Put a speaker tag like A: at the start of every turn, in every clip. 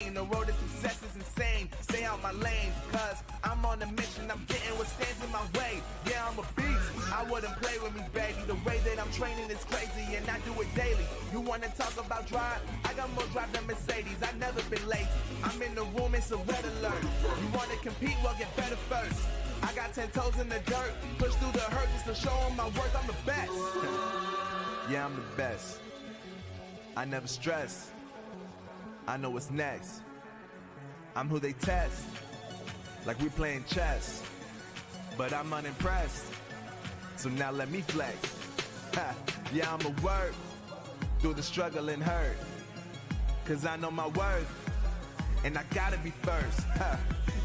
A: pain. The road to success is insane. Stay out my lane, cause I'm on a mission. I'm getting what stands in my way. Yeah, I'm a beast. I wouldn't play with me, baby. The way that I'm training is crazy, and I do it daily. You wanna talk about drive? I got more drive than Mercedes. I've never been lazy. I'm in the room, it's a red alert. You wanna compete? Well, get better first. I got 10 toes in the dirt. Push through the hurt just to show them my worth. I'm the best. Yeah, I'm the best. I never stress. I know what's next. I'm who they test, like we playing chess. But I'm unimpressed, so now let me flex. Ha, yeah, I'ma work through the struggle and hurt, cause I know my worth, and I gotta be first. Ha,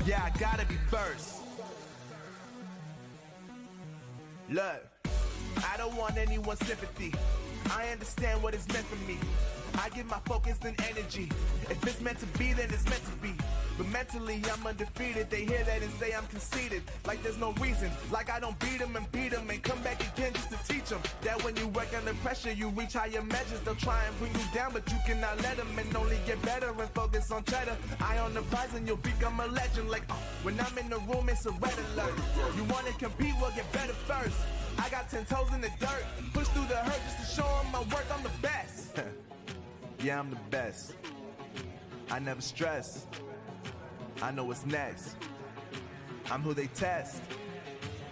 A: yeah, I gotta be first. Look, I don't want anyone's sympathy. I understand what it's meant for me. I give my focus and energy. If it's meant to be, then it's meant to be. But mentally, I'm undefeated. They hear that and say I'm conceited. Like there's no reason. Like I don't beat them and come back again just to teach them that when you work under pressure, you reach higher measures. They'll try and bring you down, but you cannot let them, and only get better and focus on cheddar. Eye on the prize and you'll become a legend. Like, when I'm in the room, it's a red alert. You wanna compete? Well, get better first. I got 10 toes in the dirt. Push through the hurt just to show them my worth. I'm the best. Yeah, I'm the best. I never stress. I know what's next. I'm who they test,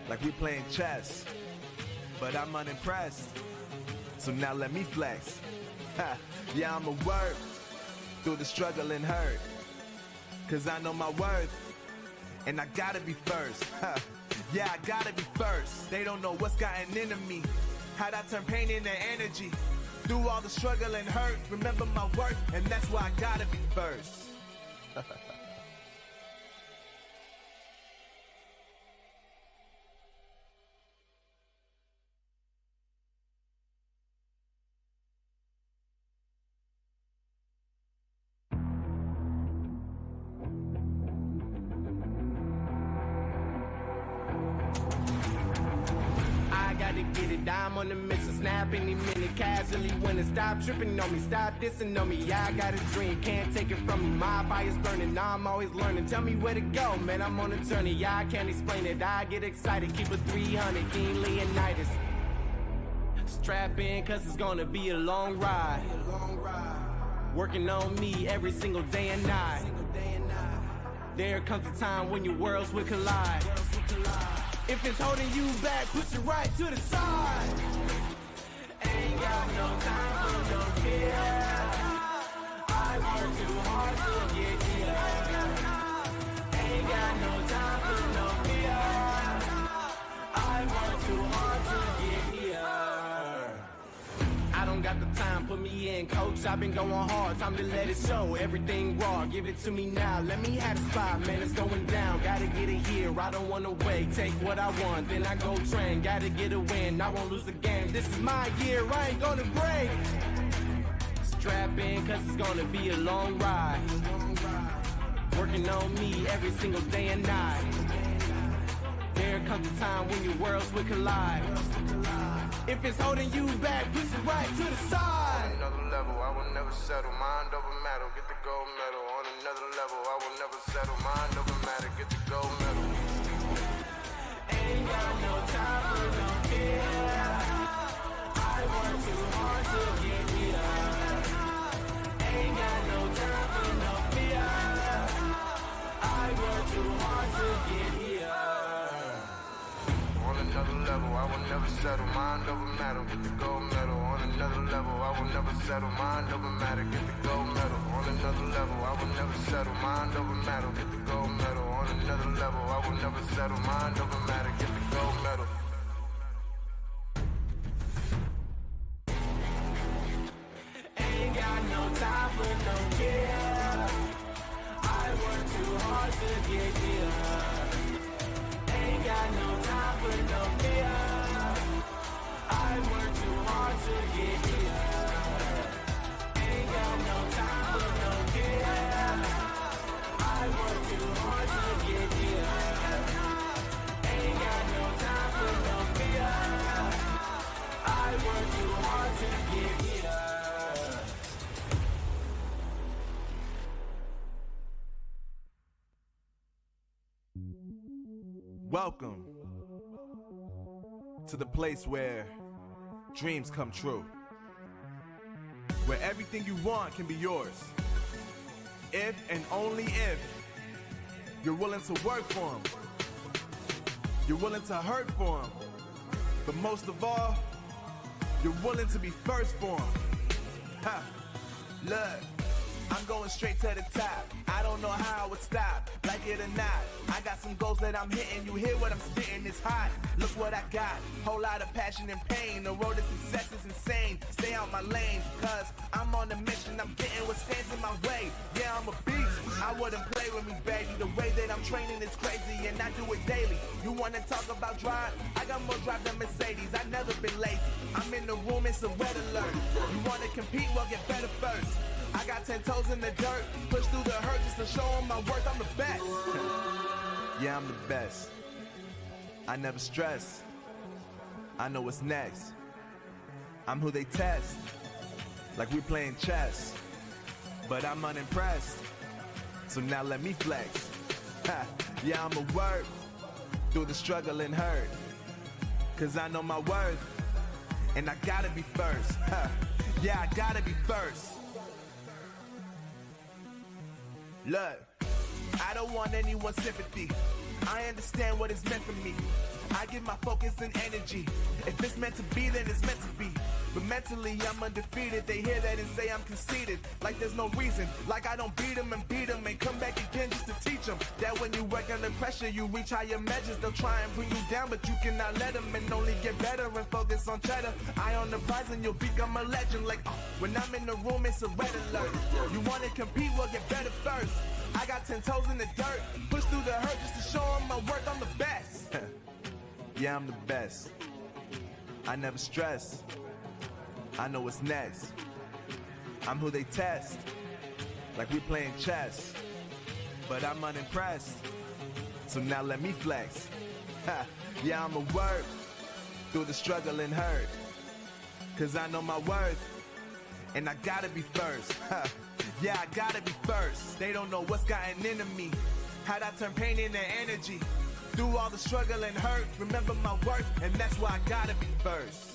A: like we playing chess. But I'm unimpressed, so now let me flex. Ha, yeah, I'ma work through the struggle and hurt, cause I know my worth, and I gotta be first. Ha, yeah, I gotta be first. They don't know what's gotten into me, how'd I turn pain into energy. Through all the struggle and hurt, remember my worth, and that's why I gotta be first.
B: I'm on the mission, snap any minute, casually winning. Stop tripping on me, stop dissing on me. Yeah, I got a dream, can't take it from me. My fire's burning, now I'm always learning. Tell me where to go, man, I'm on a journey. Yeah, I can't explain it, I get excited. Keep it 300, King Leonidas. Strap in, cause it's gonna be a long ride. Working on me every single day and night. There comes a time when your worlds will collide. If it's holding you back, push it right to the side. Ain't got no time for no fear. I work too hard to get here. Ain't got no time for no fear. I work too hard to get here. I don't got the time, put me in, coach. I've been going hard, time to let it show. Everything raw, give it to me now. Let me have the spot, man, it's going down. Gotta get it here, I don't wanna wait. Take what I want, then I go train. Gotta get a win, I won't lose the game. This is my year, I ain't gonna break. Strap in, cause it's gonna be a long ride. Working on me every single day and night. There comes a time when your worlds will collide. If it's holding you back, push it right to the side.
C: On another level, I will never settle. Mind over matter, get the gold medal. On another level, I will never settle. Mind over matter, get the gold medal.
B: Ain't got no time for no fear. I work too hard to get here. Ain't got no time for no fear. I work too hard to get here.
C: On another level, I will never settle. Mind over matter, get the gold medal. On another level, I will never settle. Mind over matter, get the gold medal. On another level, I will never settle. Mind over matter, get the gold medal. On another level, I will never settle. Mind over matter, get the gold medal.
B: Ain't got no time for no fear. I work too hard to get here. Ain't got no time for no fear. I work too hard to get here. Ain't got no time for no fear. I work too hard to get here. Ain't got no time for
A: Welcome to the place where dreams come true, where everything you want can be yours, if and only if you're willing to work for them, you're willing to hurt for them, but most of all, you're willing to be first for them. Ha! Look, I'm going straight to the top. I don't know how I would stop, like it or not. I got some goals that I'm hitting. You hear what I'm spitting? It's hot. Look what I got. Whole lot of passion and pain. The road to success is insane. Stay out my lane, cause I'm on a mission. I'm getting what stands in my way. Yeah, I'm a beast. I wouldn't play with me, baby. The way that I'm training is crazy, and I do it daily. You wanna talk about drive? I got more drive than Mercedes. I've never been lazy. I'm in the room, it's a red alert. You wanna compete? Well, get better first. I got 10 toes in the dirt, push through the hurt just to show them my worth. I'm the best. Yeah, I'm the best. I never stress. I know what's next. I'm who they test, like we playing chess. But I'm unimpressed, so now let me flex. Ha. Yeah, I'ma work through the struggle and hurt, cause I know my worth, and I gotta be first. Ha. Yeah, I gotta be first. Look, I don't want anyone's sympathy. I understand what is meant for me. I give my focus and energy. If it's meant to be, then it's meant to be. But mentally, I'm undefeated. They hear that and say I'm conceited. Like there's no reason. Like I don't beat them and come back again just to teach them that when you work under pressure, you reach higher measures. They'll try and bring you down, but you cannot let them, and only get better and focus on cheddar. Eye on the prize and you'll become a legend. Like, when I'm in the room, it's a red alert. You wanna compete? Well, get better first. I got 10 toes in the dirt, push through the hurt just to show them my worth. I'm the best. Yeah, I'm the best. I never stress. I know what's next. I'm who they test, like we playing chess. But I'm unimpressed, so now let me flex. Ha. Yeah, I'ma work through the struggle and hurt, cause I know my worth, and I gotta be first. Ha. Yeah, I gotta be first. They don't know what's gotten into me, how'd I turn pain into energy. Through all the struggle and hurt, remember my worth, and that's why I gotta be first.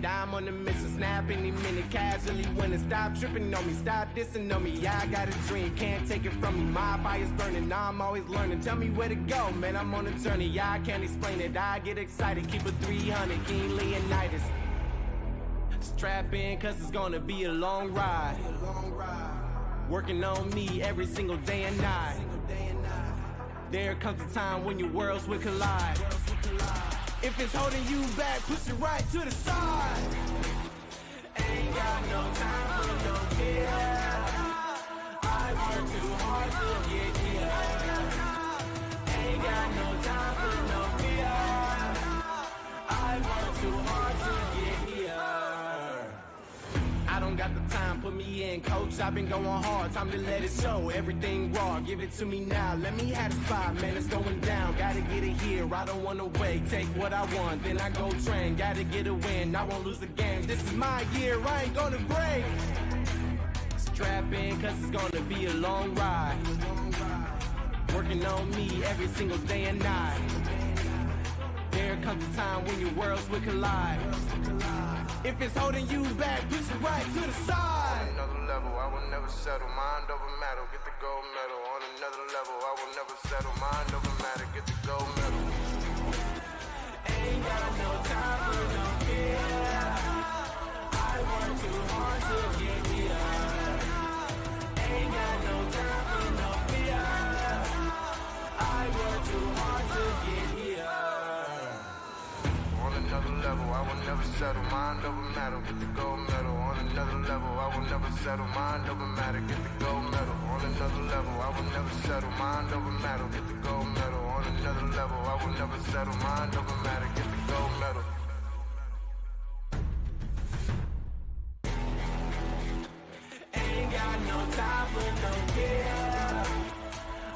B: I'm on the mission, snap any minute, casually winning. Stop tripping on me, stop dissing on me. Yeah, I got a dream, can't take it from me. My fire's burning, now I'm always learning. Tell me where to go, man, I'm on a journey. Yeah, I can't explain it, I get excited. Keep a 300, King Leonidas. Strap in, cause it's gonna be a long ride. Working on me every single day and night. There comes a time when your worlds will collide. If it's holding you back, push it right to the side. Ain't got no time for no fear. I work too hard to get here. Ain't got no time for no fear. I work too hard to get here. I don't got the time, put me in, coach. I've been going hard, time to let it show. Everything raw, give it to me now. Let me have the spot, man, it's going down. Gotta get it here, I don't wanna wait. Take what I want, then I go train. Gotta get a win, I won't lose the game. This is my year, I ain't gonna break. Strap in, cause it's gonna be a long ride. Working on me every single day and night. There comes a time when your worlds will collide. If it's holding you back, push it right to the side.
C: On another level, I will never settle. Mind over matter, get the gold medal. On another level, I will never settle. Mind over matter, get the gold medal.
B: Ain't got no time for no fear. I work too hard to get here. Ain't got no time for no fear. I work too hard to get here.
C: On another level, I will never settle. Mind over matter, get the gold medal. On another level, I will never settle. Mind over matter, get the gold medal. On another level, I will never settle. Mind over matter, get the gold medal. On another level, I will never settle. Mind over matter, get the gold medal.
B: time for no fear.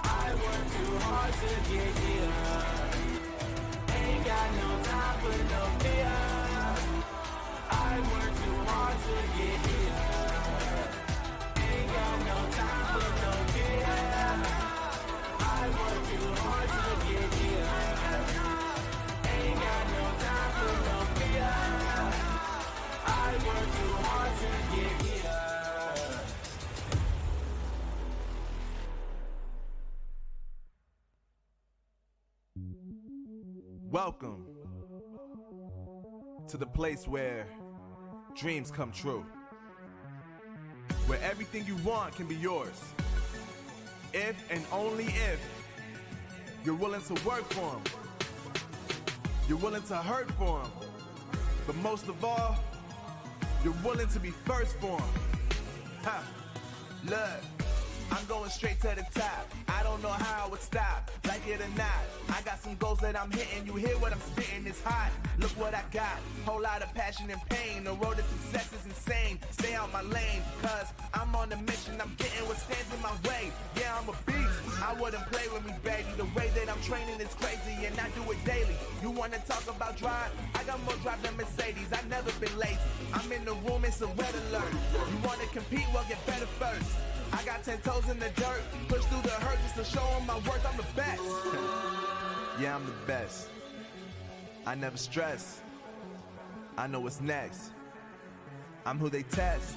B: I work too hard to get here. Ain't got no time for no fear. I work too hard to get here. Ain't got no time for no fear. I work too hard to get here. Ain't got no time for no fear. I work too hard to get here.
A: Welcome to the place where dreams come true, where everything you want can be yours, if and only if you're willing to work for them, you're willing to hurt for them, but most of all, you're willing to be first for them. Ha! Look, I'm going straight to the top. I don't know how I would stop, like it or not. I got some goals that I'm hitting. You hear what I'm spitting, it's hot. Look what I got, whole lot of passion and pain. The road to success is insane. Stay out my lane, cause I'm on a mission. I'm getting what stands in my way. Yeah, I'm a beast, I wouldn't play with me, baby. The way that I'm training is crazy and I do it daily. You wanna talk about drive? I got more drive than Mercedes, I've never been lazy. I'm in the room, it's a red alert. You wanna compete, well get better first. I got 10 toes in the dirt, push through the hurt just to show them my worth. I'm the best. Yeah, I'm the best. I never stress. I know what's next. I'm who they test,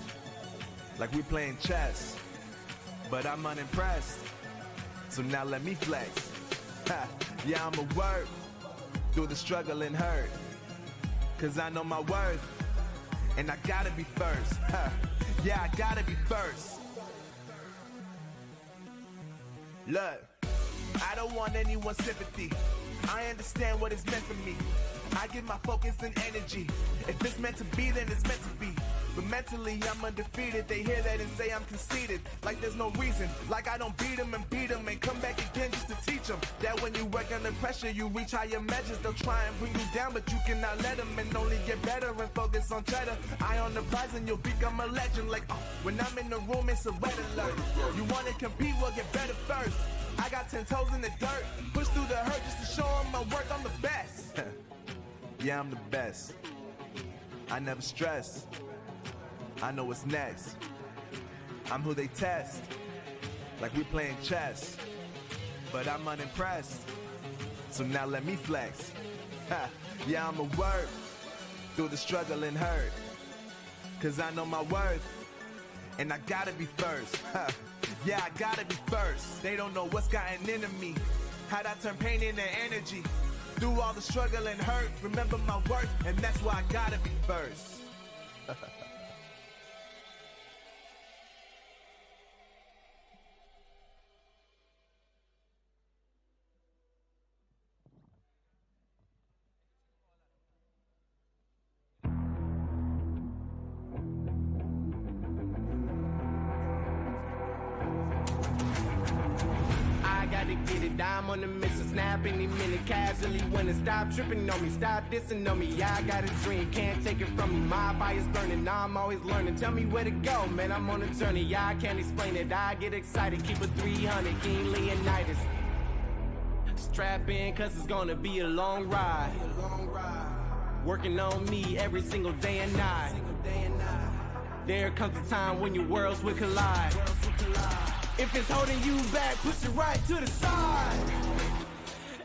A: like we playing chess. But I'm unimpressed, so now let me flex. Yeah, I'ma work through the struggle and hurt, cause I know my worth, and I gotta be first. Yeah, I gotta be first. Look, I don't want anyone's sympathy. I understand what it's meant for me. I give my focus and energy. If it's meant to be, then it's meant to be. But mentally, I'm undefeated. They hear that and say I'm conceited. Like there's no reason. Like I don't beat them and come back again just to teach them that when you work under pressure, you reach higher measures. They'll try and bring you down, but you cannot let them, and only get better and focus on cheddar. Eye on the prize and you'll become a legend. Like, when I'm in the room, it's a red alert. You wanna compete, well get better first. I got 10 toes in the dirt, push through the hurt just to show them my worth. I'm the best. Yeah, I'm the best. I never stress. I know what's next. I'm who they test, like we playing chess. But I'm unimpressed, so now let me flex. Yeah, I'ma work through the struggle and hurt, cause I know my worth, and I gotta be first. Yeah, I gotta be first. They don't know what's gotten into me, how'd I turn pain into energy. Through all the struggle and hurt, remember my worth, and that's why I gotta be first.
B: I'm on the mission, snap any minute, casually winning. Stop tripping on me, stop dissing on me. Yeah, I got a dream, can't take it from me. My fire's burning, now I'm always learning. Tell me where to go, man, I'm on a journey. Yeah, I can't explain it, I get excited. Keep a 300, King Leonidas. Strap in, cause it's gonna be a long ride. Working on me every single day and night. There comes a time when your worlds will collide. If it's holding you back, push it right to the side.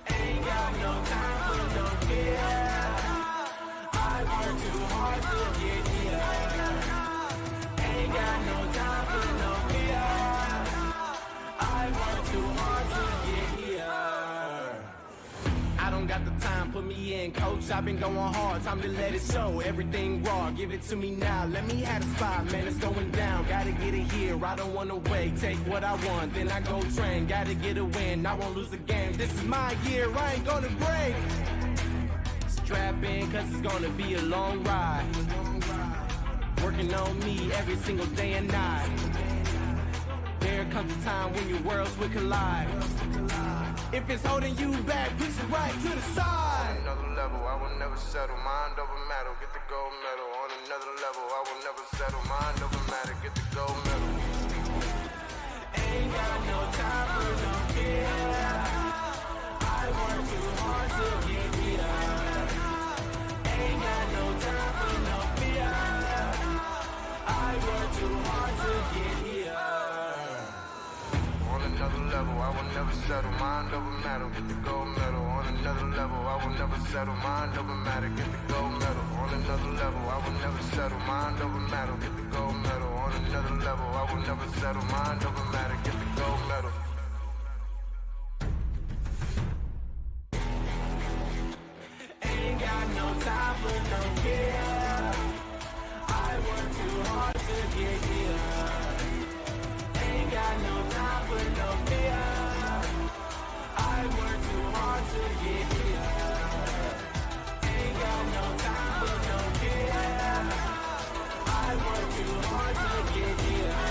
B: Ain't got no time for no fear. I work too hard to get here. Ain't got no time for no fear. I work too hard to get here. I don't got the time, put me in, coach. I've been going hard, time to let it show. Everything raw, give it to me now. Let me have the spot, man, it's going down. Gotta get it here, I don't wanna wait. Take what I want, then I go train. Gotta get a win, I won't lose the game. This is my year, I ain't gonna break. Strap in, cause it's gonna be a long ride. Working on me every single day and night. There comes a time when your worlds will collide. If it's holding you back, push it right to the side.
C: On another level, I will never settle. Mind over matter, get the gold medal. On another level, I will never settle. Mind over matter, get the gold medal.
B: Ain't got no time for no fear. I work too hard to get here. Ain't got no time for no fear. I work too hard to get here.
C: On another level, I will never settle. Mind over matter, get the gold medal. On another level, I will never settle. Mind over matter, get the gold medal. On another level, I will never settle. Mind over matter, get the gold medal. On another level, I will never settle. Mind over matter, get the gold medal.
B: Ain't got no time for no fear. I work too hard to get here. Ain't got no time for no fear. I work too hard to get here. Ain't got no time for no fear. I work too hard to get here.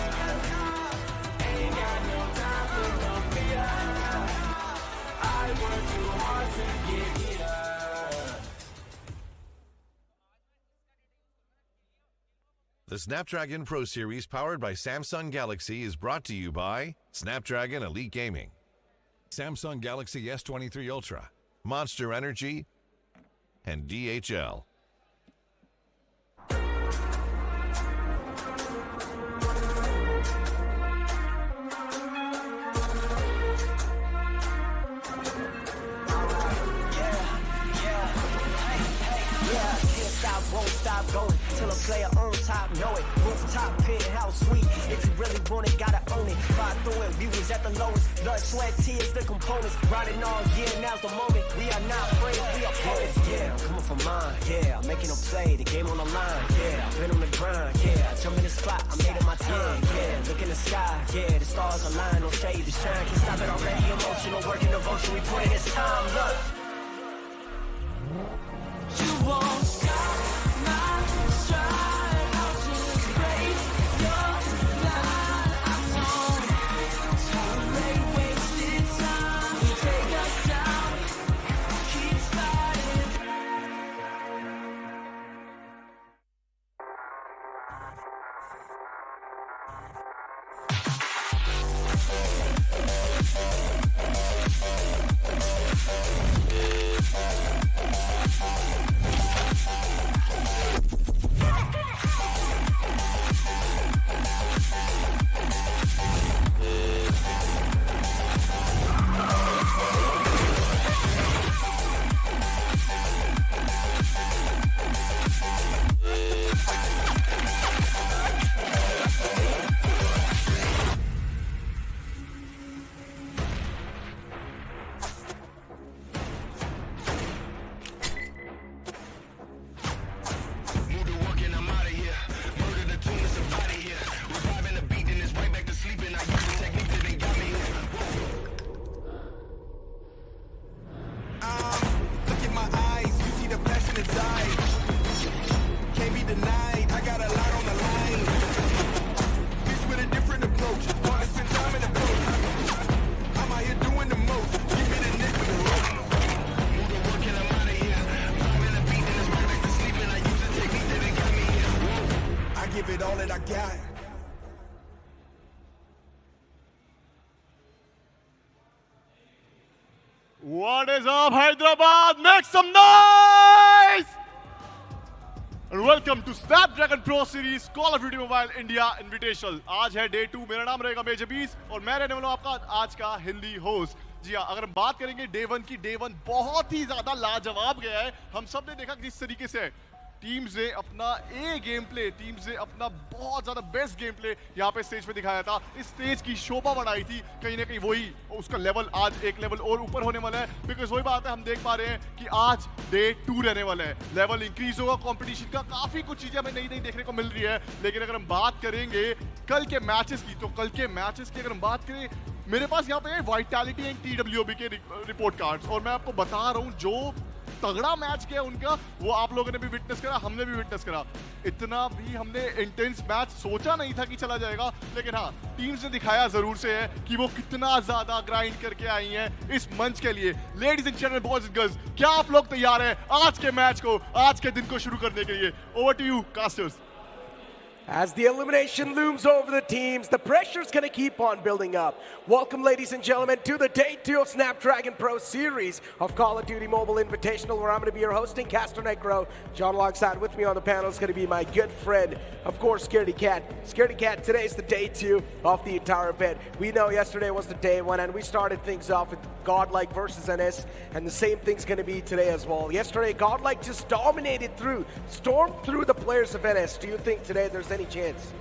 B: Ain't got no time for no fear. I work too hard to get here.
D: The Snapdragon Pro Series powered by Samsung Galaxy is brought to you by Snapdragon Elite Gaming, Samsung Galaxy S23 Ultra, Monster Energy, and DHL.
E: Won't stop going till a player on top know it. Rooftop, penthouse suite. If you really want it, gotta own it. Fly through it, we was at the lowest. Blood, sweat, tears, the components. Riding all year, now's the moment. We are not afraid, we are opponents. Yeah, I'm coming for mine. Yeah, I'm making a play, the game on the line. Yeah, I've been on the grind. Yeah, I jump in the spot, I made it my time. Yeah, look in the sky. Yeah, the stars align on stage. The shine can't stop it already. Emotional work and devotion. We put in this time. Look. You won't stop my stride. I'll just break your line. I don't tolerate wasted time. You take us down, keep fighting.
F: What is up, Hyderabad? Make some noise! And welcome to Snapdragon Pro Series Call of Duty Mobile India Invitational. आज है day 2. मेरा नाम रहेगा major बीस और मैं रहने वाला हूं आपका आज का हिंदी होस्ट. जी हाँ, अगर हम बात करेंगे डे 1 की, डे 1 बहुत ही ज्यादा लाजवाब गया है. हम सब ने देखा किस तरीके से टीम्स ने अपना गेम प्ले, टीम्स ने अपना बहुत ज्यादा बेस्ट गेम प्ले यहाँ पे स्टेज पे दिखाया था. इस स्टेज की शोभा बढ़ाई थी. कहीं ना कहीं वही उसका लेवल आज एक लेवल और ऊपर होने वाला है. बिकॉज वही बात है, हम देख पा रहे हैं कि आज डे 2 रहने वाला है. लेवल इंक्रीज होगा, कंपटीशन का काफी कुछ चीजें हमें नई नई देखने को मिल रही है. लेकिन अगर हम बात करेंगे कल के मैचेस की, तो कल के मैचेस की अगर हम बात करें, मेरे पास यहाँ पे वाइटैलिटी एंड TWB के रिपोर्ट कार्ड्स, और मैं आपको बता रहा हूँ जो तगड़ा मैच किया उनका, वो आप लोगों ने भी विटनेस करा, हमने भी विटनेस करा. इतना भी हमने इंटेंस मैच सोचा नहीं था कि चला जाएगा. लेकिन हाँ, टीम्स ने दिखाया जरूर से है कि वो कितना ज्यादा ग्राइंड करके आई हैं इस मंच के लिए. Ladies and gentleman, boys and girls, क्या आप लोग तैयार हैं आज के मैच को, आज के दिन को शुरू करने के लिए? Over to you casters.
G: As the elimination looms over the teams, the pressure's going to keep on building up. Welcome, ladies and gentlemen, to the Day 2 of Snapdragon Pro Series of Call of Duty Mobile Invitational, where I'm going to be your hosting, Caster Negro. John alongside with me on the panel is going to be my good friend, of course, Scaredy Cat. Scaredy Cat, today's the Day 2 of the entire event. We know yesterday was the Day 1, and we started things off with GodLiKe versus NS, and the same thing's going to be today as well. Yesterday, GodLiKe just stormed through the players of NS. Do you think today there's any chance?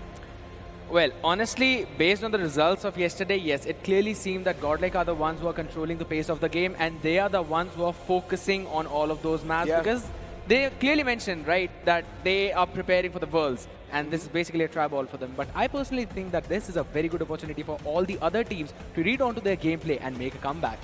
H: Well, honestly, based on the results of yesterday, yes, it clearly seemed that GodLiKe are the ones who are controlling the pace of the game, and they are the ones who are focusing on all of those maps, because they clearly mentioned, right, that they are preparing for the Worlds, and this is basically a try ball for them. But I personally think that this is a very good opportunity for all the other teams to read onto their gameplay and make a comeback.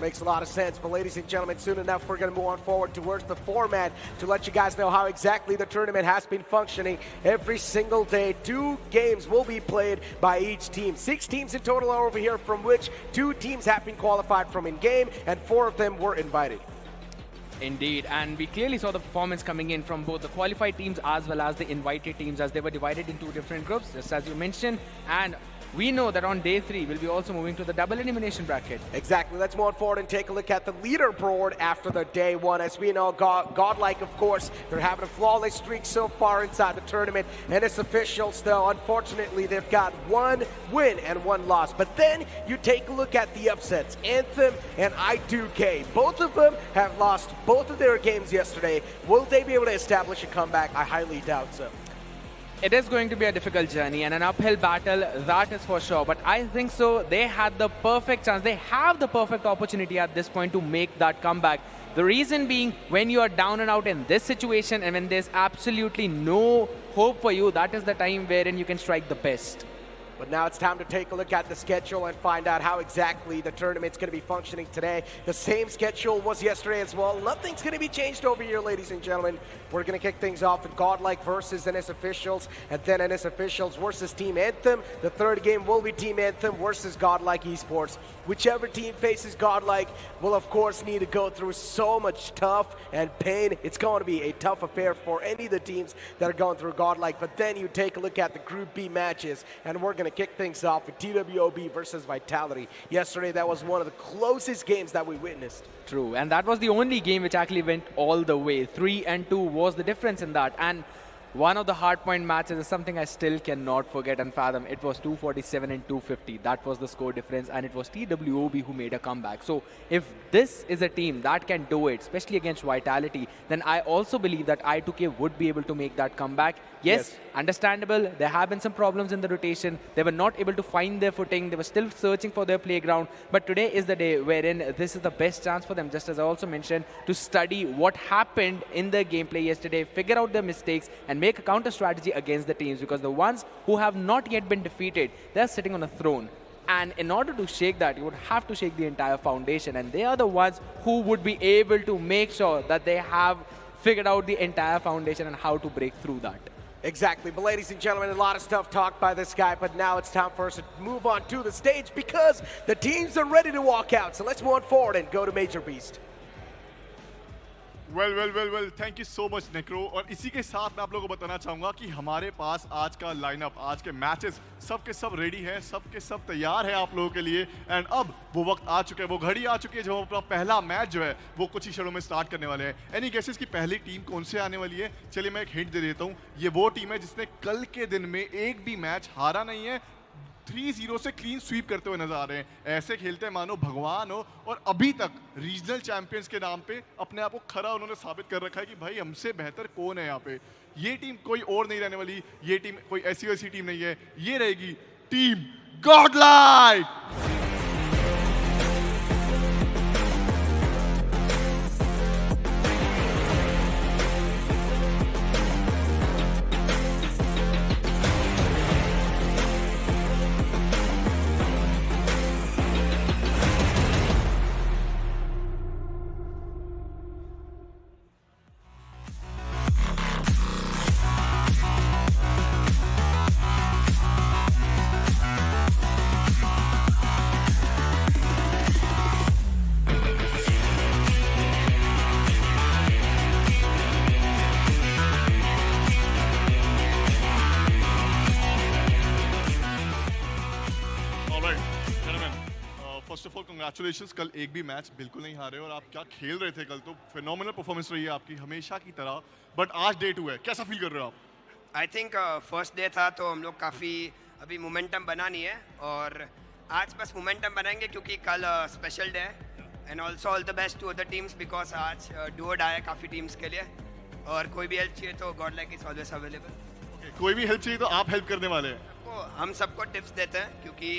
G: Makes a lot of sense. But ladies and gentlemen, soon enough, we're going to move on forward towards the format to let you guys know how exactly the tournament has been functioning every single day. 2 games will be played by each team. 6 teams in total are over here, from which 2 teams have been qualified from in-game, and 4 of them were invited.
H: Indeed, and we clearly saw the performance coming in from both the qualified teams as well as the invited teams, as they were divided into different groups, just as you mentioned. And we know that on day 3, we'll be also moving to the double elimination bracket. Exactly.
G: Let's move on forward and take a look at the leaderboard after the day 1. As we know, GodLiKe, of course, they're having a flawless streak so far inside the tournament. And it's officials, though, unfortunately, they've got 1 win and 1 loss. But then you take a look at the upsets. Anthem and I2K, both of them have lost both of their games yesterday. Will they be able to establish a comeback? I highly doubt so.
H: It is going to be a difficult journey and an uphill battle, that is for sure. But I think so. They had the perfect chance. They have the perfect opportunity at this point to make that comeback. The reason being, when you are down and out in this situation and when there's absolutely no hope for you, that is the time wherein you can strike the best.
G: But now it's time to take a look at the schedule and find out how exactly the tournament's going to be functioning today. The same schedule was yesterday as well. Nothing's going to be changed over here, ladies and gentlemen. We're going to kick things off with GodLiKe versus NS Officials, and then NS Officials versus Team Anthem. The third game will be Team Anthem versus GodLiKe Esports. Whichever team faces GodLiKe will, of course, need to go through so much tough and pain. It's going to be a tough affair for any of the teams that are going through GodLiKe. But then you take a look at the Group B matches, and we're going to kick things off with TWOB versus Vitality. Yesterday, that was one of the closest games that we witnessed.
H: True, and that was the only game which actually went all the way. 3-2 was the difference in that. And one of the hardpoint matches is something I still cannot forget and fathom. It was 247 and 250. That was the score difference, and it was TWOB who made a comeback. So if this is a team that can do it, especially against Vitality, then I also believe that I2K would be able to make that comeback. Yes, understandable. There have been some problems in the rotation. They were not able to find their footing. They were still searching for their playground. But today is the day wherein this is the best chance for them, just as I also mentioned, to study what happened in their gameplay yesterday, figure out their mistakes, and make a counter strategy against the teams, because the ones who have not yet been defeated, they're sitting on a throne. And in order to shake that, you would have to shake the entire foundation. And they are the ones who would be able to make sure that they have figured out the entire foundation and how to break through that.
G: Exactly. But ladies and gentlemen, a lot of stuff talked by this guy, but now it's time for us to move on to the stage because the teams are ready to walk out. So let's move on forward and go to Major Beast.
F: Well, thank you so much, Necro. और इसी के साथ मैं आप लोगों को बताना चाहूँगा कि हमारे पास आज का लाइनअप, आज के मैचेस सब के सब रेडी हैं, सब के सब तैयार हैं आप लोगों के लिए. एंड अब वो वक्त आ चुका है, वो घड़ी आ चुकी है जब हम अपना पहला मैच जो है वो कुछ ही क्षणों में स्टार्ट करने वाले हैं. एनी गेसेस की पहली टीम कौन से आने वाली है? चलिए मैं एक हिंट दे देता हूँ. ये वो टीम है जिसने कल के दिन में एक भी मैच हारा नहीं है. 3-0 से क्लीन स्वीप करते हुए नजर आ रहे हैं. ऐसे खेलते हैं मानो भगवान हो, और अभी तक रीजनल चैंपियंस के नाम पे अपने आप को खरा उन्होंने साबित कर रखा है कि भाई हमसे बेहतर कौन है यहाँ पे. ये टीम कोई और नहीं रहने वाली, ये टीम कोई ऐसी वैसी टीम नहीं है, ये रहेगी टीम गॉडलाइक. कंग्रेचुलेशंस, कल एक भी मैच बिल्कुल नहीं हारे और आप क्या खेल रहे थे कल, तो फिनोमिनल परफॉर्मेंस रही है आपकी हमेशा की तरह। बट आज डे 2 है, कैसा फील कर रहे हो आप?
I: आई थिंक फर्स्ट डे था तो हम लोग काफ़ी अभी मोमेंटम बना नहीं है और आज बस मोमेंटम बनाएंगे क्योंकि कल स्पेशल डे है। And also all the best to other teams because आज डू और डाई है काफ़ी टीम्स के लिए और कोई भी हेल्प चाहिए तो गॉडलाइक इज ऑलवेज अवेलेबल।
F: कोई भी हेल्प चाहिए तो आप हेल्प करने वाले हैं?
I: तो हम सबको टिप्स देते हैं क्योंकि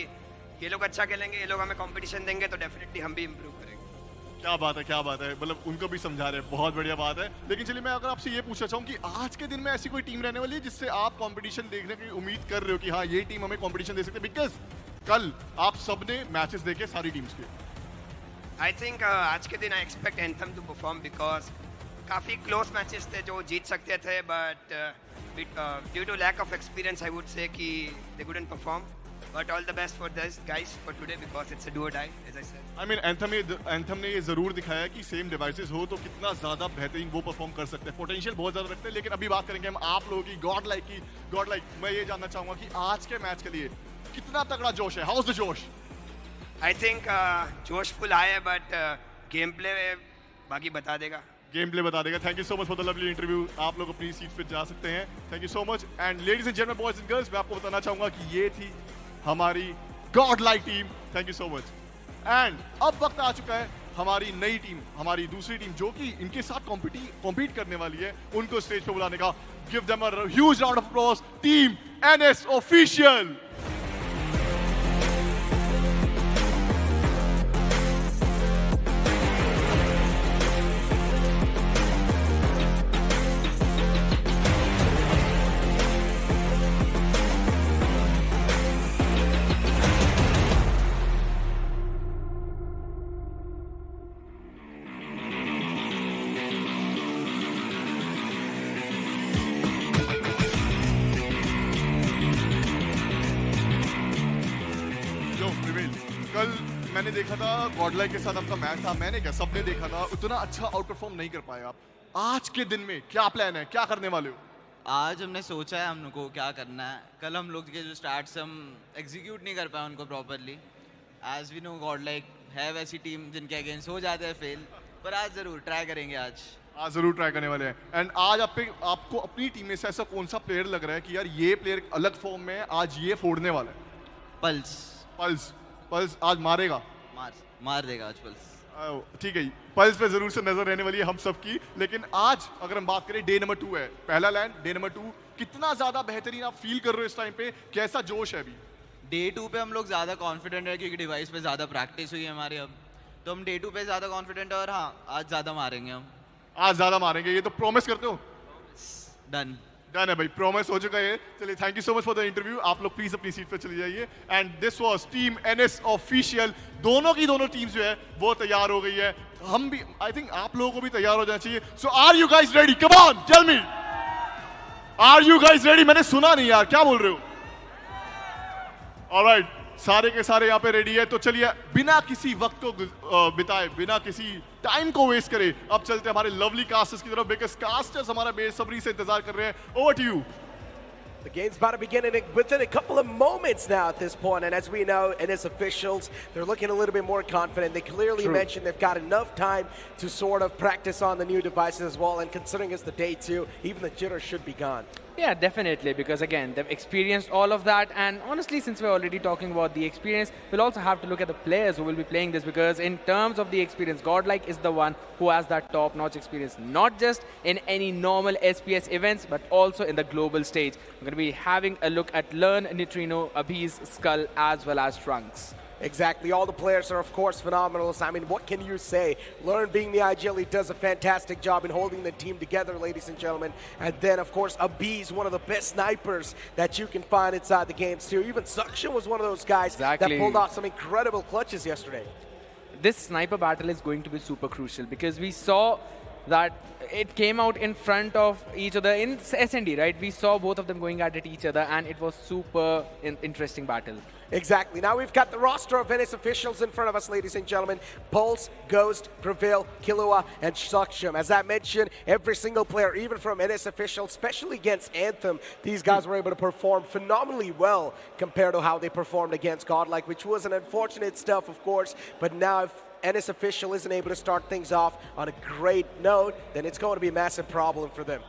I: ये लोग अच्छा खेलेंगे, ये लोग हमें कंपटीशन देंगे तो डेफिनेटली हम भी इम्प्रूव करेंगे।
F: क्या बात है, क्या बात है, मतलब उनको भी समझा रहे हैं, बहुत बढ़िया बात है। लेकिन चलिए मैं अगर आपसे ये पूछना चाहूँ कि आज के दिन में ऐसी कोई टीम रहने वाली है जिससे आप कंपटीशन देखने की उम्मीद कर रहे हो कि हाँ ये टीम हमें कंपटीशन दे सकते हैं? बिकॉज कल आप सबने मैचेस देखे सारी टीम्स के।
I: आई थिंक आज के दिन I expect Anthem to perform because काफ़ी क्लोज मैचेस थे जो जीत सकते थे but due to lack of experience I would say कि they couldn't perform. But all the best for this guys for today because it's a do or die as I said.
F: I mean Anthem ने ये जरूर दिखाया कि same devices हो तो कितना ज्यादा बेहतरीन वो परफॉर्म कर सकते हैं, पोटेंशियल बहुत ज्यादा रखते हैं। लेकिन अभी बात करेंगे हम आप लोगों की गॉडलाइक मैं ये जानना चाहूंगा कि आज के मैच के लिए कितना तगड़ा जोश है? हाउ इज द जोश?
I: I think जोश फुल आया है बट गेम प्ले बाकी बता देगा।
F: गेम प्ले बता देगा। Thank you so much for the lovely interview. आप लोग अपनी सीट पे जा सकते हैं। Thank you so much. And ladies and gentleman, boys and girls, मैं आपको बताना चाहूंगा कि ये थी हमारी Godlike team. Thank you so much. And अब वक्त आ चुका है हमारी नई टीम, हमारी दूसरी टीम जो कि इनके साथ कॉम्पीट करने वाली है, उनको स्टेज पे बुलाने का। Give them a huge round of applause, team NS official. कल मैंने देखा था गॉडलाइक के साथ आपका मैच था, मैंने क्या सबने देखा था, उतना अच्छा आउट परफॉर्म नहीं कर पाए आप। आज के दिन में क्या प्लान है, क्या करने वाले हो?
J: आज हमने सोचा है हम लोग को क्या करना है। कल हम लोग के जो स्टार्ट्स हम एग्जीक्यूट नहीं कर पाए उनको properly. As we know Godlike है वैसी टीम जिनके अगेंस्ट हो जाते हैं फेल, पर आज ज़रूर ट्राई करेंगे। आज
F: जरूर ट्राई करने वाले हैं। एंड आज आपको अपनी टीम में से ऐसा कौन सा प्लेयर लग रहा है कि यार ये प्लेयर अलग फॉर्म में आज ये फोड़ने वाला है? पल्स आज मारेगा,
J: मार देगा आज पल्स।
F: ठीक है, पल्स पे जरूर से नजर रहने वाली है हम सबकी। लेकिन आज अगर हम बात करें, डे नंबर 2 है, पहला लैंड, डे नंबर 2, कितना ज्यादा बेहतरीन आप फील कर रहे हो इस टाइम पे? कैसा जोश है अभी?
J: डे 2 पे हम लोग ज़्यादा कॉन्फिडेंट है क्योंकि डिवाइस पे ज़्यादा प्रैक्टिस हुई है हमारे अब, तो हम डे 2 पे ज़्यादा कॉन्फिडेंट है और हाँ आज ज़्यादा मारेंगे हम।
F: आज ज्यादा मारेंगे, ये तो प्रॉमिस करते हो?
J: डन
F: है भाई, प्रॉमिस हो चुका है। चलिए thank you so much for the interview. आप लोग प्लीज अपनी सीट पे चले जाइए। And this was team NS official. दोनों की दोनों टीम्स जो है वो तैयार हो गई है। हम भी, आई थिंक आप लोगों को भी तैयार हो जाना चाहिए। So are you guys ready? Come on tell me, are you guys ready? मैंने सुना नहीं यार, क्या बोल रहे हो? ऑलराइट, सारे के सारे यहाँ पे रेडी है। तो चलिए बिना किसी वक्त को बिताए, बिना किसी टाइम को वेस्ट करे, अब चलते हैं हमारे लवली कास्टर्स की तरफ, बिकॉज कास्टर्स हमारा बेसब्री से इंतजार कर रहे हैं। Over to you.
G: The game's about to begin within a couple of moments now at this point, and as we know, and as officials, they're looking a little bit more confident. They clearly mentioned they've got enough time to sort of practice on the new devices as well, and considering it's the day 2, even the jitter should be gone.
H: Yeah, definitely, because again, they've experienced all of that, and honestly, since we're already talking about the experience, we'll also have to look at the players who will be playing this, because in terms of the experience, GodLiKe is the one who has that top-notch experience, not just in any normal SPS events, but also in the global stage. We're going to be having a look at Learn, Neutrino, Abhi's, Skull, as well as Trunks.
G: Exactly. All the players are, of course, phenomenal. I mean, what can you say? Learn, being the IGL, he does a fantastic job in holding the team together, ladies and gentlemen. And then, of course, Abhi's one of the best snipers that you can find inside the games, too. Even Suction was one of those guys that pulled off some incredible clutches yesterday.
H: This sniper battle is going to be super crucial because we saw that it came out in front of each other in SND, right? We saw both of them going at it each other, and it was super interesting battle.
G: Exactly. Now we've got the roster of NS officials in front of us, ladies and gentlemen. Pulse, Ghost, Prevail, Killua, and Saksham. As I mentioned, every single player, even from NS officials, especially against Anthem, these guys were able to perform phenomenally well compared to how they performed against GodLiKe, which was an unfortunate stuff, of course. But now if NS official isn't able to start things off on a great note, then it's going to be a massive problem for them.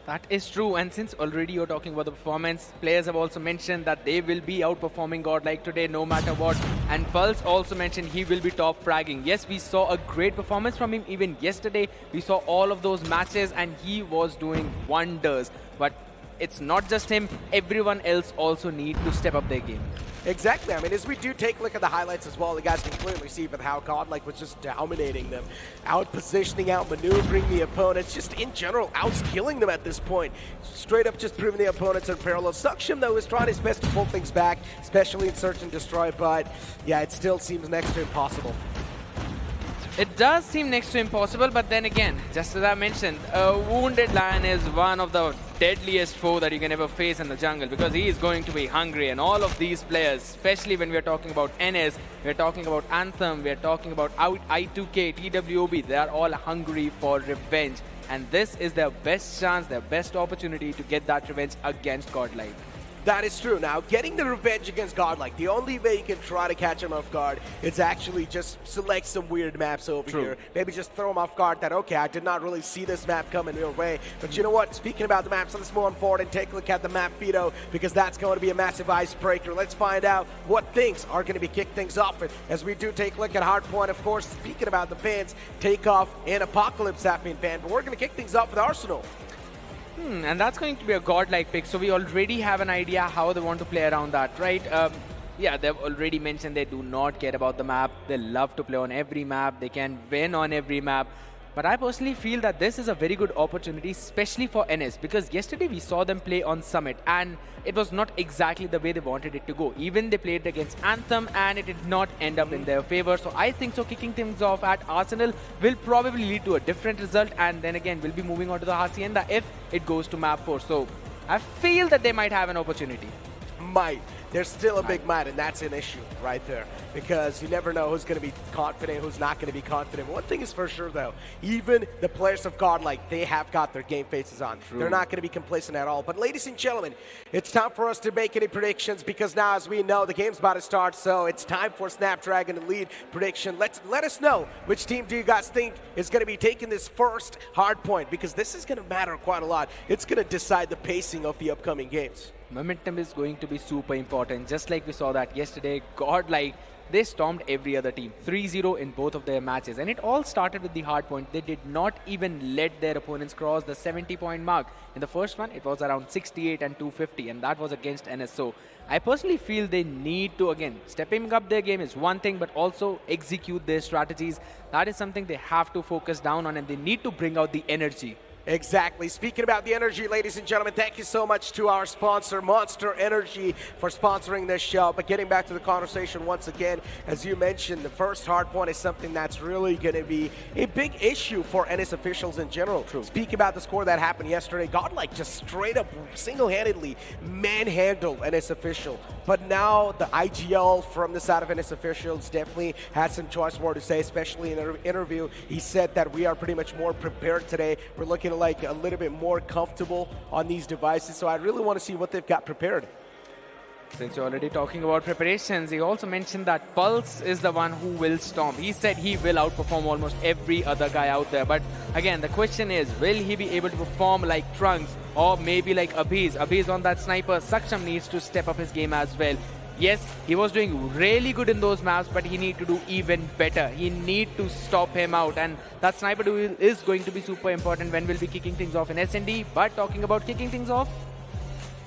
H: That is true, and since already you're talking about the performance, players have also mentioned that they will be outperforming GodLiKe today no matter what. And Pulse also mentioned he will be top fragging. Yes, we saw a great performance from him even yesterday. We saw all of those matches and he was doing wonders. But it's not just him, everyone else also need to step up their game.
G: Exactly. I mean, as we do take a look at the highlights as well, the guys can clearly see with how GodLiKe was just dominating them, out-positioning, out-maneuvering the opponents, just in general, out-skilling them at this point. Straight up just proving the opponents in parallel. Saksham, though, is trying his best to pull things back, especially in Search and Destroy, but yeah, it still seems next to impossible.
H: It does seem next to impossible, but then again, just as I mentioned, a Wounded Lion is one of the deadliest foe that you can ever face in the jungle because he is going to be hungry, and all of these players, especially when we are talking about NS, we are talking about Anthem, we are talking about I2K, TWOB, they are all hungry for revenge, and this is their best chance, their best opportunity to get that revenge against GodLiKe.
G: That is true. Now, getting the revenge against GodLiKe, the only way you can try to catch him off guard is actually just select some weird maps over here. Maybe just throw him off guard that, okay, I did not really see this map coming your way. But you know what? Speaking about the maps, let's move on forward and take a look at the map Fido, because that's going to be a massive icebreaker. Let's find out what things are going to be kicked things off with as we do take a look at Hardpoint. Of course, speaking about the fans, Takeoff and Apocalypse have been banned, but we're going to kick things off with Arsenal.
H: And that's going to be a GodLiKe pick, so we already have an idea how they want to play around that, right? Yeah, they've already mentioned they do not care about the map. They love to play on every map. They can win on every map. But I personally feel that this is a very good opportunity, especially for NS, because yesterday we saw them play on Summit, and it was not exactly the way they wanted it to go. Even they played against Anthem, and it did not end up in their favor. So I think so kicking things off at Arsenal will probably lead to a different result, and then again we'll be moving on to the Hacienda if it goes to map 4. So I feel that they might have an opportunity.
G: Might. There's still a big might, and that's an issue right there, because you never know who's going to be confident, who's not going to be confident. One thing is for sure, though, even the players of GodLiKe, they have got their game faces on. They're not going to be complacent at all. But ladies and gentlemen, it's time for us to make any predictions, because now, as we know, the game's about to start, so it's time for Snapdragon to lead prediction. Let us know which team do you guys think is going to be taking this first hard point, because this is going to matter quite a lot. It's going to decide the pacing of the upcoming games.
H: Momentum is going to be super important. Just like we saw that yesterday, GodLiKe, they stormed every other team. 3-0 in both of their matches. And it all started with the hard point. They did not even let their opponents cross the 70-point mark. In the first one, it was around 68 and 250, and that was against NSO. I personally feel they need to, again, stepping up their game is one thing, but also execute their strategies. That is something they have to focus down on, and they need to bring out the energy.
G: Exactly. Speaking about the energy, ladies and gentlemen, thank you so much to our sponsor, Monster Energy, for sponsoring this show. But getting back to the conversation once again, as you mentioned, the first hard point is something that's really going to be a big issue for NS officials in general. Speaking about the score that happened yesterday, GodLiKe just straight up single-handedly manhandled NS official. But now the IGL from the side of NS officials definitely had some choice word to say, especially in an interview. He said that we are pretty much more prepared today. We're looking like a little bit more comfortable on these devices, so I really want to see what they've got prepared.
H: Since you're already talking about preparations, he also mentioned that Pulse is the one who will storm. He said he will outperform almost every other guy out there. But again, the question is, will he be able to perform like Trunks or maybe like Abhiz? Abhiz on that sniper. Saksham needs to step up his game as well. Yes, he was doing really good in those maps, but he needs to do even better. He needs to stop him out, and that sniper duel is going to be super important when we'll be kicking things off in SND. But talking about kicking things off,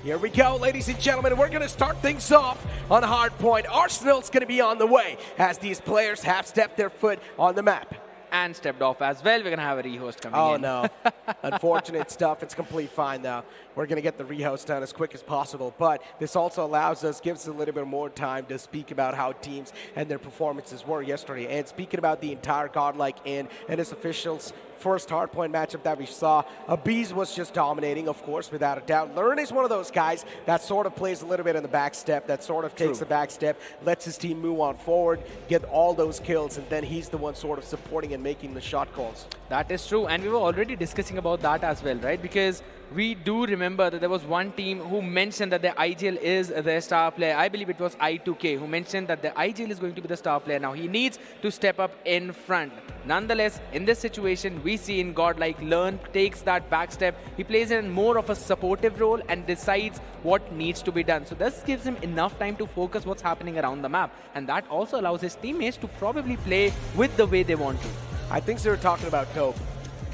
G: here we go, ladies and gentlemen. We're going to start things off on Hardpoint. Arsenal's going to be on the way as these players have stepped their foot on the map.
H: And stepped off as well. We're going to have a rehost coming in.
G: Oh, no. Unfortunate stuff. It's complete fine, though. We're going to get the rehost done as quick as possible. But this also allows us, gives us a little bit more time to speak about how teams and their performances were yesterday. And speaking about the entire GodLiKe and NS officials first hardpoint matchup that we saw. Abiz was just dominating, of course, without a doubt. Learn is one of those guys that sort of plays a little bit in the back step, that sort of takes the back step, lets his team move on forward, get all those kills, and then he's the one sort of supporting and making the shot calls.
H: That is true, and we were already discussing about that as well, right? Because we do remember that there was one team who mentioned that their IGL is their star player. I believe it was I2K who mentioned that the IGL is going to be the star player. Now he needs to step up in front. Nonetheless, in this situation, we see in GodLiKe, Learn takes that back step. He plays in more of a supportive role and decides what needs to be done. So this gives him enough time to focus what's happening around the map. And that also allows his teammates to probably play with the way they want to.
G: I think they were talking about TWOB.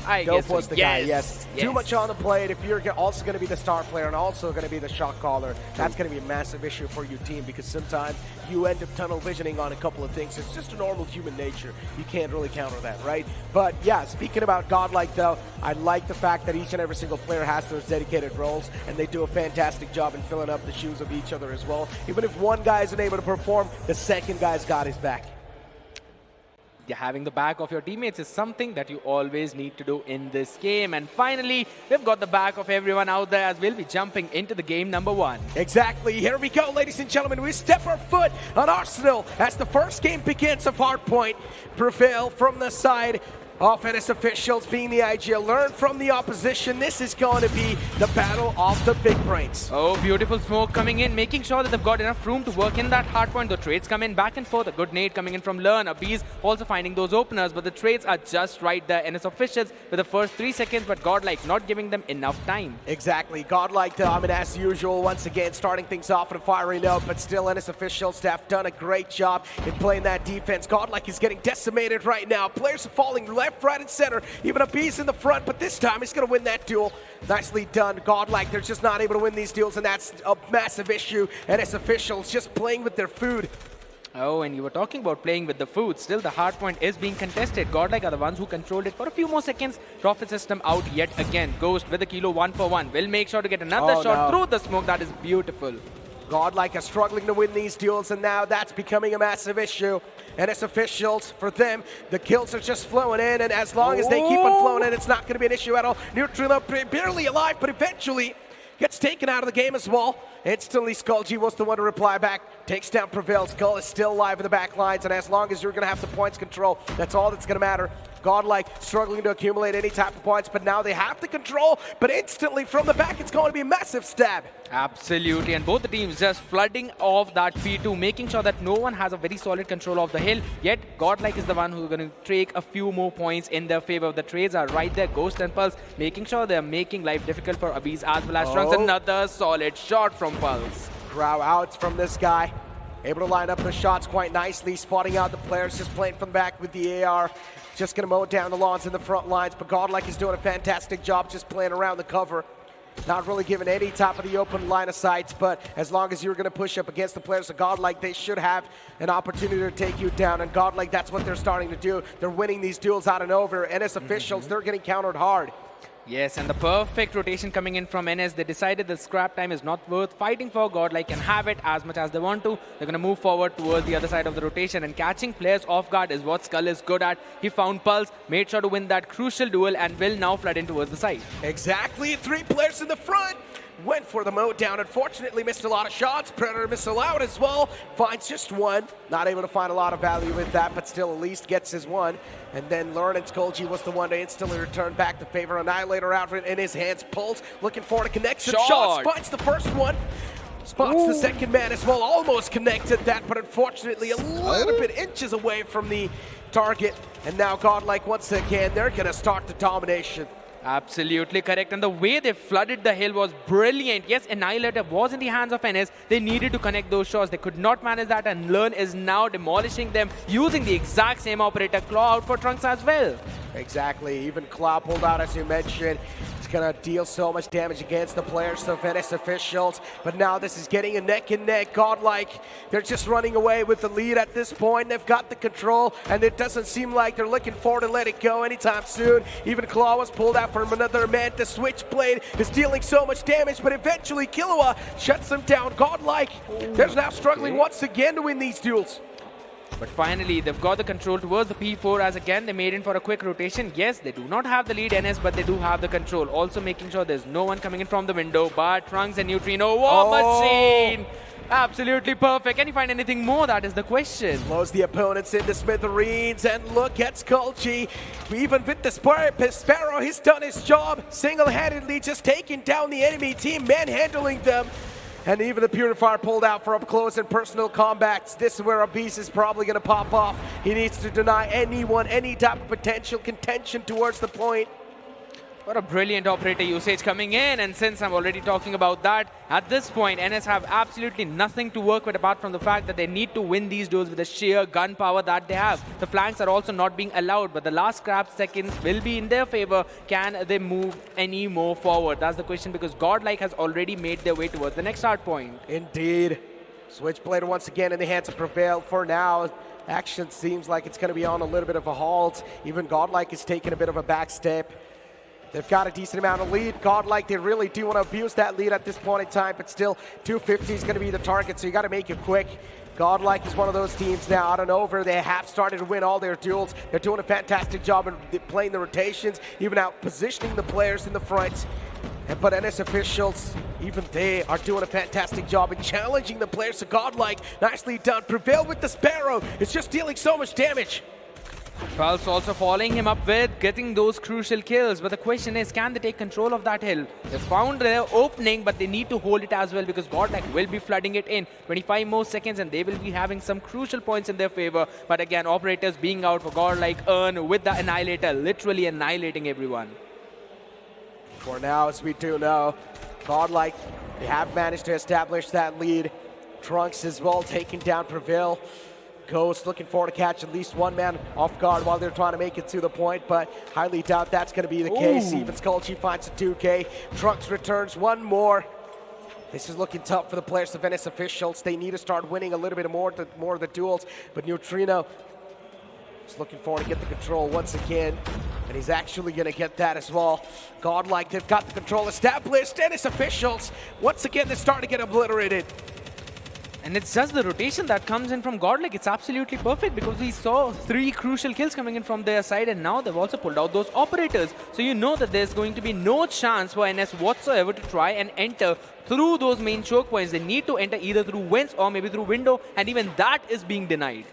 H: I
G: Dope
H: guess
G: was
H: so.
G: the guy, yes.
H: Yes.
G: Too much on the plate. If you're also going to be the star player and also going to be the shot caller, that's going to be a massive issue for your team because sometimes you end up tunnel visioning on a couple of things. It's just a normal human nature. You can't really counter that, right? But yeah, speaking about GodLiKe though, I like the fact that each and every single player has those dedicated roles and they do a fantastic job in filling up the shoes of each other as well. Even if one guy isn't able to perform, the second guy's got his back.
H: Having the back of your teammates is something that you always need to do in this game. And finally, we've got the back of everyone out there as we'll be jumping into the game number 1.
G: Exactly. Here we go, ladies and gentlemen. We step our foot on Arsenal as the first game begins of Hardpoint. Prevail from the side of NS officials being the IGL. Learn from the opposition. This is going to be the battle of the big brains.
H: Oh, beautiful smoke coming in, making sure that they've got enough room to work in that hard point. The trades come in back and forth. A good nade coming in from Learn. Abiz also finding those openers, but the trades are just right there. NS officials with the first 3 seconds, but GodLiKe not giving them enough time.
G: Exactly. GodLiKe, I mean, as usual, once again, starting things off on a fiery note, but still NS officials have done a great job in playing that defense. GodLiKe is getting decimated right now. Players are falling left, right, and center. Even Abiz in the front, but this time he's going to win that duel. Nicely done. GodLiKe, they're just not able to win these duels, and that's a massive issue. NS officials just playing with their food.
H: Oh, and you were talking about playing with the food. Still, the hard point is being contested. GodLiKe are the ones who controlled it for a few more seconds. Profit system out yet again. Ghost with a kilo 1 for 1. Will make sure to get another shot through the smoke. That is beautiful.
G: GodLiKe are struggling to win these duels, and now that's becoming a massive issue. NS officials, for them, the kills are just flowing in, and as long as they keep on flowing in, it's not going to be an issue at all. Neutrino barely alive, but eventually gets taken out of the game as well. Instantly, SkullG was the one to reply back. Takes down Prevail. Skull is still alive in the back lines, and as long as you're going to have the points control, that's all that's going to matter. GodLiKe struggling to accumulate any type of points, but now they have the control, but instantly from the back, it's going to be a massive stab.
H: Absolutely, and both the teams just flooding off that P2, making sure that no one has a very solid control of the hill, yet GodLiKe is the one who's going to take a few more points in their favor. The trades are right there, Ghost and Pulse, making sure they're making life difficult for Abiz as well as Trunks. Another solid shot from Pulse.
G: Growl out from this guy. Able to line up the shots quite nicely, spotting out the players, just playing from the back with the AR. Just going to mow down the lawns in the front lines, but GodLiKe is doing a fantastic job just playing around the cover. Not really giving any top of the open line of sights, but as long as you're going to push up against the players of GodLiKe, they should have an opportunity to take you down. And GodLiKe, that's what they're starting to do. They're winning these duels out and over. NS officials, they're getting countered hard.
H: Yes, and the perfect rotation coming in from NS. They decided the scrap time is not worth fighting for. GodLiKe can have it as much as they want to. They're going to move forward towards the other side of the rotation, and catching players off guard is what Skull is good at. He found Pulse, made sure to win that crucial duel, and will now flood in towards the side.
G: Exactly, 3 players in the front. Went for the moat down. Unfortunately, missed a lot of shots. Predator missed a lot as well. Finds just one. Not able to find a lot of value with that, but still at least gets his one. And then Learn and SkullG was the one to instantly return back the favor. Annihilator outfit in his hands. Pulse looking for a connection. Shots. Finds the first one. Spots the second man as well. Almost connected that, but unfortunately a little bit inches away from the target. And now GodLiKe once again, they're going to start the domination.
H: Absolutely correct, and the way they flooded the hill was brilliant. Yes, Annihilator was in the hands of NS. They needed to connect those shots. They could not manage that, and Learn is now demolishing them using the exact same operator. Claw out for Trunks as well.
G: Exactly, even Claw pulled out as you mentioned. It's going to deal so much damage against the players of NS officials, but now this is getting a neck and neck. GodLiKe, they're just running away with the lead at this point. They've got the control, and it doesn't seem like they're looking forward to let it go anytime soon. Even Claw was pulled out from another man. The Switchblade is dealing so much damage, but eventually Killua shuts them down. GodLiKe, they're now struggling once again to win these duels.
H: But finally, they've got the control towards the P4 as again they made in for a quick rotation. Yes, they do not have the lead NS, but they do have the control. Also making sure there's no one coming in from the window. But Trunks and Neutrino, war machine! Absolutely perfect. Can you find anything more? That is the question.
G: Blows the opponents into smithereens, and look at Skullji. Even with the Sparrow, he's done his job. Single-handedly just taking down the enemy team, manhandling them. And even the Purifier pulled out for up close and personal combats. This is where Abyss is probably going to pop off. He needs to deny anyone any type of potential contention towards the point.
H: What a brilliant operator usage coming in, and since I'm already talking about that, at this point NS have absolutely nothing to work with apart from the fact that they need to win these duels with the sheer gun power that they have. The flanks are also not being allowed, but the last scrap seconds will be in their favor. Can they move any more forward? That's the question, because GodLiKe has already made their way towards the next start point.
G: Indeed. Switchblade once again in the hands of Prevail for now. Action seems like it's going to be on a little bit of a halt. Even GodLiKe is taking a bit of a back step. They've got a decent amount of lead. GodLiKe, they really do want to abuse that lead at this point in time, but still 250 is going to be the target, so you got to make it quick. GodLiKe is one of those teams now out and over. They have started to win all their duels. They're doing a fantastic job in playing the rotations, even out positioning the players in the front. But NS officials, even they are doing a fantastic job in challenging the players of GodLiKe. Nicely done. Prevail with the Sparrow. It's just dealing so much damage.
H: Pulse also following him up with getting those crucial kills, but the question is, can they take control of that hill? They found their opening, but they need to hold it as well, because GodLiKe will be flooding it in. 25 more seconds and they will be having some crucial points in their favor. But again, operators being out for GodLiKe earn with the Annihilator, literally annihilating everyone.
G: For now, as we do know, GodLiKe, they have managed to establish that lead. Trunks as well taking down Prevail. Ghost looking forward to catch at least one man off guard while they're trying to make it to the point, but highly doubt that's going to be the case. Even Skullji finds a 2K. Trunks returns one more. This is looking tough for the players of NS officials. They need to start winning a little bit more of the duels, but Neutrino is looking forward to get the control once again, and he's actually going to get that as well. GodLiKe, they've got the control established. NS officials, once again, they're starting to get obliterated.
H: And it's just the rotation that comes in from GodLiKe. It's absolutely perfect, because we saw 3 crucial kills coming in from their side, and now they've also pulled out those operators. So you know that there's going to be no chance for NS whatsoever to try and enter through those main choke points. They need to enter either through vents or maybe through window, and even that is being denied.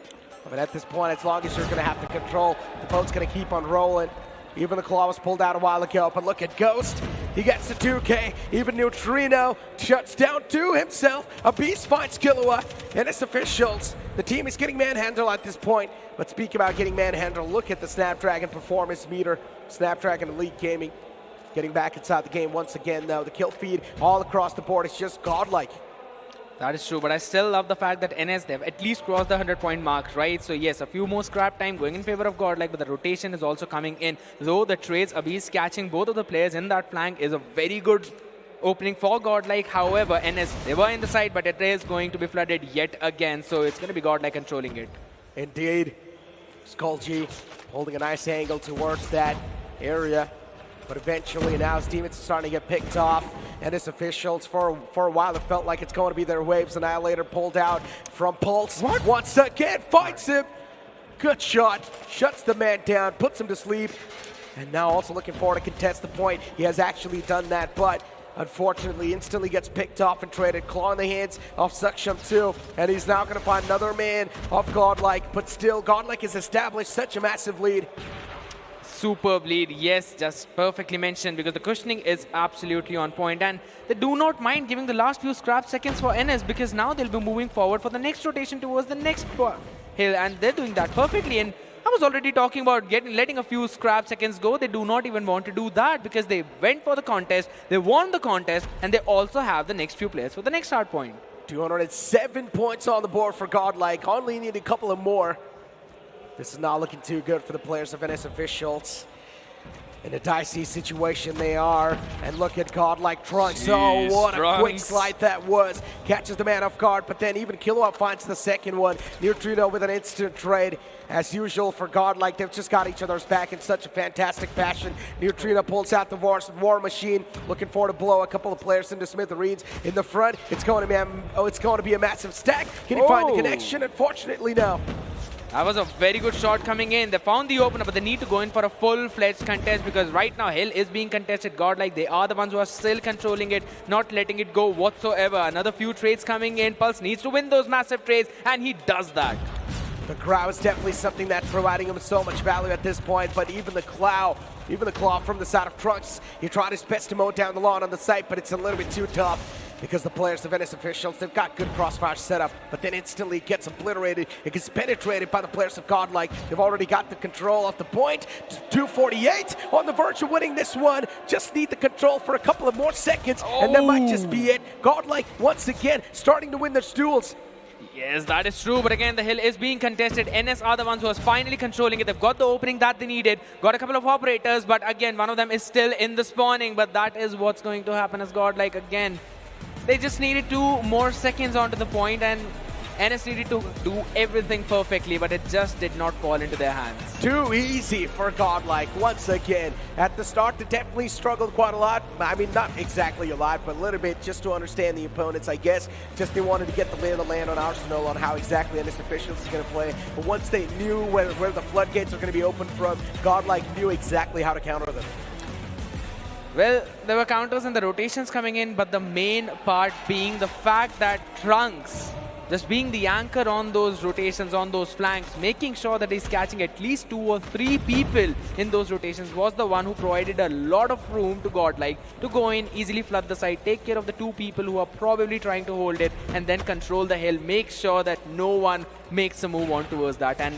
G: But at this point, as long as you're going to have the control, the boat's going to keep on rolling. Even the claw was pulled out a while ago, but look at Ghost. He gets the 2K. Even Neutrino shuts down to himself. A beast finds Killua. And it's officials. The team is getting manhandled at this point. But speak about getting manhandled, look at the Snapdragon performance meter. Snapdragon Elite Gaming getting back inside the game once again, though. The kill feed all across the board is just GodLiKe.
H: That is true, but I still love the fact that NS, they've at least crossed the 100-point mark, right? So yes, a few more scrap time going in favor of GodLiKe, but the rotation is also coming in. Though the trades, Abyss catching both of the players in that flank is a very good opening for GodLiKe. However, NS, they were in the side, but it is going to be flooded yet again. So it's going to be GodLiKe controlling it.
G: Indeed. Skullji holding a nice angle towards that area. But eventually now his teammates are starting to get picked off. And his officials, for a while, it felt like it's going to be their waves. Annihilator pulled out from Pulse. Once again, finds him. Good shot. Shuts the man down, puts him to sleep. And now also looking forward to contest the point. He has actually done that, but unfortunately instantly gets picked off and traded. Claw in the hands of Saksham too. And he's now going to find another man of GodLiKe. But still, GodLiKe has established such a massive lead.
H: Superb lead, yes, just perfectly mentioned, because the cushioning is absolutely on point, and they do not mind giving the last few scrap seconds for NS, because now they'll be moving forward for the next rotation towards the next hill, and they're doing that perfectly. And I was already talking about letting a few scrap seconds go. They do not even want to do that, because they went for the contest, they won the contest, and they also have the next few players for the next start point.
G: 207 points on the board for GodLiKe, only need a couple of more. This is not looking too good for the players of NS officials. In a dicey situation they are. And look at GodLiKe Trunks. Oh, what a quick slide that was. Catches the man off guard, but then even Killua finds the second one. Neutrino with an instant trade. As usual for GodLiKe, they've just got each other's back in such a fantastic fashion. Neutrino pulls out the war machine, looking forward to blow a couple of players into smithereens. In the front, it's going to be a massive stack. Can he find the connection? Unfortunately, no.
H: That was a very good shot coming in. They found the opener, but they need to go in for a full-fledged contest because right now Hill is being contested. GodLiKe, they are the ones who are still controlling it, not letting it go whatsoever. Another few trades coming in. Pulse needs to win those massive trades, and he does that.
G: The crowd is definitely something that's providing him so much value at this point, but even the claw from the side of Trunks, he tried his best to mow down the lawn on the site, but it's a little bit too tough. Because the players of NS officials, they've got good crossfire setup, but then instantly gets obliterated. It gets penetrated by the players of GodLiKe. They've already got the control of the point. 248 on the verge of winning this one. Just need the control for a couple of more seconds, and that might just be it. GodLiKe, once again, starting to win their duels.
H: Yes, that is true, but again, the hill is being contested. NS are the ones who are finally controlling it. They've got the opening that they needed, got a couple of operators, but again, one of them is still in the spawning, but that is what's going to happen as GodLiKe again. They just needed 2 more seconds onto the point, and NS needed to do everything perfectly, but it just did not fall into their hands.
G: Too easy for GodLiKe once again. At the start, they definitely struggled quite a lot. I mean, not exactly a lot, but a little bit just to understand the opponents, I guess. Just they wanted to get the lay of the land on Arsenal, on how exactly NS officials is going to play. But once they knew where the floodgates are going to be open from, GodLiKe knew exactly how to counter them.
H: Well, there were counters and the rotations coming in, but the main part being the fact that Trunks, just being the anchor on those rotations, on those flanks, making sure that he's catching at least 2 or 3 people in those rotations, was the one who provided a lot of room to GodLiKe to go in, easily flood the site, take care of the 2 people who are probably trying to hold it, and then control the hill, make sure that no one makes a move on towards that. And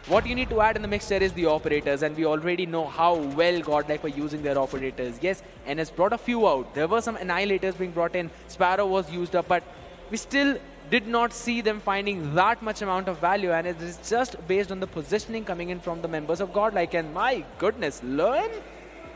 H: what you need to add in the mixture is the operators, and we already know how well GodLiKe were using their operators. Yes, NS brought a few out. There were some Annihilators being brought in. Sparrow was used up, but we still did not see them finding that much amount of value, and it is just based on the positioning coming in from the members of GodLiKe. And my goodness, Learn?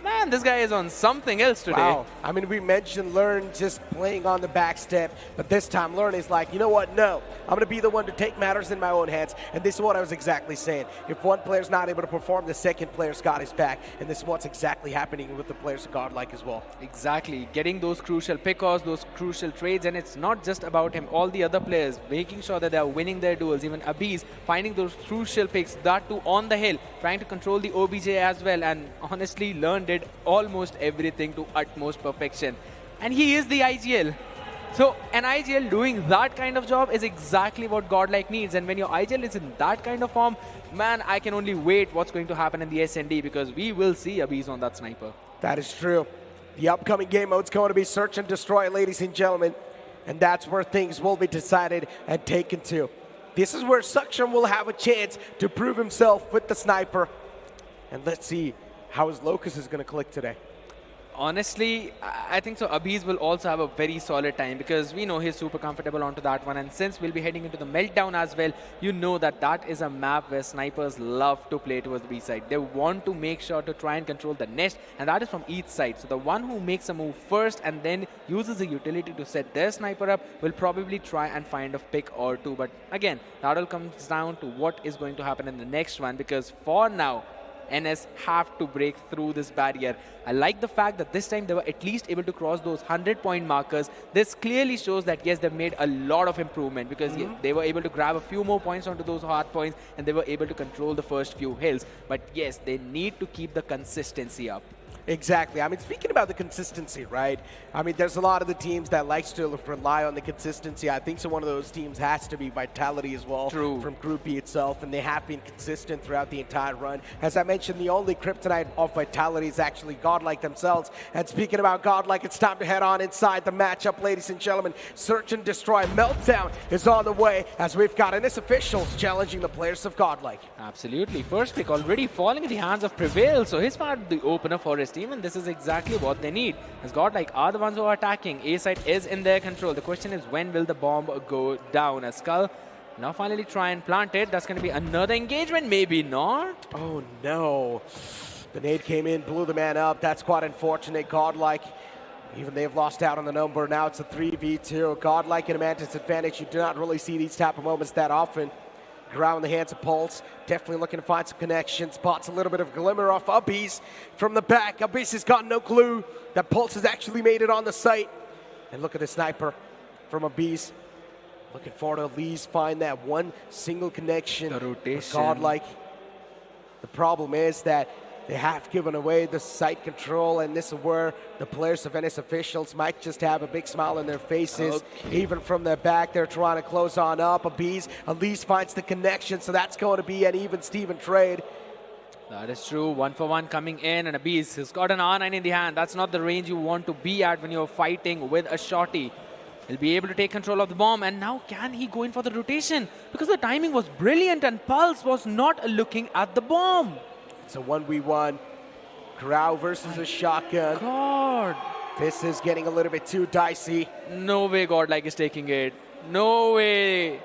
H: Man, this guy is on something else today.
G: Wow. I mean, we mentioned Learn just playing on the back step, but this time Learn is like, you know what, no. I'm going to be the one to take matters in my own hands, and this is what I was exactly saying. If one player's not able to perform, the second player's got his back, and this is what's exactly happening with the players of GodLiKe as well.
H: Exactly. Getting those crucial pick-offs, those crucial trades, and it's not just about him. All the other players making sure that they are winning their duels, even Abiz finding those crucial picks, that too on the hill, trying to control the OBJ as well, and honestly, Learn did almost everything to utmost perfection. And he is the IGL. So an IGL doing that kind of job is exactly what GodLiKe needs. And when your IGL is in that kind of form, man, I can only wait what's going to happen in the SND, because we will see Abiz on that sniper.
G: That is true. The upcoming game mode's going to be Search and Destroy, ladies and gentlemen. And that's where things will be decided and taken to. This is where Saksham will have a chance to prove himself with the sniper. And let's see how his Locust is going to click today.
H: Honestly, I think so. Abiz will also have a very solid time, because we know he's super comfortable onto that one. And since we'll be heading into the Meltdown as well, you know that that is a map where snipers love to play towards the B side. They want to make sure to try and control the nest, and that is from each side. So the one who makes a move first and then uses a utility to set their sniper up will probably try and find a pick or 2. But again, that all comes down to what is going to happen in the next one, because for now, NS have to break through this barrier. I like the fact that this time they were at least able to cross those 100-point markers. This clearly shows that, yes, they've made a lot of improvement, because they were able to grab a few more points onto those hard points, and they were able to control the first few hills. But yes, they need to keep the consistency up.
G: Exactly. I mean, speaking about the consistency, right? I mean, there's a lot of the teams that likes to rely on the consistency. I think so one of those teams has to be Vitality as well.
H: True.
G: From Group B itself, and they have been consistent throughout the entire run. As I mentioned, the only kryptonite of Vitality is actually GodLiKe themselves. And speaking about GodLiKe, it's time to head on inside the matchup, ladies and gentlemen. Search and Destroy Meltdown is on the way, as we've got NS officials challenging the players of GodLiKe.
H: Absolutely. First pick already falling in the hands of Prevail, so he's found the opener for his team, and this is exactly what they need. As GodLiKe are the ones who are attacking. A side is in their control. The question is, when will the bomb go down? As Skull now finally try and plant it. That's going to be another engagement. Maybe not.
G: Oh no. The nade came in, blew the man up. That's quite unfortunate. GodLiKe, even they've lost out on the number. Now it's a 3v2. GodLiKe in a mantis advantage. You do not really see these type of moments that often. Ground in the hands of Pulse, definitely looking to find some connections. Spots a little bit of glimmer off Abiz from the back. Abiz has got no clue that Pulse has actually made it on the site. And look at the sniper from Abiz. Looking forward to at least find that one single connection.
H: The rotation.
G: GodLiKe. The problem is that they have given away the sight control, and this is where the players of NS officials might just have a big smile on their faces.
H: Okay.
G: Even from their back, they're trying to close on up. Abiz at least finds the connection, so that's going to be an even Steven trade.
H: That is true. 1 for 1 coming in, and Abiz has got an R9 in the hand. That's not the range you want to be at when you're fighting with a shorty. He'll be able to take control of the bomb, and now can he go in for the rotation? Because the timing was brilliant and Pulse was not looking at the bomb.
G: It's a 1v1. Grau versus a shotgun.
H: God.
G: This is getting a little bit too dicey.
H: No way GodLiKe is taking it. No way.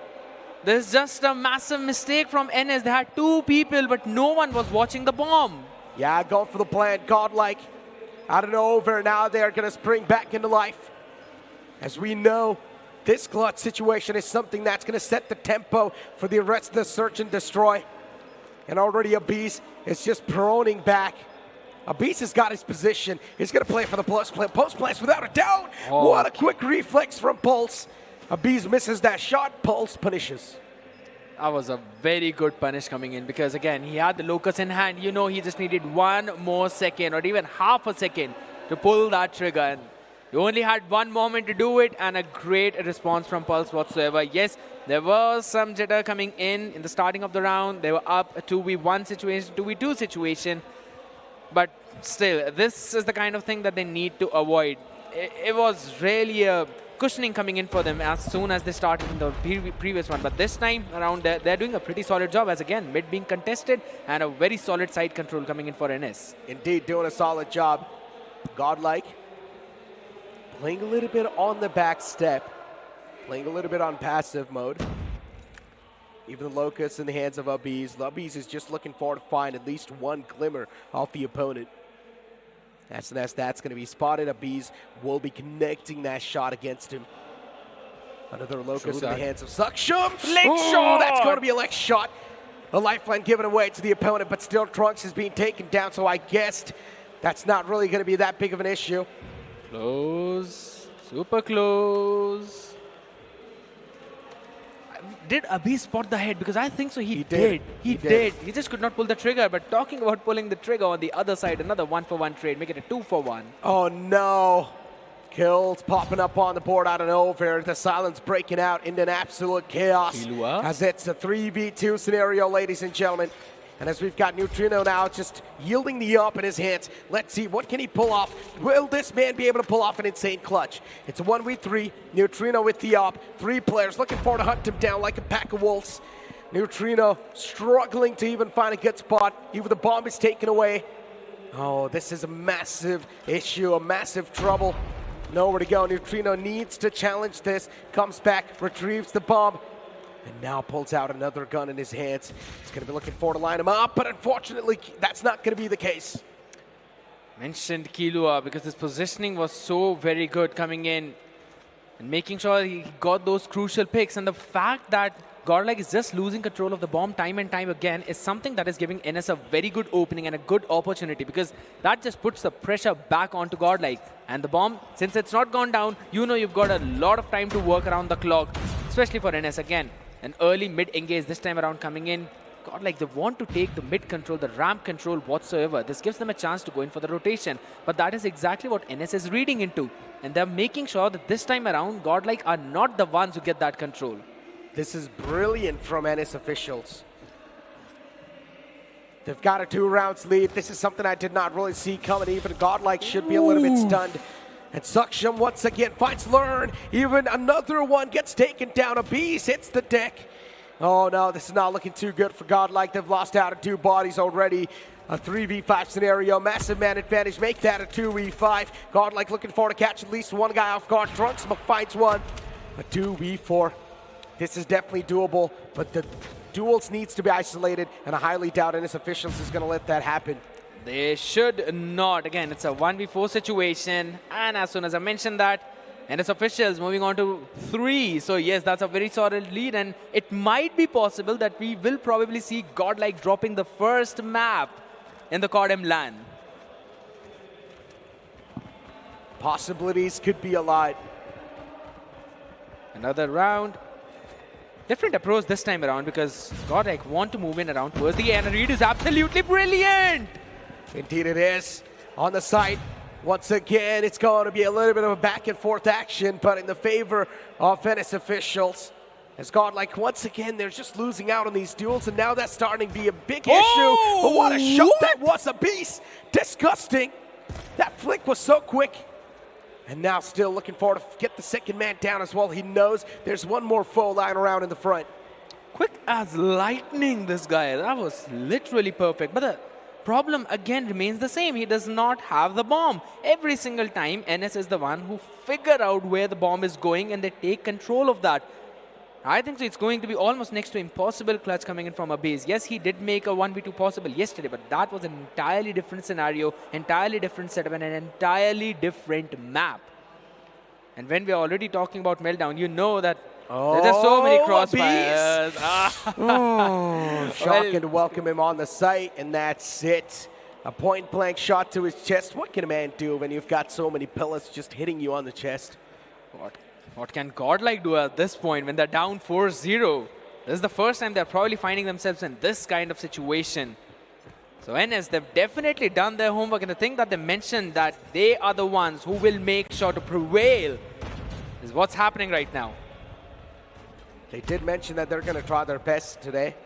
H: There's just a massive mistake from NS. They had 2 people, but no one was watching the bomb.
G: Yeah, going for the plan. GodLiKe out of nowhere. Now they're going to spring back into life. As we know, this clutch situation is something that's going to set the tempo for the rest of the search and destroy. And already Abiz is just proning back. Abiz has got his position. He's going to play for the post place without a doubt.
H: Oh.
G: What a quick reflex from Pulse. Abiz misses that shot. Pulse punishes.
H: That was a very good punish coming in because, again, he had the locus in hand. You know, he just needed 1 more second or even half a second to pull that trigger. And he only had 1 moment to do it, and a great response from Pulse whatsoever. Yes, there was some jitter coming in the starting of the round. They were up a 2v1 situation, 2v2 situation. But still, this is the kind of thing that they need to avoid. It was really a cushioning coming in for them as soon as they started in the previous one. But this time around, they're doing a pretty solid job as, again, mid being contested and a very solid side control coming in for NS.
G: Indeed, doing a solid job. GodLiKe playing a little bit on the back step, playing a little bit on passive mode. Even the locus in the hands of Abiz. Abiz is just looking forward to find at least 1 glimmer off the opponent. That's going to be spotted. Abiz will be connecting that shot against him. Another locus in the hands of Saksham. Oh, that's going to be a leg shot. A lifeline given away to the opponent, but still Trunks is being taken down, so I guessed that's not really going to be that big of an issue.
H: Close. Super close. Did Abiz spot the head? Because I think so. He did. He did. He just could not pull the trigger. But talking about pulling the trigger on the other side, another 1 for 1 trade. Make it a 2 for 1.
G: Oh, no. Kills popping up on the board out of nowhere. The silence breaking out into an absolute chaos.
H: Kilua.
G: As it's a 3v2 scenario, ladies and gentlemen. And as we've got Neutrino now just yielding the up in his hands, let's see, what can he pull off? Will this man be able to pull off an insane clutch? It's a 1v3, Neutrino with the up, 3 players looking forward to hunt him down like a pack of wolves. Neutrino struggling to even find a good spot, even the bomb is taken away. Oh, this is a massive issue, a massive trouble. Nowhere to go. Neutrino needs to challenge this, comes back, retrieves the bomb, and now pulls out another gun in his hands. He's going to be looking forward to line him up, but unfortunately, that's not going to be the case.
H: Mentioned Kilua because his positioning was so very good coming in and making sure he got those crucial picks. And the fact that GodLiKe is just losing control of the bomb time and time again is something that is giving NS a very good opening and a good opportunity, because that just puts the pressure back onto GodLiKe. And the bomb, since it's not gone down, you know you've got a lot of time to work around the clock, especially for NS. Again, an early mid engage this time around coming in. GodLiKe, they want to take the mid control, the ramp control whatsoever. This gives them a chance to go in for the rotation. But that is exactly what NS is reading into. And they're making sure that this time around, GodLiKe are not the ones who get that control.
G: This is brilliant from NS officials. They've got a 2-rounds lead. This is something I did not really see coming. Even GodLiKe should be a little bit stunned. And Saksham once again finds Learn. Even another one gets taken down. Abiz hits the deck. Oh no, this is not looking too good for GodLiKe. They've lost out of 2 bodies already. A 3v5 scenario, massive man advantage. Make that a 2v5. GodLiKe looking forward to catch at least 1 guy off guard. Trunks finds 1. A 2v4. This is definitely doable, but the duels needs to be isolated, and I highly doubt NS officials is going to let that happen.
H: They should not. Again, it's a 1v4 situation, and as soon as I mentioned that, NS officials moving on to 3. So yes, that's a very solid lead, and it might be possible that we will probably see GodLiKe dropping the first map in the CODM LAN.
G: Possibilities could be a lot.
H: Another round. Different approach this time around because GodLiKe want to move in around towards the end. Read is absolutely brilliant.
G: Indeed it is. On the side, once again, it's going to be a little bit of a back and forth action, but in the favor of Venice officials. As GodLiKe, once again, they're just losing out on these duels, and now that's starting to be a big issue. But what a shot that was, a beast. Disgusting. That flick was so quick. And now still looking forward to get the second man down as well. He knows there's one more foe lying around in the front.
H: Quick as lightning, this guy. That was literally perfect. But the problem again remains the same. He does not have the bomb. Every single time, NS is the one who figure out where the bomb is going and they take control of that. I think so it's going to be almost next to impossible clutch coming in from a base. Yes, he did make a 1v2 possible yesterday, but that was an entirely different scenario, entirely different setup, and an entirely different map. And when we're already talking about Meltdown, you know that there's just so many crossfires.
G: Shock and welcome him on the site, and that's it. A point-blank shot to his chest. What can a man do when you've got so many pellets just hitting you on the chest?
H: What can GodLiKe do at this point when they're down 4-0? This is the first time they're probably finding themselves in this kind of situation. So NS, they've definitely done their homework, and the thing that they mentioned that they are the ones who will make sure to prevail is what's happening right now.
G: They did mention that they're going to try their best today,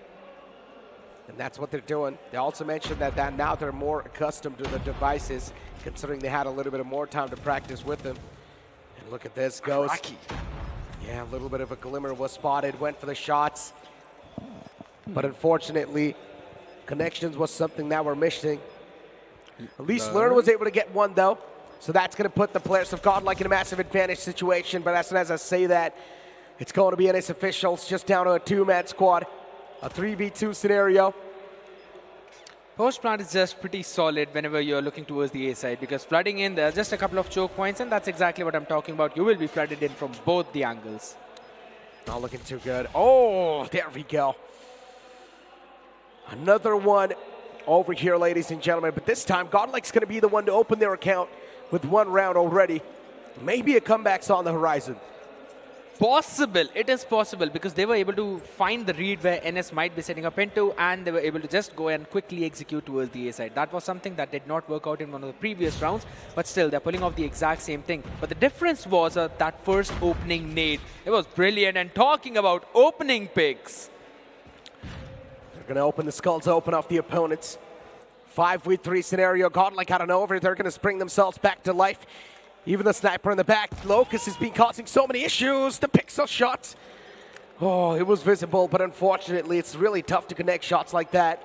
G: and that's what they're doing. They also mentioned that now they're more accustomed to the devices, considering they had a little bit of more time to practice with them. And look at this, goes.
H: Cracky.
G: Yeah, a little bit of a glimmer was spotted, went for the shots. But unfortunately, connections was something that we're missing. At least Learn was able to get one, though. So that's going to put the players of GodLiKe in a massive advantage situation. But as soon as I say that, it's going to be NS officials just down to a two-man squad. A 3v2 scenario.
H: Post plant is just pretty solid whenever you're looking towards the A side, because flooding in, there are just a couple of choke points, and that's exactly what I'm talking about. You will be flooded in from both the angles.
G: Not looking too good. Oh, there we go. Another one over here, ladies and gentlemen. But this time, GodLiKe's going to be the one to open their account with one round already. Maybe a comeback's on the horizon.
H: Possible. It is possible because they were able to find the read where NS might be setting up into, and they were able to just go and quickly execute towards the A side. That was something that did not work out in one of the previous rounds, but still they're pulling off the exact same thing. But the difference was that first opening nade. It was brilliant. And talking about opening picks,
G: they're going to open the skulls open off the opponents. 5v3 scenario. GodLiKe, I don't know if they're going to spring themselves back to life. Even the sniper in the back, Locust, has been causing so many issues. The pixel shot. Oh, it was visible, but unfortunately, it's really tough to connect shots like that.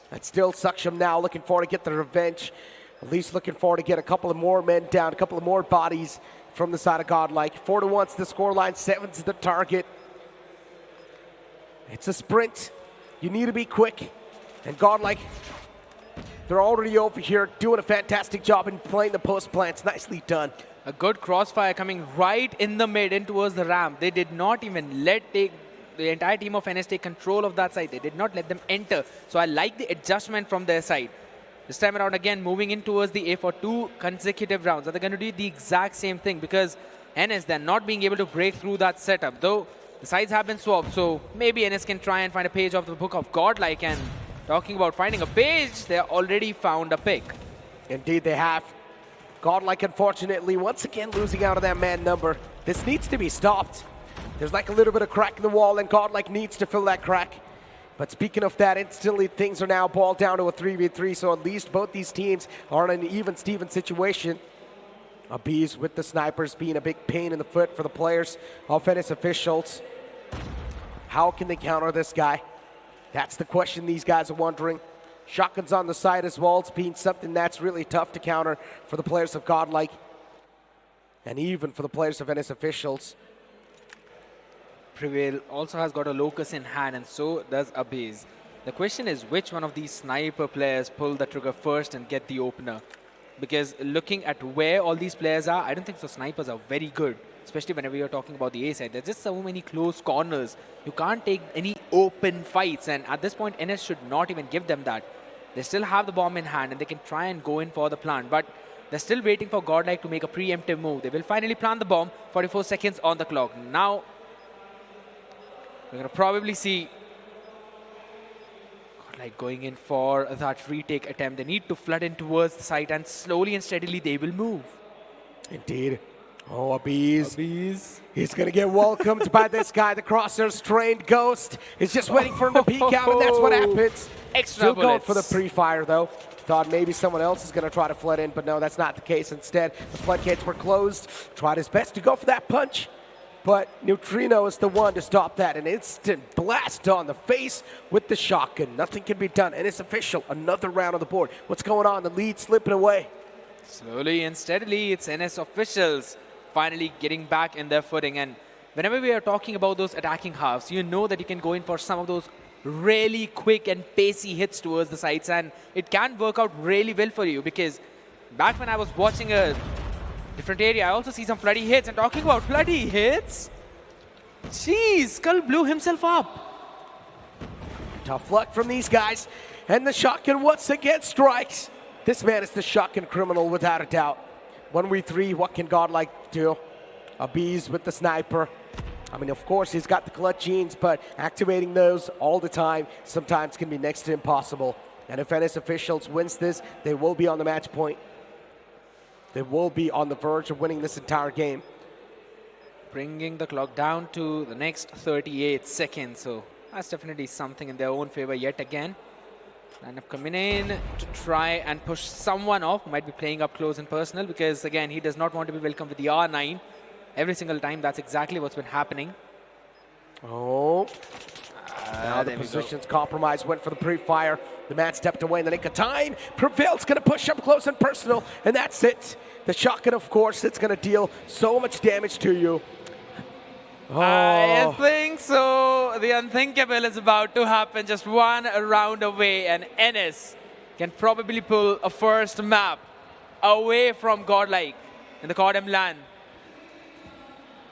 G: And still, Saksham now looking forward to get the revenge. At least looking forward to get a couple of more men down, a couple of more bodies from the side of GodLiKe. 4-1's the scoreline, 7's the target. It's a sprint. You need to be quick. And GodLiKe, they're already over here doing a fantastic job in playing the post plants. Nicely done.
H: a good crossfire coming right in the mid in towards the ramp. They did not even let the entire team of NS take control of that side. They did not let them enter. So I like the adjustment from their side. This time around again, moving in towards the A for 2 consecutive rounds. Are they going to do the exact same thing? Because NS, they're not being able to break through that setup. Though the sides have been swapped, so maybe NS can try and find a page of the book of GodLiKe. And talking about finding a page, they already found a pick.
G: Indeed they have. GodLiKe, unfortunately, once again losing out on that man number. This needs to be stopped. There's like a little bit of crack in the wall, and GodLiKe needs to fill that crack. But speaking of that, instantly things are now balled down to a 3v3, so at least both these teams are in an even-Steven situation. Bees with the snipers being a big pain in the foot for the players of NS officials. How can they counter this guy? That's the question these guys are wondering. Shotguns on the side as well. It's been something that's really tough to counter for the players of GodLiKe. And even for the players of NS officials.
H: Prevail also has got a locus in hand, and so does Abiz. The question is which one of these sniper players pull the trigger first and get the opener. Because looking at where all these players are, I don't think so snipers are very good. Especially whenever you're talking about the A side. There's just so many close corners. You can't take any open fights, and at this point NS should not even give them that. They still have the bomb in hand and they can try and go in for the plant, but they're still waiting for GodLiKe to make a preemptive move. They will finally plant the bomb. 44 seconds on the clock. Now We're going to probably see GodLiKe going in for that retake attempt. They need to flood in towards the site, and slowly and steadily they will move.
G: Indeed. Oh, Abiz. He's going to get welcomed by this guy, the Crosshairs trained Ghost. He's just waiting for him to peek out, and that's what happens.
H: Extra
G: Still going
H: bullets.
G: for the pre-fire, though. Thought maybe someone else is going to try to flood in, but no, that's not the case. Instead, the floodgates were closed. Tried his best to go for that punch, but Neutrino is the one to stop that. An instant blast on the face with the shotgun. Nothing can be done, and it's official. Another round on the board. What's going on? The lead slipping away.
H: Slowly and steadily, it's NS officials finally getting back in their footing. And whenever we are talking about those attacking halves, you know that you can go in for some of those really quick and pacey hits towards the sides, and it can work out really well for you, because back when I was watching a different area, I also see some floody hits. And talking about floody hits, jeez, Skull blew himself up.
G: Tough luck from these guys, and the shotgun once again strikes. This man is the shotgun criminal without a doubt. 1v3, what can GodLiKe do? Abiz with the sniper. I mean, of course, he's got the clutch genes, but activating those all the time sometimes can be next to impossible. And if NS officials wins this, they will be on the match point. They will be on the verge of winning this entire game.
H: Bringing the clock down to the next 38 seconds. So that's definitely something in their own favor yet again. Lineup coming in to try and push someone off. Might be playing up close and personal, because again, he does not want to be welcomed with the R9 every single time. That's exactly what's been happening.
G: Oh. Now the position's compromised. Went for the pre-fire. The man stepped away in the nick of time. Prevail's going to push up close and personal, and that's it. The shotgun, of course, it's going to deal so much damage to you. Oh.
H: I think so. The unthinkable is about to happen. Just one round away, and NS can probably pull a first map away from GodLiKe in the Cordem land.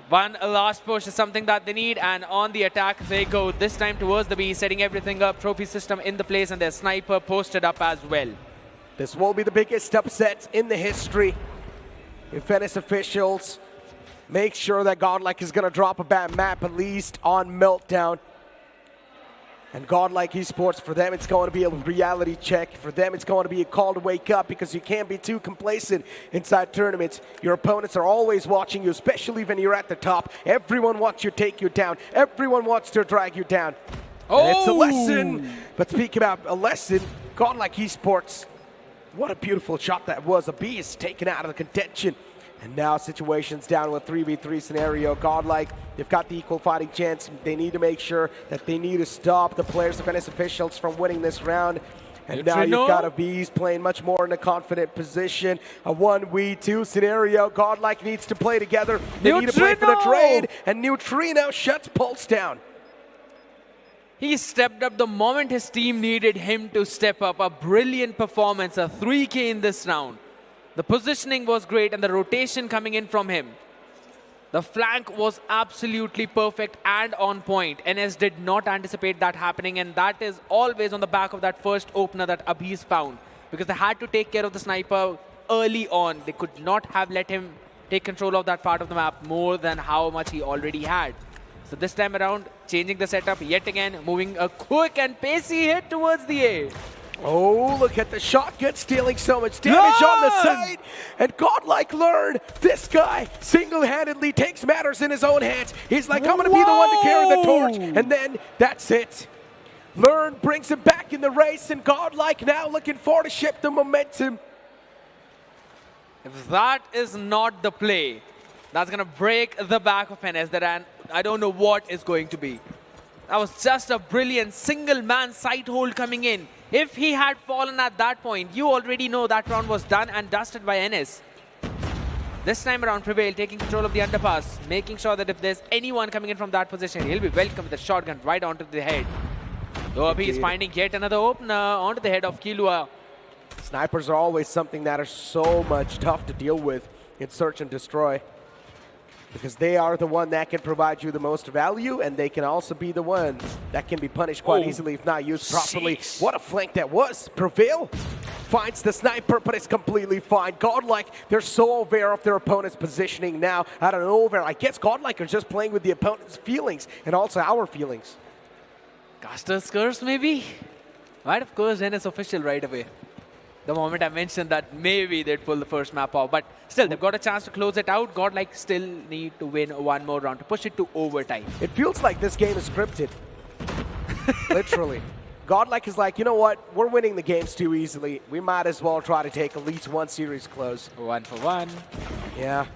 H: One last push is something that they need, and on the attack they go. This time towards the B, setting everything up. Trophy system in the place, and their sniper posted up as well.
G: This will be the biggest upset in the history. If NS officials make sure that GodLiKe is going to drop a bad map, at least on Meltdown. And GodLiKe Esports, for them, it's going to be a reality check. For them, it's going to be a call to wake up, because you can't be too complacent inside tournaments. Your opponents are always watching you, especially when you're at the top. Everyone wants to take you down. Everyone wants to drag you down.
H: Oh!
G: And it's a lesson. But speaking about a lesson, GodLiKe Esports, what a beautiful shot that was. A B is taken out of the contention. And now situation's down with 3v3 scenario. GodLiKe, they've got the equal fighting chance. They need to make sure that they need to stop the players of NS officials from winning this round. And now you've got Abiz playing much more in a confident position. A 1v2 scenario. GodLiKe needs to play together. They need to play for the trade. And Neutrino shuts Pulse down.
H: He stepped up the moment his team needed him to step up. A brilliant performance, a 3K in this round. The positioning was great, and the rotation coming in from him. The flank was absolutely perfect and on point. NS did not anticipate that happening, and that is always on the back of that first opener that Abiz found, because they had to take care of the sniper early on. They could not have let him take control of that part of the map more than how much he already had. So this time around, changing the setup yet again, moving a quick and pacey hit towards the A.
G: Oh, look at the shotgun stealing so much damage on the side. And GodLiKe learned this guy single-handedly takes matters in his own hands. He's like, I'm going to be the one to carry the torch. And then that's it. Learn brings him back in the race, and GodLiKe now looking forward to shift the momentum.
H: If that is not the play, that's going to break the back of NS. I don't know what is going to be. That was just a brilliant single-man sight hold coming in. If he had fallen at that point, you already know that round was done and dusted by NS. This time around, Prevail taking control of the underpass, making sure that if there's anyone coming in from that position, he'll be welcomed with a shotgun right onto the head. TWOB is finding yet another opener onto the head of Kilua.
G: Snipers are always something that are so much tough to deal with in Search and Destroy, because they are the one that can provide you the most value, and they can also be the one that can be punished quite easily if not used properly. What a flank that was. Prevail finds the sniper, but it's completely fine. GodLiKe, they're so aware of their opponent's positioning now. Out of nowhere, I guess GodLiKe are just playing with the opponent's feelings and also our feelings.
H: Caster's curse, maybe? Right, of course, NS official right away. The moment I mentioned that maybe they'd pull the first map off. But still, they've got a chance to close it out. GodLiKe still need to win one more round to push it to overtime.
G: It feels like this game is scripted. Literally. GodLiKe is like, you know what? We're winning the games too easily. We might as well try to take at least one series close.
H: 1 for 1.
G: Yeah.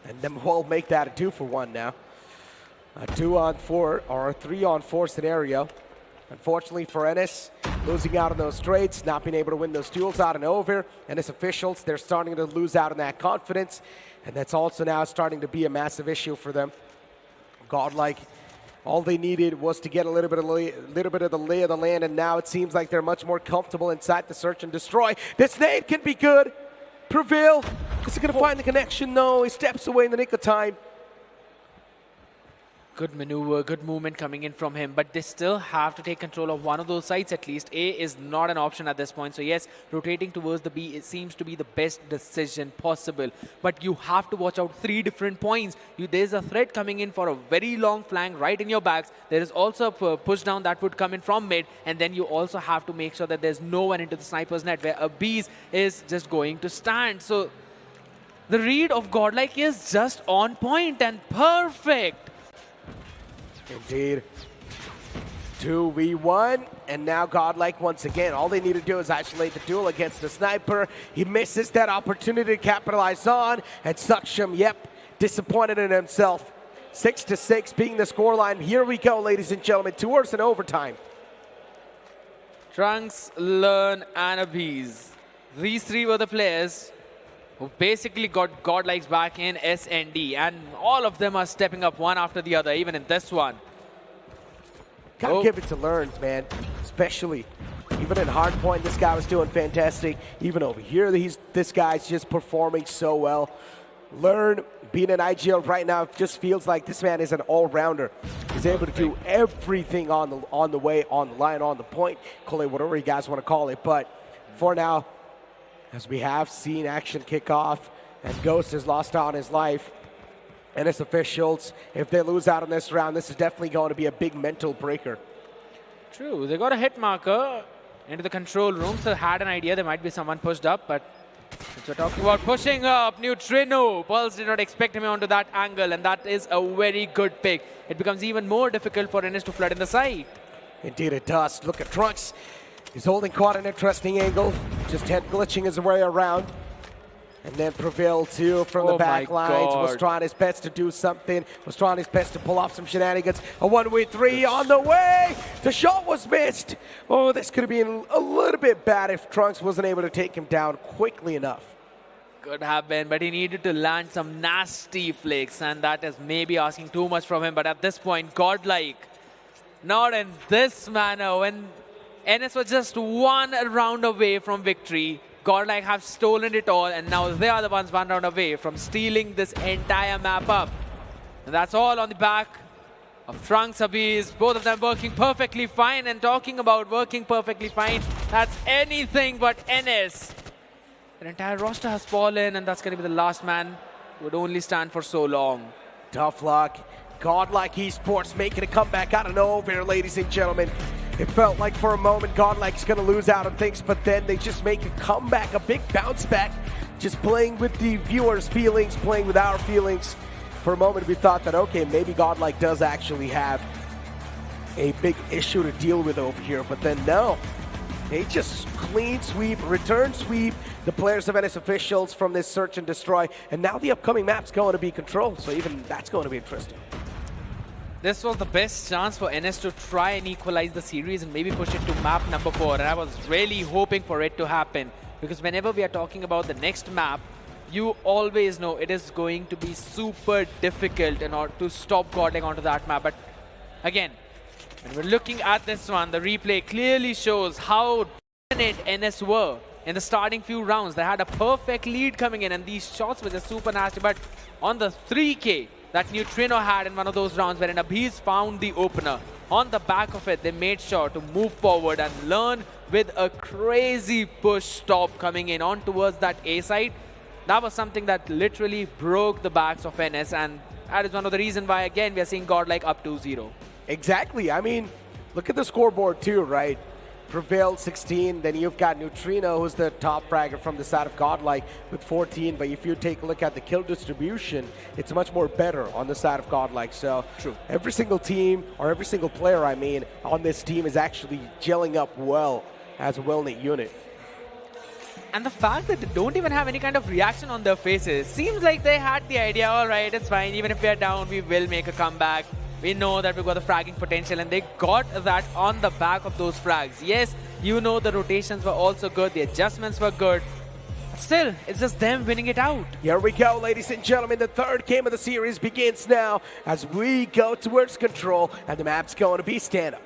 G: And then we'll make that a 2 for 1 now. A 2-on-4 or a 3-on-4 scenario. Unfortunately for NS, losing out on those trades, not being able to win those duels out and over. NS officials, they're starting to lose out on that confidence. And that's also now starting to be a massive issue for them. GodLiKe, all they needed was to get a little bit of the lay of the land, and now it seems like they're much more comfortable inside the search and destroy. This nade can be good. Prevail. Is he going to find the connection? No, he steps away in the nick of time.
H: Good maneuver, good movement coming in from him, but they still have to take control of one of those sites at least. A is not an option at this point, so yes, rotating towards the B, it seems to be the best decision possible. But you have to watch out 3 different points. There's a threat coming in for a very long flank right in your backs. There is also a push down that would come in from mid, and then you also have to make sure that there's no one into the sniper's net where a Bees is just going to stand. So the read of GodLiKe is just on point and perfect.
G: Indeed. 2v1, and now GodLiKe once again. All they need to do is isolate the duel against the sniper. He misses that opportunity to capitalize on, and Saksham, yep, disappointed in himself. 6-6 being the scoreline. Here we go, ladies and gentlemen, towards an overtime.
H: Trunks, Learn, and Abiz. These 3 were the players who basically got GodLiKe's back in SND, and all of them are stepping up one after the other, even in this one.
G: Gotta give it to Learns, man, especially. Even in hardpoint, this guy was doing fantastic. Even over here, this guy's just performing so well. Learn, being an IGL right now, just feels like this man is an all-rounder. He's able to do everything on the way, on the line, on the point, call it whatever you guys want to call it. But for now, as we have seen action kick off, and Ghost has lost out on his life. NS officials, if they lose out on this round, this is definitely going to be a big mental breaker.
H: True, they got a hit marker into the control room, so had an idea there might be someone pushed up, but since we're talking about pushing up, Neutrino, Pulse did not expect him onto that angle, and that is a very good pick. It becomes even more difficult for NS to flood in the side.
G: Indeed it does. Look at Trunks. He's holding quite an interesting angle, just head glitching his way around. And then Prevail too from the back lines, was trying his best to do something, was trying his best to pull off some shenanigans. A 1v3 on the way! The shot was missed! Oh, this could have been a little bit bad if Trunks wasn't able to take him down quickly enough.
H: Could have been, but he needed to land some nasty flicks, and that is maybe asking too much from him. But at this point, GodLiKe, not in this manner, when NS was just one round away from victory. GodLiKe have stolen it all, and now they are the ones 1 round away from stealing this entire map up. And that's all on the back of Trunks, Abiz, both of them working perfectly fine. And talking about working perfectly fine, that's anything but NS. Their entire roster has fallen, and that's going to be the last man who would only stand for so long.
G: Tough luck. GodLiKe Esports making a comeback out of nowhere, ladies and gentlemen. It felt like for a moment GodLiKe's going to lose out on things, but then they just make a comeback, a big bounce back, just playing with the viewers' feelings, playing with our feelings. For a moment we thought that, okay, maybe GodLiKe does actually have a big issue to deal with over here, but then no. They just clean sweep, return sweep the players of NS officials from this search and destroy, and now the upcoming map's going to be controlled, so even that's going to be interesting.
H: This was the best chance for NS to try and equalize the series and maybe push it to map number 4. And I was really hoping for it to happen, because whenever we are talking about the next map, you always know it is going to be super difficult in order to stop GodLiKe onto that map. But again, when we're looking at this one, the replay clearly shows how dominant NS were in the starting few rounds. They had a perfect lead coming in, and these shots were just super nasty. But on the 3K, that Neutrino had in one of those rounds wherein Abiz found the opener on the back of it, they made sure to move forward and learn with a crazy push stop coming in on towards that A side. That was something that literally broke the backs of NS, and that is one of the reasons why, again, we are seeing GodLiKe up 2-0.
G: Exactly. I mean, look at the scoreboard too, right? Prevail 16, then you've got Neutrino, who's the top fragger from the side of GodLiKe with 14, but if you take a look at the kill distribution, it's much more better on the side of GodLiKe. So
H: true.
G: Every single team, or every single player, I mean, on this team is actually gelling up well as a well-knit unit.
H: And the fact that they don't even have any kind of reaction on their faces seems like they had the idea, all right, it's fine, even if we are down, we will make a comeback. We know that we've got the fragging potential, and they got that on the back of those frags. Yes, you know the rotations were also good, the adjustments were good. But still, it's just them winning it out.
G: Here we go, ladies and gentlemen. The third game of the series begins now as we go towards control, and the map's going to be standoff.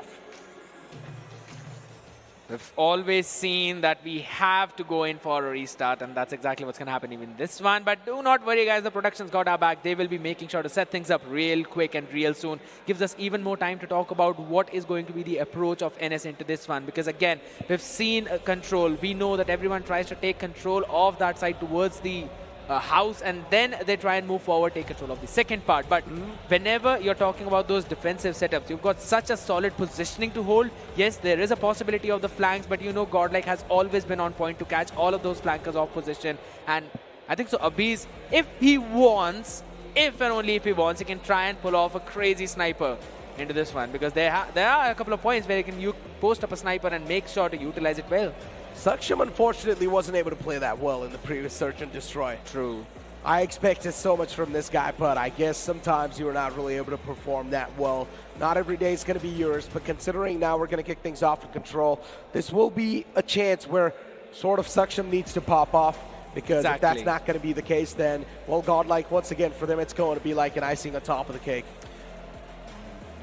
H: We've always seen that we have to go in for a restart, and that's exactly what's going to happen even this one. But do not worry, guys. The production's got our back. They will be making sure to set things up real quick and real soon. Gives us even more time to talk about what is going to be the approach of NS into this one. Because, again, we've seen control. We know that everyone tries to take control of that side towards the house, and then they try and move forward, take control of the second part. But whenever you're talking about those defensive setups, you've got such a solid positioning to hold. Yes, there is a possibility of the flanks, but you know GodLiKe has always been on point to catch all of those flankers off position. And I think so Abiz, if he wants, if and only if he wants, he can try and pull off a crazy sniper into this one, because there are a couple of points where you can post up a sniper and make sure to utilize it well.
G: Saksham unfortunately wasn't able to play that well in the previous Search and Destroy.
H: True.
G: I expected so much from this guy, but I guess sometimes you are not really able to perform that well. Not every day is going to be yours, but considering now we're going to kick things off in control, this will be a chance where sort of Saksham needs to pop off, because if that's not going to be the case, then, well, GodLiKe, once again, for them, it's going to be like an icing on top of the cake.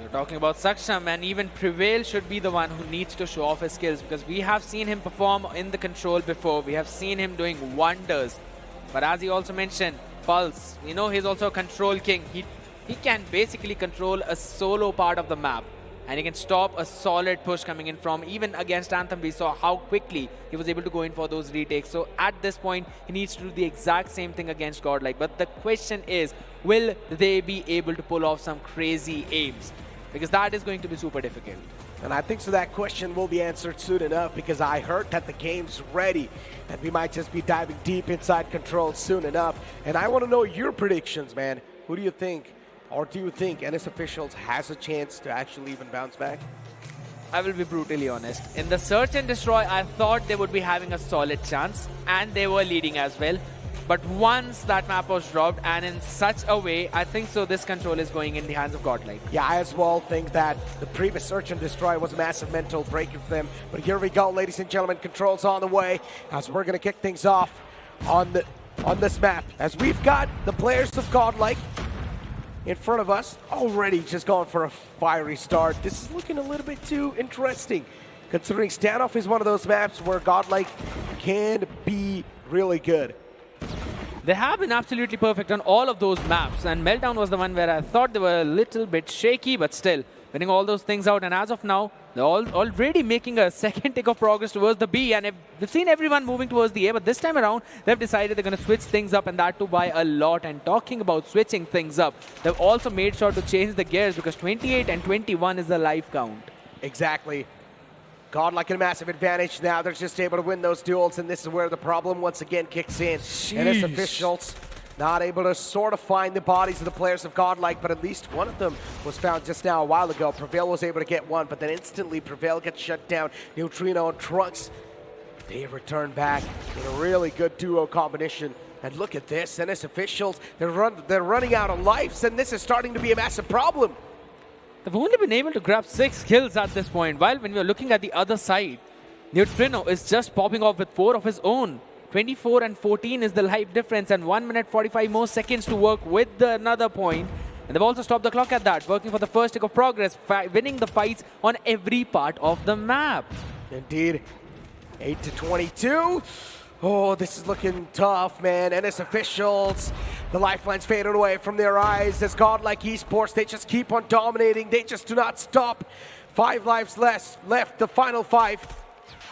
H: We're talking about Saksham, and even Prevail should be the one who needs to show off his skills, because we have seen him perform in the control before. We have seen him doing wonders. But as he also mentioned, Pulse, you know, he's also a control king. He can basically control a solo part of the map, and he can stop a solid push coming in from, even against Anthem, we saw how quickly he was able to go in for those retakes. So at this point, he needs to do the exact same thing against GodLiKe. But the question is, will they be able to pull off some crazy aims? Because that is going to be super difficult.
G: And I think so that question will be answered soon enough, because I heard that the game's ready, and we might just be diving deep inside control soon enough. And I want to know your predictions, man. Who do you think, or do you think NS Officials has a chance to actually even bounce back?
H: I will be brutally honest. In the Search and Destroy, I thought they would be having a solid chance, and they were leading as well. But once that map was dropped, and in such a way, I think so this control is going in the hands of GodLiKe.
G: Yeah, I as well think that the previous Search and Destroy was a massive mental breaker for them. But here we go, ladies and gentlemen. Control's on the way as we're going to kick things off on this map. As we've got the players of GodLiKe in front of us, already just going for a fiery start. This is looking a little bit too interesting, considering Standoff is one of those maps where GodLiKe can be really good.
H: They have been absolutely perfect on all of those maps, and Meltdown was the one where I thought they were a little bit shaky, but still winning all those things out. And as of now, they're already making a second tick of progress towards the B, and we've seen everyone moving towards the A, but this time around, they've decided they're going to switch things up, and that too by a lot. And talking about switching things up, they've also made sure to change the gears, because 28 and 21 is the life count.
G: Exactly. GodLiKe in a massive advantage now. They're just able to win those duels, and this is where the problem once again kicks in. And NS Officials not able to sort of find the bodies of the players of GodLiKe, but at least one of them was found just now a while ago. Prevail was able to get one, but then instantly Prevail gets shut down. Neutrino and Trunks, they return back with a really good duo combination. And look at this, NS Officials, they're running out of lives, and this is starting to be a massive problem.
H: They've only been able to grab 6 kills at this point, while when we're looking at the other side, Neutrino is just popping off with 4 of his own. 24 and 14 is the life difference, and 1 minute 45 more seconds to work with another point. And they've also stopped the clock at that, working for the first tick of progress, winning the fights on every part of the map.
G: Indeed. 8 to 22. Oh, this is looking tough, man. NS officials, the lifelines faded away from their eyes as GodLiKe Esports, they just keep on dominating. They just do not stop. 5 lives left, the final 5.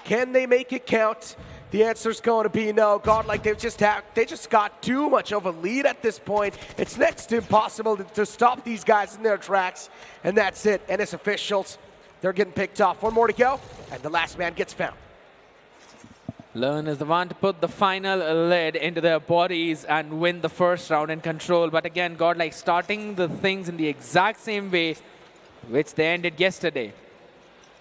G: Can they make it count? The answer's going to be no. GodLiKe, they just got too much of a lead at this point. It's next to impossible to stop these guys in their tracks. And that's it. NS officials, they're getting picked off. 1 more to go, and the last man gets found.
H: Learn is the one to put the final lead into their bodies and win the first round in control. But again, GodLiKe starting the things in the exact same way which they ended yesterday.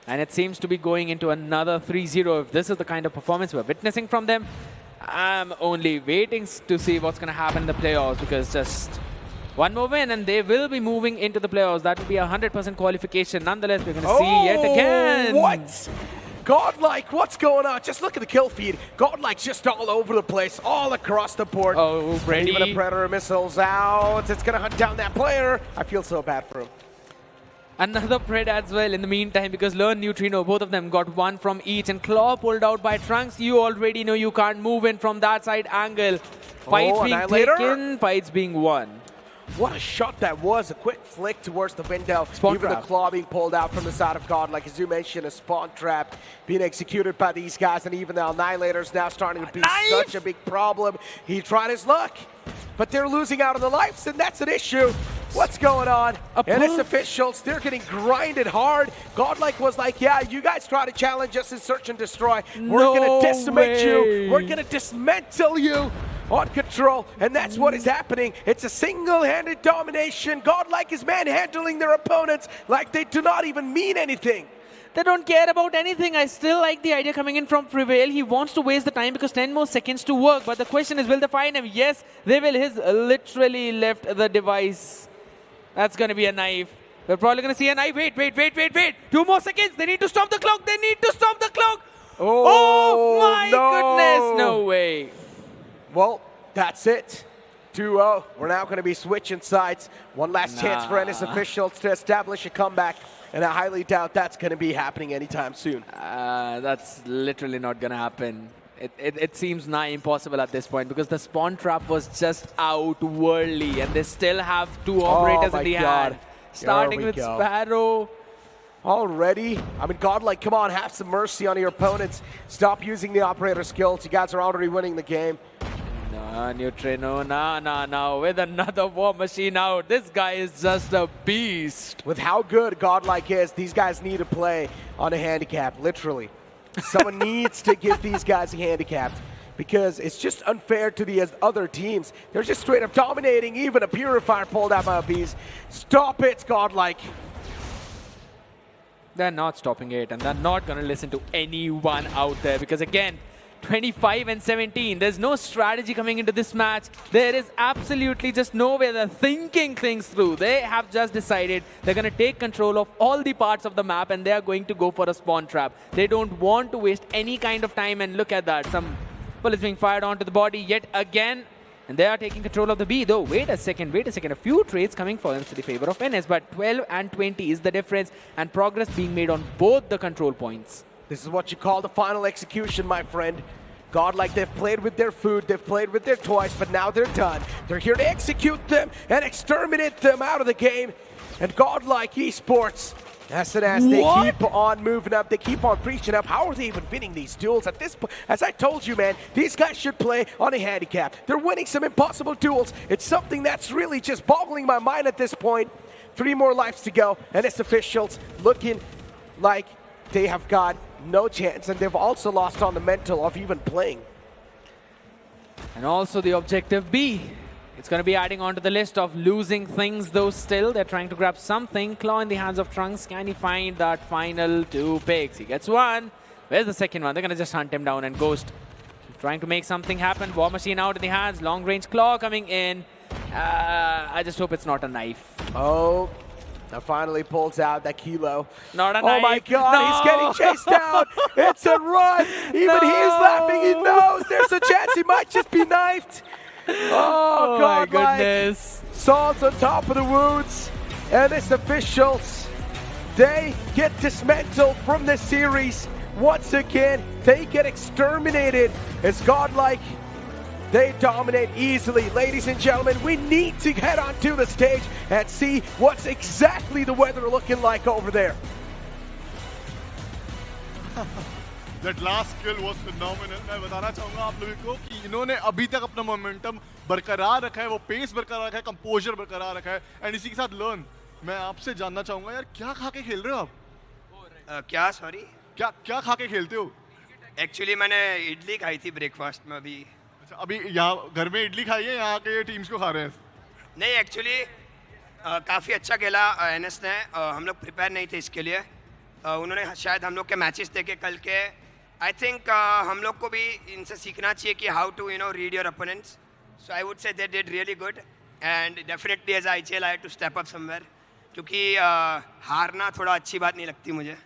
H: And it seems to be going into another 3-0. If this is the kind of performance we're witnessing from them, I'm only waiting to see what's going to happen in the playoffs, because just one more win and they will be moving into the playoffs. That will be a 100% qualification. Nonetheless, we're going to see yet again.
G: What? GodLiKe, what's going on? Just look at the kill feed. GodLiKe's just all over the place, all across the board.
H: Oh, Brady.
G: Even a Predator missile's out. It's going to hunt down that player. I feel so bad for him.
H: Another Pred as well in the meantime, because Learn, Neutrino, both of them got 1 from each. And Claw pulled out by Trunks. You already know you can't move in from that side angle. Fights being taken, fights being won.
G: What a shot that was. A quick flick towards the window.
H: Spawn
G: Even
H: trap.
G: the claw being pulled out from the side of GodLiKe. As you mentioned, a spawn trap being executed by these guys. And even the Annihilator's now starting to be such a big problem. He tried his luck, but they're losing out on the lives, and that's an issue. What's going on? And it's officials, they're getting grinded hard. GodLiKe was like, yeah, you guys try to challenge us in search and destroy. We're going to decimate you. We're going to dismantle you on control, and that's what is happening. It's a single-handed domination. GodLiKe is manhandling their opponents like they do not even mean anything.
H: They don't care about anything. I still like the idea coming in from Prevail. He wants to waste the time because 10 more seconds to work. But the question is, will they find him? Yes, they will. He's literally left the device. That's going to be a knife. We're probably going to see a knife. Wait. 2 more seconds. They need to stop the clock. They need to stop the clock. Oh my goodness. No way.
G: Well, that's it. 2-0. We're now going to be switching sides. One last chance for NS officials to establish a comeback. And I highly doubt that's going to be happening anytime soon.
H: That's literally not going to happen. It seems nigh impossible at this point because the spawn trap was just outworldly and they still have 2 operators in the hand. Starting with Sparrow.
G: Already? I mean, GodLiKe, come on, have some mercy on your opponents. Stop using the operator skills. You guys are already winning the game.
H: No, Neutrino, no. With another war machine out. This guy is just a beast.
G: With how good GodLiKe is, these guys need to play on a handicap, literally. Someone needs to give these guys a handicap because it's just unfair to the other teams. They're just straight up dominating. Even a Purifier pulled out by a Beast. Stop it, GodLiKe.
H: They're not stopping it, and they're not going to listen to anyone out there because, again, 25 and 17. There's no strategy coming into this match. There is absolutely just no way they're thinking things through. They have just decided they're going to take control of all the parts of the map and they are going to go for a spawn trap. They don't want to waste any kind of time, and look at that. Some bullets being fired onto the body yet again. And they are taking control of the B, though. Wait a second. A few trades coming for them to the favor of NS, but 12 and 20 is the difference, and progress being made on both the control points.
G: This is what you call the final execution, my friend. GodLiKe, they've played with their food, they've played with their toys, but now they're done. They're here to execute them and exterminate them out of the game. And GodLiKe Esports, as they keep on moving up, they keep on preaching up. How are they even winning these duels at this point? As I told you, man, these guys should play on a handicap. They're winning some impossible duels. It's something that's really just boggling my mind at this point. 3 more lives to go, and it's officials looking like they have got no chance, and they've also lost on the mental of even playing.
H: And also the objective B. It's going to be adding on to the list of losing things, though still they're trying to grab something. Claw in the hands of Trunks. Can he find that final 2 picks? He gets 1. Where's the second one? They're going to just hunt him down and ghost. Trying to make something happen. War machine out in the hands. Long range claw coming in. I just hope it's not a knife.
G: Oh. Now finally pulls out that kilo.
H: Not a knife.
G: Oh my God, he's getting chased down. It's a run. Even he's laughing. He knows there's a chance he might just be knifed. Oh God,
H: my goodness.
G: Salt on top of the wounds. And it's officials. They get dismantled from this series. once again, they get exterminated as GodLiKe, they dominate easily. Ladies and gentlemen, we need to head onto the stage and see what's exactly the weather looking like over there.
F: That last kill was phenomenal. मैं बताना चाहूँगा आप लोगों को कि इन्होंने अभी तक अपना मोमेंटम बरकरार रखा है, वो पेस बरकरार रखा है, कंपोजर बरकरार रखा है, एंड इसी के साथ लर्न। मैं आपसे जानना चाहूँगा यार, क्या खा के खेल रहे हो आप?
I: क्या सॉरी?
F: क्या खा के खेलते हो?
I: एक्चुअली मैंने इडली खाई थी ब्रेकफास्ट में अभी।
F: अच्छा, अभी यहाँ घर में इडली खाई है, यहाँ के टीम्स को खा रहे हैं?
I: नहीं, एक्चुअली काफ़ी अच्छा खेला एनएस ने। हम लोग प्रिपेयर नहीं थे इसके लिए। उन्होंने शायद हम लोग के मैचेस देखे कल के। आई थिंक हम लोग को भी इनसे सीखना चाहिए कि how to read your opponents. So I would say they did really good and definitely as IGL I had to step up somewhere, क्योंकि हारना थोड़ा अच्छी बात नहीं लगती मुझे।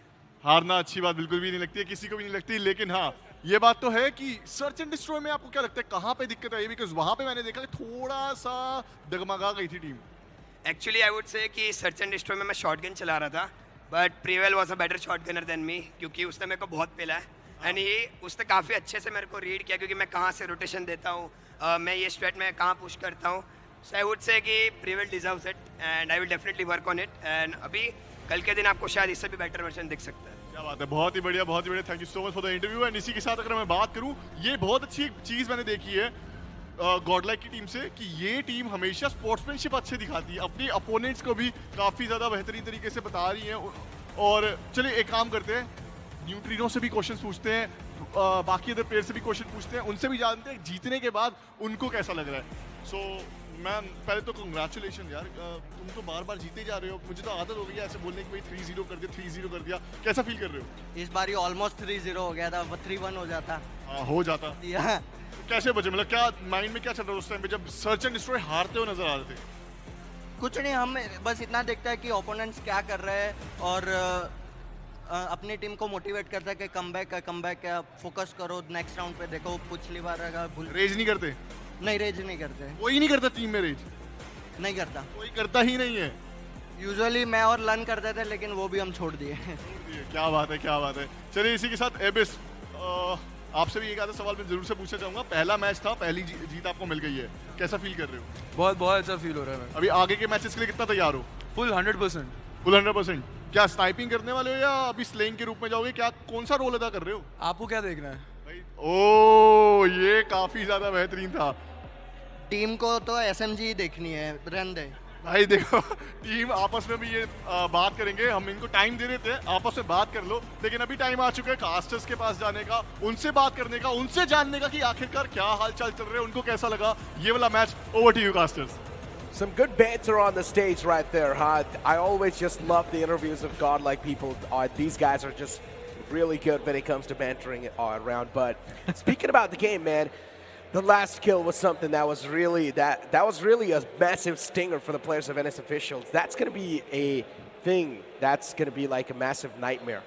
F: हारना अच्छी बात बिल्कुल भी नहीं लगती है, किसी को भी नहीं लगती। लेकिन हाँ, ये बात तो है कि सर्च एंड डिस्ट्रॉय में आपको क्या लगता है कहाँ पे दिक्कत आई? बिकॉज वहाँ पे मैंने देखा कि थोड़ा सा डगमगा गई थी team.
I: Actually I would say कि सर्च एंड डिस्ट्रॉय में मैं शॉटगन चला रहा था, but Prevail was a better shotgunner than me, क्योंकि उसने मेरे को बहुत पिला है एंड उसने काफ़ी अच्छे से मेरे को रीड किया, क्योंकि मैं कहाँ से रोटेशन देता हूँ, मैं ये स्ट्रेट में कहाँ पुश करता हूँ। सो आई वुड से कि prevail deserves it and I will definitely work on it and अभी कल के दिन आपको शायद इससे भी बेटर वर्जन दिख सकता है।
F: क्या बात है, बहुत ही बढ़िया, बहुत ही बढ़िया। Thank you so much for the interview. And इसी के साथ अगर मैं बात करूँ, ये बहुत अच्छी एक चीज़ मैंने देखी है गॉडलाइक की टीम से कि ये टीम हमेशा स्पोर्ट्समैनशिप अच्छे दिखाती है, अपनी अपोनेंट्स को भी काफ़ी ज़्यादा बेहतरीन तरीके से बता रही हैं। और चलिए एक काम करते हैं, न्यूट्रिनो से भी क्वेश्चन पूछते हैं, बाकी अदर प्लेयर से भी क्वेश्चन पूछते हैं, उनसे भी जानते हैं जीतने के बाद उनको कैसा लग रहा है। सो मैम, पहले तो कंग्रेचुलेशन यार, तुम तो बार बार जीते जा रहे हो। मुझे तो आदत हो गई है ऐसे बोलने की, भाई 3-0 कर दिया, 3-0 कर दिया। कैसा फील कर रहे हो?
K: इस बार ऑलमोस्ट 3-0 हो गया था, 3-1 हो जाता।
F: हाँ, हो जाता। कैसे बचे, मतलब क्या माइंड में क्या चल रहा था उस टाइम पे जब सर्च एंड डिस्ट्रॉय हारते हो नजर आ रहे थे?
K: कुछ नहीं, हम बस इतना देखते हैं कि ओपोनेंट्स क्या कर रहे हैं और अपनी टीम को मोटिवेट करता है कि कमबैक है, फोकस करो, नेक्स्ट राउंड पे देखो। पिछली बार
F: रेज नहीं करते?
K: नहीं, रेज नहीं करते।
F: कोई नहीं करता टीम में रेज?
K: नहीं करता,
F: कोई करता ही नहीं है।
K: यूजुअली मैं और लन करते थे, लेकिन वो भी हम छोड़ दिए।
F: क्या बात है, क्या बात है। चलिए इसी के साथ एबिस, आपसे भी एक आधा सवाल मैं जरूर से पूछना चाहूंगा। पहला मैच था, पहली जीत आपको मिल गई है, कैसा फील कर रहे हो?
L: बहुत अच्छा फील हो रहा है।
F: अभी आगे के मैचेस के लिए कितना तैयार हो?
L: फुल 100%।
F: फुल 100%। क्या स्नाइपिंग करने वाले हो या अभी स्लेइंग के रूप में जाओगे? क्या कौन सा रोल अदा कर रहे हो?
L: आपको क्या देखना है
F: भाई? ओ, ये काफी ज्यादा बेहतरीन था।
K: टीम को तो SMG देखनी है, रन दे
F: भाई। देखो, टीम आपस में भी ये बात करेंगे, हम इनको टाइम दे देते हैं, आपस में बात कर लो। लेकिन अभी टाइम आ चुका है कास्टर्स के पास जाने का, उनसे बात करने का, उनसे जानने का कि आखिरकार क्या हाल चाल चल रहे हैं, उनको कैसा लगा ये वाला match. Over to you casters.
G: Some good banter on the stage right there, huh? I always just love the interviews of GodLiKe people. These guys are just really good when it comes to bantering it all around. But speaking about the game, man, the last kill was something that was really a massive stinger for the players of NS officials. That's going to be a thing that's going to be like a massive nightmare.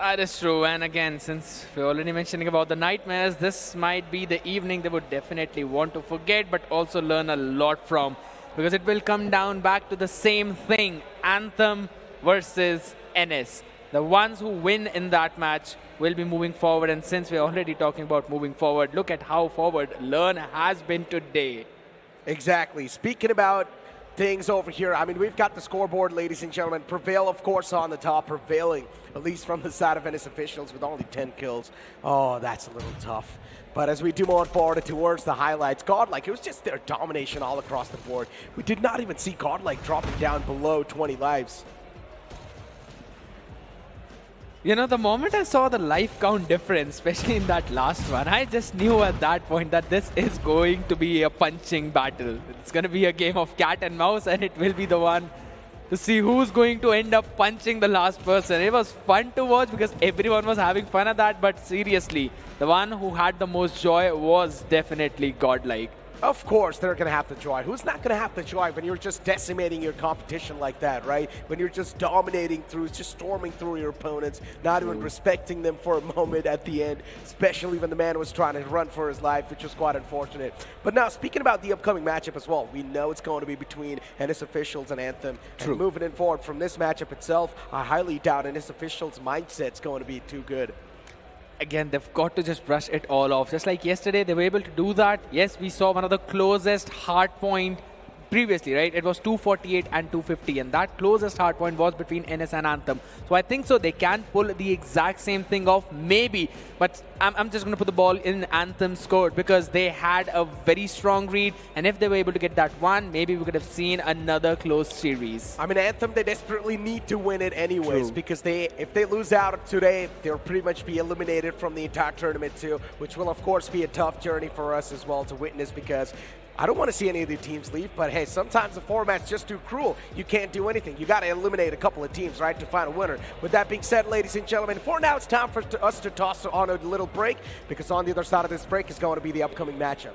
H: That is true. And again, since we're already mentioning about the nightmares, this might be the evening they would definitely want to forget, but also learn a lot from. Because it will come down back to the same thing, Anthem versus NS. The ones who win in that match will be moving forward. And since we're already talking about moving forward, look at how forward Learn has been today.
G: Exactly. Speaking about things over here, I mean, we've got the scoreboard, ladies and gentlemen. Prevail, of course, on the top, prevailing, at least from the side of NS officials, with only 10 kills. Oh, that's a little tough. But as we do move forward towards the highlights, GodLiKe, it was just their domination all across the board. We did not even see GodLiKe dropping down below 20 lives.
H: You know, the moment I saw the life count difference, especially in that last one, I just knew at that point that this is going to be a punching battle. It's going to be a game of cat and mouse, and it will be the one to see who's going to end up punching the last person. It was fun to watch because everyone was having fun at that, but seriously, the one who had the most joy was definitely GodLiKe.
G: Of course, they're going to have the joy. Who's not going to have the joy when you're just decimating your competition like that, right? When you're just dominating through, just storming through your opponents, not even respecting them for a moment at the end, especially when the man was trying to run for his life, which was quite unfortunate. But now, speaking about the upcoming matchup as well, we know it's going to be between NS officials and Anthem.
H: True.
G: And moving in forward from this matchup itself, I highly doubt NS officials' mindset's going to be too good.
H: again, they've got to just brush it all off. Just like yesterday, they were able to do that. Yes, we saw one of the closest hard point previously, right? It was 248 and 250, and that closest hard point was between NS and Anthem. So I think so they can pull the exact same thing off, maybe. But I'm just going to put the ball in Anthem's court because they had a very strong read, and if they were able to get that one, maybe we could have seen another close series.
G: I mean, Anthem, they desperately need to win it anyways.
H: True.
G: Because if they lose out today, they'll pretty much be eliminated from the entire tournament too, which will of course be a tough journey for us as well to witness, because I don't want to see any of the teams leave, but hey, sometimes the format's just too cruel. You can't do anything. You got to eliminate a couple of teams, right, to find a winner. With that being said, ladies and gentlemen, for now it's time for us to toss on a little break, because on the other side of this break is going to be the upcoming matchup.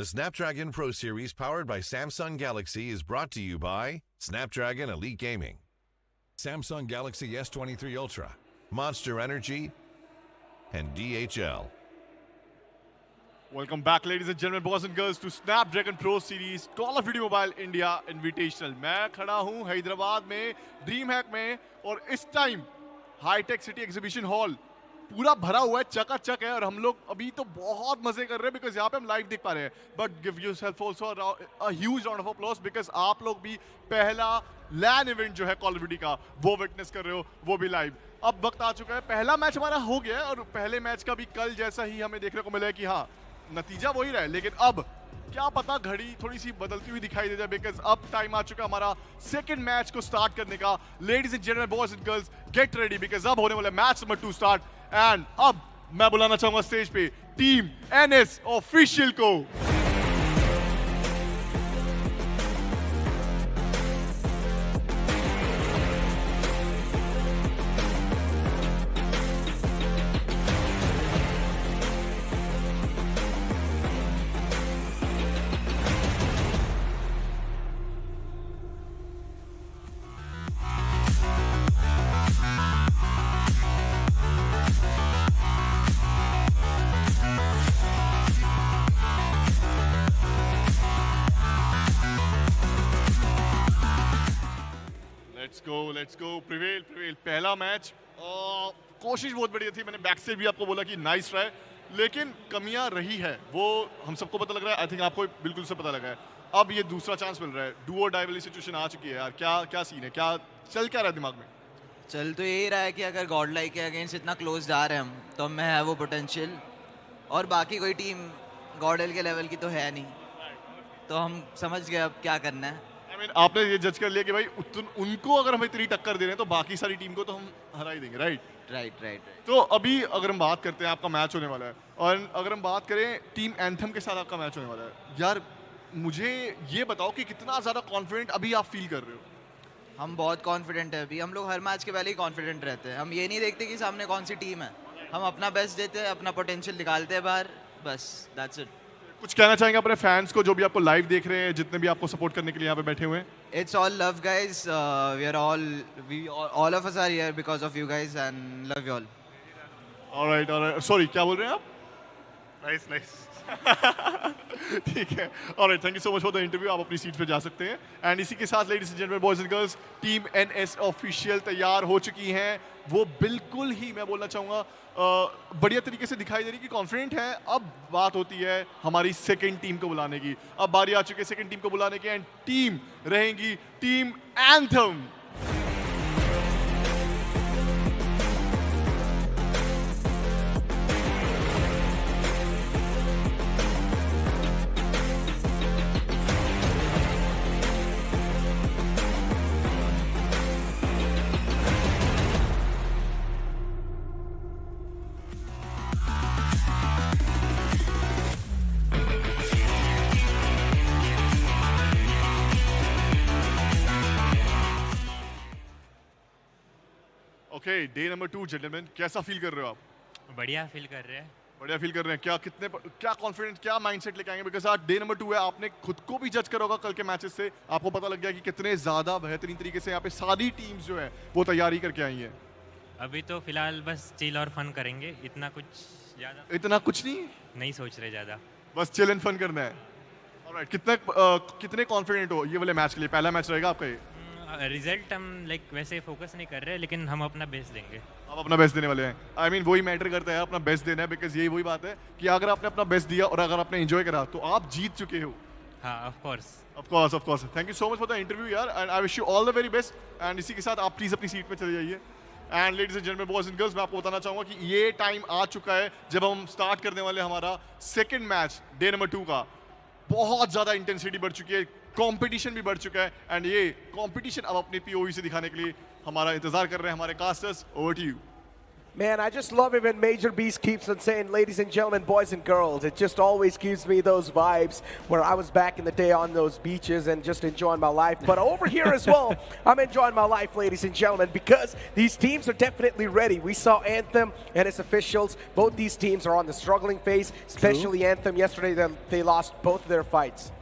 D: The Snapdragon Pro Series powered by Samsung Galaxy is brought to you by Snapdragon Elite Gaming, Samsung Galaxy S23 Ultra, Monster Energy, and DHL.
F: Welcome back, ladies and gentlemen, boys and girls, to Snapdragon Pro Series Call of Duty Mobile India Invitational. मैं खड़ा हूँ हैदराबाद में, DreamHack में, और इस time हाईटेक City exhibition hall पूरा भरा हुआ है, चकाचक है, और हम लोग अभी तो बहुत मजे कर रहे हैं बिकॉज यहाँ पे हम लाइव देख पा रहे हैं. But give yourself also a huge round of applause because आप लोग भी पहला लैन इवेंट जो है कॉल ऑफ ड्यूटी का वो विटनेस कर रहे हो, वो भी लाइव. अब वक्त आ चुका है, पहला मैच हमारा हो गया है और पहले मैच का भी कल जैसा ही हमें देखने को मिला है कि हाँ नतीजा वही रहा है, लेकिन अब क्या पता घड़ी थोड़ी सी बदलती हुई दिखाई दे जाए बिकॉज अब टाइम आ चुका है हमारा सेकंड मैच को स्टार्ट करने का. Ladies and gentleman, boys and girls, get ready because अब होने वाला मैच नंबर 2 स्टार्ट. एंड अब मैं बुलाना चाहूंगा स्टेज पे टीम एनएस ऑफिशियल को. Let's go prevail. पहला मैच कोशिश बहुत बढ़िया थी, मैंने बैक से भी आपको बोला कि नाइस ट्राई, लेकिन कमियां रही है वो हम सबको पता लग रहा है. आई थिंक आपको बिल्कुल से पता लगा है. अब ये दूसरा चांस मिल रहा है, डू और डाई वाली सिचुएशन आ चुकी है यार. क्या सीन है, क्या चल क्या रहा है दिमाग में?
J: चल तो यही रहा है कि अगर गॉडलाइक के अगेंस्ट इतना क्लोज जा रहे हैं हम, तो हमें है वो पोटेंशियल, और बाकी कोई टीम गॉडल के लेवल की तो है नहीं, तो हम समझ गए अब क्या करना है.
F: आपने ये जज कर लिया कि भाई उनको अगर हम इतनी टक्कर दे रहे हैं तो बाकी सारी टीम को तो हम हरा ही देंगे. राइट. तो अभी अगर हम बात करते हैं, आपका मैच होने वाला है, और अगर हम बात करें टीम एंथम के साथ आपका मैच होने वाला है, यार मुझे ये बताओ कि कितना ज़्यादा कॉन्फिडेंट अभी आप फील कर रहे हो?
J: हम बहुत कॉन्फिडेंट है अभी. हम लोग हर मैच के पहले ही कॉन्फिडेंट रहते हैं. हम ये नहीं देखते कि सामने कौन सी टीम है, हम अपना बेस्ट देते हैं, अपना पोटेंशियल निकालते हैं बाहर, बस दैट्स इट.
F: कुछ कहना चाहेंगे अपने फैंस को जो भी आपको लाइव देख रहे हैं, जितने भी आपको सपोर्ट करने के लिए यहाँ पे बैठे हुए हैं?
J: It's all love, guys. All of us are here because of you guys, and love you all.
F: All right. Sorry, क्या बोल रहे हैं आप? Nice. ठीक है. All right, thank you so much for the interview. आप अपनी सीट पे जा सकते हैं. एंड इसी के साथ ladies and gentleman, boys and girls, team NS official तैयार हो चुकी हैं. वो बिल्कुल ही मैं बोलना चाहूँगा बढ़िया तरीके से दिखाई दे रही कि कॉन्फिडेंट है. अब बात होती है हमारी सेकंड टीम को बुलाने की. अब बारी आ चुकी है सेकंड टीम को बुलाने की, एंड टीम रहेंगी team anthem. Okay, day number 2 gentleman, कैसा फील कर रहे हो आप?
M: बढ़िया फील कर रहे हैं.
F: क्या कॉन्फिडेंट, क्या माइंडसेट लेके आएंगे? बिकॉज आज डे नंबर 2 है, आपने खुद को भी जज करा होगा कल के मैचेस से, आपको पता लग गया कि कितने ज्यादा बेहतरीन तरीके से यहाँ पे सारी टीम्स जो है वो तैयारी करके आई हैं.
M: अभी तो फिलहाल बस चिल और फन करेंगे, इतना कुछ नहीं सोच रहे ज़्यादा,
F: बस चिल एंड फन करना है. ऑलराइट, कितने कॉन्फिडेंट हो ये वाले मैच के लिए? पहला मैच रहेगा आपका ये.
M: रिजल्ट हम वैसे फोकस नहीं कर रहे, लेकिन हम अपना बेस्ट देंगे.
F: आप अपना बेस्ट देने वाले हैं. आई मीन वही मैटर करता है, अपना बेस्ट देना है, बिकॉज यही वही बात है कि अगर आपने अपना बेस्ट दिया और अगर आपने एंजॉय करा तो आप जीत चुके हो.
M: हाँ, of course.
F: Thank you so much for the interview यार, and I wish you all the very best. एंड इसी के साथ आप प्लीज अपनी सीट पे चले जाइए. And ladies and gentleman, boys and girls, मैं आपको बताना चाहूँगा कि ये टाइम आ चुका है जब हम स्टार्ट करने वाले हमारा सेकेंड मैच डे नंबर 2 का. बहुत ज़्यादा इंटेंसिटी बढ़ चुकी है, कंपटीशन भी बढ़ चुका है, एंड ये कंपटीशन अब अपने पीओवी से दिखाने के लिए हमारा इंतजार कर रहे हैं हमारे casters. Over to you.
G: Man, I just love it when Major Beast keeps on saying, ladies and gentlemen, boys and girls. It just always gives me those vibes where I was back in the day on those beaches and just enjoying my life. But over here as well, I'm enjoying my life, ladies and gentlemen, because these teams are definitely ready. We saw Anthem and its officials. Both these teams are on the struggling phase, especially Anthem. Yesterday, they lost both of their fights.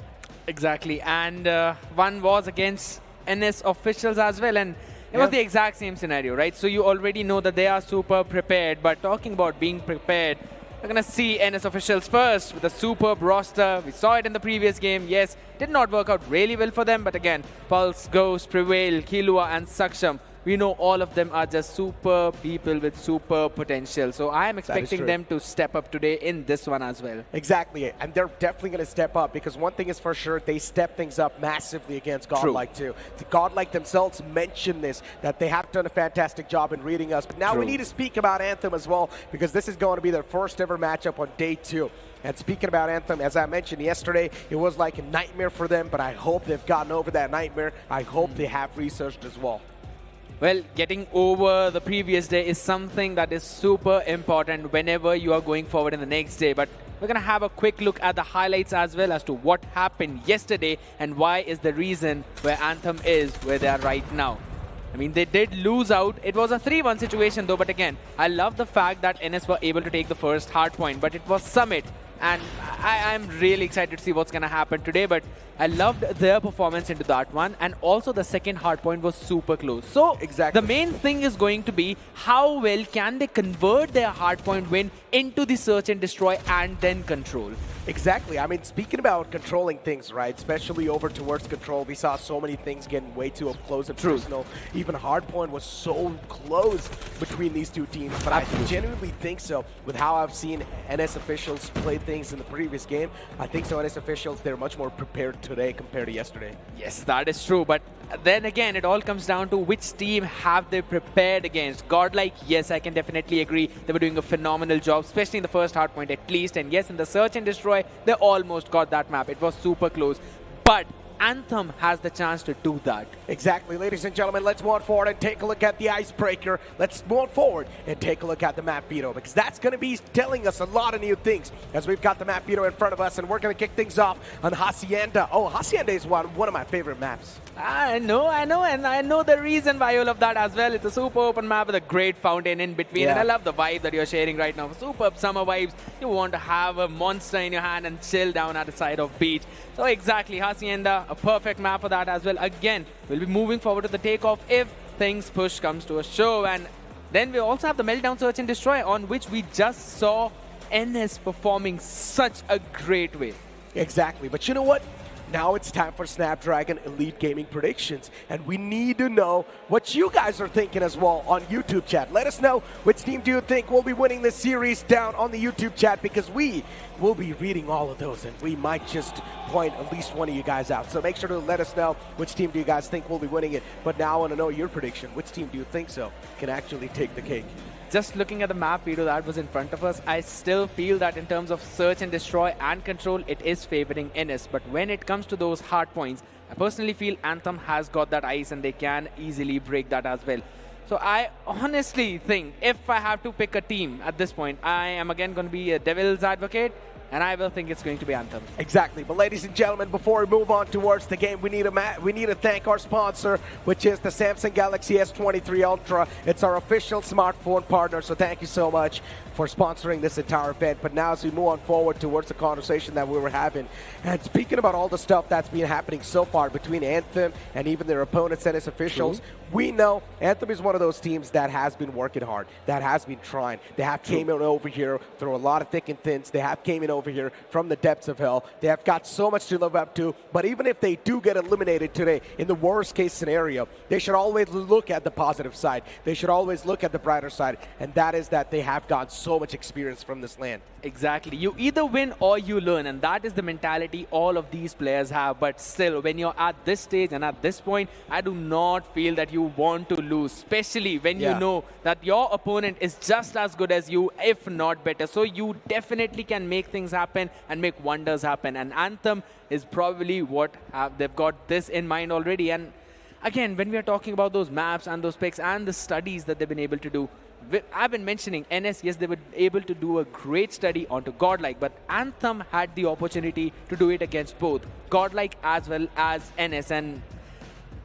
H: Exactly. And one was against NS officials as well. And it was the exact same scenario, right? So you already know that they are super prepared. But talking about being prepared, we're going to see NS officials first with a superb roster. We saw it in the previous game. Yes, did not work out really well for them. But again, Pulse, Ghost, Prevail, Kilua, and Saksham. We know all of them are just super people with super potential. So I am expecting them to step up today in this one as well.
G: Exactly. And they're definitely going to step up because one thing is for sure, they step things up massively against GodLiKe too. The GodLiKe themselves mentioned this, that they have done a fantastic job in reading us. But now we need to speak about Anthem as well because this is going to be their first ever matchup on day 2. And speaking about Anthem, as I mentioned yesterday, it was like a nightmare for them, but I hope they've gotten over that nightmare. I hope they have researched as well.
H: Well, getting over the previous day is something that is super important whenever you are going forward in the next day. But we're going to have a quick look at the highlights as well as to what happened yesterday and why is the reason where Anthem is where they are right now. I mean, they did lose out. It was a 3-1 situation though, but again, I love the fact that NS were able to take the first hard point, but it was Summit. And I'm really excited to see what's going to happen today. But I loved their performance into that one. And also the second hard point was super close. So the main thing is going to be how well can they convert their hard point win into the search and destroy and then control.
G: Exactly. I mean, speaking about controlling things, right, especially over towards control, we saw so many things getting way too up close and personal. Even hardpoint was so close between these two teams. But I genuinely think so with how I've seen NS officials play things in the previous game. I think so NS officials, they're much more prepared today compared to yesterday.
H: Yes, that is true. But then again, it all comes down to which team have they prepared against. GodLiKe, yes, I can definitely agree. They were doing a phenomenal job, especially in the first hard point at least. And yes, in the search and destroy, they almost got that map. It was super close. But Anthem has the chance to do that.
G: Exactly. Ladies and gentlemen, let's move forward and take a look at the icebreaker. Let's move forward and take a look at the map veto because that's going to be telling us a lot of new things as we've got the map veto in front of us and we're going to kick things off on Hacienda. Oh, Hacienda is one of my favorite maps.
H: I know, and I know the reason why you love that as well. It's a super open map with a great fountain in between, and I love the vibe that you're sharing right now. Superb summer vibes. You want to have a monster in your hand and chill down at the side of beach. So exactly, Hacienda, a perfect map for that as well. Again, we'll be moving forward to the takeoff if things push comes to a shove. And then we also have the Meltdown Search and Destroy on which we just saw NS performing such a great way.
G: Exactly, but you know what? Now it's time for Snapdragon Elite Gaming Predictions, and we need to know what you guys are thinking as well on YouTube chat. Let us know which team do you think will be winning this series down on the YouTube chat because we will be reading all of those, and we might just point at least one of you guys out. So make sure to let us know which team do you guys think will be winning it. But now I want to know your prediction. Which team do you think can actually take the cake?
H: Just looking at the map video that was in front of us, I still feel that in terms of search and destroy and control, it is favoring NS. But when it comes to those hard points, I personally feel Anthem has got that ice and they can easily break that as well. So I honestly think if I have to pick a team at this point, I am again going to be a devil's advocate. And I will think it's going to be Anthem.
G: Exactly. But ladies and gentlemen, before we move on towards the game, we need to thank our sponsor, which is the Samsung Galaxy S23 Ultra. It's our official smartphone partner. So thank you so much for sponsoring this entire event. But now as we move on forward towards the conversation that we were having, and speaking about all the stuff that's been happening so far between Anthem and even their opponents and its officials, we know Anthem is one of those teams that has been working hard, that has been trying. They have came in over here through a lot of thick and thins. They have came in over here from the depths of hell. They have got so much to live up to. But even if they do get eliminated today, in the worst case scenario, they should always look at the positive side. They should always look at the brighter side. And that is that they have got so much experience from this land.
H: Exactly. You either win or you learn. And that is the mentality all of these players have. But still, when you're at this stage and at this point, I do not feel that you want to lose, especially when you know that your opponent is just as good as you, if not better. So you definitely can make things happen and make wonders happen. And Anthem is probably what they've got this in mind already. And again, when we are talking about those maps and those picks and the studies that they've been able to do, I've been mentioning NS, yes, they were able to do a great study onto GodLiKe, but Anthem had the opportunity to do it against both GodLiKe as well as NS. And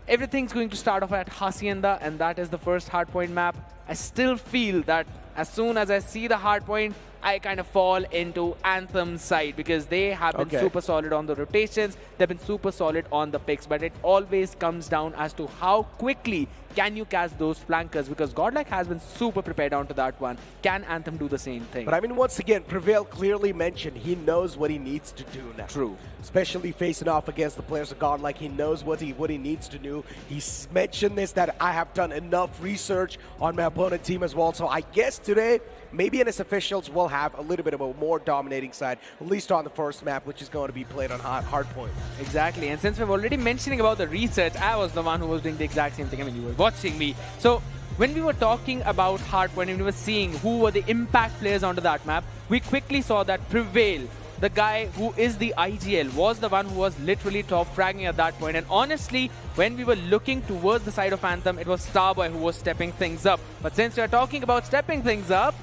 H: everything's going to start off at Hacienda, and that is the first hardpoint map. I still feel that as soon as I see the hardpoint, I kind of fall into Anthem's side because they have been super solid on the rotations. They've been super solid on the picks, but it always comes down as to how quickly can you catch those flankers, because GodLiKe has been super prepared onto that one. Can Anthem do the same thing?
G: But I mean, once again, Prevail clearly mentioned he knows what he needs to do now.
H: True.
G: Especially facing off against the players of GodLiKe, he knows what he needs to do. He's mentioned this, that I have done enough research on my opponent team as well. So I guess today, maybe NS officials will have a little bit of a more dominating side, at least on the first map, which is going to be played on hardpoint.
H: Exactly. And since we're already mentioning about the research, I was the one who was doing the exact same thing. I mean, you were watching me. So when we were talking about hardpoint and we were seeing who were the impact players onto that map, we quickly saw that Prevail, the guy who is the IGL, was the one who was literally top fragging at that point. And honestly, when we were looking towards the side of Anthem, it was Starboy who was stepping things up. But since we are talking about stepping things up,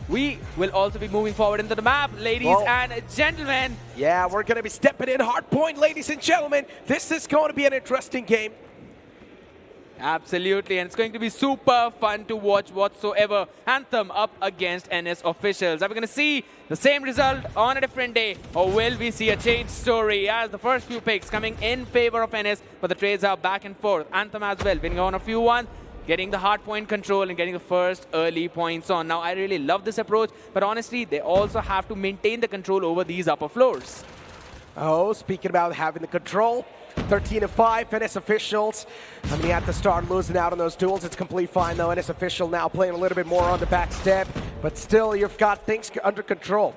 H: we will also be moving forward into the map, ladies and gentlemen.
G: Yeah, we're going to be stepping in hardpoint, ladies and gentlemen. This is going to be an interesting game.
H: Absolutely, and it's going to be super fun to watch whatsoever. Anthem up against NS officials. Are we going to see the same result on a different day, or will we see a change story as the first few picks coming in favor of NS, but the trades are back and forth. Anthem as well, winning on a few one, getting the hard point control and getting the first early points on. Now, I really love this approach, but honestly, they also have to maintain the control over these upper floors.
G: Oh, speaking about having the control, 13-5, NS officials. I mean, at the start, losing out on those duels. It's complete fine, though. NS official now playing a little bit more on the back step, but still, you've got things under control.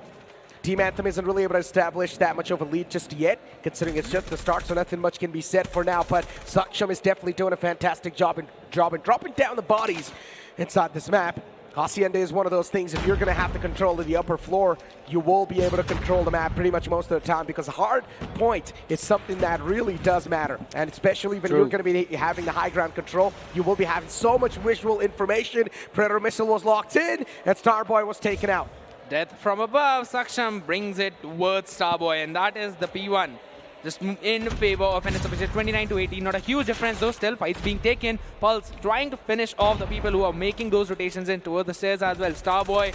G: Team Anthem isn't really able to establish that much of a lead just yet, considering it's just the start, so nothing much can be said for now. But Saksham is definitely doing a fantastic job in dropping down the bodies inside this map. Hacienda is one of those things, if you're going to have the control of the upper floor, you will be able to control the map pretty much most of the time, because hard point is something that really does matter. And especially when you're going to be having the high ground control, you will be having so much visual information. Predator missile was locked in, and Starboy was taken out.
H: Death from above, Saksham brings it towards Starboy, and that is the P1. Just in favor of NS officials, 29-18, not a huge difference, though still fights being taken. Pulse trying to finish off the people who are making those rotations in towards the stairs as well. Starboy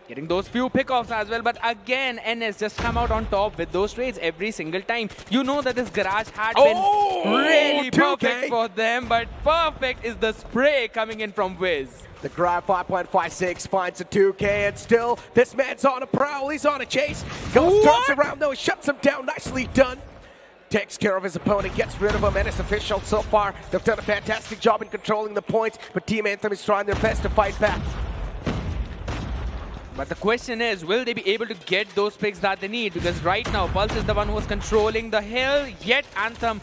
H: getting those few pickoffs as well, but again, NS just come out on top with those trades every single time. You know that this garage had been really perfect for them, but perfect is the spray coming in from Wiz.
G: The grab 5.56 finds a 2K, and still this man's on a prowl. He's on a chase. Goes, turns around though, shuts him down. Nicely done. Takes care of his opponent, gets rid of him. NS officials so far, they've done a fantastic job in controlling the points, but Team Anthem is trying their best to fight back.
H: But the question is, will they be able to get those picks that they need? Because right now, Pulse is the one who is controlling the hill, yet Anthem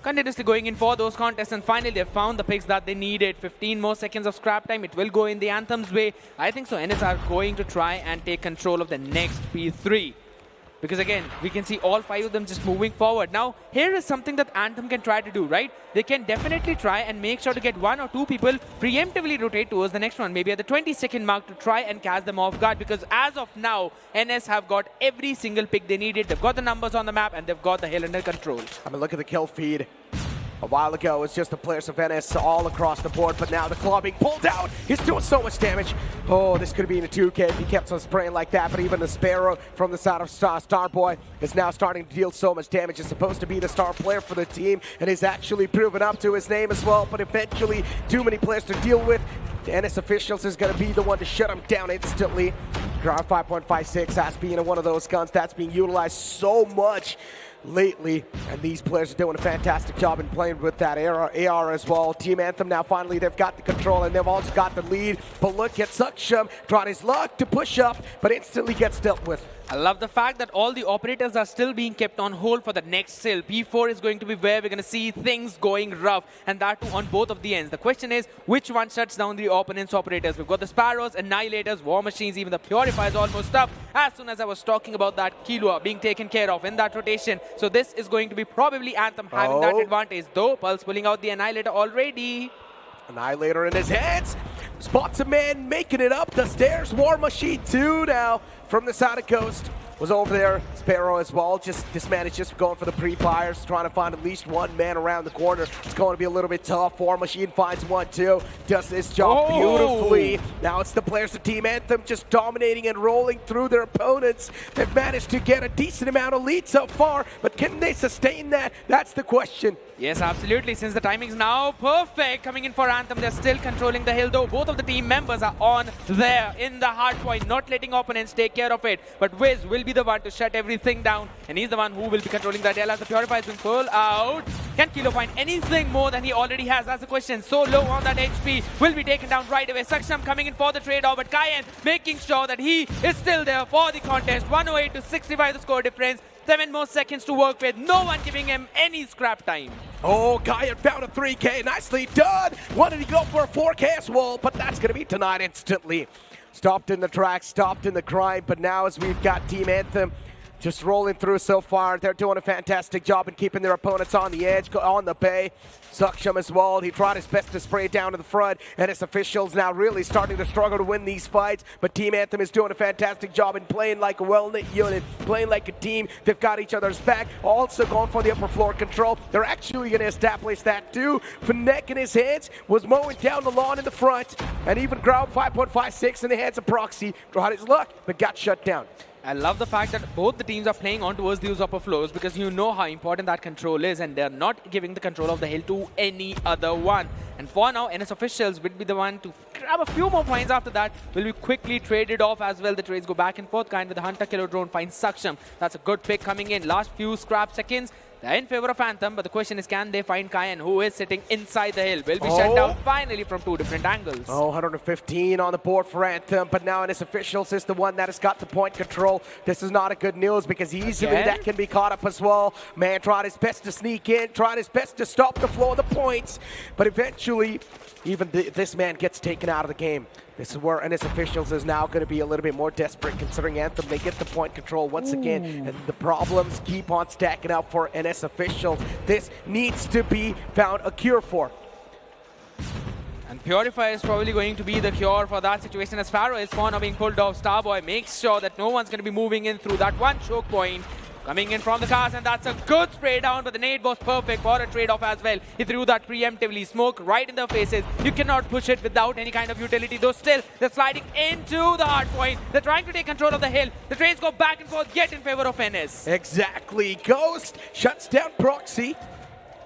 H: continuously going in for those contests, and finally they found the picks that they needed. 15 more seconds of scrap time. It will go in the Anthem's way. I think so. NS are going to try and take control of the next P3. Because again, we can see all 5 of them just moving forward. Now, here is something that Anthem can try to do, right? They can definitely try and make sure to get 1 or 2 people preemptively rotate towards the next one, maybe at the 20-second mark, to try and catch them off guard. Because as of now, NS have got every single pick they needed. They've got the numbers on the map, and they've got the hill under control.
G: I mean, look at the kill feed. A while ago, it was just the players of NS all across the board, but now the claw being pulled out. He's doing so much damage. Oh, this could have been a 2K if he kept on spraying like that, but even the Sparrow from the side of Starboy is now starting to deal so much damage. He's supposed to be the star player for the team, and he's actually proven up to his name as well, but eventually too many players to deal with. The NS officials is going to be the one to shut him down instantly. Ground 5.56 as being one of those guns that's being utilized so much lately, and these players are doing a fantastic job in playing with that AR as well. Team Anthem now finally they've got the control and they've also got the lead, but look at Saksham trying his luck to push up, but instantly gets dealt with.
H: I love the fact that all the operators are still being kept on hold for the next hill. P4 is going to be where we're going to see things going rough, and that too on both of the ends. The question is, which one shuts down the opponent's operators? We've got the Sparrows, Annihilators, War Machines, even the Purifiers almost up. As soon as I was talking about that, Kilua being taken care of in that rotation. So this is going to be probably Anthem having that advantage, though Pulse pulling out the Annihilator already.
G: Annihilator in his hands. spots a man making it up the stairs. War Machine 2 now from the side of Ghost. Was over there, Sparrow as well. This man is just going for the pre-fires, trying to find at least one man around the corner. It's going to be a little bit tough. War Machine finds one too, does this job beautifully. Now it's the players of Team Anthem just dominating and rolling through their opponents. They've managed to get a decent amount of lead so far, but can they sustain that? That's the question.
H: Yes, absolutely. Since the timing's now perfect, coming in for Anthem, they're still controlling the hill, though both of the team members are on there in the hard point, not letting opponents take care of it. But Wiz will be the one to shut everything down, and he's the one who will be controlling that hill as the Purify is being pulled out. Can Kilo find anything more than he already has? That's the question. So low on that HP, will be taken down right away. Saksham coming in for the trade-off, but Kayan making sure that he is still there for the contest. 108 to 65 the score difference. 7 more seconds to work with. No one giving him any scrap time.
G: Oh, Kayan found a 3K. Nicely done. Wanted to go for a 4K as well, but that's going to be denied instantly. Stopped in the track, stopped in the grind, but now as we've got Team Anthem just rolling through so far, they're doing a fantastic job in keeping their opponents on the edge, on the bay. Saksham as well, he tried his best to spray it down to the front, and his officials now really starting to struggle to win these fights, but Team Anthem is doing a fantastic job in playing like a well-knit unit, playing like a team. They've got each other's back, also going for the upper floor control. They're actually going to establish that too. Fnac in his hands was mowing down the lawn in the front, and even ground 5.56 in the hands of Proxy. Tried his luck, but got shut down.
H: I love the fact that both the teams are playing on towards these upper floors because you know how important that control is, and they're not giving the control of the hill to any other one. And for now, NS officials will be the one to grab a few more points after that. Will be quickly traded off as well. The trades go back and forth. Kind with the Hunter Killer Drone finds Saksham. That's a good pick coming in. Last few scrap seconds. They're in favor of Anthem, but the question is, can they find Kayan, who is sitting inside the hill? Will be shut down finally from 2 different angles.
G: Oh, 115 on the board for Anthem, but now NS officials is the one that has got the point control. This is not a good news because easily that can be caught up as well. Man tried his best to sneak in, tried his best to stop the flow of the points, but eventually even this man gets taken out of the game. This is where NS officials is now going to be a little bit more desperate, considering Anthem, they get the point control once again, and the problems keep on stacking up for NS officials. This needs to be found a cure for.
H: And Purify is probably going to be the cure for that situation, as Sparrow is now being pulled off. Starboy makes sure that no one's going to be moving in through that one choke point. Coming in from the cars, and that's a good spray down, but the nade was perfect for a trade-off as well. He threw that preemptively. Smoke right in their faces. You cannot push it without any kind of utility, though still, they're sliding into the hard point. They're trying to take control of the hill. The trades go back and forth, yet in favor of NS.
G: Exactly. Ghost shuts down Proxy.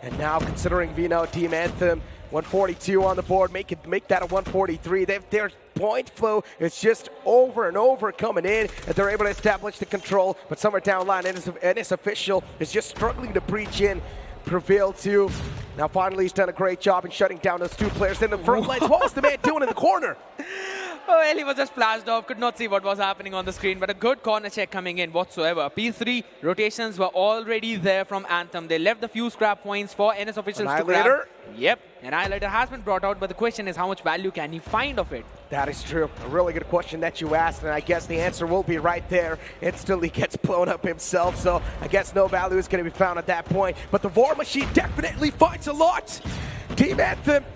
G: And now, considering Vino, Team Anthem, 142 on the board, make that a 143. Their point flow is just over and over coming in, and they're able to establish the control, but somewhere down the line, NS official is just struggling to breach in. Prevail too. Now finally he's done a great job in shutting down those two players in the front lines. What was the man doing in the corner?
H: Well, he was just flashed off, could not see what was happening on the screen, but a good corner check coming in whatsoever. P3 rotations were already there from Anthem. They left the few scrap points for NS officials to grab. Yep, Annihilator has been brought out, but the question is how much value can he find of it?
G: That is true. A really good question that you asked, and I guess the answer will be right there. Instantly gets blown up himself, so I guess no value is going to be found at that point. But the War Machine definitely finds a lot. Team Anthem,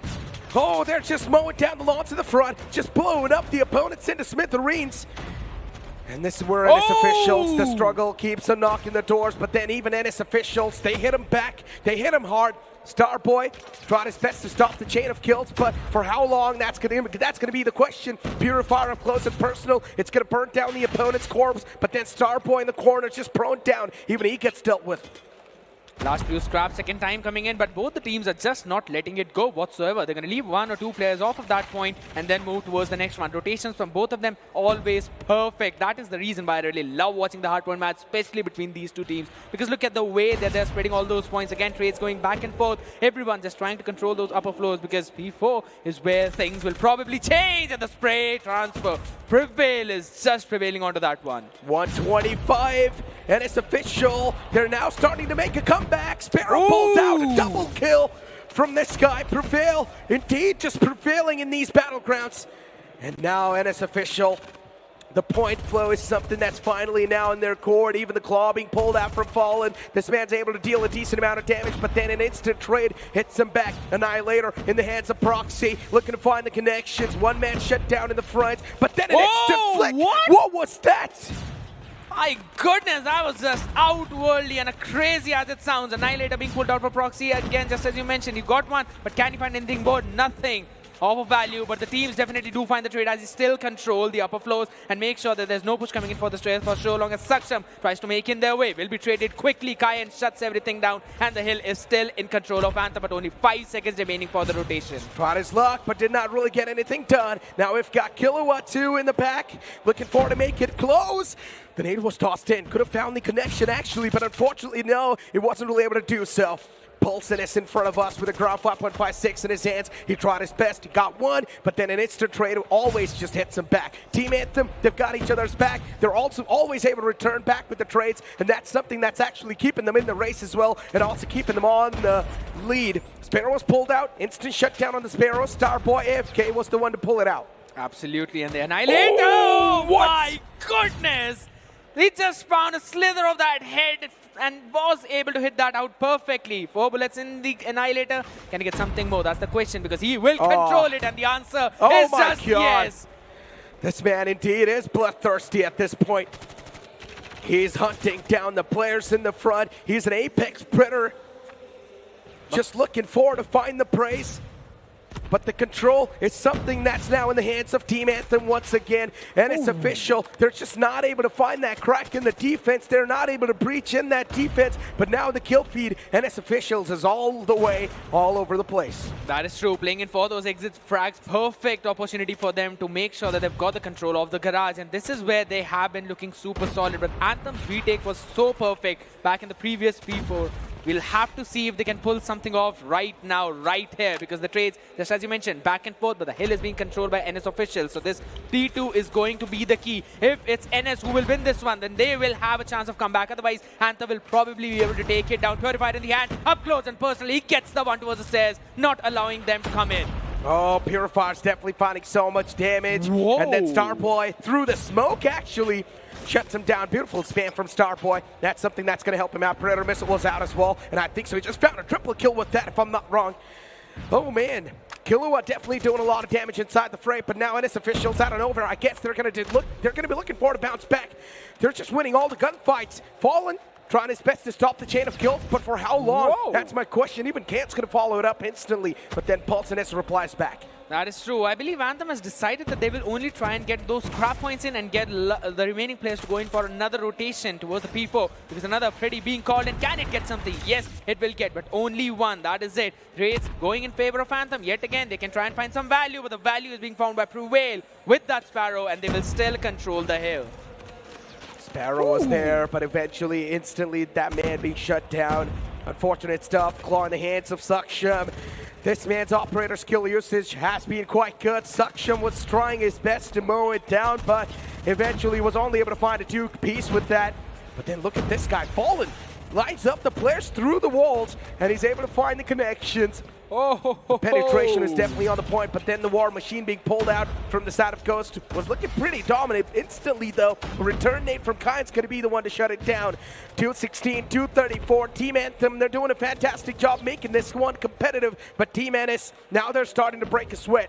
G: oh, they're just mowing down the lawn to the front, just blowing up the opponents into smithereens. And this is where NS officials, the struggle keeps on knocking the doors, but then even NS officials, they hit him back, they hit him hard. Starboy tried his best to stop the chain of kills, but for how long, that's going to be the question. Purifier up close and personal, it's going to burn down the opponent's corpse, but then Starboy in the corner just prone down. Even he gets dealt with.
H: Last few scraps, second time coming in, but both the teams are just not letting it go whatsoever. They're going to leave 1 or 2 players off of that point and then move towards the next one. Rotations from both of them, always perfect. That is the reason why I really love watching the hardpoint match, especially between these two teams. Because look at the way that they're spreading all those points. Again, trades going back and forth. Everyone just trying to control those upper floors, because P4 is where things will probably change. And the spray transfer. Prevail is just prevailing onto that one.
G: 125, and it's official. They're now starting to make a comeback. Sparrow pulls out a double kill from this guy. Prevail, indeed, just prevailing in these battlegrounds. And now NS official The point flow is something that's finally now in their court. Even the claw being pulled out from Fallen. This man's able to deal a decent amount of damage, but then an instant trade hits him back. Annihilator in the hands of Proxy, looking to find the connections. One man shut down in the front, but then an instant flick. What was that?
H: My goodness, that was just outworldly and crazy as it sounds. Annihilator being pulled out for Proxy again, just as you mentioned. You got one, but can you find anything more? Nothing of value, but the teams definitely do find the trade as he still control the upper floors and make sure that there's no push coming in for the trade for so long as Saksham tries to make in their way. Will be traded quickly. Kayan shuts everything down and the hill is still in control of Anthem, but only 5 seconds remaining for the rotation.
G: Tried his luck, but did not really get anything done. Now we've got Kilowatt 2 in the pack, looking for to make it close. The nade was tossed in. Could have found the connection actually, but unfortunately no, it wasn't really able to do so. Pulsiness in front of us with a ground 5.56 in his hands. He tried his best, he got one, but then an instant trade always just hits him back. Team Anthem, they've got each other's back. They're also always able to return back with the trades, and that's something that's actually keeping them in the race as well, and also keeping them on the lead. Sparrow was pulled out, instant shutdown on the Sparrow. Starboy AFK was the one to pull it out.
H: Absolutely, and the Annihilator! Oh, my goodness! He just found a slither of that head and was able to hit that out perfectly. 4 bullets in the Annihilator. Can he get something more? That's the question, because he will control it, and the answer is just yes.
G: This man indeed is bloodthirsty at this point. He's hunting down the players in the front. He's an apex predator. Just looking forward to find the praise. But the control is something that's now in the hands of Team Anthem once again. And it's official. They're just not able to find that crack in the defense. They're not able to breach in that defense. But now the kill feed and its officials is all the way, all over the place.
H: That is true. Playing in for those exit frags, perfect opportunity for them to make sure that they've got the control of the garage. And this is where they have been looking super solid. But Anthem's retake was so perfect back in the previous P4. We'll have to see if they can pull something off right now, right here, because the trades, just as you mentioned, back and forth, but the hill is being controlled by NS officials. So this T2 is going to be the key. If it's NS who will win this one, then they will have a chance of comeback. Otherwise, Anthem will probably be able to take it down. Purified in the hand, up close and personally, he gets the one towards the stairs, not allowing them to come in.
G: Oh, Purifier's definitely finding so much damage.
H: Whoa.
G: And then Starboy, through the smoke, actually shuts him down. Beautiful spam from Starboy. That's something that's going to help him out. Predator Missile was out as well, and I think so. He just found a triple kill with that, if I'm not wrong. Oh, man. Kilowatt definitely doing a lot of damage inside the fray, but now NS officials out and over. I guess they're going to be looking for to bounce back. They're just winning all the gunfights. Fallen, trying his best to stop the chain of kills, but for how long?
H: Whoa.
G: That's my question. Even Kant's going to follow it up instantly, but then Pulse NS replies back.
H: That is true. I believe Anthem has decided that they will only try and get those scrap points in and get the remaining players to go in for another rotation towards the P4, because another pretty being called in. Can it get something? Yes, it will get, but only one. That is it. Trades going in favor of Anthem. Yet again, they can try and find some value, but the value is being found by Prevail with that Sparrow, and they will still control the hill.
G: Sparrow was there, but eventually, instantly, that man being shut down. Unfortunate stuff. Claw in the hands of Saksham. This man's operator skill usage has been quite good. Saksham was trying his best to mow it down, but eventually was only able to find a two-piece with that. But then look at this guy. Fallen lines up the players through the walls, and he's able to find the connections. The penetration is definitely on the point, but then the War Machine being pulled out from the side of Ghost was looking pretty dominant. Instantly, though, a return nade from Kain's going to be the one to shut it down. 216, 234. Team Anthem, they're doing a fantastic job making this one competitive, but Team NS, now they're starting to break a sweat.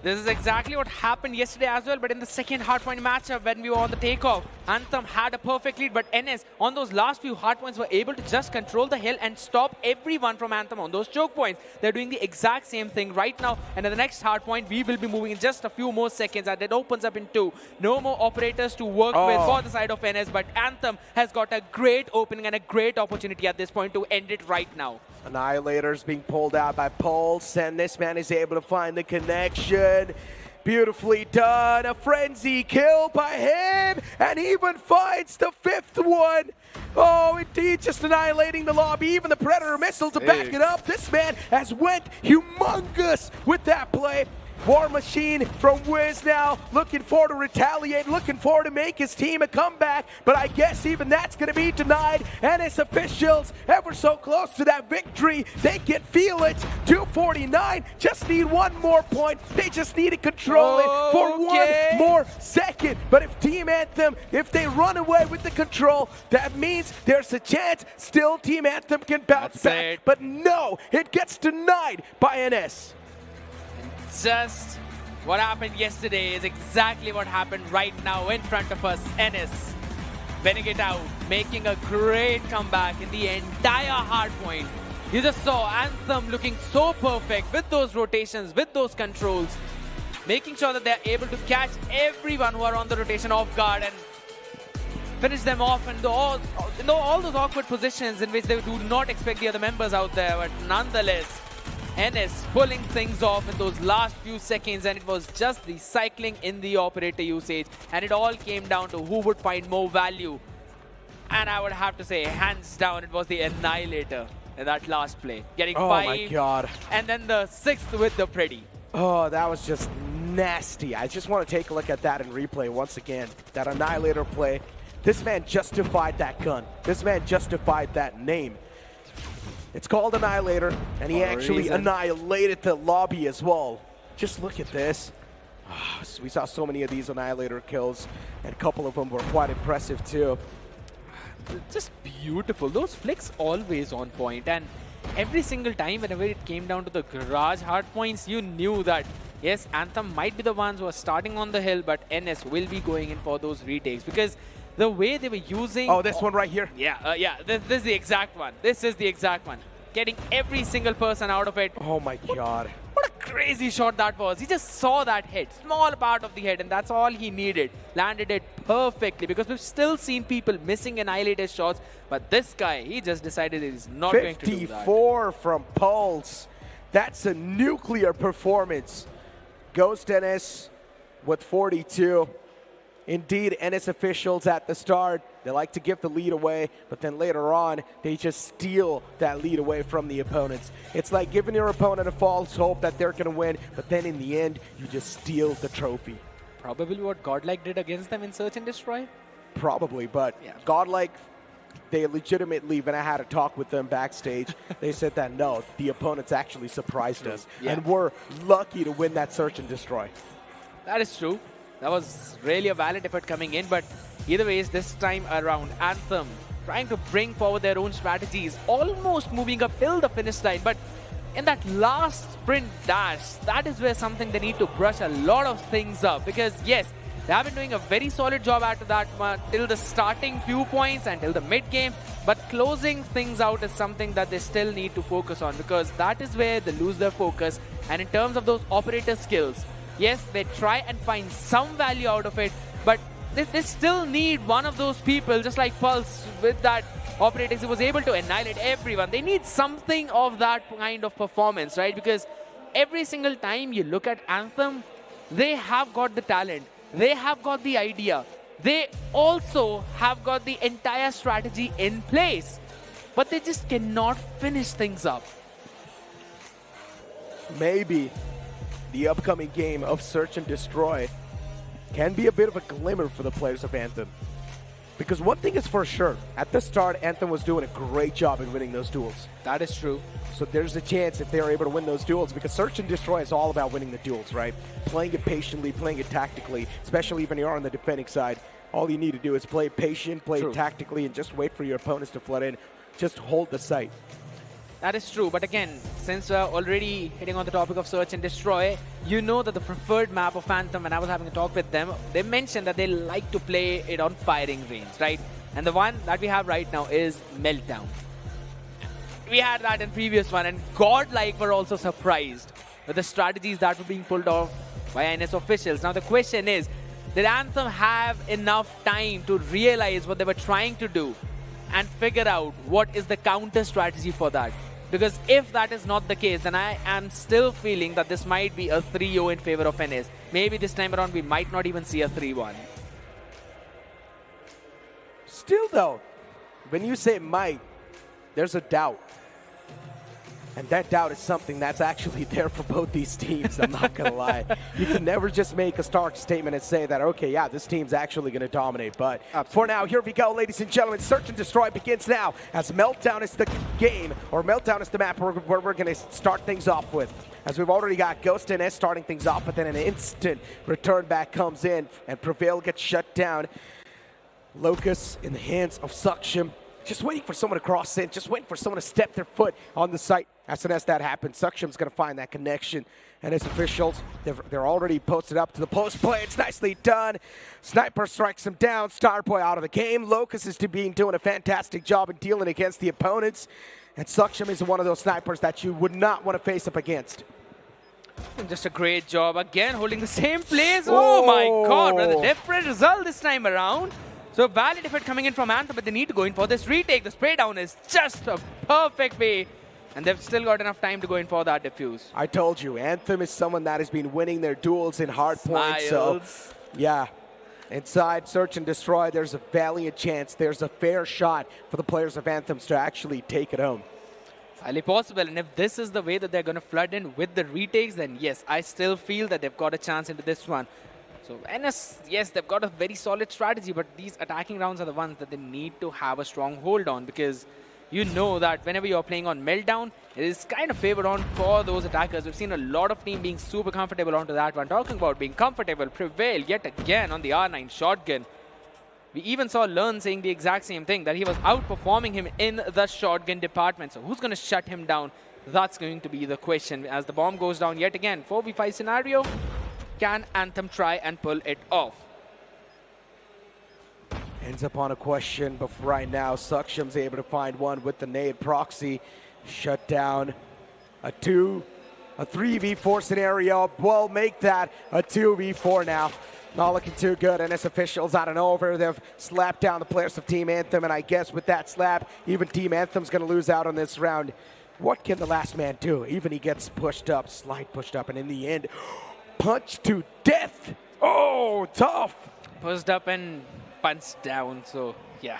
H: This is exactly what happened yesterday as well, but in the second hardpoint matchup when we were on the takeoff, Anthem had a perfect lead, but NS on those last few hardpoints were able to just control the hill and stop everyone from Anthem on those choke points. They're doing the exact same thing right now, and at the next hardpoint, we will be moving in just a few more seconds, and it opens up in 2. No more operators to work with for the side of NS, but Anthem has got a great opening and a great opportunity at this point to end it right now.
G: Annihilator's being pulled out by Pulse, and this man is able to find the connection. Beautifully done. A frenzy kill by him, and even finds the 5th one. Oh, indeed, just annihilating the lobby. Even the Predator Missile to back it up. This man has went humongous with that play. War Machine from Wiz now, looking forward to retaliate, looking forward to make his team a comeback, but I guess even that's going to be denied, and his officials ever so close to that victory. They can feel it. 249, just need one more point. They just need to control it for one more second. But if Team Anthem, if they run away with the control, that means there's a chance still Team Anthem can bounce back. But no, it gets denied by NS.
H: Just what happened yesterday is exactly what happened right now in front of us. NS winning it out, making a great comeback in the entire hard point. You just saw Anthem looking so perfect with those rotations, with those controls, making sure that they're able to catch everyone who are on the rotation off guard and finish them off in all those awkward positions in which they do not expect the other members out there. But nonetheless, NS pulling things off in those last few seconds, and it was just the cycling in the operator usage, and it all came down to who would find more value. And I would have to say, hands down, it was the Annihilator in that last play, getting 5.
G: Oh my god.
H: And then the 6th with the Pretty.
G: Oh, that was just nasty. I just want to take a look at that in replay once again. That Annihilator play. This man justified that gun. This man justified that name. It's called Annihilator, and he actually annihilated the lobby as well. Just look at this. We saw so many of these Annihilator kills, and a couple of them were quite impressive too.
H: Just beautiful. Those flicks always on point, and every single time whenever it came down to the garage hard points, you knew that yes, Anthem might be the ones who are starting on the hill, but NS will be going in for those retakes, because the way they were using...
G: Oh, this one right here?
H: Yeah, this is the exact one. This is the exact one. Getting every single person out of it.
G: Oh my god.
H: What a crazy shot that was. He just saw that hit, small part of the head, and that's all he needed. Landed it perfectly, because we've still seen people missing Annihilator shots, but this guy, he just decided he's not going to do that.
G: 54 from Pulse. That's a nuclear performance. Ghost NS with 42. Indeed, NS officials at the start, they like to give the lead away, but then later on, they just steal that lead away from the opponents. It's like giving your opponent a false hope that they're going to win, but then in the end, you just steal the trophy.
H: Probably what GodLiKe did against them in Search and Destroy?
G: Probably, but yeah. GodLiKe, they legitimately, when I had a talk with them backstage, they said that no, the opponents actually surprised us, and we're lucky to win that Search and Destroy.
H: That is true. That was really a valid effort coming in, but either ways, this time around, Anthem trying to bring forward their own strategies, almost moving up till the finish line, but in that last sprint dash, that is where something they need to brush a lot of things up, because yes, they have been doing a very solid job after that till the starting few points and till the mid game, but closing things out is something that they still need to focus on, because that is where they lose their focus. And in terms of those operator skills, yes, they try and find some value out of it, but they still need one of those people, just like Pulse with that operator. He was able to annihilate everyone. They need something of that kind of performance, right? Because every single time you look at Anthem, they have got the talent. They have got the idea. They also have got the entire strategy in place, but they just cannot finish things up.
G: Maybe the upcoming game of Search and Destroy can be a bit of a glimmer for the players of Anthem. Because one thing is for sure, at the start, Anthem was doing a great job in winning those duels.
H: That is true.
G: So there's a chance if they are able to win those duels, because Search and Destroy is all about winning the duels, right? Playing it patiently, playing it tactically, especially when you're on the defending side. All you need to do is play patient, play it tactically, and just wait for your opponents to flood in. Just hold the site.
H: That is true, but again, since we're already hitting on the topic of Search and Destroy, you know that the preferred map of Anthem, when I was having a talk with them, they mentioned that they like to play it on firing range, right? And the one that we have right now is Meltdown. We had that in previous one, and GodLiKe were also surprised with the strategies that were being pulled off by NS officials. Now the question is, did Anthem have enough time to realize what they were trying to do and figure out what is the counter strategy for that? Because if that is not the case, then I am still feeling that this might be a 3-0 in favor of NS. Maybe this time around we might not even see a 3-1. Still though,
G: when you say might, there's a doubt. And that doubt is something that's actually there for both these teams, I'm not going to lie. You can never just make a stark statement and say that, okay, yeah, this team's actually going to dominate. But for now, here we go, ladies and gentlemen. Search and Destroy begins now as Meltdown is the game, or Meltdown is the map where we're going to start things off with. As we've already got Ghost and S starting things off, but then an instant return back comes in, and Prevail gets shut down. Locus in the hands of Saksham. Just waiting for someone to cross in, just waiting for someone to step their foot on the site. As soon as that happens, Saksham's going to find that connection. And his officials, they're already posted up to the post play. It's nicely done. Sniper strikes him down. Starboy out of the game. Locus is doing a fantastic job in dealing against the opponents. And Saksham is one of those snipers that you would not want to face up against.
H: Just a great job. Again, holding the same place. Oh my God, what a different result this time around. So valid effort coming in from Anthem, but they need to go in for this retake. The spray down is just a perfect way. And they've still got enough time to go in for that defuse.
G: I told you, Anthem is someone that has been winning their duels in hard points. So, yeah, inside Search and Destroy, there's a valiant chance. There's a fair shot for the players of Anthems to actually take it home.
H: Highly possible. And if this is the way that they're going to flood in with the retakes, then yes, I still feel that they've got a chance into this one. So NS, yes, they've got a very solid strategy, but these attacking rounds are the ones that they need to have a strong hold on, because you know that whenever you're playing on Meltdown, it is kind of favored on for those attackers. We've seen a lot of teams being super comfortable onto that one. Talking about being comfortable, Prevail yet again on the R9 shotgun. We even saw Learn saying the exact same thing, that he was outperforming him in the shotgun department. So who's going to shut him down? That's going to be the question. As the bomb goes down yet again, 4v5 scenario. Can Anthem try and pull it off?
G: Ends up on a question, but for right now, Saksham's able to find one with the nade proxy. Shut down. A 3v4 scenario. Well, make that a 2v4 now. Not looking too good. NS officials out and over. They've slapped down the players of Team Anthem, and I guess with that slap, even Team Anthem's going to lose out on this round. What can the last man do? Even he gets pushed up, slide pushed up, and in the end, punch to death. Oh, tough.
H: Pushed up and punched down. So, yeah.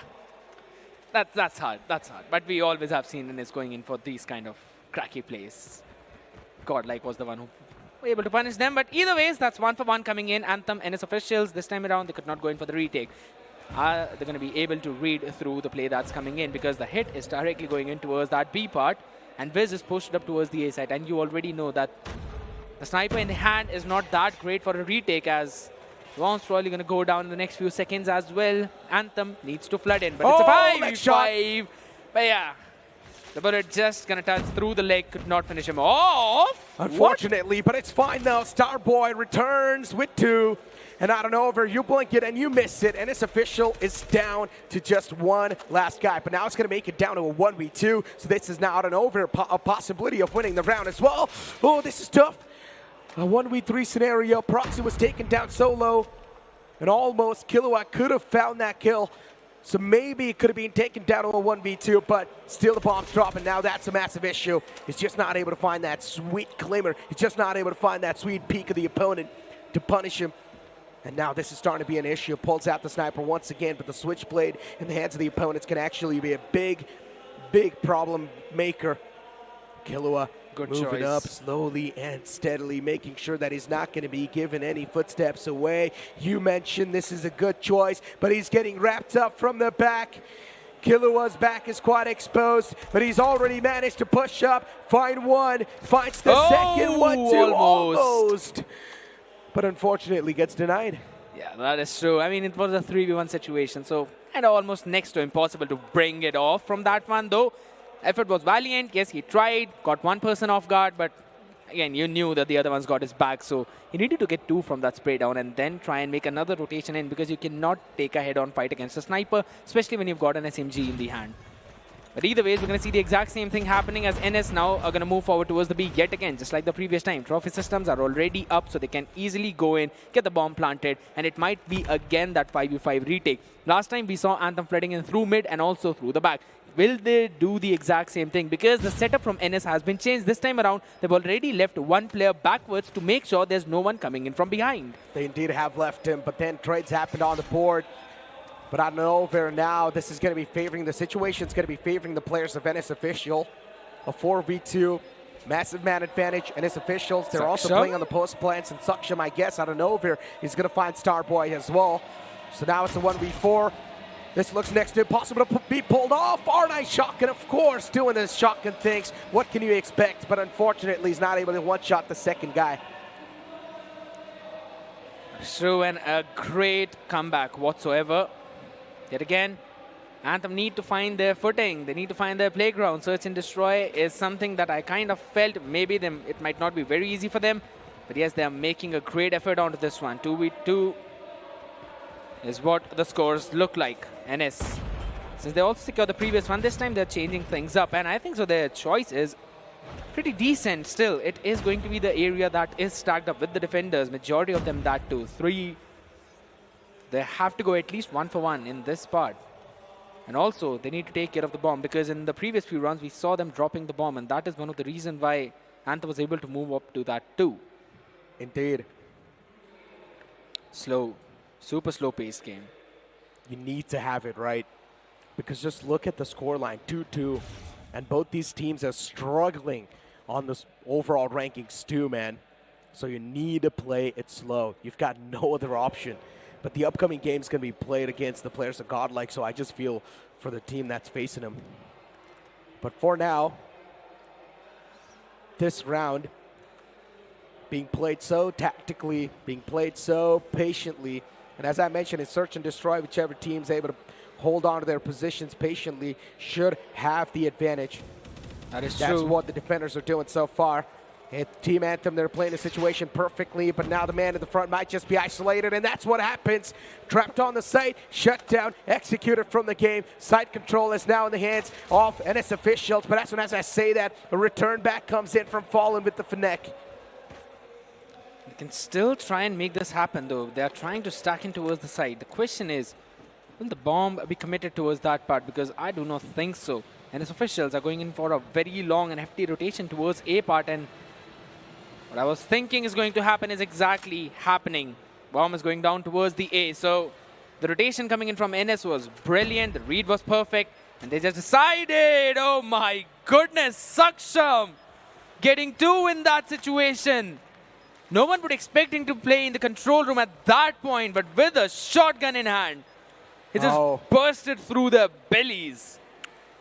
H: That's hard. That's hard. But we always have seen NS going in for these kind of cracky plays. GodLiKe was the one who was able to punish them. But either ways, that's 1-for-1 coming in. Anthem, NS officials, this time around, they could not go in for the retake. They're going to be able to read through the play that's coming in, because the hit is directly going in towards that B part. And Viz is pushed up towards the A side. And you already know that the sniper in the hand is not that great for a retake, as Ron's probably going to go down in the next few seconds as well. Anthem needs to flood in, but it's a 5v5. But yeah, the bullet just going to touch through the leg, could not finish him off.
G: Unfortunately, but it's fine though. Starboy returns with 2. And I don't know, over you blink it and you miss it. And this official is down to just one last guy. But now it's going to make it down to a 1v2. So this is now out and over, a possibility of winning the round as well. Oh, this is tough. A 1v3 scenario. Proxy was taken down solo. And almost Killua could have found that kill. So maybe it could have been taken down to a 1v2, but still the bomb's dropping. Now that's a massive issue. He's just not able to find that sweet glimmer. He's just not able to find that sweet peek of the opponent to punish him. And now this is starting to be an issue. Pulls out the sniper once again, but the switchblade in the hands of the opponents can actually be a big, big problem maker. Killua moving up slowly and steadily, making sure that he's not going to be given any footsteps away. You mentioned this is a good choice, but he's getting wrapped up from the back. Killua's back is quite exposed, but he's already managed to push up, find one, finds the second one too, almost. But unfortunately gets denied.
H: Yeah, that is true. I mean, it was a 3v1 situation, so and almost next to impossible to bring it off from that one, though. Effort was valiant. Yes, he tried, got one person off guard, but again, you knew that the other one's got his back, so he needed to get 2 from that spray down and then try and make another rotation in, because you cannot take a head-on fight against a sniper, especially when you've got an SMG in the hand. But either way, we're going to see the exact same thing happening, as NS now are going to move forward towards the B yet again, just like the previous time. Trophy systems are already up, so they can easily go in, get the bomb planted, and it might be again that 5v5 retake. Last time we saw Anthem flooding in through mid and also through the back. Will they do the exact same thing? Because the setup from NS has been changed. This time around, they've already left one player backwards to make sure there's no one coming in from behind.
G: They indeed have left him, but then trades happened on the board. But I don't know, now this is going to be favoring the situation. It's going to be favoring the players of NS official. A 4v2. Massive man advantage, and his officials, they're also
H: Saksham?
G: playing on the post plants, and Saksham, I guess, out of nowhere, he's going to find Starboy as well. So now it's a 1v4. This looks next to impossible to be pulled off. R9 Shotgun, of course, doing his shotgun things. What can you expect? But unfortunately, he's not able to one-shot the second guy.
H: True, and a great comeback whatsoever. Yet again, Anthem need to find their footing. They need to find their playground. Search and destroy is something that I kind of felt maybe it might not be very easy for them. But yes, they are making a great effort onto this one. 2v2 is what the scores look like. NS, since they also secured the previous one, this time they're changing things up. And I think so their choice is pretty decent still. It is going to be the area that is stacked up with the defenders. Majority of them that too. 3. They have to go at least 1 for 1 in this part. And also, they need to take care of the bomb, because in the previous few rounds, we saw them dropping the bomb, and that is one of the reasons why Anthem was able to move up to that too.
G: Indeed.
H: Slow, super slow pace game.
G: You need to have it right, because just look at the scoreline, 2-2, and both these teams are struggling on this overall rankings too, man. So you need to play it slow. You've got no other option. But the upcoming game is going to be played against the players of GodLiKe, so I just feel for the team that's facing them. But for now, this round being played so tactically, being played so patiently, and as I mentioned, it's search and destroy. Whichever team's able to hold on to their positions patiently should have the advantage.
H: That's
G: true. What the defenders are doing so far. And Team Anthem, they're playing the situation perfectly, but now the man in the front might just be isolated, and that's what happens. Trapped on the site, shut down, executed from the game. Site control is now in the hands of NS officials, but that's when, as I say that, a return back comes in from Fallen with the Fnac.
H: They can still try and make this happen, though. They are trying to stack in towards the side. The question is, will the bomb be committed towards that part? Because I do not think so. NS officials are going in for a very long and hefty rotation towards A part, and what I was thinking is going to happen is exactly happening. Bomb is going down towards the A. So the rotation coming in from NS was brilliant. The read was perfect. And they just decided, oh my goodness, Saksham getting 2 in that situation. No one would expect him to play in the control room at that point, but with a shotgun in hand, he just bursted through their bellies.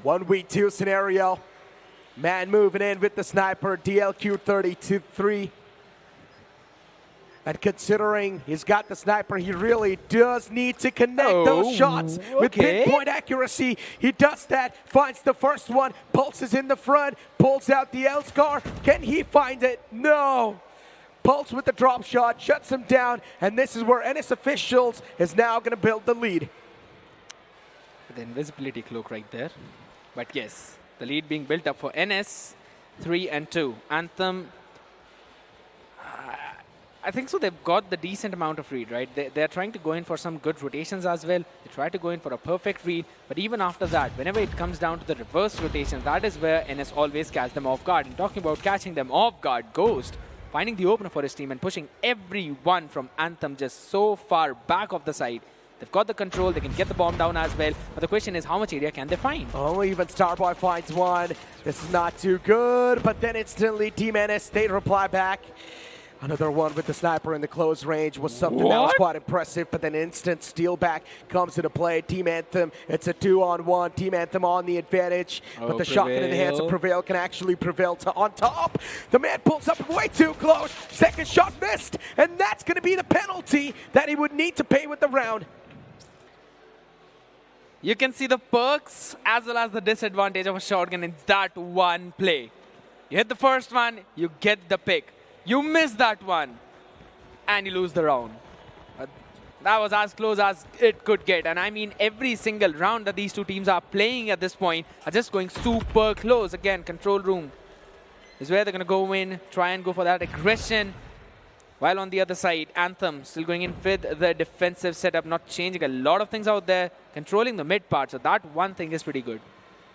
G: 1v2 scenario. Man moving in with the sniper, DLQ-32-3. And considering he's got the sniper, he really does need to connect those shots with pinpoint accuracy. He does that, finds the first one, Pulse is in the front, pulls out the L-Scar. Can he find it? No. Pulse with the drop shot, shuts him down, and this is where NS officials is now going to build the lead.
H: The invisibility cloak right there. But yes, the lead being built up for NS, 3 and 2. Anthem, I think so they've got the decent amount of read, right? They're trying to go in for some good rotations as well. They try to go in for a perfect read. But even after that, whenever it comes down to the reverse rotation, that is where NS always catch them off guard. And talking about catching them off guard, Ghost finding the opener for his team and pushing everyone from Anthem just so far back of the side. They've got the control, they can get the bomb down as well. But the question is, how much area can they find?
G: Oh, even Starboy finds one. This is not too good, but then instantly Team NS, they reply back. Another one with the sniper in the close range was something that was quite impressive, but then instant steal back comes into play. Team Anthem, it's a 2-on-1. Team Anthem on the advantage, but the shotgun in the hands of Prevail can actually prevail to on top. The man pulls up way too close. Second shot missed, and that's going to be the penalty that he would need to pay with the round.
H: You can see the perks as well as the disadvantage of a shotgun in that one play. You hit the first one, you get the pick. You miss that one, and you lose the round. That was as close as it could get. And I mean, every single round that these two teams are playing at this point are just going super close. Again, control room is where they're going to go in, try and go for that aggression. While on the other side, Anthem still going in with the defensive setup, not changing a lot of things out there, controlling the mid part. So that one thing is pretty good.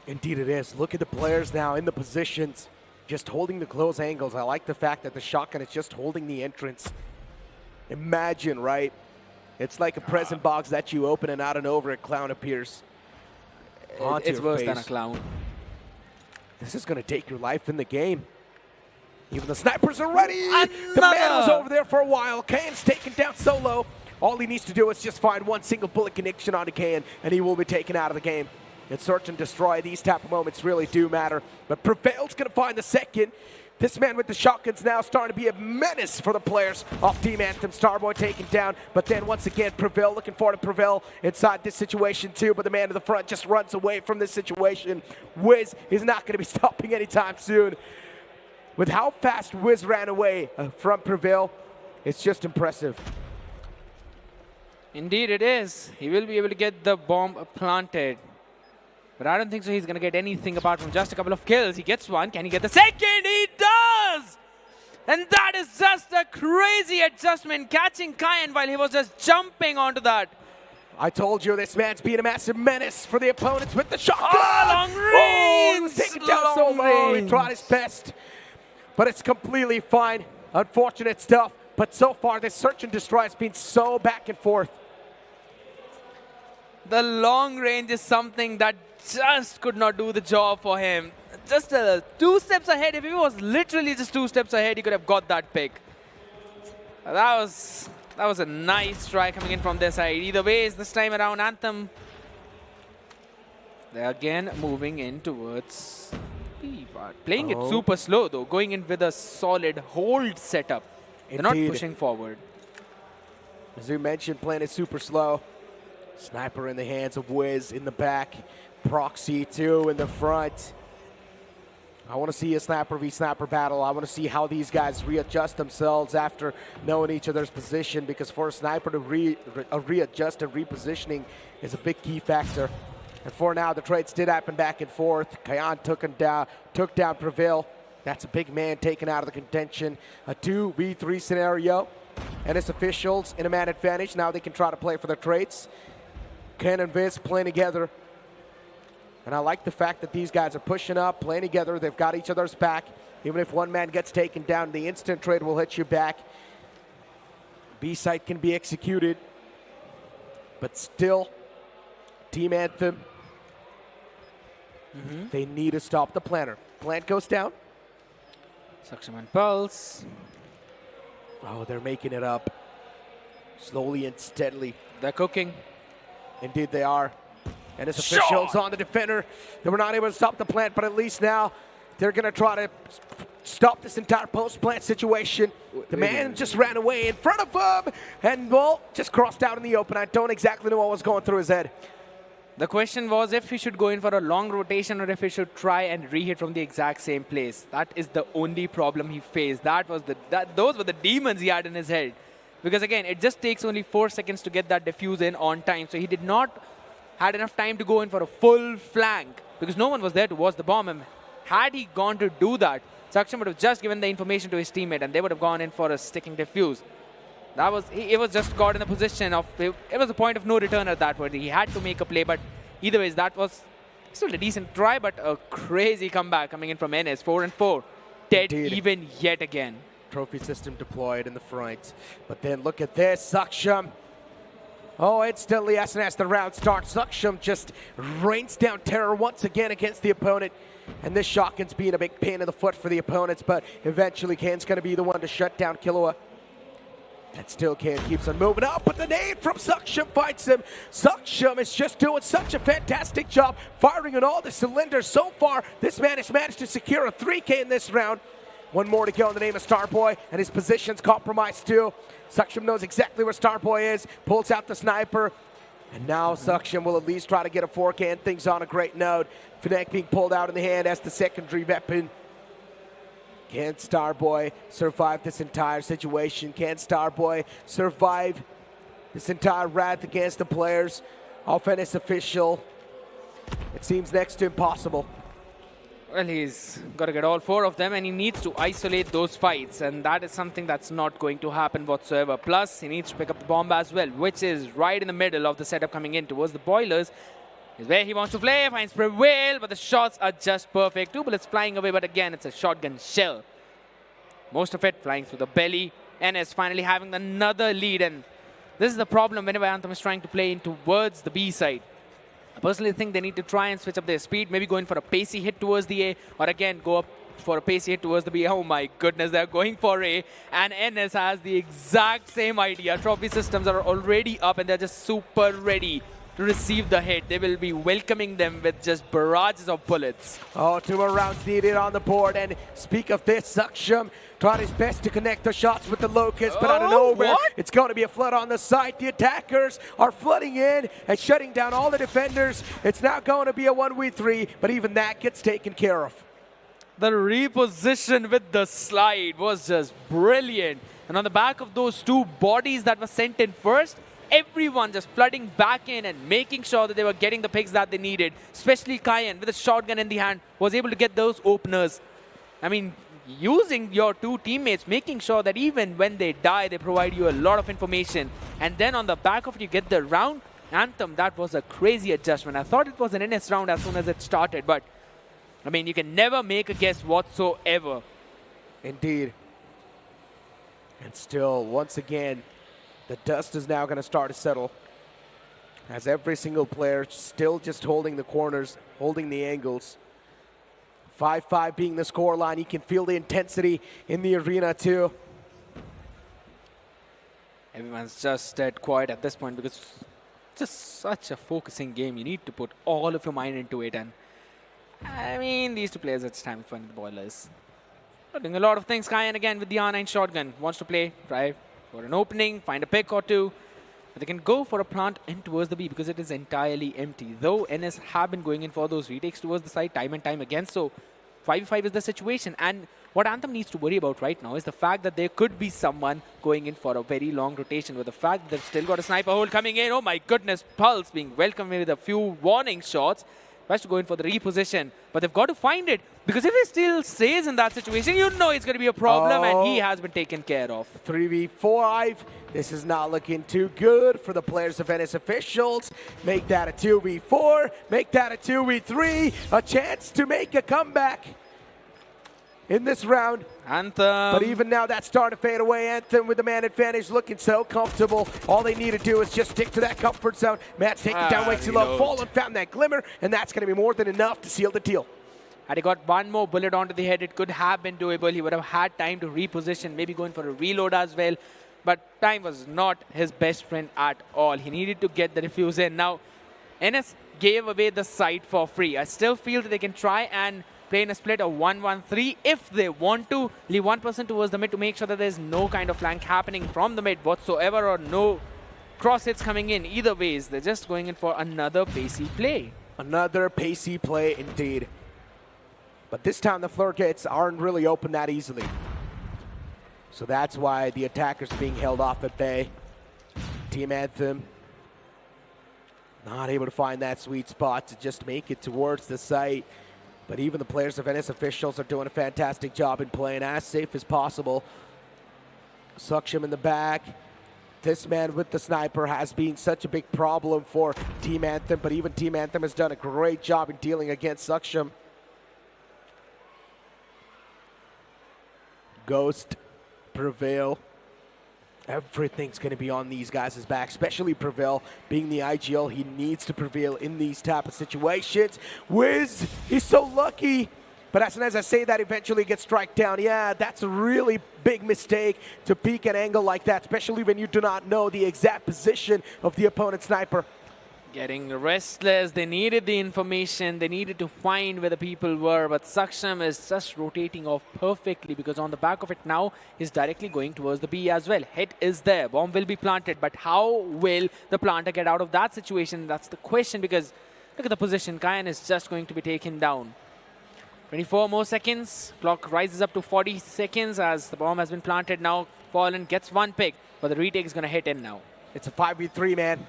G: Indeed it is. Look at the players now in the positions, just holding the close angles. I like the fact that the shotgun is just holding the entrance. Imagine, right? It's like a present box that you open and out and over a clown appears.
H: It's worse than a clown.
G: This is going to take your life in the game. Even the snipers are ready. The man was over there for a while. Kane's taken down solo. All he needs to do is just find one single bullet connection onto Kane, and he will be taken out of the game. And search and destroy, these type of moments really do matter. But Prevail's going to find the second. This man with the shotgun's now starting to be a menace for the players off Team Anthem. Starboy taken down, but then once again, Prevail looking forward to Prevail inside this situation too, but the man in the front just runs away from this situation. Wiz is not going to be stopping anytime soon. With how fast Wiz ran away from Prevail, it's just impressive.
H: Indeed it is. He will be able to get the bomb planted. But I don't think so he's going to get anything apart from just a couple of kills. He gets one. Can he get the second? He does! And that is just a crazy adjustment, catching Kayan while he was just jumping onto that.
G: I told you this man's being a massive menace for the opponents with the shotgun.
H: Oh, long range!
G: Oh, he was taken down so low. He tried his best. But it's completely fine. Unfortunate stuff. But so far, this search and destroy has been so back and forth.
H: The long range is something that just could not do the job for him. Just 2 steps ahead. If he was literally just 2 steps ahead, he could have got that pick. That was a nice try coming in from their side. Either way, this time around, Anthem, they're again moving in towards B part. Playing it super slow though, going in with a solid hold setup. They're not pushing forward.
G: As you mentioned, playing it super slow. Sniper in the hands of Wiz in the back. Proxy too in the front. I want to see a sniper v sniper battle. I want to see how these guys readjust themselves after knowing each other's position, because for a sniper to readjust and repositioning is a big key factor. And for now, the trades did happen back and forth. Kayan took down Prevail. That's a big man taken out of the contention. A 2v3 scenario. And it's officials in a man advantage. Now they can try to play for their trades. Ken and Viz playing together. And I like the fact that these guys are pushing up, playing together. They've got each other's back. Even if one man gets taken down, the instant trade will hit you back. B-site can be executed. But still, Team Anthem, they need to stop the planter. Plant goes down.
H: Saksham and Pulse.
G: Oh, they're making it up. Slowly and steadily.
H: They're cooking.
G: Indeed they are. And it's officials on the defender. They were not able to stop the plant, but at least now they're going to try to stop this entire post-plant situation. The man just ran away in front of him and, well, just crossed out in the open. I don't exactly know what was going through his head.
H: The question was if he should go in for a long rotation or if he should try and re-hit from the exact same place. That is the only problem he faced. Those were the demons he had in his head. Because again, it just takes only 4 seconds to get that defuse in on time. So he did not had enough time to go in for a full flank because no one was there to watch the bomb. And had he gone to do that, Saksham would have just given the information to his teammate and they would have gone in for a sticking defuse. It was just caught in a position of, it was a point of no return at that point. He had to make a play, but either ways, that was still a decent try, but a crazy comeback coming in from NS. 4-4. Dead even yet again.
G: Trophy system deployed in the front. But then look at this, Saksham. Oh, instantly as the round starts, Saksham just rains down terror once again against the opponent. And this shotgun's being a big pain in the foot for the opponents, but eventually Kane's going to be the one to shut down Killua. And still Kane keeps on moving up, but the nade from Saksham fights him. Saksham is just doing such a fantastic job firing on all the cylinders. So far, this man has managed to secure a 3K in this round. One more to go in the name of Starboy, and his position's compromised too. Saksham knows exactly where Starboy is, pulls out the sniper, and now Saksham will at least try to get a 4K and things on a great note. Fnatic being pulled out in the hand as the secondary weapon. Can Starboy survive this entire situation? Can Starboy survive this entire wrath against the players of NS official? It seems next to impossible.
H: Well, he's got to get all 4 of them, and he needs to isolate those fights, and that is something that's not going to happen whatsoever. Plus, he needs to pick up the bomb as well, which is right in the middle of the setup coming in towards the boilers. Is where he wants to play, finds Prevail, but the shots are just perfect. 2 bullets flying away, but again, it's a shotgun shell. Most of it flying through the belly. NS finally having another lead, and this is the problem whenever Anthem is trying to play in towards the B side. I personally think they need to try and switch up their speed, maybe going for a pacey hit towards the A, or again go up for a pacey hit towards the B. Oh my goodness, they're going for A, and NS has the exact same idea. Trophy systems are already up and they're just super ready to receive the hit. They will be welcoming them with just barrages of bullets.
G: Oh, 2 more rounds needed on the board, and speak of this, Saksham tried his best to connect the shots with the Locust, but out of nowhere, it's going to be a flood on the side. The attackers are flooding in and shutting down all the defenders. It's now going to be a 1v3, but even that gets taken care of.
H: The reposition with the slide was just brilliant. And on the back of those 2 bodies that were sent in first, everyone just flooding back in and making sure that they were getting the picks that they needed. Especially Kyan with a shotgun in the hand was able to get those openers. I mean, using your 2 teammates, making sure that even when they die, they provide you a lot of information. And then on the back of it, you get the round. Anthem, that was a crazy adjustment. I thought it was an NS round as soon as it started, but I mean, you can never make a guess whatsoever.
G: Indeed. And still, once again, the dust is now going to start to settle. As every single player still just holding the corners, holding the angles. 5-5 being the scoreline. You can feel the intensity in the arena too.
H: Everyone's just dead quiet at this point because it's just such a focusing game. You need to put all of your mind into it, and I mean, these 2 players, it's time to find the boilers. They're doing a lot of things. Kyan again with the R9 shotgun. Wants to play, try for an opening, find a pick or 2. But they can go for a plant in towards the B because it is entirely empty. Though NS have been going in for those retakes towards the side time and time again. So 5v5 is the situation. And what Anthem needs to worry about right now is the fact that there could be someone going in for a very long rotation. With the fact that they've still got a sniper hole coming in. Oh my goodness, Pulse being welcomed with a few warning shots. Tries to go in for the reposition, but they've got to find it, because if he still stays in that situation, you know it's going to be a problem, and he has been taken care of.
G: 3v5. This is not looking too good for the players of NS officials. Make that a 2v4. Make that a 2v3. A chance to make a comeback in this round.
H: Anthem.
G: But even now, that's starting to fade away. Anthem with the man advantage, looking so comfortable. All they need to do is just stick to that comfort zone. Matt taking down way too low. Fallen found that glimmer, and that's going to be more than enough to seal the deal.
H: Had he got 1 more bullet onto the head, it could have been doable. He would have had time to reposition, maybe going for a reload as well. But time was not his best friend at all. He needed to get the defuse in. Now, NS gave away the site for free. I still feel that they can try and play in a split of 1-1-3 if they want to. Leave 1% towards the mid to make sure that there's no kind of flank happening from the mid whatsoever, or no cross hits coming in. Either ways, they're just going in for another pacey play.
G: Another pacey play indeed. But this time the floodgates aren't really open that easily. So that's why the attackers are being held off at bay. Team Anthem not able to find that sweet spot to just make it towards the site. But even the players of NS officials are doing a fantastic job in playing as safe as possible. Saksham in the back. This man with the sniper has been such a big problem for Team Anthem, but even Team Anthem has done a great job in dealing against Saksham. Ghost, Prevail. Everything's going to be on these guys' back, especially Prevail. Being the IGL, he needs to prevail in these type of situations. Wiz, he's so lucky. But as soon as I say that, eventually gets strike down. Yeah, that's a really big mistake to peek an angle like that, especially when you do not know the exact position of the opponent's sniper.
H: Getting restless. They needed the information. They needed to find where the people were. But Saksham is just rotating off perfectly, because on the back of it now, he's directly going towards the B as well. Hit is there. Bomb will be planted. But how will the planter get out of that situation? That's the question, because look at the position. Kyan is just going to be taken down. 24 more seconds. Clock rises up to 40 seconds as the bomb has been planted. Now Fallen gets 1 pick, but the retake is going to hit in now.
G: It's a 5v3, man.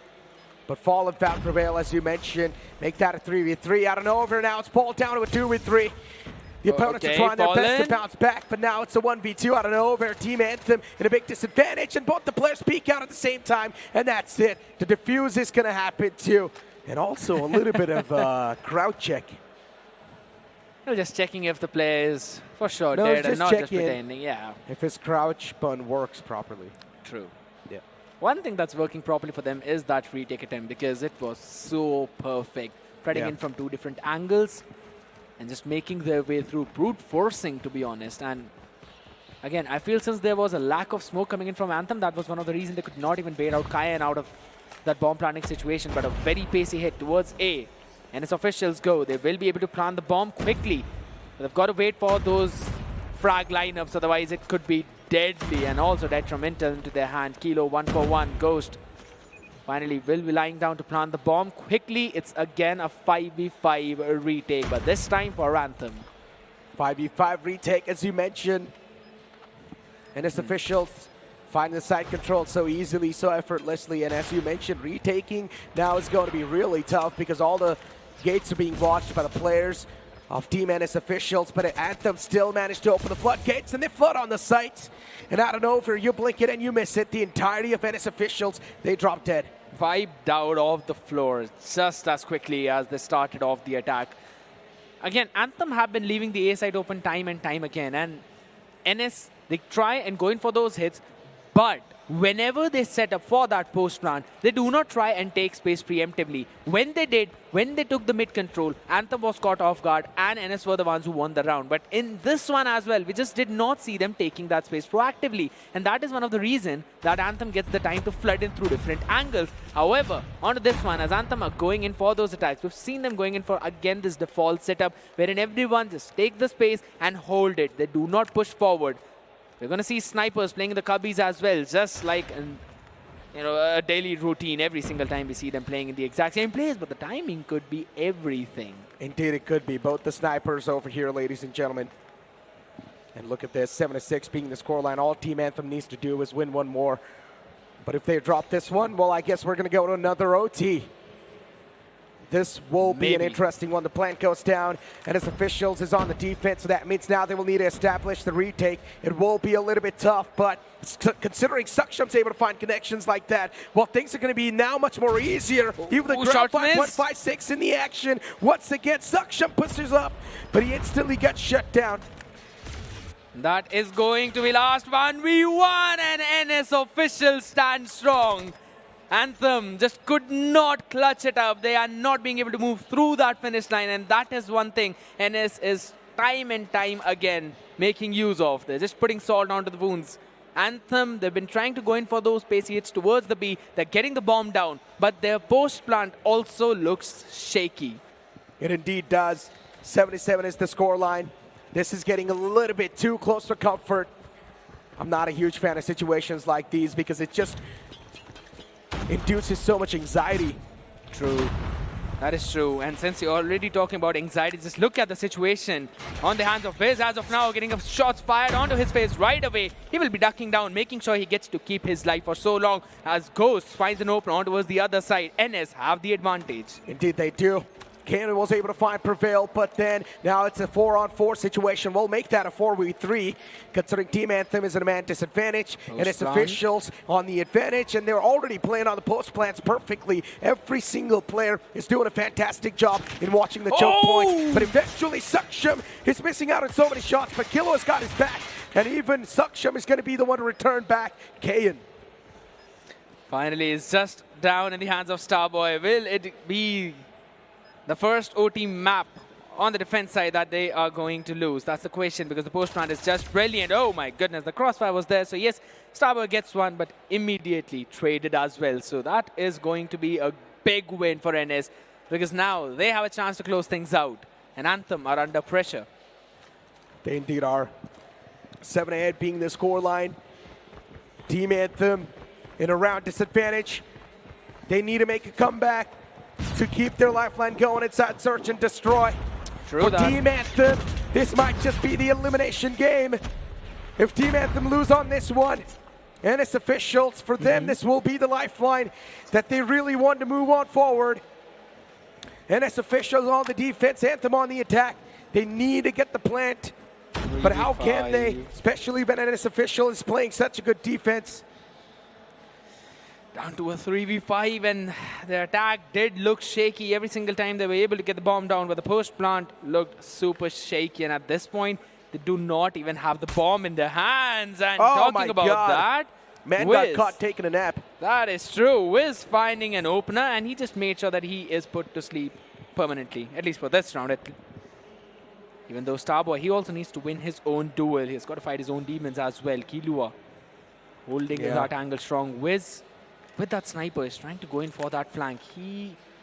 G: But Fallen found Prevail, as you mentioned. Make that a 3v3. Out of nowhere now, it's pulled down to a 2v3. The opponents are trying their best to bounce back, but now it's a 1v2 out of nowhere. Team Anthem in a big disadvantage, and both the players peek out at the same time, and that's it. The defuse is going to happen too. And also a little bit of crowd check.
H: They're just checking if the player is for sure dead and not just pretending. Yeah.
G: If his crouch button works properly.
H: True.
G: Yeah.
H: one thing that's working properly for them is that retake attempt because it was so perfect. Threading in from two different angles and just making their way through, brute forcing, to be honest. And again, I feel since there was a lack of smoke coming in from Anthem, that was one of the reasons they could not even bait out Cayenne out of that bomb planting situation. But a very pacey hit towards A. And its officials go. They will be able to plant the bomb quickly. But they've got to wait for those frag lineups, otherwise it could be deadly. And also detrimental into their hand. Kilo 1 for 1. Ghost finally will be lying down to plant the bomb quickly. It's again a 5v5 retake, but this time for Anthem.
G: 5v5 retake, as you mentioned. And its officials find the side control so easily, so effortlessly. And as you mentioned, retaking now is going to be really tough because all the gates are being watched by the players of Team NS officials. But Anthem still managed to open the floodgates, and they flood on the site. And out of nowhere, you blink it and you miss it. The entirety of NS officials, they drop dead.
H: Wiped out of the floor just as quickly as they started off the attack. Again, Anthem have been leaving the A side open time and time again. And NS, they try and go in for those hits, but whenever they set up for that post plant, they do not try and take space preemptively. When they did, when they took the mid control, Anthem was caught off guard and NS were the ones who won the round. But in this one as well, we just did not see them taking that space proactively. And that is one of the reasons that Anthem gets the time to flood in through different angles. However, onto this one, as Anthem are going in for those attacks, we've seen them going in for, again, this default setup, wherein everyone just take the space and hold it. They do not push forward. We're going to see snipers playing in the cubbies as well, just like a daily routine. Every single time we see them playing in the exact same place, but the timing could be everything.
G: Indeed, it could be. Both the snipers over here, ladies and gentlemen. And look at this, 7-6 being the scoreline. All Team Anthem needs to do is win one more. But if they drop this one, well, I guess we're going to go to another OT. This will be an interesting one. The plant goes down, and its officials is on the defense, so that means now they will need to establish the retake. It will be a little bit tough, but considering Saksham's able to find connections like that, well, things are going to be now much more easier. Even the ground 5.56 in the action. Once again, Saksham pushes up, but he instantly gets shut down.
H: That is going to be last 1v1, and NS officials stand strong. Anthem just could not clutch it up. They are not being able to move through that finish line, and that is one thing NS is time and time again making use of. They're just putting salt onto the wounds. Anthem, they've been trying to go in for those pacey hits towards the B. They're getting the bomb down, but their post plant also looks shaky.
G: It indeed does. 77 is the scoreline. This is getting a little bit too close for comfort. I'm not a huge fan of situations like these because it just induces so much anxiety.
H: True. That is true. And since you're already talking about anxiety, just look at the situation on the hands of Viz as of now, getting shots fired onto his face right away. He will be ducking down, making sure he gets to keep his life for so long as Ghost finds an open on towards the other side. NS have the advantage.
G: Indeed they do. Cannon was able to find Prevail, but then now it's a 4-on-4 situation. We'll make that a 4v3, considering Team Anthem is at a man disadvantage, and its officials on the advantage, and they're already playing on the post plants perfectly. Every single player is doing a fantastic job in watching the choke point, but eventually Saksham is missing out on so many shots, but Kilo has got his back, and even Saksham is going to be the one to return back. Kayan.
H: Finally, it's just down in the hands of Starboy. Will it be the first OT map on the defense side that they are going to lose? That's the question, because the post plant is just brilliant. Oh my goodness, the crossfire was there. So yes, Starboy gets one, but immediately traded as well. So that is going to be a big win for NS, because now they have a chance to close things out. And Anthem are under pressure.
G: They indeed are. 7 ahead being the scoreline. Team Anthem in a round disadvantage. They need to make a comeback to keep their lifeline going inside Search and Destroy. For Team Anthem, this might just be the elimination game. If Team Anthem lose on this one, and its officials, for them, this will be the lifeline that they really want to move on forward. And its officials on the defense, Anthem on the attack. They need to get the plant. But how can they, especially when NS official is playing such a good defense?
H: Down to a 3v5, and their attack did look shaky every single time they were able to get the bomb down, but the post plant looked super shaky, and at this point, they do not even have the bomb in their hands. And talking about that,
G: Man got caught taking a nap.
H: That is true. Wiz finding an opener, and he just made sure that he is put to sleep permanently, at least for this round. Even though Starboy, he also needs to win his own duel. He's got to fight his own demons as well. Kilua holding that angle strong. Wiz, with that sniper, is trying to go in for that flank.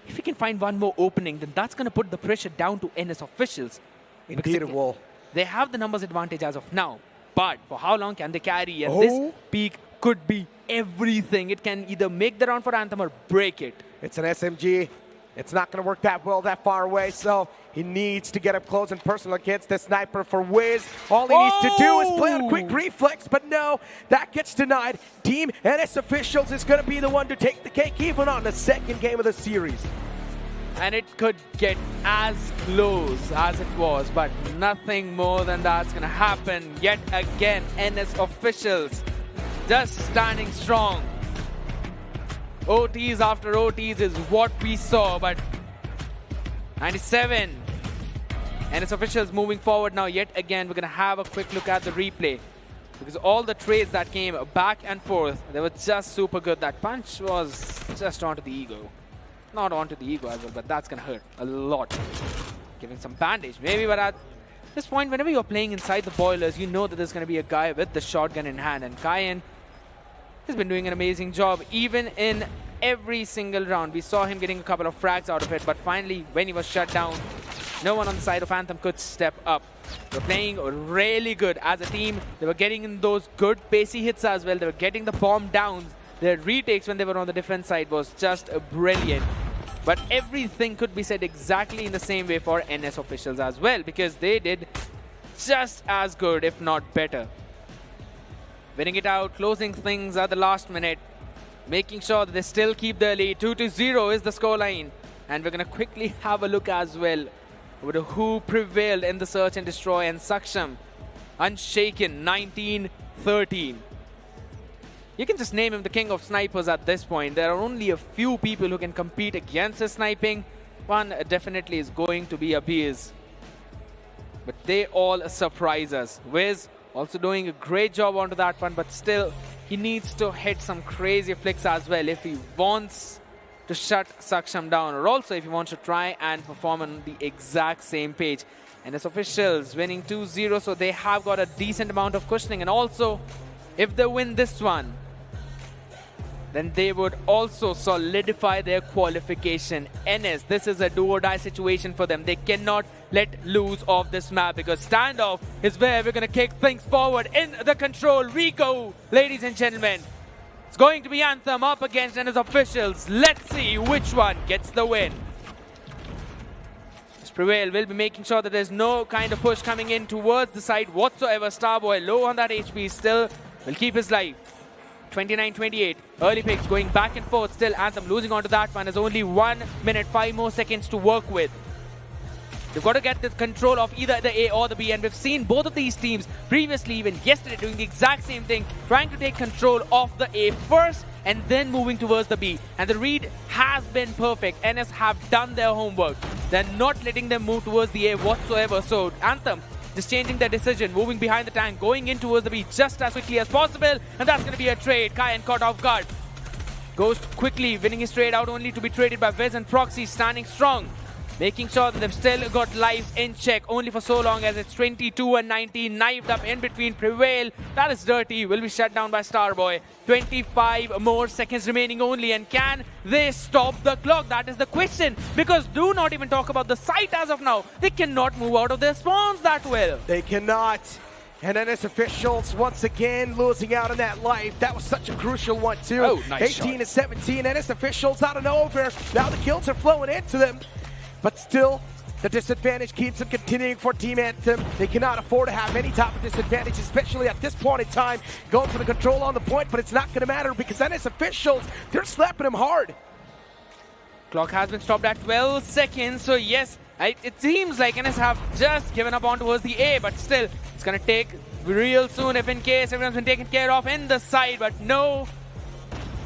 H: If he can find one more opening, then that's going to put the pressure down to NS officials.
G: Indeed it will.
H: They have the numbers advantage as of now. But for how long can they carry? And this peak could be everything. It can either make the round for Anthem or break it.
G: It's an SMG. It's not going to work that well that far away, so he needs to get up close and personal against the sniper for Wiz. All he needs to do is play on quick reflex, but no, that gets denied. Team NS officials is going to be the one to take the cake even on the second game of the series.
H: And it could get as close as it was, but nothing more than that's going to happen. Yet again, NS officials just standing strong. OTs after OTs is what we saw, but 97. NS officials moving forward now. Yet again, we're going to have a quick look at the replay, because all the trades that came back and forth, they were just super good. That punch was just onto the ego. Not onto the ego as well, but that's going to hurt a lot. Giving some bandage maybe, but at this point, whenever you're playing inside the boilers, you know that there's going to be a guy with the shotgun in hand, and Kayan has been doing an amazing job even in every single round. We saw him getting a couple of frags out of it, but finally, when he was shut down, no one on the side of Anthem could step up. They were playing really good as a team. They were getting in those good pacey hits as well. They were getting the bomb downs. Their retakes when they were on the defense side was just brilliant. But everything could be said exactly in the same way for NS officials as well, because they did just as good, if not better. Winning it out, closing things at the last minute, making sure that they still keep their lead. 2-0 is the scoreline. And we're going to quickly have a look as well over who prevailed in the search and destroy, and Saksham unshaken 19-13. You can just name him the king of snipers at this point. There are only a few people who can compete against his sniping. One definitely is going to be Abiz. But they all surprise us. Wiz also doing a great job onto that one, but still he needs to hit some crazy flicks as well if he wants to shut Saksham down, or also if he wants to try and perform on the exact same page. And as officials winning 2-0, so they have got a decent amount of cushioning, and also if they win this one, then they would also solidify their qualification. NS, this is a do-or-die situation for them. They cannot let loose of this map, because standoff is where we're going to kick things forward. In the control, Rico, ladies and gentlemen. It's going to be Anthem up against NS officials. Let's see which one gets the win. Prevail will be making sure that there's no kind of push coming in towards the side whatsoever. Starboy low on that HP still will keep his life. 29-28. Early picks going back and forth. Still Anthem losing onto that one. There's only 1 minute, 5 more seconds to work with. They've got to get the control of either the A or the B, and we've seen both of these teams previously, even yesterday, doing the exact same thing, trying to take control of the A first and then moving towards the B. And the read has been perfect. NS have done their homework. They're not letting them move towards the A whatsoever. So Anthem just changing their decision, moving behind the tank, going in towards the B just as quickly as possible. And that's going to be a trade. Kayan caught off guard. Goes quickly, winning his trade out only to be traded by Vez and Proxy, standing strong. Making sure that they've still got lives in check, only for so long as it's 22-19, knifed up in between. Prevail, that is dirty, will be shut down by Starboy. 25 more seconds remaining only, and can they stop the clock? That is the question, because do not even talk about the site as of now. They cannot move out of their spawns that well.
G: They cannot. And NS officials once again losing out on that life. That was such a crucial one too.
H: Oh, nice
G: 18-17, NS officials out of nowhere. Now the kills are flowing into them. But still, the disadvantage keeps them continuing for Team Anthem. They cannot afford to have any type of disadvantage, especially at this point in time. Going for the control on the point, but it's not going to matter because NS officials, they're slapping them hard.
H: Clock has been stopped at 12 seconds, so yes, it seems like NS have just given up on towards the A, but still, it's going to take real soon if in case everyone's been taken care of in the side, but no.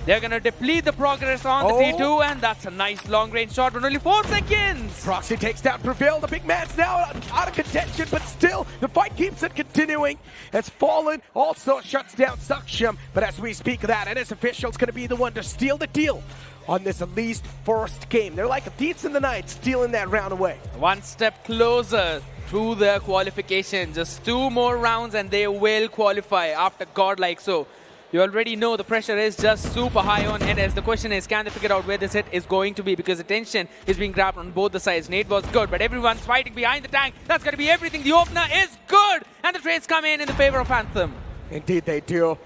H: They're going to deplete the progress on the T2, and that's a nice long-range shot, but only 4 seconds.
G: Proxy takes down Prevail. The big man's now out of contention, but still, the fight keeps it continuing. As Fallen also shuts down Saksham, but as we speak of that, NS Official's going to be the one to steal the deal on this at least first game. They're like thieves in the night, stealing that round away.
H: One step closer through the qualification. Just 2 more rounds, and they will qualify after GodLiKe. So you already know the pressure is just super high on NS. The question is, can they figure out where this hit is going to be? Because attention is being grabbed on both the sides. Nade was good, but everyone's fighting behind the tank. That's going to be everything. The opener is good, and the trades come in the favor of Anthem.
G: Indeed they do.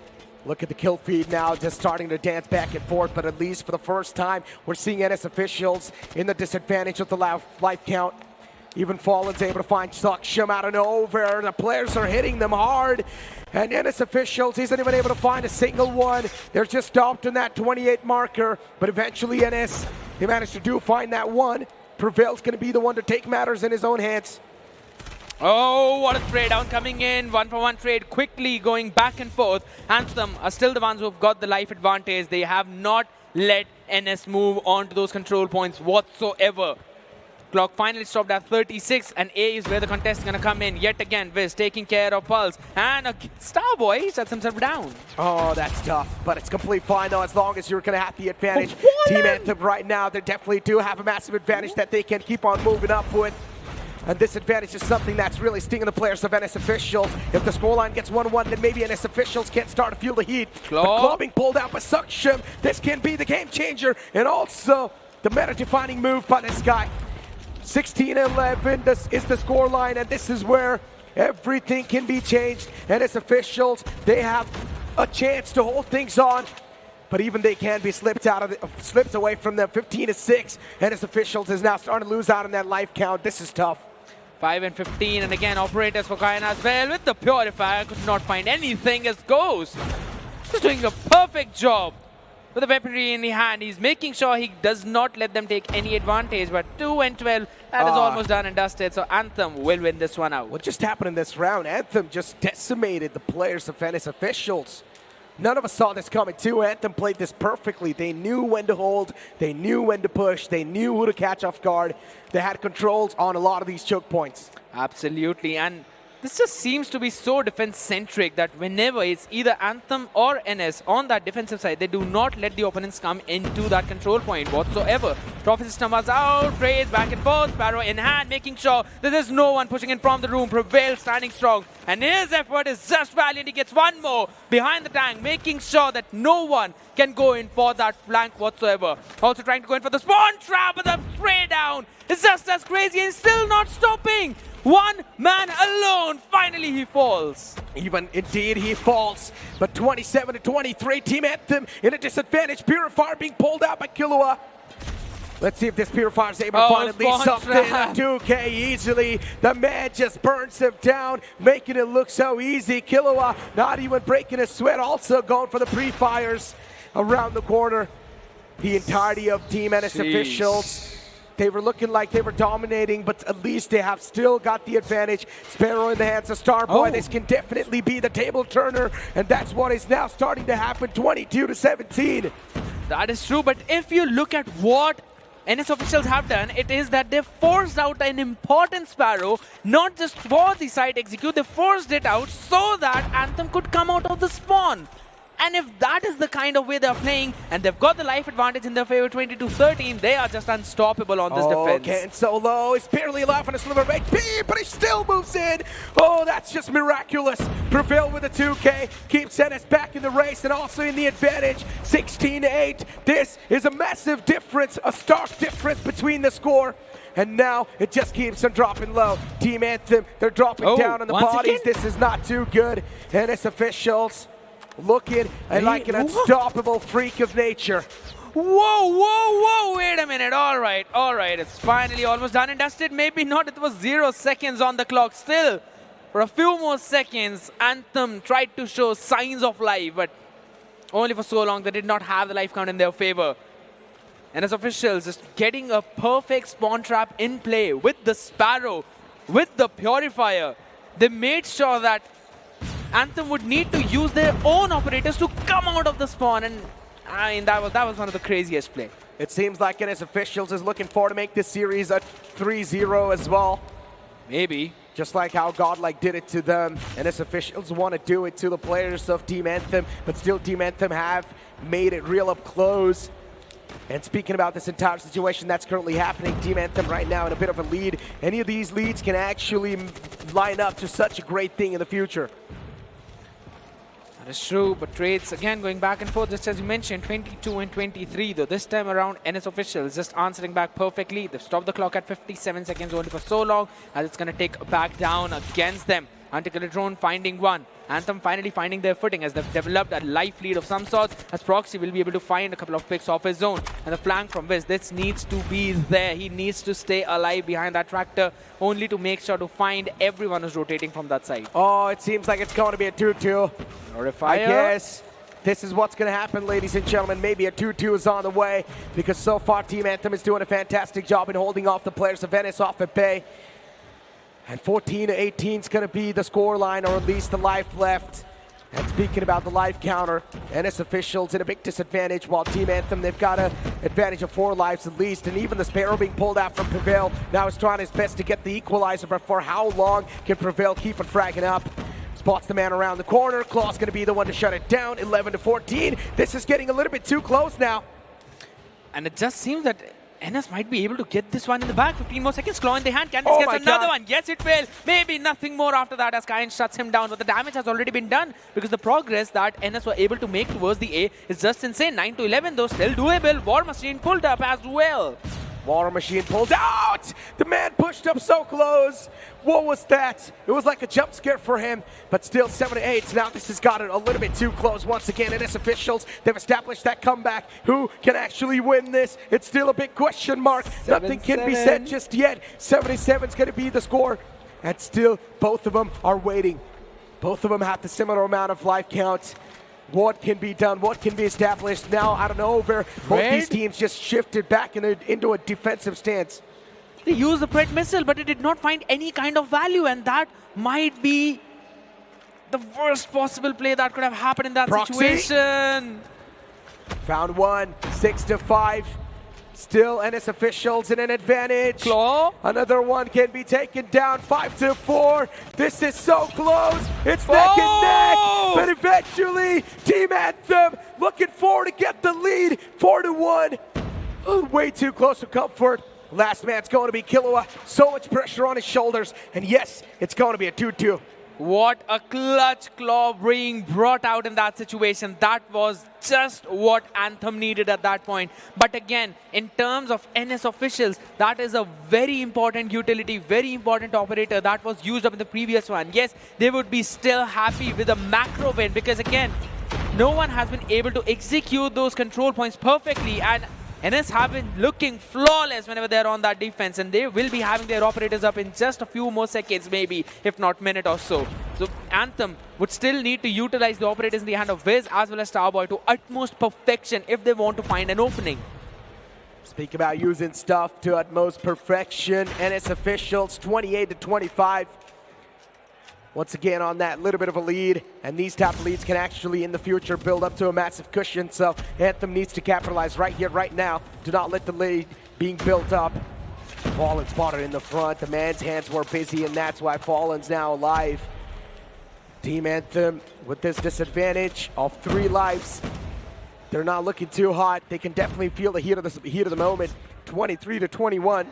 G: Look at the kill feed now, just starting to dance back and forth, but at least for the first time, we're seeing NS Officials in the disadvantage with the life count. Even Fallen's able to find Saksham out of nowhere. The players are hitting them hard. And NS Officials isn't even able to find a single one. They're just stopped in that 28 marker. But eventually NS, they managed to find that one. Prevail's going to be the one to take matters in his own hands.
H: Oh, what a spray down coming in. 1-for-1 trade quickly going back and forth. Anthem are still the ones who've got the life advantage. They have not let NS move on to those control points whatsoever. Clock finally stopped at 36, and A is where the contest is going to come in. Yet again, Viz taking care of Pulse. And a Starboy shuts himself down.
G: Oh, that's tough. But it's completely fine, though, as long as you're going to have the advantage. Team Anthem right now, they definitely do have a massive advantage that they can keep on moving up with. And this advantage is something that's really stinging the players of NS Officials. If the scoreline gets 1-1, then maybe NS Officials can't start to feel the heat. But Claw being pulled out by Saksham. This can be the game changer. And also, the meta-defining move by this guy. 16-11, this is the scoreline, and this is where everything can be changed. NS Officials, they have a chance to hold things on, but even they can be slipped away from them. 15-6, NS Officials is now starting to lose out on that life count. This is tough.
H: 5 and 15, and again operators for Kayan as well with the Purifier. Could not find anything as Ghost. Just doing a perfect job. With the weaponry in the hand, he's making sure he does not let them take any advantage. But 2 and 12, that is almost done and dusted. So Anthem will win this one out.
G: What just happened in this round? Anthem just decimated the players of NS Officials. None of us saw this coming too. Anthem played this perfectly. They knew when to hold. They knew when to push. They knew who to catch off guard. They had controls on a lot of these choke points.
H: Absolutely. And this just seems to be so defense-centric that whenever it's either Anthem or NS on that defensive side, they do not let the opponents come into that control point whatsoever. Trophy system was out, Praise back and forth, Sparrow in hand, making sure that there's no one pushing in from the room. Prevail standing strong, and his effort is just valiant. He gets one more behind the tank, making sure that no one can go in for that flank whatsoever. Also trying to go in for the spawn trap, but the spray down is just as crazy and still not stopping. One man alone, finally he falls.
G: Even indeed he falls, but 27-23, Team Anthem in a disadvantage. Purifier being pulled out by Killua. Let's see if this Purifier is able to find at least something. 2K easily. The man just burns him down, making it look so easy. Killua not even breaking a sweat, also going for the pre-fires around the corner. The entirety of Team NS Officials. They were looking like they were dominating, but at least they have still got the advantage. Sparrow in the hands of Starboy. This can definitely be the table turner, and that's what is now starting to happen. 22-17.
H: That is true, but if you look at what NS Officials have done, it is that they forced out an important Sparrow, not just for the side execute, they forced it out so that Anthem could come out of the spawn. And if that is the kind of way they're playing, and they've got the life advantage in their favor, 22-13, they are just unstoppable on this defense.
G: Okay, and Solo is barely alive on a sliver of HP, but he still moves in. Oh, that's just miraculous. Prevail with a 2K, keeps NS back in the race and also in the advantage. 16-8. This is a massive difference, a stark difference between the score. And now it just keeps on dropping low. Team Anthem, they're dropping down on the bodies. This is not too good. NS Officials looking like an unstoppable freak of nature.
H: Whoa, wait a minute. All right, it's finally almost done and dusted. Maybe not, it was 0 seconds on the clock. Still, for a few more seconds, Anthem tried to show signs of life, but only for so long. They did not have the life count in their favor. And as Officials just getting a perfect spawn trap in play with the Sparrow, with the Purifier, they made sure that Anthem would need to use their own operators to come out of the spawn, and I mean, that was one of the craziest play.
G: It seems like NS Officials is looking forward to make this series a 3-0 as well.
H: Maybe.
G: Just like how GodLiKe did it to them. NS Officials want to do it to the players of Team Anthem, but still Team Anthem have made it real up close. And speaking about this entire situation that's currently happening, Team Anthem right now in a bit of a lead. Any of these leads can actually line up to such a great thing in the future.
H: That is true, but trades again going back and forth, just as you mentioned, 22 and 23, though this time around NS Officials just answering back perfectly. They've stopped the clock at 57 seconds only for so long, as it's going to take back down against them. Anti-Drone finding one. Anthem finally finding their footing as they've developed a life lead of some sorts, as Proxy will be able to find a couple of picks off his zone. And the flank from Wiz, this needs to be there. He needs to stay alive behind that tractor, only to make sure to find everyone who's rotating from that side.
G: Oh, it seems like it's going to be a 2-2. I guess this is what's going to happen, ladies and gentlemen. Maybe a 2-2 is on the way, because so far Team Anthem is doing a fantastic job in holding off the players of NS off at bay. And 14-18 is going to be the score line, or at least the life left. And speaking about the life counter, NS Officials in a big disadvantage, while Team Anthem, they've got an advantage of 4 lives at least. And even the Sparrow being pulled out from Prevail now is trying his best to get the equalizer, but for how long can Prevail keep it fragging up? Spots the man around the corner. Claw's going to be the one to shut it down. 11-14. This is getting a little bit too close now.
H: And it just seems that NS might be able to get this one in the back. 15 more seconds, Claw in the hand. Can this get another one? Yes, it will. Maybe nothing more after that as Kayan shuts him down. But the damage has already been done, because the progress that NS were able to make towards the A is just insane. 9-11 though, still doable. War Machine pulled up as well.
G: War Machine pulled out! The man pushed up so close! What was that? It was like a jump scare for him, but still 7-8. Now this has got it a little bit too close once again. NS Officials, they've established that comeback. Who can actually win this? It's still a big question mark. Nothing can be said just yet. 77 is going to be the score. And still, both of them are waiting. Both of them have the similar amount of life count. What can be done? What can be established? Now, I don't know, both these teams just shifted back into a defensive stance.
H: They used the Pred missile, but it did not find any kind of value, and that might be the worst possible play that could have happened in that situation.
G: Found one, 6-5. Still NS Officials in an advantage.
H: Claw.
G: Another one can be taken down, 5-4. This is so close. It's neck and neck. But eventually, Team Anthem looking forward to get the lead, 4-1. Way too close for comfort. Last man's going to be Killua. So much pressure on his shoulders. And yes, it's going to be a 2-2.
H: What a clutch Claw being brought out in that situation. That was just what Anthem needed at that point. But again, in terms of NS Officials, that is a very important utility, very important operator that was used up in the previous one. Yes, they would be still happy with a macro win, because again, no one has been able to execute those control points perfectly, and NS have been looking flawless whenever they're on that defense, and they will be having their operators up in just a few more seconds, maybe, if not minute or so. So Anthem would still need to utilize the operators in the hand of Wiz as well as Starboy to utmost perfection if they want to find an opening.
G: Speak about using stuff to utmost perfection. NS Officials 28-25. Once again on that little bit of a lead, and these type of leads can actually in the future build up to a massive cushion, so Anthem needs to capitalize right here, right now. Do not let the lead being built up. Fallen spotted in the front. The man's hands were busy, and that's why Fallen's now alive. Team Anthem with this disadvantage of 3 lives. They're not looking too hot. They can definitely feel the heat of the moment. 23-21.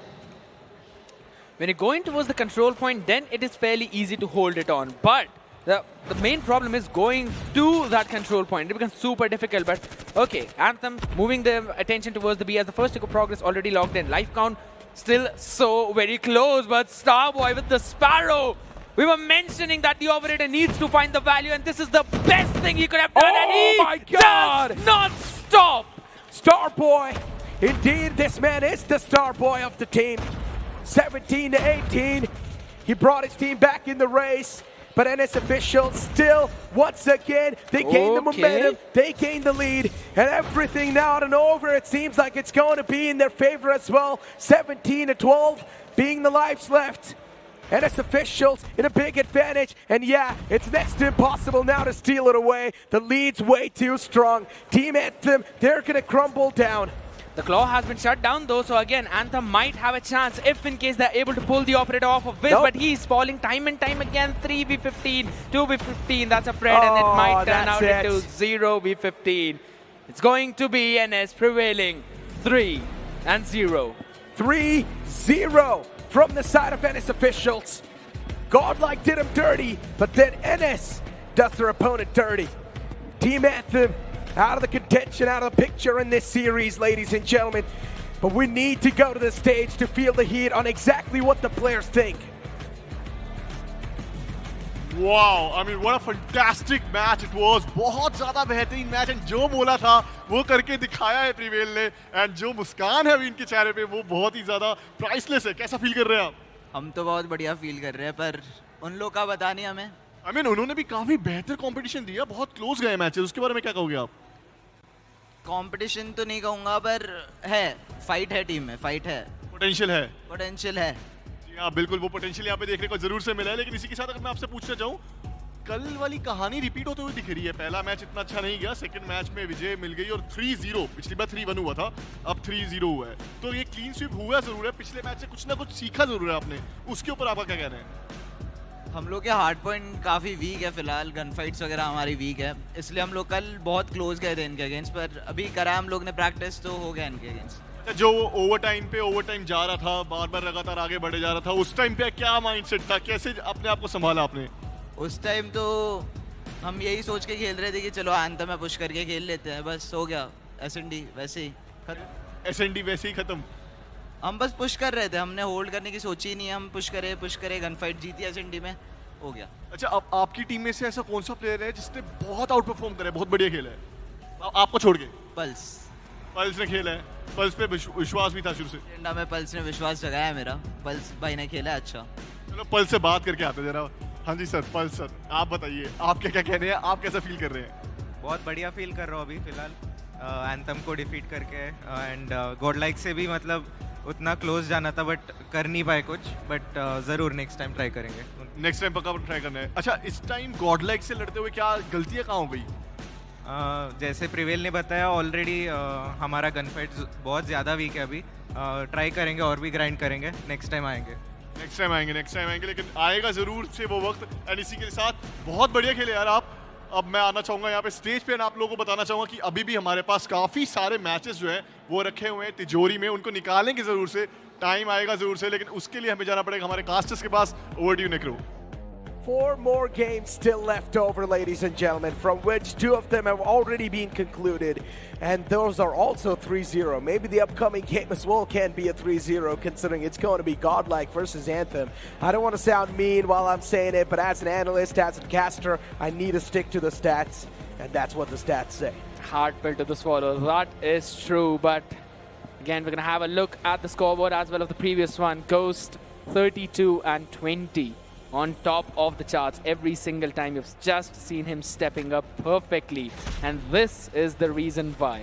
H: When you're going towards the control point, then it is fairly easy to hold it on. But the main problem is going to that control point. It becomes super difficult. But okay, Anthem moving their attention towards the B as the first tick of progress already logged in. Life count still so very close, but Starboy with the Sparrow. We were mentioning that the operator needs to find the value, and this is the best thing he could have done. And he does not stop.
G: Starboy, indeed, this man is the Starboy of the team. 17-18. He brought his team back in the race, but NS Officials still, once again, they gained the momentum, they gained the lead, and everything now and over, it seems like it's going to be in their favor as well. 17-12 being the lives left. NS officials in a big advantage. And yeah, it's next to impossible now to steal it away. The lead's way too strong. Team Anthem, they're going to crumble down.
H: The claw has been shut down though, so again, Anthem might have a chance if in case they're able to pull the operator off of Wiz, but he's falling time and time again. 3v15, 2v15, that's a Pred, and it might turn out into 0v15. It's going to be NS prevailing 3-0.
G: 3-0 from the side of NS officials. GodLiKe did him dirty, but then NS does their opponent dirty. Team Anthem out of the contention, out of the picture in this series, ladies and gentlemen. But we need to go to the stage to feel the heat on exactly what the players think.
F: Wow, I mean, what a fantastic match it was. बहुत ज़्यादा बेहतरीन match, and जो बोला था वो करके दिखाया है प्रिवेल ने, and जो मुस्कान है अभी इनके चेहरे पे वो बहुत ही ज़्यादा प्राइसलेस है. कैसा फील कर रहे हैं आप?
J: हम तो बहुत बढ़िया फील कर रहे हैं, पर उन लोग का पता नहीं हमें.
F: I mean, उन्होंने भी काफी बेहतर कंपटीशन दिया, बहुत क्लोज गए मैचेस. उसके बारे में क्या कहोगे आप?
J: कंपटीशन तो नहीं कहूँगा, पर है, फाइट है टीम में, फाइट है,
F: पोटेंशियल है.
J: पोटेंशियल है.
F: जी हाँ, बिल्कुल वो पोटेंशियल यहाँ पे देखने को जरूर से मिला है. लेकिन इसी के साथ अगर मैं आपसे पूछना चाहूँ, कल वाली कहानी रिपीट होते हुए दिख रही है. पहला मैच इतना अच्छा नहीं गया, सेकंड मैच में विजय मिल गई और 3-0, पिछली बार 3-1 हुआ था, अब 3-0 हुआ है. तो ये क्लीन स्वीप हुआ जरूर है, पिछले मैच से कुछ ना कुछ सीखा जरूर है आपने. उसके ऊपर आपका क्या कहना है?
J: हम लोग के हार्ड पॉइंट काफ़ी वीक है फिलहाल, गन फाइट्स वगैरह हमारी वीक है, इसलिए हम लोग कल बहुत क्लोज गए थे इनके अगेंस्ट, पर अभी करा हम लोग ने प्रैक्टिस तो हो गया इनके अगेंस्ट.
F: जो ओवर टाइम जा रहा था, बार बार लगातार आगे बढ़े जा रहा था, उस टाइम पे क्या माइंडसेट था, कैसे अपने आप को संभाला आपने?
J: उस टाइम तो हम यही सोच के खेल रहे थे कि चलो एंथम में पुश करके खेल लेते हैं, बस हो गया. एसएनडी वैसे ही खत्म. हम बस पुश कर रहे थे, हमने होल्ड करने की सोची ही नहीं. हम पुश करे गन फाइट जीती एसएनडी में, हो गया.
F: अच्छा, अब आपकी टीम में से ऐसा कौन सा प्लेयर है जिसने बहुत आउट परफॉर्म करा है, बहुत बढ़िया खेला है आपको छोड़ के? पल्स ने खेला है. पल्स पे विश्वास भी था शुरू से.
J: इंडिया में पल्स ने विश्वास जगाया है मेरा. पल्स भाई ने खेला अच्छा.
F: चलो पल्स से बात करके आते जरा. हाँ जी सर, पल्स सर आप बताइए, आपके क्या कहने हैं, आप कैसा फील कर रहे हैं?
M: बहुत बढ़िया फील कर रहा हूँ अभी फिलहाल, एंथम को डिफीट करके, एंड गॉडलाइक से भी मतलब उतना क्लोज जाना था बट कर नहीं पाए कुछ, बट ज़रूर नेक्स्ट टाइम ट्राई करेंगे.
F: नेक्स्ट टाइम पक्का ट्राई करना है. अच्छा, इस टाइम गॉडलाइक से लड़ते हुए क्या गलतियाँ कहाँ हो गई?
M: जैसे प्रिवेल ने बताया ऑलरेडी, हमारा गन फाइट बहुत ज़्यादा वीक है अभी. ट्राई करेंगे और भी ग्राइंड करेंगे, नेक्स्ट टाइम आएंगे, लेकिन आएगा ज़रूर से वो वक्त. एंड इसी के साथ बहुत बढ़िया खेले यार आप. अब मैं आना चाहूँगा यहाँ पे स्टेज पे, आप लोगों को बताना चाहूँगा कि अभी भी हमारे पास काफ़ी सारे मैचेस जो हैं वो रखे हुए हैं तिजोरी में, उनको निकालेंगे ज़रूर से, टाइम आएगा ज़रूर से, लेकिन उसके लिए हमें जाना पड़ेगा हमारे कास्टर्स के पास. Over to you Necro.
G: 4 more games still left over, ladies and gentlemen, from which 2 of them have already been concluded, and those are also 3-0. Maybe the upcoming game as well can be a 3-0, considering it's going to be GodLiKe versus Anthem. I don't want to sound mean while I'm saying it, but as an analyst, as a caster, I need to stick to the stats, and that's what the stats say.
H: Hard pill to the swallow, that is true, but again, we're going to have a look at the scoreboard as well of the previous one. Ghost 32 and 20. On top of the charts every single time. You've just seen him stepping up perfectly, and this is the reason why.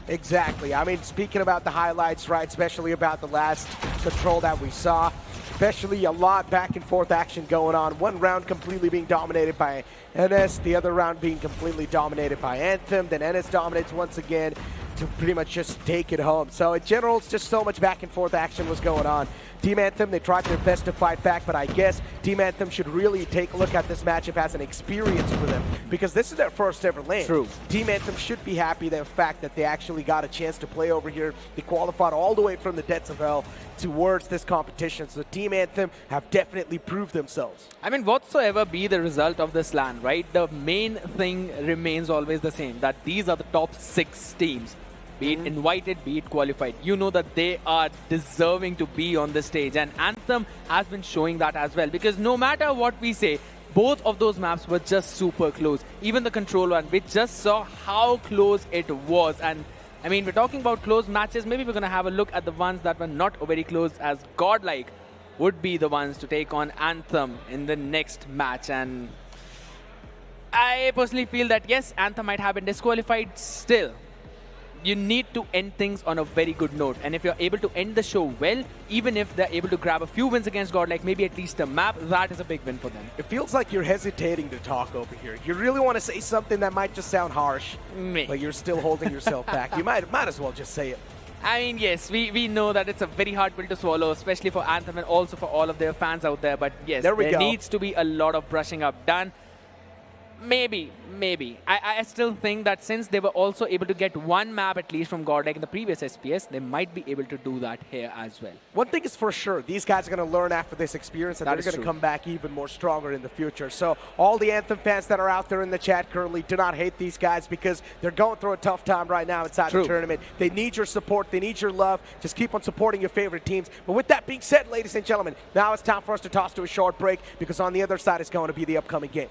G: Exactly. I mean, speaking about the highlights, right, especially about the last control that we saw, especially a lot back and forth action going on. One round completely being dominated by NS, the other round being completely dominated by Anthem, then NS dominates once again to pretty much just take it home. So in general, it's just so much back and forth action was going on. Team Anthem, they tried their best to fight back, but I guess Team Anthem should really take a look at this matchup as an experience for them, because this is their first ever lane.
H: True.
G: Team Anthem should be happy the fact that they actually got a chance to play over here. They qualified all the way from the depths of hell towards this competition. So Team Anthem have definitely proved themselves.
H: I mean, whatsoever be the result of this LAN, right, the main thing remains always the same, that these are the top 6 teams. Be it invited, be it qualified. You know that they are deserving to be on the stage. And Anthem has been showing that as well. Because no matter what we say, both of those maps were just super close. Even the control one, we just saw how close it was. And I mean, we're talking about close matches. Maybe we're going to have a look at the ones that were not very close, as GodLiKe would be the ones to take on Anthem in the next match. And I personally feel that, yes, Anthem might have been disqualified still. you need to end things on a very good note. And if you're able to end the show well, even if they're able to grab a few wins against GodLiKe, maybe at least a map, that is a big win for them.
G: It feels like you're hesitating to talk over here. You really want to say something that might just sound harsh, but you're still holding yourself back. You might as well just say it.
H: I mean, yes, we know that it's a very hard pill to swallow, especially for Anthem and also for all of their fans out there. But yes, there needs to be a lot of brushing up done. Maybe. I still think that since they were also able to get one map at least from GodLiKe in the previous SPS, they might be able to do that here as well.
G: One thing is for sure, these guys are going to learn after this experience and they're going to come back even more stronger in the future. So all the Anthem fans that are out there in the chat currently, do not hate these guys because they're going through a tough time right now inside the tournament. They need your support. They need your love. Just keep on supporting your favorite teams. But with that being said, ladies and gentlemen, now it's time for us to toss to a short break because on the other side is going to be the upcoming game.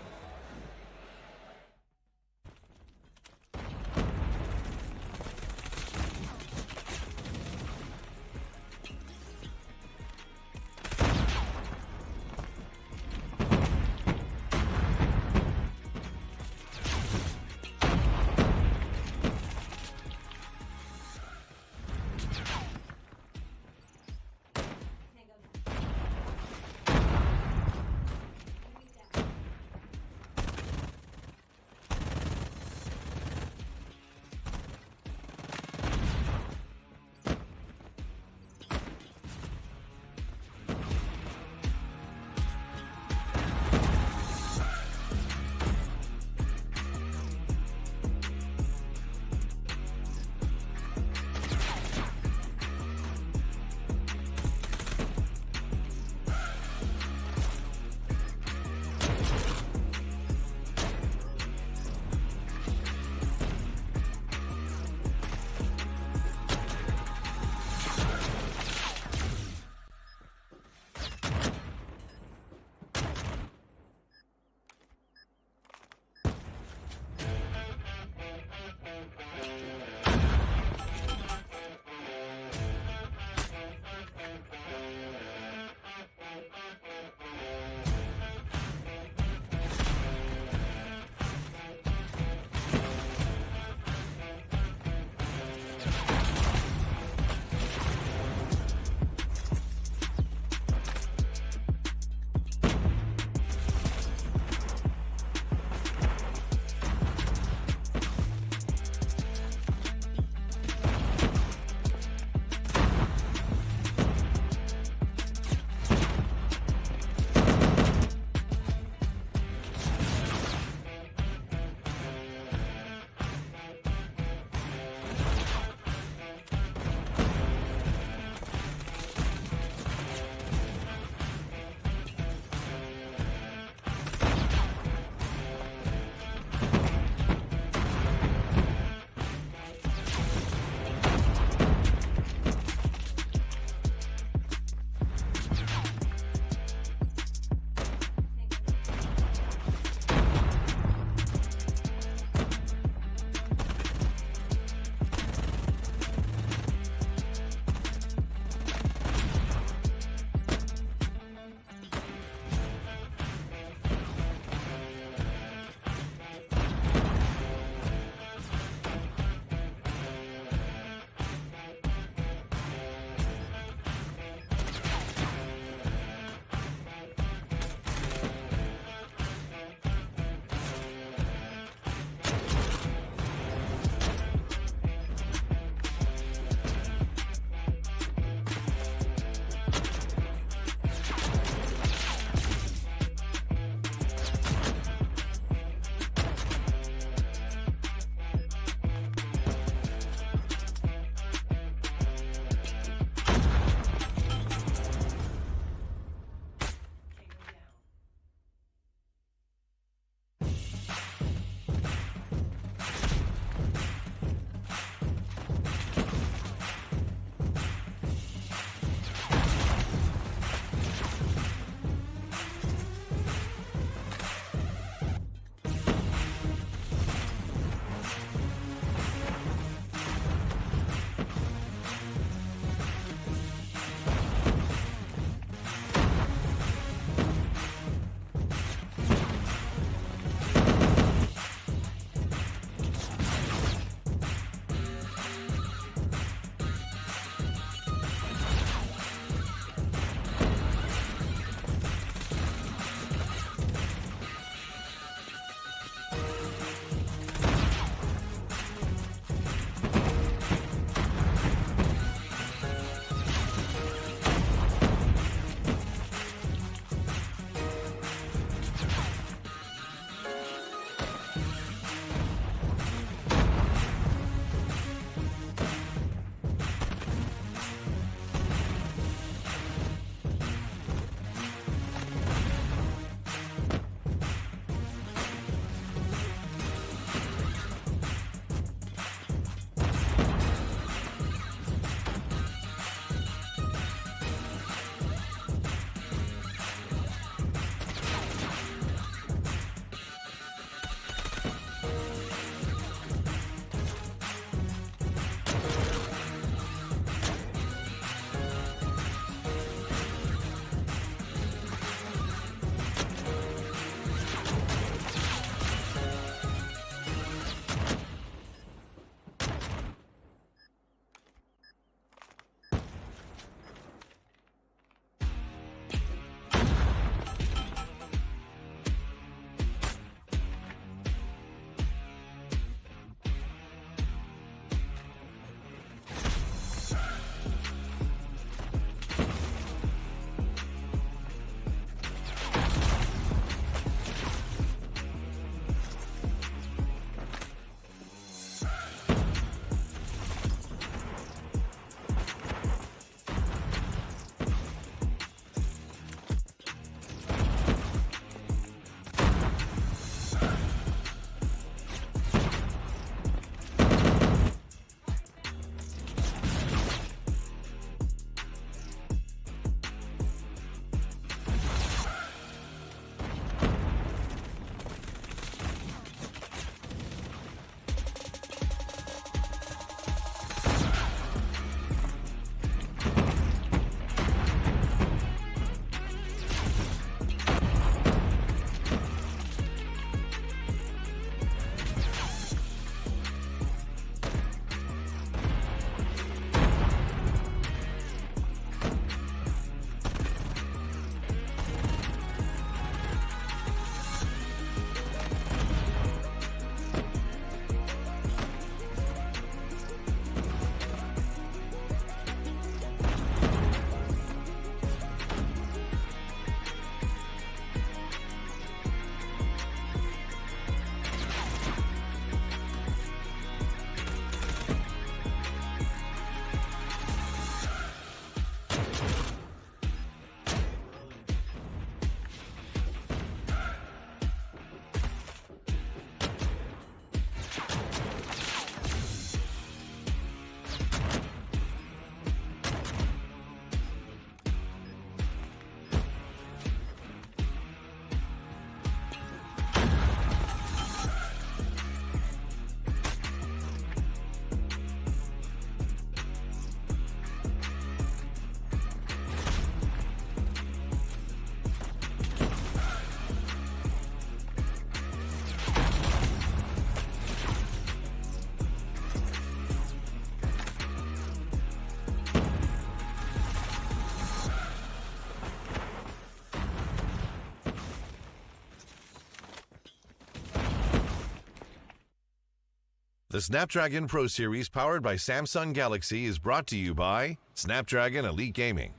D: The Snapdragon Pro Series powered by Samsung Galaxy is brought to you by Snapdragon Elite Gaming,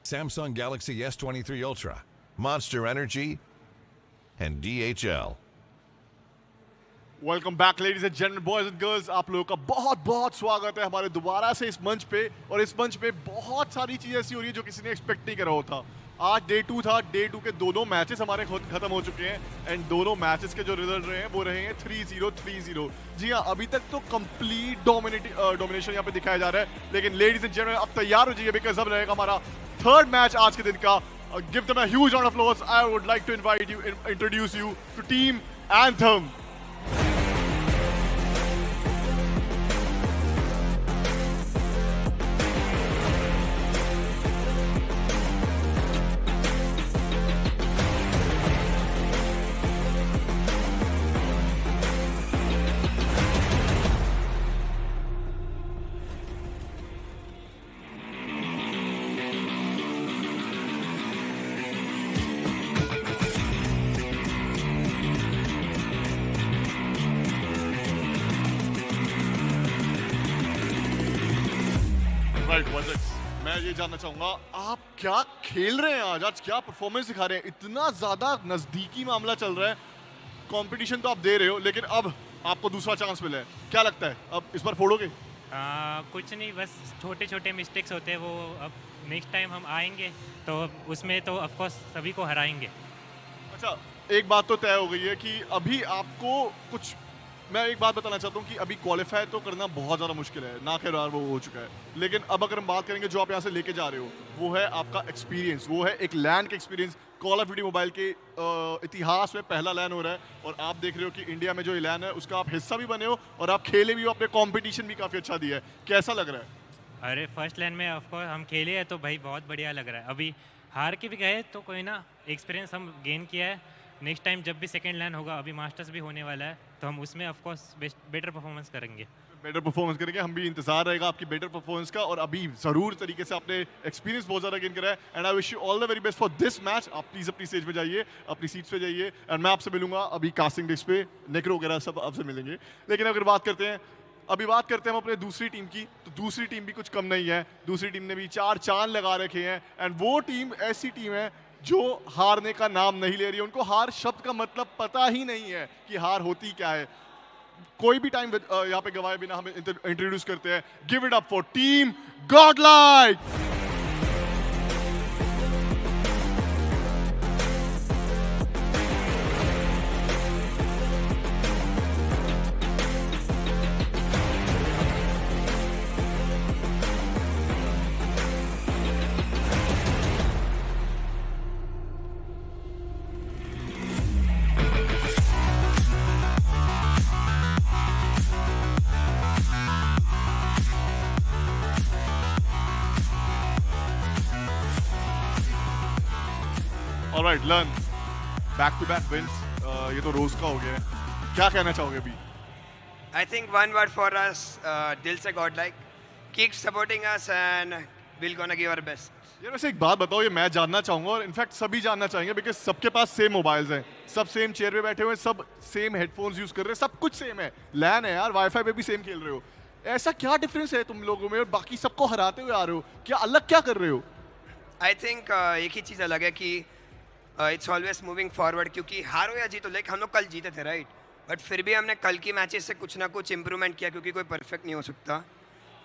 D: Samsung Galaxy S23 Ultra, Monster Energy, and DHL.
F: Welcome back ladies and gentleman, boys and girls, आप लोगों का बहुत बहुत स्वागत है हमारे दोबारा से इस मंच पे। और इस मंच पे बहुत सारी चीज़ें ऐसी हो रही है जो किसी ने एक्सपेक्ट नहीं करा होता। आज डे 2 था, डे 2 के दोनों मैचेस हमारे खत्म हो चुके हैं एंड दोनों मैचेस के जो रिजल्ट रहे हैं वो रहे हैं 3-0 3-0। जी हाँ, अभी तक तो कंप्लीट डोमिनेशन यहाँ पे दिखाया जा रहा है, लेकिन लेडीज एंड जेंटलमैन अब तैयार हो जाइए बिकॉज अब रहेगा हमारा थर्ड मैच आज के दिन का। Give them a huge round of applause. I would like to invite you, introduce you to team anthem. मैं ये जानना चाहूंगा आप क्या खेल रहे हैं आज क्या परफॉर्मेंस दिखा रहे हैं? इतना ज्यादा नजदीकी मामला चल रहा है, कंपटीशन तो आप दे रहे हो लेकिन अब आपको दूसरा चांस मिला है, क्या लगता है अब इस बार फोड़ोगे?
N: कुछ नहीं, बस छोटे छोटे मिस्टेक्स होते हैं, वो अब नेक्स्ट टाइम हम आएंगे तो उसमें तो ऑफकोर्स सभी को हराएंगे। अच्छा,
F: एक बात तो तय हो गई है कि अभी आपको कुछ, मैं एक बात बताना चाहता हूँ कि अभी क्वालिफाई तो करना बहुत ज़्यादा मुश्किल है, ना खैर वो हो चुका है, लेकिन अब अगर हम बात करेंगे जो आप यहाँ से लेके जा रहे हो वो है आपका एक्सपीरियंस, वो है एक लैन का experience. Call of duty mobile के इतिहास में पहला लैन हो रहा है और आप देख रहे हो कि इंडिया में जो लैन है उसका आप हिस्सा भी बने हो और आप खेले भी हो, अपने कॉम्पिटिशन भी काफ़ी अच्छा दिया है, कैसा लग रहा है?
N: अरे फर्स्ट लाइन में ऑफकोर्स हम खेले हैं तो भाई बहुत बढ़िया लग रहा है। अभी हार के भी गए तो कोई ना, एक्सपीरियंस हम गेन किया है। नेक्स्ट टाइम जब भी सेकंड लाइन होगा, अभी मास्टर्स भी होने वाला है, तो हम उसमें ऑफ कोर्स बेटर परफॉर्मेंस करेंगे।
F: बेटर परफॉर्मेंस करेंगे, हम भी इंतजार रहेगा आपकी बेटर परफॉर्मेंस का। और अभी ज़रूर तरीके से आपने एक्सपीरियंस बहुत ज़्यादा गेन करा है and I wish you all the very best for this match. आप प्लीज़ अपनी स्टेज पे जाइए, अपनी सीट्स पे जाइए एंड मैं आपसे मिलूंगा अभी कास्टिंग डिस्क पे, नेक्रो वगैरह सब आपसे मिलेंगे। लेकिन अगर बात करते हैं, अभी बात करते हैं हम अपने दूसरी टीम की, तो दूसरी टीम भी कुछ कम नहीं है। दूसरी टीम ने भी 4 चांद लगा रखे हैं एंड वो टीम ऐसी टीम है जो हारने का नाम नहीं ले रही है। उनको हार शब्द का मतलब पता ही नहीं है कि हार होती क्या है। कोई भी टाइम यहाँ पे गवाए बिना हमें इंट्रोड्यूस करते हैं। Give it up for team Godlike. Alright, learn back to back wins, ये तो रोज का हो गया है, क्या कहना चाहोगे अभी?
I: I think one word for us, दिल से Godlike, keep supporting us and will gonna give our best.
F: यार वैसे एक बात बताओ, ये मैं जानना चाहूंगा और इनफैक्ट सभी जानना चाहेंगे बिकॉज सबके पास सेम मोबाइल्स हैं, सब सेम चेयर पे बैठे हुए हैं, सब सेम हेडफोन्स यूज कर रहे हैं, सब कुछ सेम है, लैन है यार, वाईफाई पे भी सेम खेल रहे हो, ऐसा क्या डिफरेंस है तुम लोगों में और बाकी सबको हराते हुए आ रहे हो? क्या अलग क्या कर रहे हो?
I: आई थिंक एक ही चीज़ अलग है कि इट्स ऑलवेज मूविंग फॉरवर्ड, क्योंकि हारो या जीतो, लाइक हम लोग कल जीते थे राइट, बट फिर भी हमने कल की मैचेस से कुछ ना कुछ इंप्रूवमेंट किया क्योंकि कोई परफेक्ट नहीं हो सकता।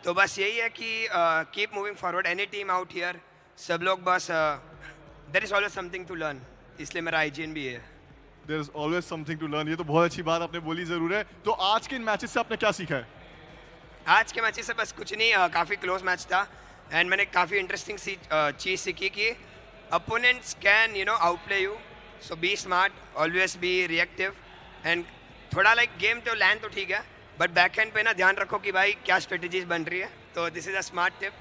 I: तो बस यही है कि keep moving forward, any team out here, सब लोग बस there is always something to learn, इसलिए मेरा आईजीएन भी है।
F: There is always something to learn, ये तो बहुत अच्छी बात आपने बोली ज़रूर है। तो आज के इन मैचेस से आपने क्या सीखा है?
I: आज के मैचेस से बस कुछ नहीं, काफ़ी क्लोज मैच था एंड मैंने काफ़ी इंटरेस्टिंग चीज़ सीखी कि opponents can outplay you, so be smart, always be reactive and थोड़ा लाइक गेम तो लैंड तो ठीक है बट बैक एंड पे ना ध्यान रखो कि भाई क्या स्ट्रेटजीज बन रही है, तो this is a smart tip.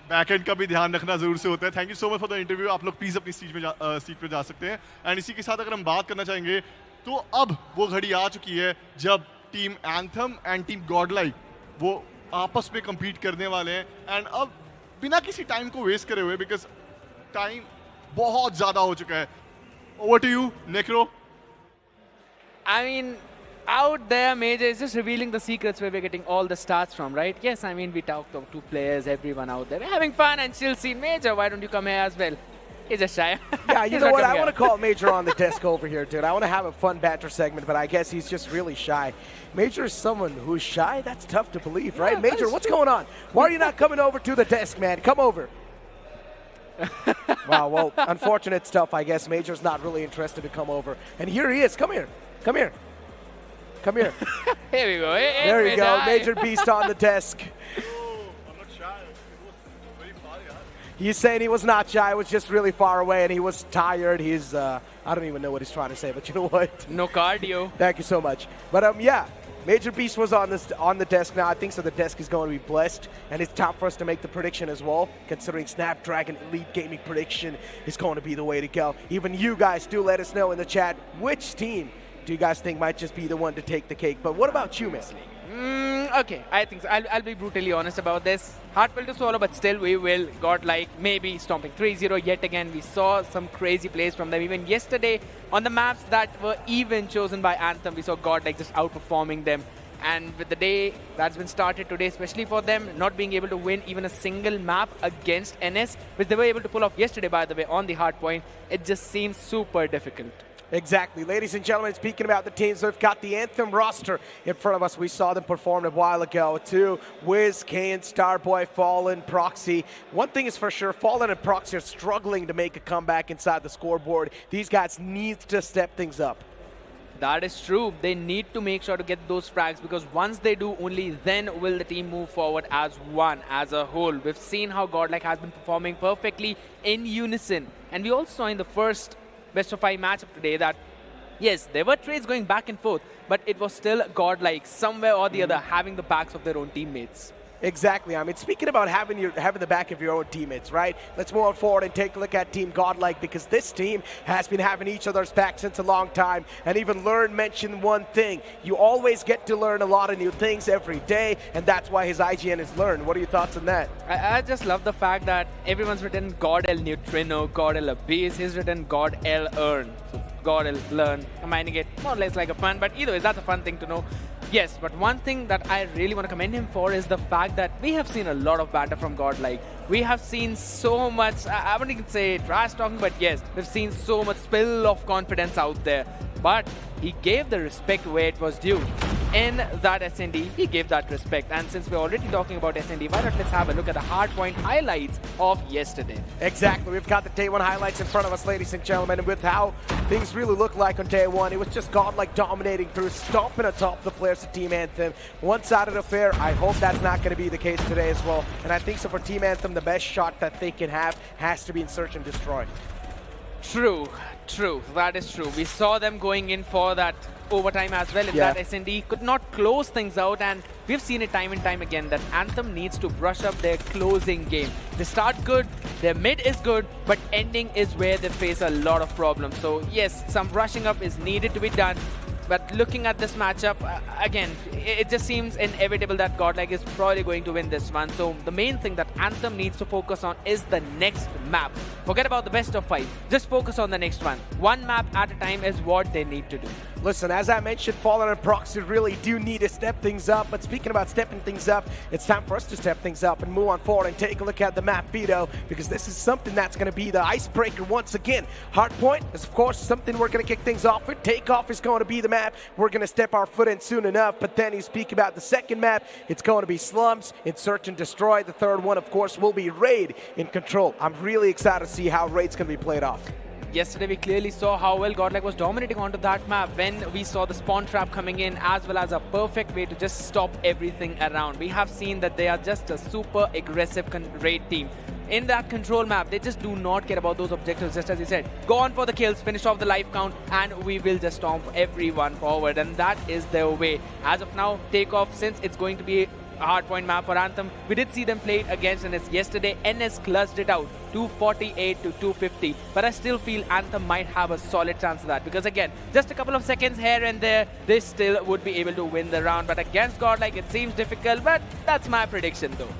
F: Back and का भी ध्यान रखना जरूर से होता है। Thank you so much for the interview. आप लोग प्लीज अपनी सीट पे जा सकते हैं एंड इसी के साथ अगर हम बात करना चाहेंगे तो अब वो घड़ी आ चुकी है जब team anthem and team Godlike वो आपस में compete करने वाले हैं एंड अब बिना किसी टाइम को वेस्ट करे हुए, बिकॉज टाइम बहुत ज़्यादा हो चुका है। Over to you Necro.
H: I mean, out there, Major is just revealing the secrets where we're getting all the stats from, right? Yes, I mean, we talked to players, everyone out there. We're having fun and chill scene. Major, why don't you come here as well? He's just shy.
G: Yeah, you know what? I want to call Major on the desk over here, dude. I want to have a fun banter segment, but I guess he's just really shy. Major is someone who's shy? That's tough to believe, right?
H: Yeah,
G: Major, what's going on? Why are you not coming over to the desk, man? Come over. Wow, well, unfortunate stuff, I guess. Major's not really interested to come over. And here he is. Come here. Come here. Come here.
H: Here we go. Hey,
G: there you go.
H: hi.
G: Major Beast on the desk.
F: I'm not shy. It was very far, yeah.
G: He's saying he was not shy. It was just really far away, and he was tired. He's, I don't even know what he's trying to say, but you know what?
H: No cardio.
G: Thank you so much. But, yeah. Major Beast was on the desk now. I think so the desk is going to be blessed. And it's time for us to make the prediction as well, considering Snapdragon Elite Gaming prediction is going to be the way to go. Even you guys do let us know in the chat which team do you guys think might just be the one to take the cake. But what about you, Miss Lee?
H: Okay, I think so. I'll be brutally honest about this. Hard pill to swallow, but still we will. GodLiKe maybe stomping 3-0 yet again. We saw some crazy plays from them. Even yesterday on the maps that were even chosen by Anthem, we saw GodLiKe just outperforming them. And with the day that's been started today, especially for them, not being able to win even a single map against NS, which they were able to pull off yesterday, by the way, on the hard point, it just seems super difficult.
G: Exactly. Ladies and gentlemen, speaking about the teams, we've got the Anthem roster in front of us. We saw them perform a while ago too. Wiz, Kane, Starboy, Fallen, Proxy. One thing is for sure, Fallen and Proxy are struggling to make a comeback inside the scoreboard. These guys need to step things up.
H: That is true. They need to make sure to get those frags, because once they do, only then will the team move forward as one, as a whole. We've seen how GodLiKe has been performing perfectly in unison. And we also saw in the first best of 5 matchup today that, yes, there were trades going back and forth, but it was still GodLiKe somewhere or the other having the backs of their own teammates.
G: Exactly. I mean, speaking about having the back of your own teammates, right? Let's move on forward and take a look at Team GodLiKe, because this team has been having each other's back since a long time. And even Learn mentioned one thing. You always get to learn a lot of new things every day, and that's why his IGN is Learn. What are your thoughts on that?
H: I just love the fact that everyone's written GodL Neutrino, GodL Abyss. He's written GodL Earn. So GodL Learn, combining it more or less like a fun, but either way, that's a fun thing to know. Yes, but one thing that I really want to commend him for is the fact that we have seen a lot of banter from GodLiKe. We have seen so much, I wouldn't even say trash talking, but yes, we've seen so much spill of confidence out there. But he gave the respect where it was due. In that SND, he gave that respect. And since we're already talking about SND, why not let's have a look at the hardpoint highlights of yesterday.
G: Exactly. We've got the day one highlights in front of us, ladies and gentlemen. And with how things really look like on day one, it was just GodLiKe dominating through, stomping atop the players of Team Anthem. One-sided affair. I hope that's not going to be the case today as well. And I think so for Team Anthem, the best shot that they can have has to be in Search and Destroy.
H: True. That is true. We saw them going in for that overtime as well in that SND. Could not close things out, and we've seen it time and time again that Anthem needs to brush up their closing game. They start good, their mid is good, but ending is where they face a lot of problems. So yes, some brushing up is needed to be done. But looking at this matchup, again, it just seems inevitable that GodLiKe is probably going to win this one. So the main thing that Anthem needs to focus on is the next map. Forget about the best of 5. Just focus on the next one. One map at a time is what they need to do.
G: Listen, as I mentioned, Fallen and Proxy really do need to step things up. But speaking about stepping things up, it's time for us to step things up and move on forward and take a look at the map, Vito, because this is something that's going to be the icebreaker once again. Hardpoint is, of course, something we're going to kick things off with. Takeoff is going to be the map. We're going to step our foot in soon enough. But then you speak about the second map, it's going to be Slums in Search and Destroy. The third one, of course, will be Raid in Control. I'm really excited to see how Raid's going to be played off.
H: Yesterday we clearly saw how well GodLiKe was dominating onto that map when we saw the spawn trap coming in, as well as a perfect way to just stop everything around. We have seen that they are just a super aggressive raid team. In that control map, they just do not care about those objectives, just as you said. Go on for the kills, finish off the life count, and we will just stomp everyone forward. And that is their way. As of now, Takeoff, since it's going to be a hardpoint map for Anthem, we did see them play it against NS yesterday. NS clutched it out, 248 to 250. But I still feel Anthem might have a solid chance of that, because again, just a couple of seconds here and there, they still would be able to win the round. But against GodLiKe, it seems difficult, but that's my prediction though.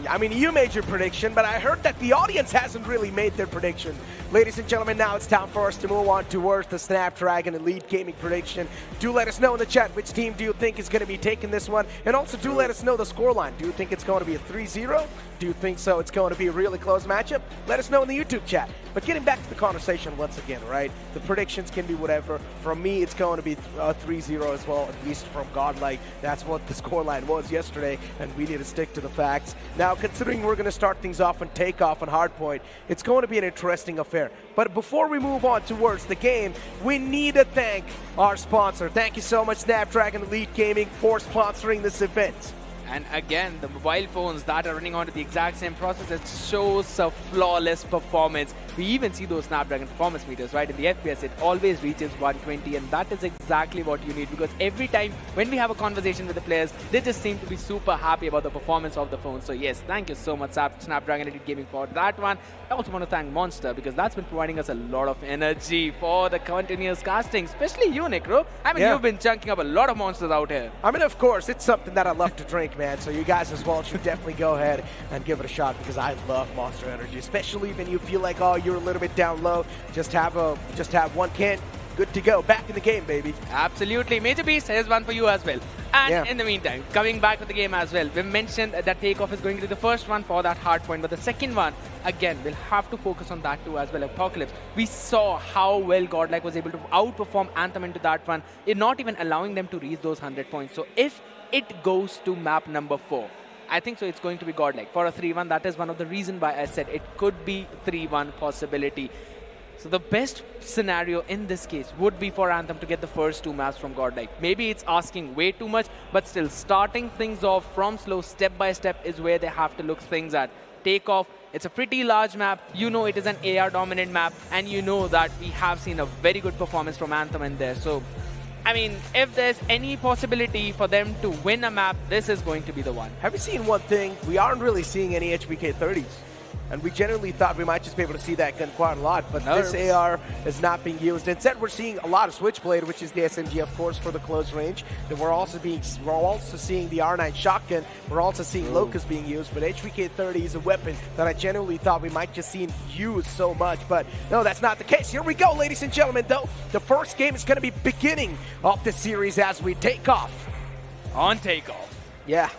G: I mean, you made your prediction, but I heard that the audience hasn't really made their prediction. Ladies and gentlemen, now it's time for us to move on towards the Snapdragon Elite Gaming prediction. Do let us know in the chat which team do you think is going to be taking this one, and also do let us know the scoreline. Do you think it's going to be a 3-0? Do you think so? It's going to be a really close matchup? Let us know in the YouTube chat. But getting back to the conversation once again, right? The predictions can be whatever. From me, it's going to be 3-0 as well, at least from GodLiKe. That's what the scoreline was yesterday, and we need to stick to the facts. Now, considering we're going to start things off on takeoff on hardpoint, it's going to be an interesting affair. But before we move on towards the game, we need to thank our sponsor. Thank you so much, Snapdragon Elite Gaming, for sponsoring this event.
H: And again, the mobile phones that are running onto the exact same processor shows a flawless performance. We even see those Snapdragon performance meters, right? In the FPS, it always reaches 120, and that is exactly what you need, because every time when we have a conversation with the players, they just seem to be super happy about the performance of the phone. So yes, thank you so much, Snapdragon Elite Gaming, for that one. I also want to thank Monster, because that's been providing us a lot of energy for the continuous casting, especially you, Nick, bro. I mean, you've been chunking up a lot of Monsters out here.
G: I mean, of course, it's something that I love to drink, man. So you guys as well should definitely go ahead and give it a shot, because I love Monster Energy, especially when you feel like, oh, you're a little bit down low. Just have one can. Good to go. Back in the game, baby.
H: Absolutely. Major Beast, here's one for you as well. And in the meantime, coming back to the game as well, we mentioned that takeoff is going to be the first one for that hard point, but the second one, again, we'll have to focus on that too as well. Apocalypse, we saw how well GodLiKe was able to outperform Anthem into that one, not even allowing them to reach those 100 points. So if it goes to map number 4, I think so it's going to be GodLiKe for a 3-1. That is one of the reasons why I said it could be 3-1 possibility. So the best scenario in this case would be for Anthem to get the first 2 maps from GodLiKe. Maybe it's asking way too much, but still starting things off from slow, step by step, is where they have to look things at. Takeoff, it's a pretty large map. You know it is an AR dominant map, and you know that we have seen a very good performance from Anthem in there. So, I mean, if there's any possibility for them to win a map, this is going to be the one.
G: Have you seen one thing? We aren't really seeing any HBK 30s. And we generally thought we might just be able to see that gun quite a lot, but this AR is not being used. Instead, we're seeing a lot of Switchblade, which is the SMG, of course, for the close range. Then we're also seeing the R9 shotgun. We're also seeing Locust being used, but HBK 30 is a weapon that I genuinely thought we might just see used so much, but no, that's not the case. Here we go, ladies and gentlemen, though. The first game is going to be beginning of the series as we take off.
H: On takeoff.
G: Yeah.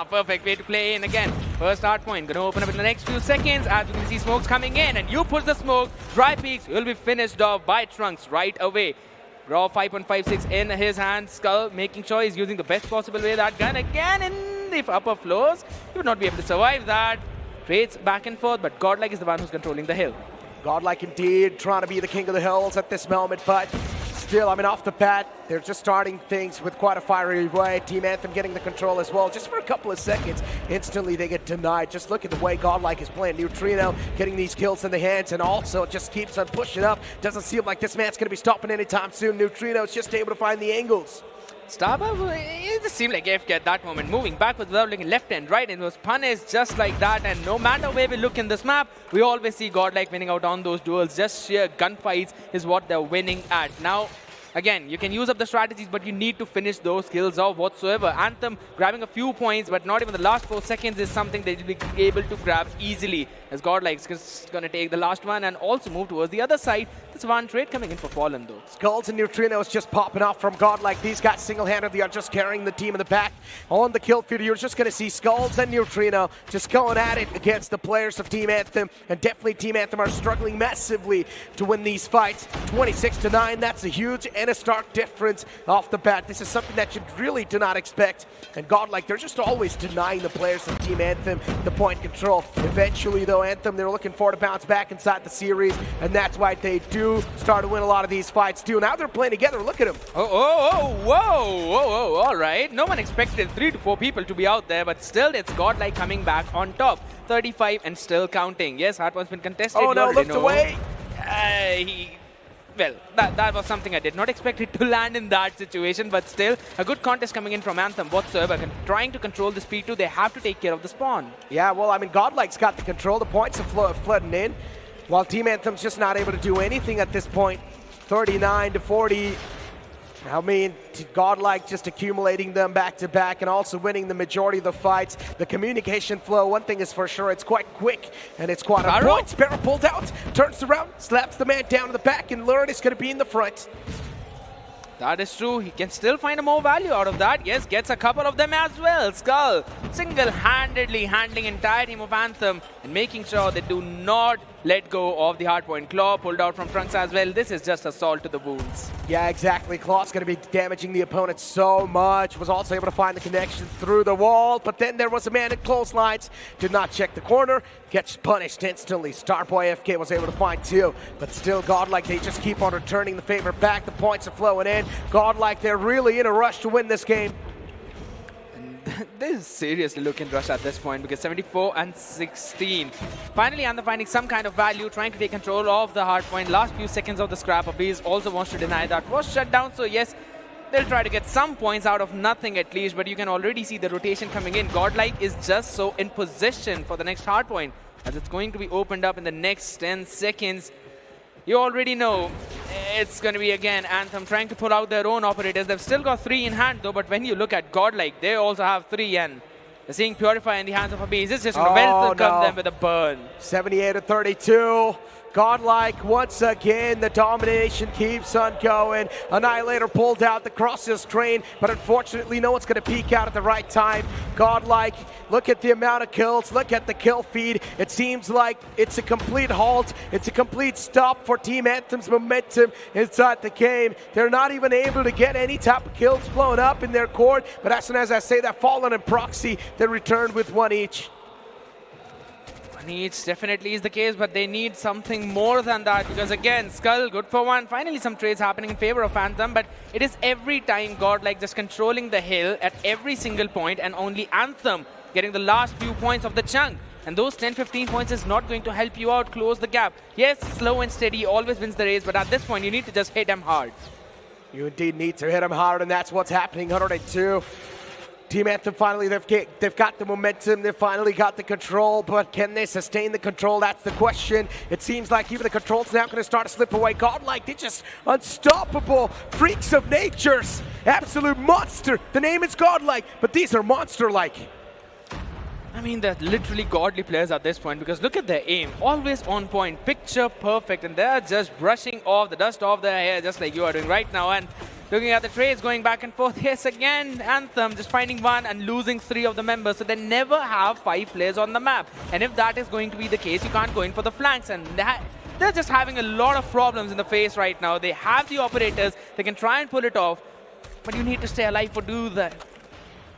H: Perfect way to play in again. First hard point, gonna open up in the next few seconds as we can see smokes coming in, and you push the smoke, dry peaks, you'll be finished off by Trunks right away. Raw 5.56 in his hand, Skull making sure he's using the best possible way that gun again in the upper floors. He would not be able to survive that. Trades back and forth, but GodLiKe is the one who's controlling the hill.
G: GodLiKe indeed, trying to be the king of the hills at this moment, but still, I mean, off the bat, they're just starting things with quite a fiery way. Team Anthem getting the control as well. Just for a couple of seconds, instantly they get denied. Just look at the way GodLiKe is playing. Neutrino getting these kills in the hands, and also just keeps on pushing up. Doesn't seem like this man's going to be stopping anytime soon. Neutrino's just able to find the angles.
H: Starbuck, it just seemed like AFK at that moment, moving backwards without looking left and right, and was punished just like that. And no matter where we look in this map, we always see GodLiKe winning out on those duels. Just sheer gunfights is what they're winning at. Now, again, you can use up the strategies, but you need to finish those kills off whatsoever. Anthem grabbing a few points, but not even the last 4 seconds is something they'll be able to grab easily, as GodLiKe's just going to take the last one and also move towards the other side. There's one trade coming in for Fallen, though.
G: Skulls and Neutrinos just popping off from GodLiKe. These guys single-handedly are just carrying the team in the back. On the kill feed, you're just going to see Skulls and Neutrino just going at it against the players of Team Anthem. And definitely Team Anthem are struggling massively to win these fights. 26-9, that's a huge and a stark difference off the bat. This is something that you really do not expect. And GodLiKe, they're just always denying the players of Team Anthem the point control. Eventually, though, Anthem, they're looking for to bounce back inside the series, and that's why they do start to win a lot of these fights too. Now they're playing together. Look at them.
H: Whoa, all right. No one expected 3 to 4 people to be out there, but still it's GodLiKe coming back on top. 35 and still counting. Yes, hardpoint's been contested.
G: Oh no, looked away.
H: Well, that was something I did not expect it to land in that situation, but still a good contest coming in from Anthem whatsoever. Trying to control this P2, they have to take care of the spawn.
G: Yeah, well, I mean, GodLiKe's got the control. The points are flooding in, while Team Anthem's just not able to do anything at this point. 39-40. I mean, GodLiKe just accumulating them back to back and also winning the majority of the fights. The communication flow, one thing is for sure, it's quite quick and it's quite on point. Sparrow pulled out, turns around, slaps the man down in the back, and Lurid is going to be in the front.
H: That is true. He can still find more value out of that. Yes, gets a couple of them as well. Skull single-handedly handling entire team of Anthem and making sure they do not let go of the hardpoint. Claw pulled out from Trunks as well. This is just assault to the wounds.
G: Yeah, exactly. Claw's going to be damaging the opponent so much. Was also able to find the connection through the wall, but then there was a man in close lines. Did not check the corner. Gets punished instantly. Starboy FK was able to find two, but still GodLiKe, they just keep on returning the favor back. The points are flowing in. GodLiKe, they're really in a rush to win this game.
H: This is seriously looking rushed at this point because 74 and 16. Finally, Anthem finding some kind of value, trying to take control of the hardpoint. Last few seconds of the scrap, Abiz also wants to deny that was shut down. So yes, they'll try to get some points out of nothing at least, but you can already see the rotation coming in. GodLiKe is just so in position for the next hardpoint as it's going to be opened up in the next 10 seconds. You already know it's going to be, again, Anthem trying to pull out their own operators. They've still got 3 in hand, though, but when you look at GodLiKe, they also have 3, and they're seeing Purify in the hands of Abiz. It's just going to welcome them with a burn.
G: 78-32. GodLiKe, once again, the domination keeps on going. Annihilator pulled out the crosses train, but unfortunately, no one's going to peek out at the right time. GodLiKe, look at the amount of kills, look at the kill feed. It seems like it's a complete halt. It's a complete stop for Team Anthem's momentum inside the game. They're not even able to get any type of kills flowing up in their court, but as soon as I say that, Fallen and Proxy, they returned with 1 each.
H: Needs definitely is the case, but they need something more than that because again, Skull good for 1. Finally some trades happening in favor of Anthem, but it is every time GodLiKe just controlling the hill at every single point and only Anthem getting the last few points of the chunk. And those 10-15 points is not going to help you out close the gap. Yes, slow and steady always wins the race, but at this point you need to just hit them hard.
G: You indeed need to hit them hard, and that's what's happening. 102. Team Anthem finally, they've got the momentum, they've finally got the control, but can they sustain the control? That's the question. It seems like even the control's now going to start to slip away. GodLiKe, they're just unstoppable freaks of natures. Absolute monster. The name is GodLiKe, but these are monster-like.
H: I mean, they're literally godly players at this point because look at their aim. Always on point, picture perfect, and they're just brushing off the dust off their hair just like you are doing right now. And looking at the trades going back and forth. Yes, again, Anthem just finding 1 and losing 3 of the members. So they never have 5 players on the map. And if that is going to be the case, you can't go in for the flanks. And they're just having a lot of problems in the face right now. They have the operators. They can try and pull it off. But you need to stay alive to do that.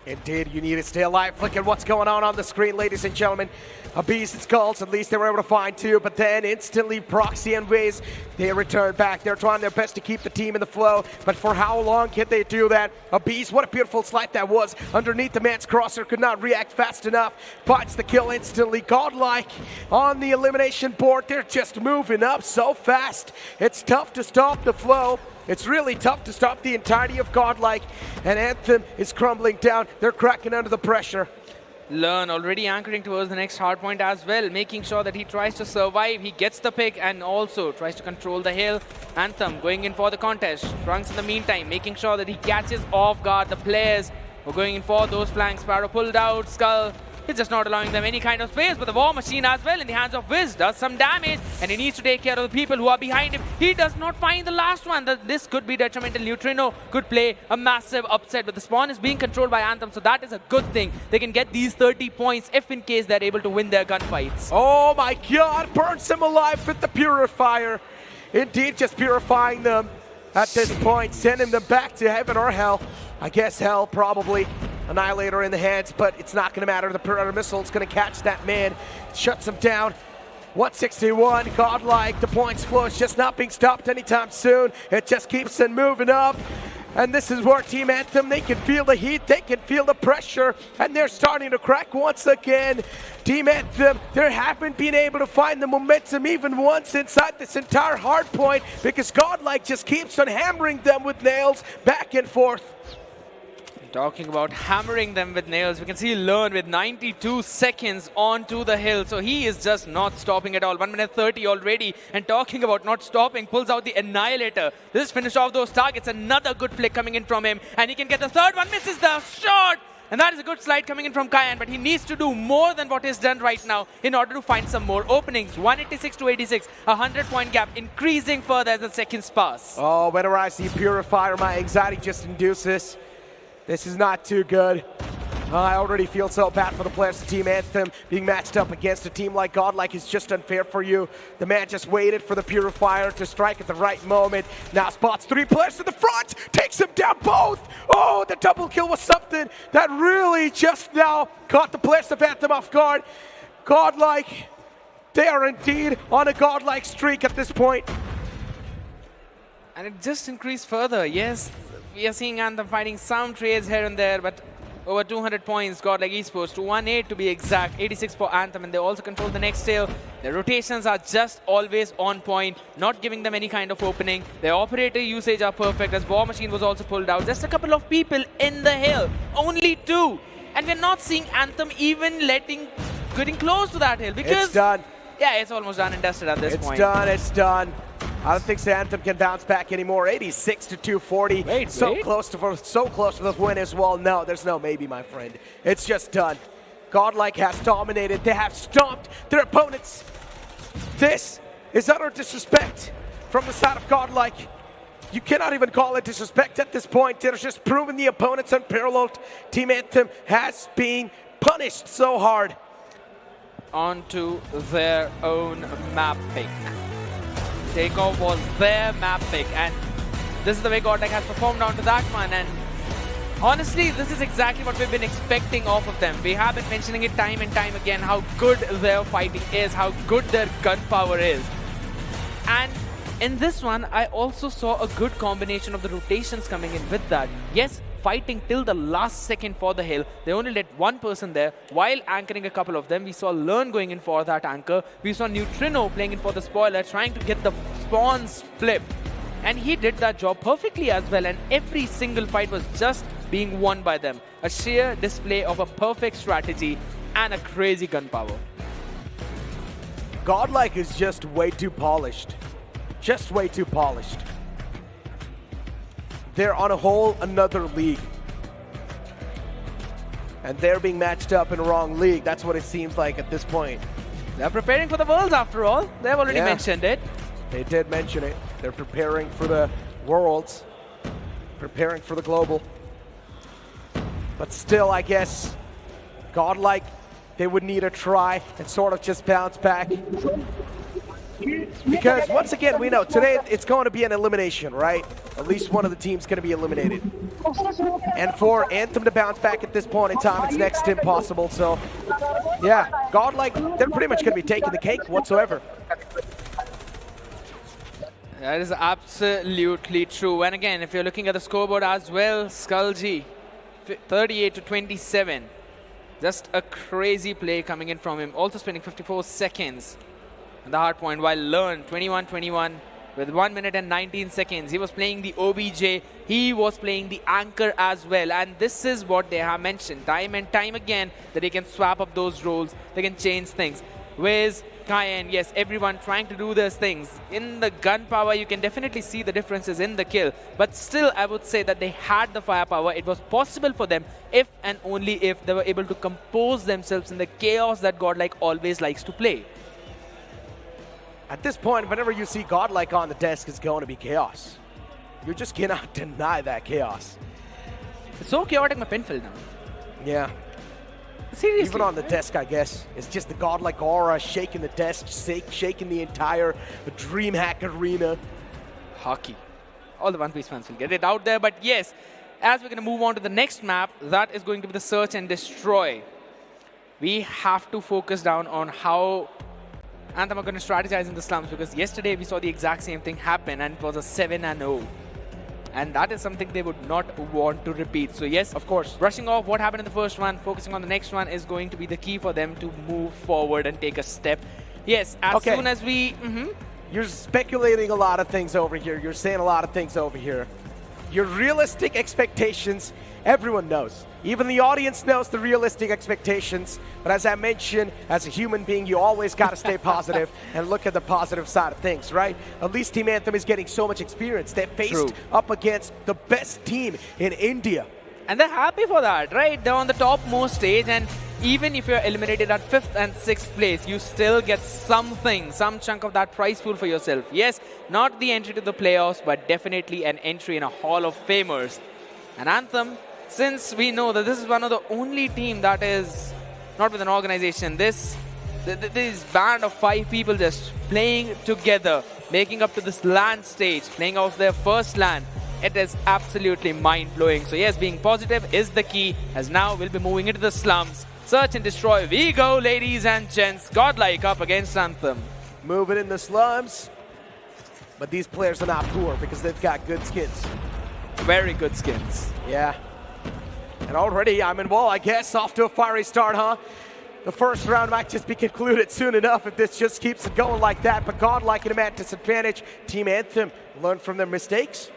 G: Indeed, you need to stay alive. Look at what's going on the screen, ladies and gentlemen. Abiz and Skulls, at least they were able to find 2, but then instantly Proxy and Wiz, they return back. They're trying their best to keep the team in the flow, but for how long can they do that? Abiz, what a beautiful slice that was. Underneath the man's crosser, could not react fast enough. Finds the kill instantly. GodLiKe on the elimination board. They're just moving up so fast. It's tough to stop the flow. It's really tough to stop the entirety of GodLiKe, and Anthem is crumbling down. They're cracking under the pressure.
H: Learn already anchoring towards the next hardpoint as well, making sure that he tries to survive. He gets the pick and also tries to control the hill. Anthem going in for the contest. Trunks in the meantime, making sure that he catches off guard the players who are going in for those flanks. Sparrow pulled out, Skull. He's just not allowing them any kind of space, but the War Machine as well in the hands of Wiz does some damage, and he needs to take care of the people who are behind him. He does not find the last one. This could be detrimental. Neutrino could play a massive upset, but the spawn is being controlled by Anthem, so that is a good thing. They can get these 30 points if in case they're able to win their gunfights.
G: Oh my god, burns them alive with the Purifier. Indeed, just purifying them at this point, sending them back to heaven or hell. I guess hell, probably. Annihilator in the hands, but it's not going to matter. The Predator missile is going to catch that man. Shuts him down. 161, GodLiKe. The points flow is just not being stopped anytime soon. It just keeps on moving up. And this is where Team Anthem, they can feel the heat, they can feel the pressure, and they're starting to crack once again. Team Anthem, they haven't been able to find the momentum even once inside this entire hard point because GodLiKe just keeps on hammering them with nails back and forth.
H: Talking about hammering them with nails, we can see Learn with 92 seconds onto the hill. So he is just not stopping at all. 1 minute 30 already. And talking about not stopping, pulls out the Annihilator. This is finish off those targets. Another good flick coming in from him. And he can get the third one. Misses the shot. And that is a good slide coming in from Cayenne. But he needs to do more than what is done right now in order to find some more openings. 186 to 86. A 100-point gap increasing further as the seconds pass.
G: Oh, whenever I see Purifier, my anxiety just induces. This is not too good. I already feel so bad for the players of Team Anthem. Being matched up against a team like GodLiKe is just unfair for you. The man just waited for the Purifier to strike at the right moment. Now spots 3 players to the front, takes them down both. Oh, the double kill was something that really just now caught the players of Anthem off guard. GodLiKe, they are indeed on a GodLiKe streak at this point.
H: And it just increased further. Yes, we are seeing Anthem finding some trades here and there, but over 200 points, GodLiKe Esports to 1-8 to be exact, 86 for Anthem, and they also control the next tail. Their rotations are just always on point, not giving them any kind of opening. Their operator usage are perfect, as War Machine was also pulled out. Just a couple of people in the hill, only 2. And we're not seeing Anthem even getting close to that hill, because...
G: It's done.
H: Yeah, it's almost done and dusted at this point.
G: It's done. I don't think Anthem can bounce back anymore. 86 to 240.
H: Wait.
G: Close to the win as well. No, there's no maybe, my friend. It's just done. GodLiKe has dominated. They have stomped their opponents. This is utter disrespect from the side of GodLiKe. You cannot even call it disrespect at this point. They're just proving the opponents unparalleled. Team Anthem has been punished so hard.
H: Onto their own map pick. Takeoff was their map pick, and this is the way GodLiKe has performed onto that one. And honestly, this is exactly what we've been expecting off of them. We have been mentioning it time and time again, how good their fighting is, how good their gun power is. And in this one, I also saw a good combination of the rotations coming in with that. Yes, fighting till the last second for the hill. They only let one person there while anchoring a couple of them. We saw Learn going in for that anchor. We saw Neutrino playing in for the spoiler, trying to get the spawns flipped. And he did that job perfectly as well. And every single fight was just being won by them. A sheer display of a perfect strategy and a crazy gun power.
G: GodLiKe is just way too polished. Just way too polished. They're on a whole another league. And they're being matched up in a wrong league. That's what it seems like at this point.
H: They're preparing for the Worlds after all. They've already mentioned it.
G: They did mention it. They're preparing for the Worlds. Preparing for the Global. But still, I guess, GodLiKe, they would need a try and sort of just bounce back. Because once again, we know today it's going to be an elimination, right? At least one of the teams going to be eliminated. And for Anthem to bounce back at this point in time, it's next to impossible. So, yeah, GodLiKe, they're pretty much going to be taking the cake whatsoever.
H: That is absolutely true. And again, if you're looking at the scoreboard as well, Skullji, 38 to 27. Just a crazy play coming in from him. Also spending 54 seconds. The hard point, while Learn 21-21 with 1 minute and 19 seconds. He was playing the OBJ, he was playing the anchor as well, and this is what they have mentioned time and time again, that they can swap up those roles, they can change things. Wiz, Cayenne, yes, everyone trying to do those things. In the gun power, you can definitely see the differences in the kill, but still I would say that they had the firepower. It was possible for them if and only if they were able to compose themselves in the chaos that GodLiKe always likes to play.
G: At this point, whenever you see GodLiKe on the desk, it's going to be chaos. You just cannot deny that chaos.
H: It's so chaotic, my pen fell down.
G: Yeah.
H: Seriously.
G: Even on the desk, I guess. It's just the GodLiKe aura shaking the desk, shaking the entire DreamHack arena.
H: Hockey. All the One Piece fans will get it out there. But yes, as we're going to move on to the next map, that is going to be the Search and Destroy. We have to focus down on how Anthem are going to strategize in the slums, because yesterday we saw the exact same thing happen and it was a 7-0. And that is something they would not want to repeat. So yes, of course, brushing off what happened in the first one, focusing on the next one is going to be the key for them to move forward and take a step. Yes, as soon as we...
G: You're speculating a lot of things over here. You're saying a lot of things over here. Your realistic expectations, everyone knows. Even the audience knows the realistic expectations. But as I mentioned, as a human being, you always got to stay positive and look at the positive side of things, right? At least Team Anthem is getting so much experience. They faced up against the best team in India.
H: And they're happy for that, right? They're on the topmost stage, and even if you're eliminated at 5th and 6th place, you still get something, some chunk of that prize pool for yourself. Yes, not the entry to the playoffs, but definitely an entry in a Hall of Famers. And Anthem, since we know that this is one of the only team that is not with an organization, this band of 5 people just playing together, making up to this LAN stage, playing off their first LAN. It is absolutely mind-blowing. So yes, being positive is the key, as now we'll be moving into the slums. Search and destroy. We go, ladies and gents. GodLiKe up against Anthem.
G: Moving in the slums. But these players are not poor because they've got good skins.
H: Very good skins.
G: Yeah. And already, I guess, off to a fiery start, huh? The first round might just be concluded soon enough if this just keeps it going like that. But GodLiKe at a man disadvantage. Team Anthem learned from their mistakes.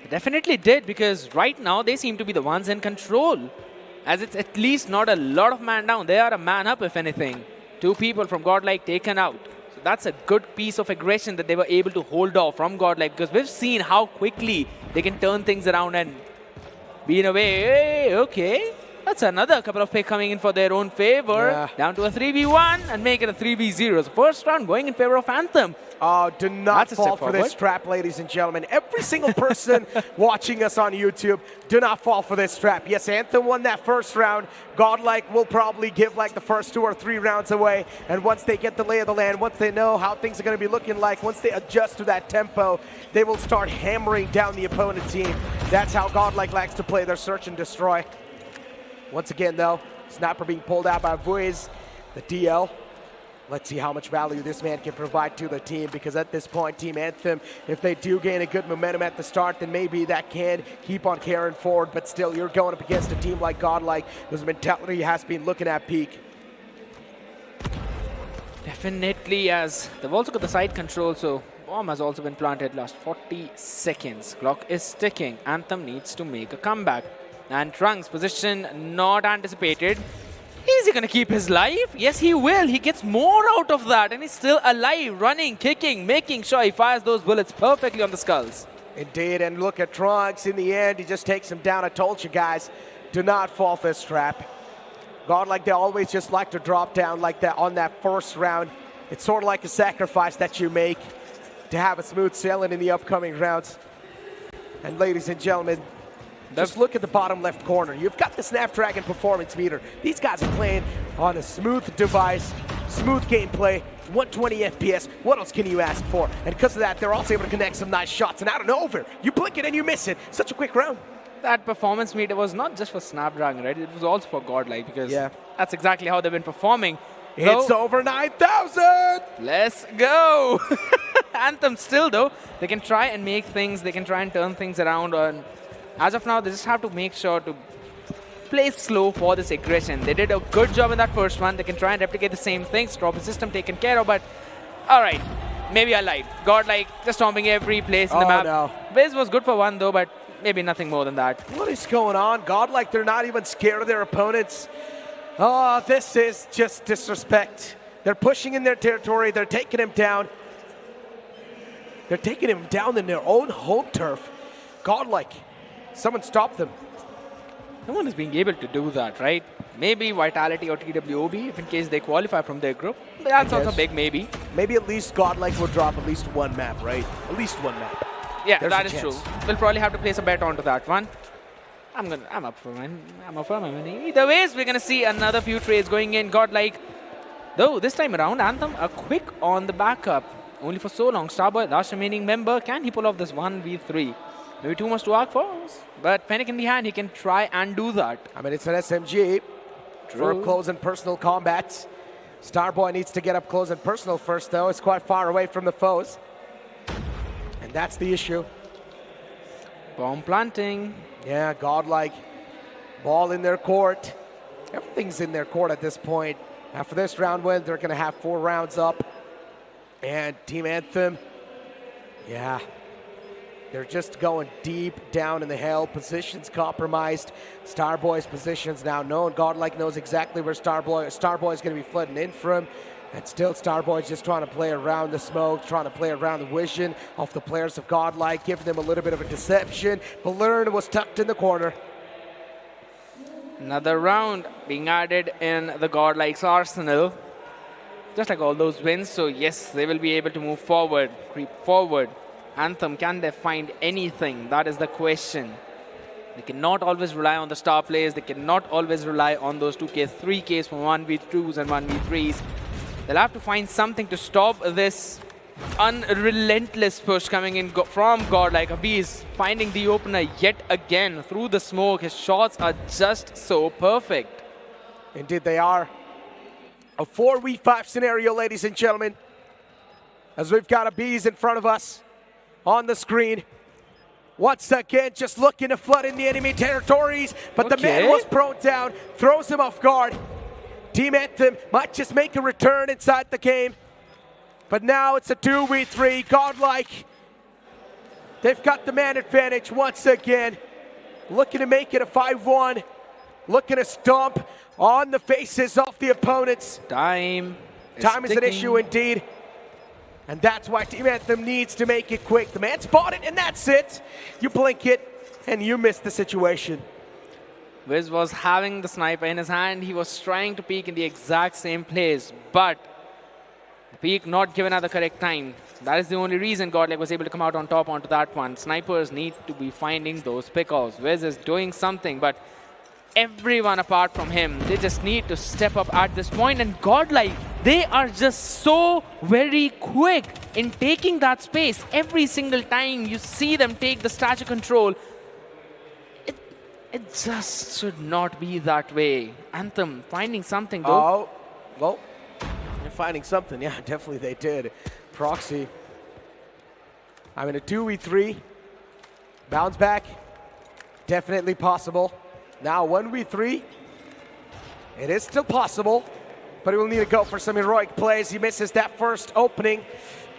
H: Definitely did, because right now they seem to be the ones in control. As it's at least not a lot of man down. They are a man up, if anything. 2 people from GodLiKe taken out. So that's a good piece of aggression that they were able to hold off from GodLiKe, because we've seen how quickly they can turn things around and be in a way, hey, okay. That's another couple of picks coming in for their own favor.
G: Yeah.
H: Down to a 3v1 and make it a 3v0. So first round going in favor of Anthem.
G: Oh, do not fall for this trap, ladies and gentlemen. Every single person watching us on YouTube, do not fall for this trap. Yes, Anthem won that first round. GodLiKe will probably give like the first 2 or 3 rounds away. And once they get the lay of the land, once they know how things are going to be looking like, once they adjust to that tempo, they will start hammering down the opponent team. That's how GodLiKe likes to play their search and destroy. Once again, though, Sniper being pulled out by Vuiz, the DL. Let's see how much value this man can provide to the team, because at this point, Team Anthem, if they do gain a good momentum at the start, then maybe that can keep on carrying forward. But still, you're going up against a team like GodLiKe, whose mentality has been looking at peak.
H: Definitely, as they've also got the side control, so bomb has also been planted. Last 40 seconds. Clock is ticking. Anthem needs to make a comeback. And Trunks' position not anticipated. Is he going to keep his life? Yes, he will. He gets more out of that. And he's still alive, running, kicking, making sure he fires those bullets perfectly on the skulls.
G: Indeed, and look at Trunks. In the end, he just takes him down. I told you guys, do not fall for this trap. GodLiKe, they always just like to drop down like that on that first round. It's sort of like a sacrifice that you make to have a smooth sailing in the upcoming rounds. And ladies and gentlemen, just look at the bottom left corner. You've got the Snapdragon performance meter. These guys are playing on a smooth device, smooth gameplay, 120 FPS. What else can you ask for? And because of that, they're also able to connect some nice shots. And out and over, you blink it and you miss it. Such a quick round.
H: That performance meter was not just for Snapdragon, right? It was also for GodLiKe, because that's exactly how they've been performing.
G: It's over 9,000!
H: Let's go! Anthem still, though, they can try and make things, they can try and turn things around. As of now, they just have to make sure to play slow for this aggression. They did a good job in that first one. They can try and replicate the same things. Drop the system taken care of, but all right. Maybe I lied. GodLiKe just stomping every place in the map.
G: No.
H: Wiz was good for one, though, but maybe nothing more than that.
G: What is going on? GodLiKe, they're not even scared of their opponents. Oh, this is just disrespect. They're pushing in their territory. They're taking him down. They're taking him down in their own home turf. GodLiKe. Someone stop them.
H: No one is being able to do that, right? Maybe Vitality or TWOB, if in case they qualify from their group. That's also big, maybe.
G: Maybe at least GodLiKe will drop at least one map, right? At least one map.
H: Yeah, that is true. We'll probably have to place a bet onto that one. I'm up for my money. Either ways, we're gonna see another few trades going in. GodLiKe, though this time around, Anthem are quick on the backup. Only for so long. Starboy, last remaining member, can he pull off this 1v3? Maybe too much to ask for, but Fennec in the hand, he can try and do that.
G: I mean, it's an SMG for close and personal combat. Starboy needs to get up close and personal first, though. It's quite far away from the foes. And that's the issue.
H: Bomb planting.
G: Yeah, GodLiKe. Ball in their court. Everything's in their court at this point. After this round win, they're going to have 4 rounds up. And Team Anthem, yeah. They're just going deep down in the hell. Positions compromised. Starboy's positions now known. GodLiKe knows exactly where Starboy is going to be flooding in from. And still Starboy's just trying to play around the smoke, trying to play around the vision of the players of GodLiKe, giving them a little bit of a deception. Balloon was tucked in the corner.
H: Another round being added in the GodLiKe's arsenal. Just like all those wins, so yes, they will be able to move forward, creep forward. Anthem, can they find anything? That is the question. They cannot always rely on the star players. They cannot always rely on those 2Ks, 3Ks from 1v2s and 1v3s. They'll have to find something to stop this unrelentless push coming in from GodLiKe. Abiz finding the opener yet again through the smoke. His shots are just so perfect.
G: Indeed they are. A 4v5 scenario, ladies and gentlemen. As we've got Abiz in front of us on the screen. Once again, just looking to flood in the enemy territories. But the man was prone down, throws him off guard. Team Anthem might just make a return inside the game. But now it's a 2v3. GodLiKe, they've got the man advantage once again. Looking to make it a 5-1. Looking to stomp on the faces of the opponents.
H: Time
G: is an issue indeed. And that's why Team Anthem needs to make it quick. The man spotted, and that's it. You blink it, and you miss the situation.
H: Wiz was having the sniper in his hand. He was trying to peek in the exact same place, but peek not given at the correct time. That is the only reason GodLiKe was able to come out on top onto that one. Snipers need to be finding those pick-offs. Wiz is doing something, but everyone apart from him, they just need to step up at this point. And GodLiKe, they are just so very quick in taking that space. Every single time you see them take the statue control, it just should not be that way. Anthem finding something though.
G: Oh, well, they're finding something. Yeah, definitely they did. Proxy. I'm in a 2v3. Bounce back. Definitely possible. Now 1v3. It is still possible, but he will need to go for some heroic plays. He misses that first opening.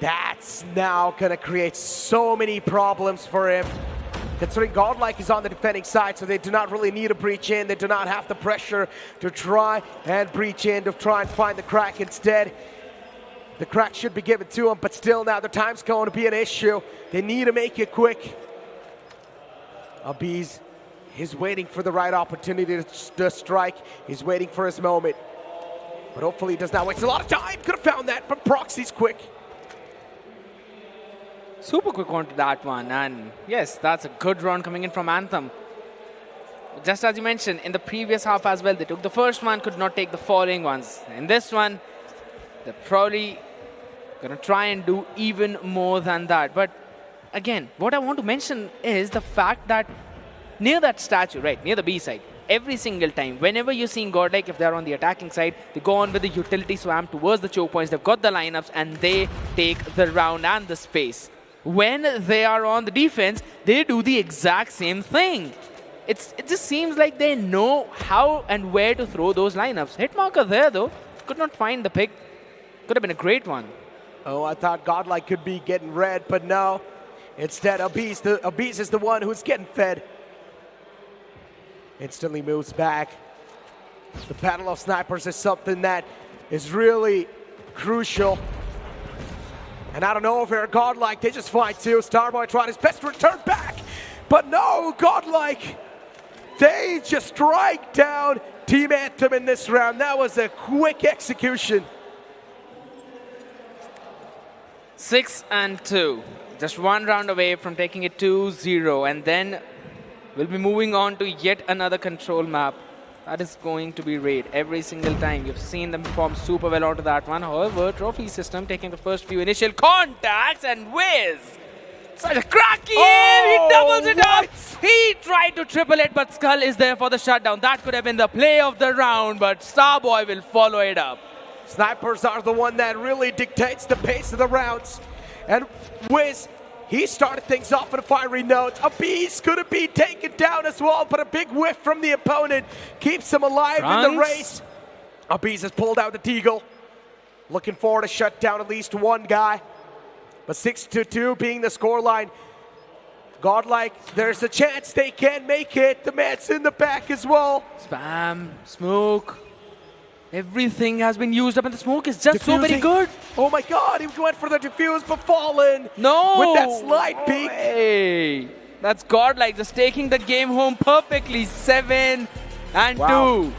G: That's now going to create so many problems for him. Considering GodLiKe is on the defending side, so they do not really need to breach in. They do not have the pressure to try and breach in, to try and find the crack instead. The crack should be given to them, but still now the time's going to be an issue. They need to make it quick. Abiz is waiting for the right opportunity to strike. He's waiting for his moment. But hopefully he does not waste a lot of time. Could have found that, but Proxy's quick.
H: Super quick onto that one, and yes, that's a good run coming in from Anthem. Just as you mentioned, in the previous half as well, they took the first one, could not take the following ones. In this one, they're probably going to try and do even more than that. But again, what I want to mention is the fact that near that statue, right, near the B side, every single time, whenever you're seeing GodLiKe, if they're on the attacking side, they go on with the utility swam towards the choke points. They've got the lineups, and they take the round and the space. When they are on the defense, they do the exact same thing. It just seems like they know how and where to throw those lineups. Hit marker there, though. Could not find the pick. Could have been a great one.
G: Oh, I thought GodLiKe could be getting red, but no. Instead, Abiz is the one who's getting fed. Instantly moves back. The battle of snipers is something that is really crucial. And I don't know if they're GodLiKe, they just find two. Starboy tried his best to return back, but no, GodLiKe, they just strike down Team Anthem in this round. That was a quick execution.
H: 6-2, just one round away from taking it 2-0, and then we'll be moving on to yet another control map. That is going to be Raid every single time. You've seen them perform super well onto that one. However, Trophy System taking the first few initial contacts, and Wiz, such a cracky aim, he doubles it up. He tried to triple it, but Skull is there for the shutdown. That could have been the play of the round, but Starboy will follow it up.
G: Snipers are the one that really dictates the pace of the rounds. And Wiz, he started things off on a fiery note. Abiz could have been taken down as well, but a big whiff from the opponent keeps him alive in the race. Abiz has pulled out the Deagle, looking forward to shut down at least one guy. But 6-2 being the scoreline. GodLiKe, there's a chance they can make it. The man's in the back as well.
H: Spam, smoke. Everything has been used up and the smoke is just so very good.
G: Oh my god, he went for the defuse but fallen.
H: No!
G: With that slide peek.
H: Hey, that's GodLiKe just taking the game home perfectly. 7 and 2.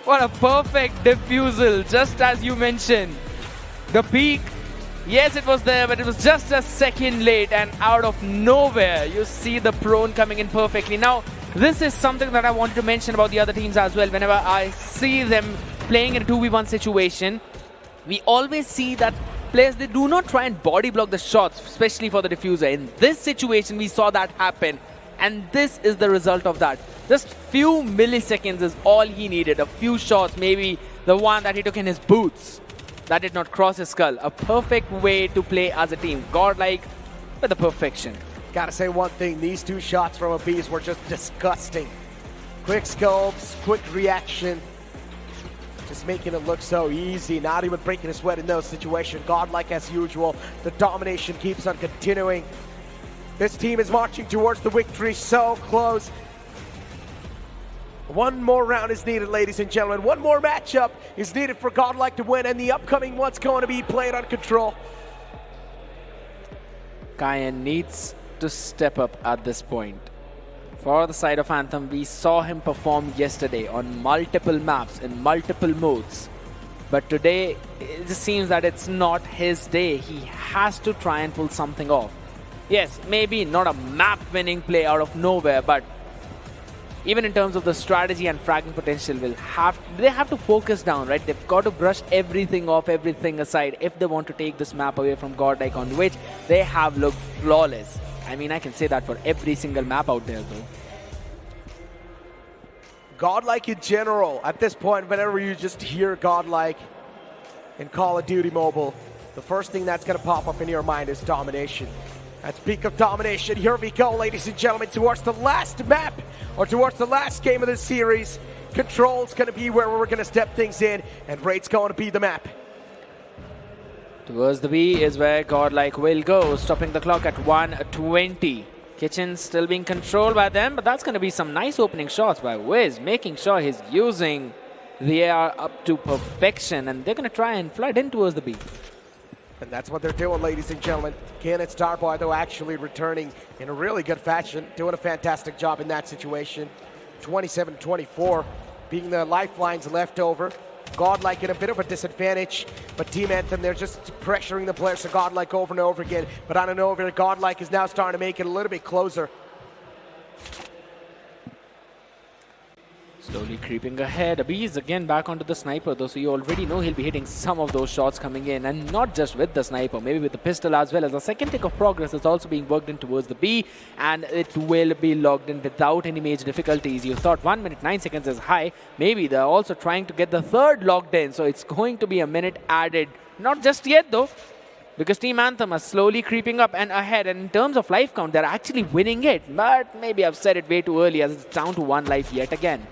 H: What a perfect defusal, just as you mentioned. The peak, yes, it was there, but it was just a second late, and out of nowhere, you see the prone coming in perfectly. Now, this is something that I wanted to mention about the other teams as well. Whenever I see them playing in a 2v1 situation, we always see that players, they do not try and body block the shots, especially for the diffuser. In this situation, we saw that happen, and this is the result of that. Just few milliseconds is all he needed. A few shots, maybe the one that he took in his boots, that did not cross his skull. A perfect way to play as a team. GodLiKe with the perfection.
G: Gotta say one thing, these 2 shots from Abiz were just disgusting. Quick scopes, quick reaction. Just making it look so easy, not even breaking a sweat in those situations. GodLiKe as usual, the domination keeps on continuing. This team is marching towards the victory, so close. One more round is needed, ladies and gentlemen. One more matchup is needed for GodLiKe to win, and the upcoming one's going to be played on Control.
H: Kyan needs to step up at this point. For the side of Anthem, we saw him perform yesterday on multiple maps in multiple modes. But today, it just seems that it's not his day. He has to try and pull something off. Yes, maybe not a map-winning play out of nowhere, but even in terms of the strategy and fragging potential, they have to focus down, right? They've got to brush everything off, everything aside if they want to take this map away from GodLiKe, on which they have looked flawless. I mean, I can say that for every single map out there, though.
G: GodLiKe in general, at this point, whenever you just hear GodLiKe in Call of Duty Mobile, the first thing that's going to pop up in your mind is domination. At peak of domination, here we go, ladies and gentlemen, towards the last map, or towards the last game of the series. Control's going to be where we're going to step things in, and Raid's going to be the map.
H: Towards the B is where GodLiKe will go, stopping the clock at 1:20. Kitchen still being controlled by them, but that's going to be some nice opening shots by Wiz, making sure he's using the AR up to perfection, and they're going to try and flood in towards the B.
G: And that's what they're doing, ladies and gentlemen. Ken and Starboy, though, actually returning in a really good fashion, doing a fantastic job in that situation. 27-24, being the lifelines left over. GodLiKe in a bit of a disadvantage, but Team Anthem, they're just pressuring the players of GodLiKe over and over again. But I don't know, GodLiKe is now starting to make it a little bit closer.
H: Slowly creeping ahead. Abiz again back onto the sniper though, so you already know he'll be hitting some of those shots coming in, and not just with the sniper, maybe with the pistol as well. As the second tick of progress is also being worked in towards the B, and it will be logged in without any major difficulties. You thought 1 minute 9 seconds is high. Maybe they're also trying to get the third logged in, so it's going to be a minute added. Not just yet though, because Team Anthem are slowly creeping up and ahead, and in terms of life count, they're actually winning it. But maybe I've said it way too early, as it's down to 1 life yet again.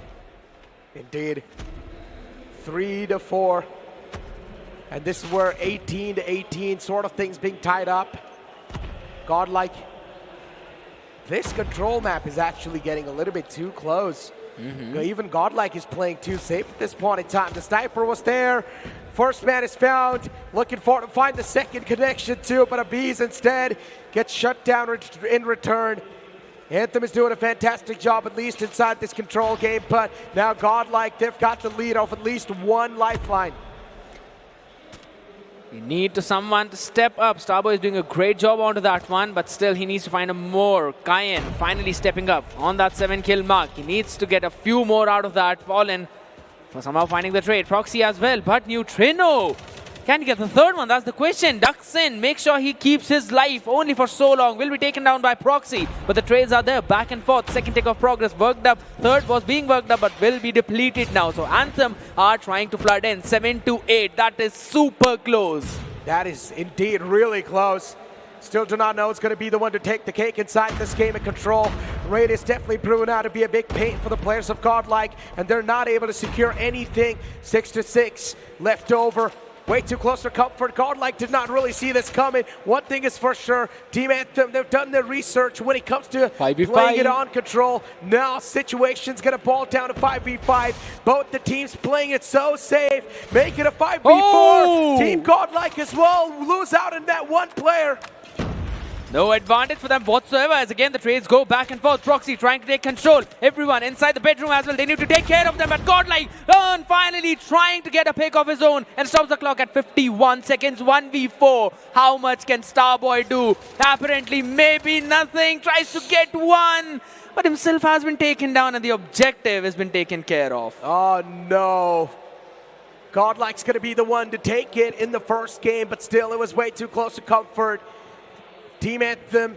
G: Indeed. 3-4. And this is where 18-18 sort of things being tied up. GodLiKe. This control map is actually getting a little bit too close. Even GodLiKe is playing too safe at this point in time. The sniper was there. First man is found. Looking for to find the second connection too, but Abiz instead gets shut down in return. Anthem is doing a fantastic job, at least inside this control game, but now GodLiKe, they've got the lead off at least 1 lifeline.
H: You need someone to step up. Starboy is doing a great job onto that one, but still he needs to find a more. Kyan finally stepping up on that 7-kill mark. He needs to get a few more out of that. Fallen for somehow finding the trade. Proxy as well, but Neutrino. Can he get the third one? That's the question. Ducks in, make sure he keeps his life only for so long. Will be taken down by Proxy, but the trades are there, back and forth. Second take of progress, worked up. Third was being worked up, but will be depleted now. So Anthem are trying to flood in. 7-8, that is super close.
G: That is indeed really close. Still do not know who's going to be the one to take the cake inside this game of Control. Raid is definitely proven out to be a big pain for the players of GodLiKe, and they're not able to secure anything. 6-6 left over. way too close for comfort. GodLiKe did not really see this coming. One thing is for sure, Team Anthem, they've done their research when it comes to
H: 5v5.
G: playing it on control. Now situation's gonna boil down to 5v5. Both the teams playing it so safe. Make it a 5v4.
H: Oh!
G: Team GodLiKe as well lose out in that one player.
H: No advantage for them whatsoever as again the trades go back and forth. Proxy trying to take control. Everyone inside the bedroom as well. They need to take care of them. But GodLiKe finally trying to get a pick of his own and stops the clock at 51 seconds. 1v4. How much can Starboy do? Apparently maybe nothing. Tries to get one. But himself has been taken down and the objective has been taken care of.
G: Oh no. GodLiKe's going to be the one to take it in the first game, but still it was way too close to comfort. Team Anthem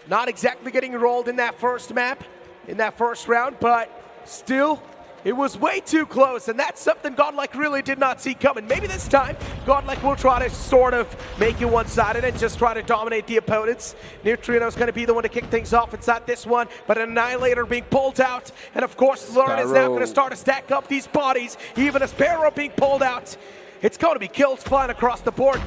G: not exactly getting rolled in that first map, in that first round, but still it was way too close, and that's something GodLiKe really did not see coming. Maybe this time GodLiKe will try to sort of make it one-sided and just try to dominate the opponents. Neutrino's going to be the one to kick things off inside this one, but Annihilator being pulled out, and of course Lauren is now going to start to stack up these bodies. Even a Sparrow being pulled out. It's going to be kills flying across the board.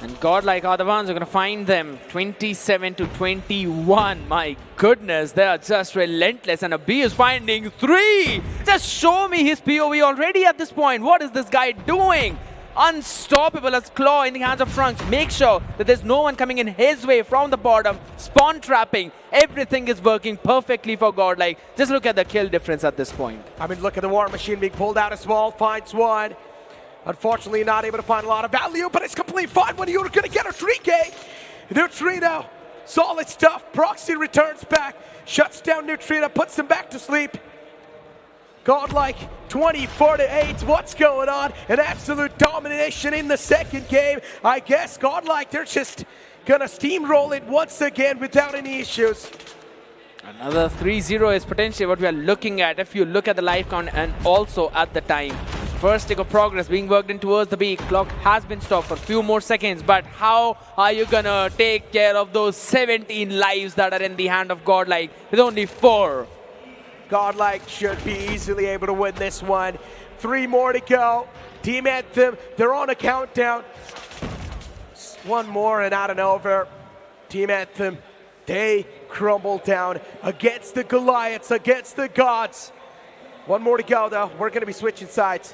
H: And GodLiKe are the ones who are going to find them. 27 to 21. My goodness, they are just relentless. And AB is finding 3. Just show me his POV already at this point. What is this guy doing? Unstoppable as Claw in the hands of Trunks. Make sure that there's no one coming in his way from the bottom. Spawn trapping. Everything is working perfectly for GodLiKe. Just look at the kill difference at this point.
G: I mean, look at the War Machine being pulled out as well. Finds one. Unfortunately, not able to find a lot of value, but it's completely fine when you're going to get a 3K. Neutrino, solid stuff. Proxy returns back, shuts down Neutrino, puts him back to sleep. GodLiKe 24 to 8. What's going on? An absolute domination in the second game. I guess GodLiKe, they're just going to steamroll it once again without any issues.
H: Another 3-0 is potentially what we are looking at if you look at the life count and also at the time. First stick of progress being worked in towards the B. Clock has been stopped for a few more seconds, but how are you gonna take care of those 17 lives that are in the hand of GodLiKe with only 4?
G: GodLiKe should be easily able to win this one. 3 more to go. Team Anthem, they're on a countdown. One more and out and over. Team Anthem, they crumble down against the Goliaths, against the gods. One more to go though. We're gonna be switching sides.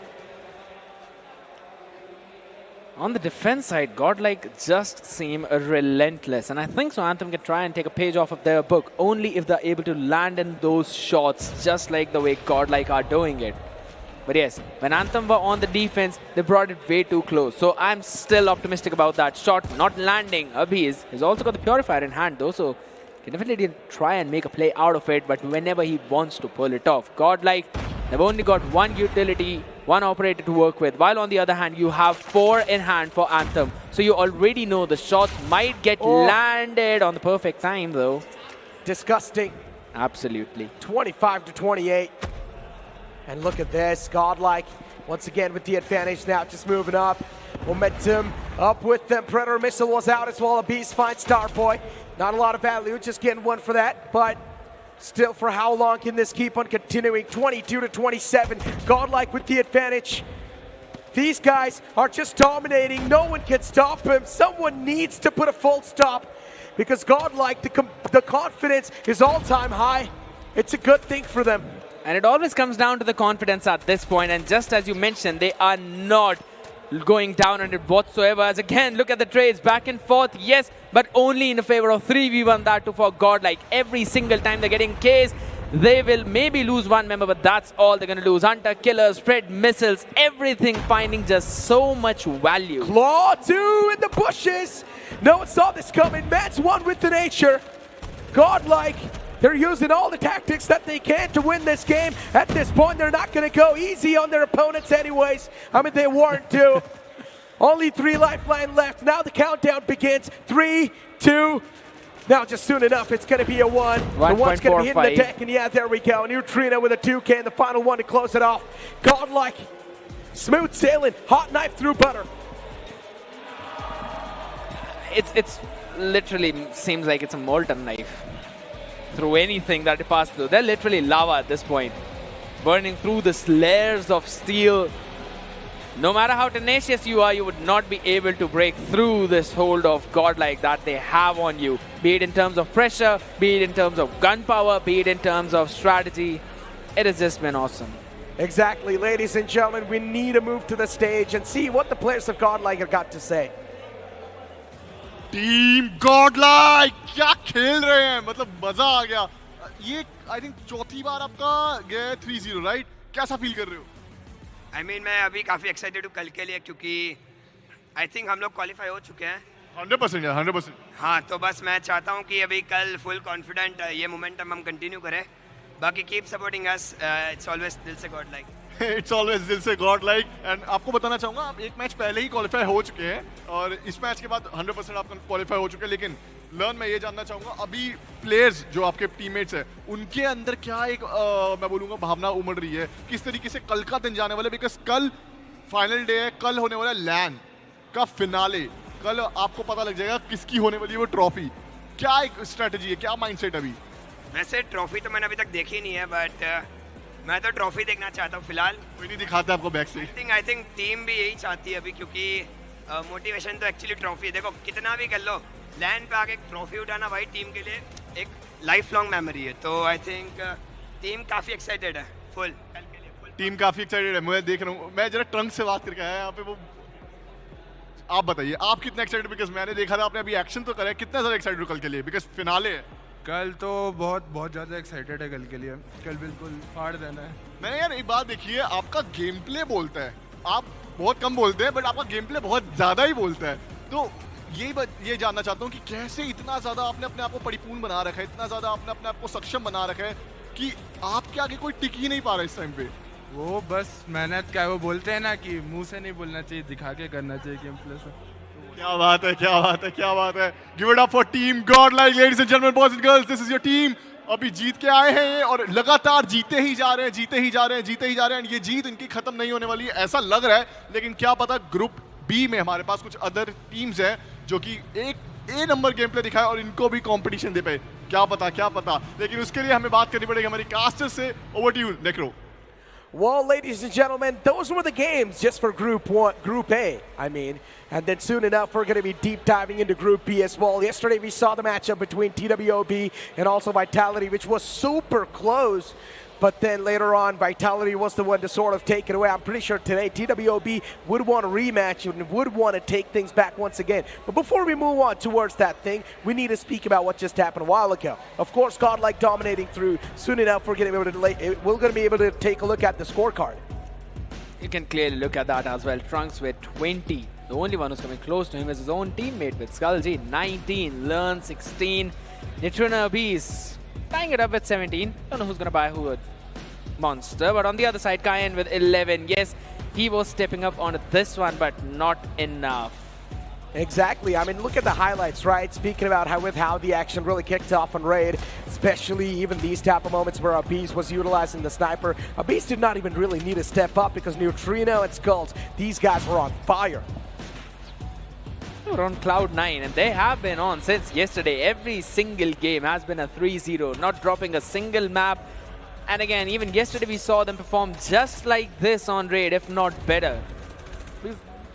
H: On the defense side, GodLiKe just seem relentless. And I think so Anthem can try and take a page off of their book only if they're able to land in those shots just like the way GodLiKe are doing it. But yes, when Anthem were on the defense, they brought it way too close. So I'm still optimistic about that shot not landing. Abhi's has also got the Purifier in hand though, so he definitely didn't try and make a play out of it, but whenever he wants to pull it off. GodLiKe, they've only got one utility, one operator to work with, while on the other hand, you have 4 in hand for Anthem. So you already know the shots might get landed on the perfect time, though.
G: Disgusting.
H: Absolutely.
G: 25 to 28. And look at this, GodLiKe, once again with the advantage now, just moving up. Momentum up with them. Predator Missile was out as well. A beast finds Starboy. Not a lot of value, just getting one for that, but still, for how long can this keep on continuing? 22 to 27, GodLiKe with the advantage. These guys are just dominating. No one can stop him. Someone needs to put a full stop because GodLiKe, the confidence is all-time high. It's a good thing for them.
H: And it always comes down to the confidence at this point, and just as you mentioned, they are not going down on it whatsoever. As again, look at the trades back and forth, yes, but only in favor of 3v1, that too for GodLiKe. Every single time they're getting Ks, they will maybe lose one member, but that's all they're going to lose. Hunter, killers, spread missiles, everything finding just so much value.
G: Claw 2 in the bushes. No one saw this coming. Man's one with the nature. GodLiKe, they're using all the tactics that they can to win this game. At this point, they're not going to go easy on their opponents anyways. I mean, they weren't to. Only 3 lifeline left. Now the countdown begins. 3, 2. Now just soon enough, it's going to be a 1. The one's going to be hitting the deck, and yeah, there we go. Neutrino with a 2K and the final one to close it off. GodLiKe, smooth sailing, hot knife through butter.
H: It's literally seems like it's a molten knife. Through anything that they pass through. They're literally lava at this point. Burning through the layers of steel. No matter how tenacious you are, you would not be able to break through this hold of GodLiKe that they have on you. Be it in terms of pressure, be it in terms of gun power, be it in terms of strategy. It has just been awesome.
G: Exactly, ladies and gentlemen, we need to move to the stage and see what the players of GodLiKe have got to say.
F: Team Godlike क्या खेल रहे हैं, मतलब मजा आ गया. ये I think चौथी बार आपका गया 3-0, राइट? कैसा फील कर रहे हो?
I: I mean, मैं अभी काफ़ी एक्साइटेड हूँ कल के लिए, क्योंकि आई थिंक हम लोग क्वालिफाई हो चुके हैं
F: 100% यार, 100%.
I: हाँ, तो बस मैं चाहता हूँ कि अभी कल फुल कॉन्फिडेंट ये मोमेंटम हम कंटिन्यू करें. बाकी keep supporting us. It's always दिल से गॉडलाइक.
F: इट्स ऑलवेज दिल से गॉडलाइक. एंड आपको बताना चाहूंगा, आप एक मैच पहले ही क्वालिफाई हो चुके हैं और इस मैच के बाद 100% आप क्वालिफाई हो चुके हैं. लेकिन लर्न मैं ये जानना चाहूंगा, अभी प्लेयर्स जो आपके टीममेट्स हैं उनके अंदर क्या एक मैं बोलूंगा भावना उमड़ रही है, किस तरीके से कल का दिन जाने वाला है? बिकॉज कल फाइनल डे है, कल होने वाला है लैन का फिनाले. कल आपको पता लग जाएगा किसकी होने वाली है वो ट्रॉफी. क्या एक स्ट्रेटेजी है, क्या माइंडसेट अभी?
I: वैसे ट्रॉफी तो मैंने अभी तक देखी नहीं है, बट मैं तो ट्रॉफी देखना चाहता हूँ फिलहाल.
F: कोई नहीं दिखाता आपको बैक से.
I: आई थिंक टीम भी यही चाहती है अभी, क्योंकि मोटिवेशन तो एक्चुअली ट्रॉफी है. देखो कितना भी कर लो, लैंड पे आके ट्रॉफी उठाना भाई टीम के लिए एक लाइफ लॉन्ग मेमोरी है. तो आई थिंक टीम काफ़ी एक्साइटेड है फुल कल के लिए.
F: टीम काफी एक्साइटेड है. मैं देख रहा हूँ, मैं जरा ट्रंक से बात करके आया यहाँ पे. वो आप बताइए, आप कितने एक्साइटेड? बिकॉज मैंने देखा था आपने अभी एक्शन तो करा है, कितना ज़्यादा एक्साइटेड हो कल के लिए? बिकॉज फिनाले है
L: कल, तो बहुत ज़्यादा एक्साइटेड है कल के लिए. कल बिल्कुल फाड़ देना है.
F: मैंने यार एक बात देखी है, आपका गेम प्ले बोलता है. आप बहुत कम बोलते हैं बट आपका गेम प्ले बहुत ज़्यादा ही बोलता है. तो ये जानना चाहता हूँ कि कैसे इतना ज़्यादा आपने अपने आप को परिपूर्ण बना रखा है, इतना ज़्यादा आपने अपने आप को सक्षम बना रखा है कि आपके आगे कोई टिक ही नहीं पा रहा इस टाइम पे.
L: वो बस मेहनत क्या, वो बोलते हैं ना कि मुंह से नहीं बोलना चाहिए, दिखा के करना चाहिए गेम प्ले से.
F: क्या बात है, क्या बात है, क्या बात है. Give it up for team Godlike. Ladies and gentleman, boys and girls, this is your team. अभी जीत के आए हैं ये और लगातार जीते ही जा रहे हैं, जीते ही जा रहे हैं, जीते ही जा रहे हैं. ये जीत इनकी खत्म नहीं होने वाली है ऐसा लग रहा है. लेकिन क्या पता, ग्रुप बी में हमारे पास कुछ अदर टीम्स हैं जो कि एक ए नंबर गेम प्ले दिखाए और इनको भी कंपटीशन दे पाए. क्या पता, क्या पता. लेकिन उसके लिए हमें बात करनी पड़ेगी हमारी कास्टर से. Over to you Necro.
G: Well, ladies and gentlemen, those were the games just for Group A, I mean. And then soon enough, we're going to be deep diving into Group B as well. Yesterday, we saw the matchup between TWOB and also Vitality, which was super close. But then later on, Vitality was the one to sort of take it away. I'm pretty sure today TWOB would want a rematch and would want to take things back once again. But before we move on towards that thing, we need to speak about what just happened a while ago. Of course, GodLiKe dominating through. Soon enough, we're going to be able to take a look at the scorecard.
H: You can clearly look at that as well. Trunks with 20. The only one who's coming close to him is his own teammate with SkullG, 19. Learn, 16. Neutrino Beast tying it up with 17. Don't know who's going to buy who. Monster. But on the other side, Cayenne with 11. Yes, he was stepping up on this one, but not enough.
G: Exactly. I mean, look at the highlights, right? Speaking about how the action really kicked off on Raid, especially even these type of moments where Abiz was utilizing the sniper. Abiz did not even really need to step up because Neutrino and Skulls, these guys were on fire.
H: They were on cloud 9, and they have been on since yesterday. Every single game has been a 3-0, not dropping a single map. And again, even yesterday we saw them perform just like this on Raid, if not better.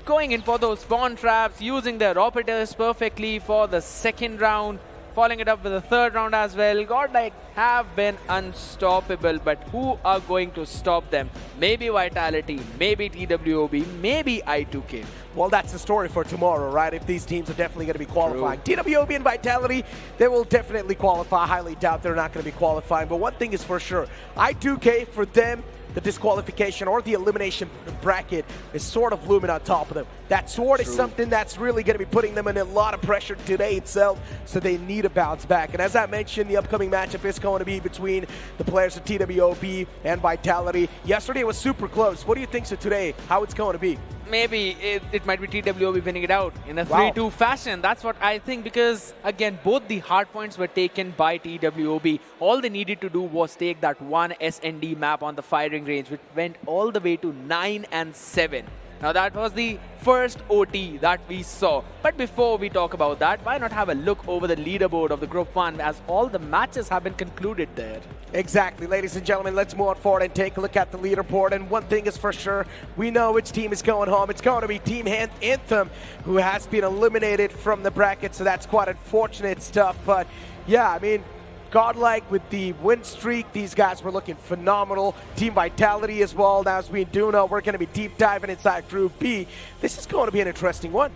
H: Going in for those spawn traps, using their operators perfectly for the second round, following it up with the third round as well. GodLiKe have been unstoppable, but who are going to stop them? Maybe Vitality, maybe TWOB, maybe I2K.
G: Well, that's the story for tomorrow, right? If these teams are definitely going to be qualifying. True. TWOB and Vitality, they will definitely qualify. I highly doubt they're not going to be qualifying. But one thing is for sure, I2K, for them, the disqualification or the elimination bracket is sort of looming on top of them. That sword is something that's really going to be putting them in a lot of pressure today itself, so they need to bounce back. And as I mentioned, the upcoming matchup is going to be between the players of TWOB and Vitality. Yesterday was super close. What do you think so today, how it's going to be?
H: Maybe it might be TWOB winning it out in a 3-2 fashion. That's what I think, because again, both the hard points were taken by TWOB. All they needed to do was take that one SND map on the firing range, which went all the way to 9 and 7. Now that was the first OT that we saw. But before we talk about that, why not have a look over the leaderboard of the Group 1 as all the matches have been concluded there.
G: Exactly, ladies and gentlemen, let's move on forward and take a look at the leaderboard. And one thing is for sure, we know which team is going home. It's going to be Team Anthem, who has been eliminated from the bracket, so that's quite unfortunate stuff. But yeah, I mean, GodLiKe with the win streak, these guys were looking phenomenal. Team Vitality as well. Now, as we do know, we're going to be deep diving inside Group B. This is going to be an interesting one.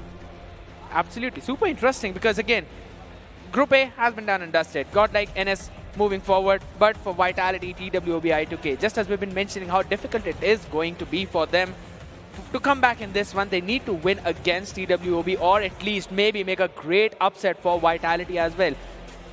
H: Absolutely, super interesting because again, Group A has been done and dusted. GodLiKe, NS moving forward, but for Vitality, TWOB, I2K, just as we've been mentioning how difficult it is going to be for them to come back in this one, they need to win against TWOB or at least maybe make a great upset for Vitality as well.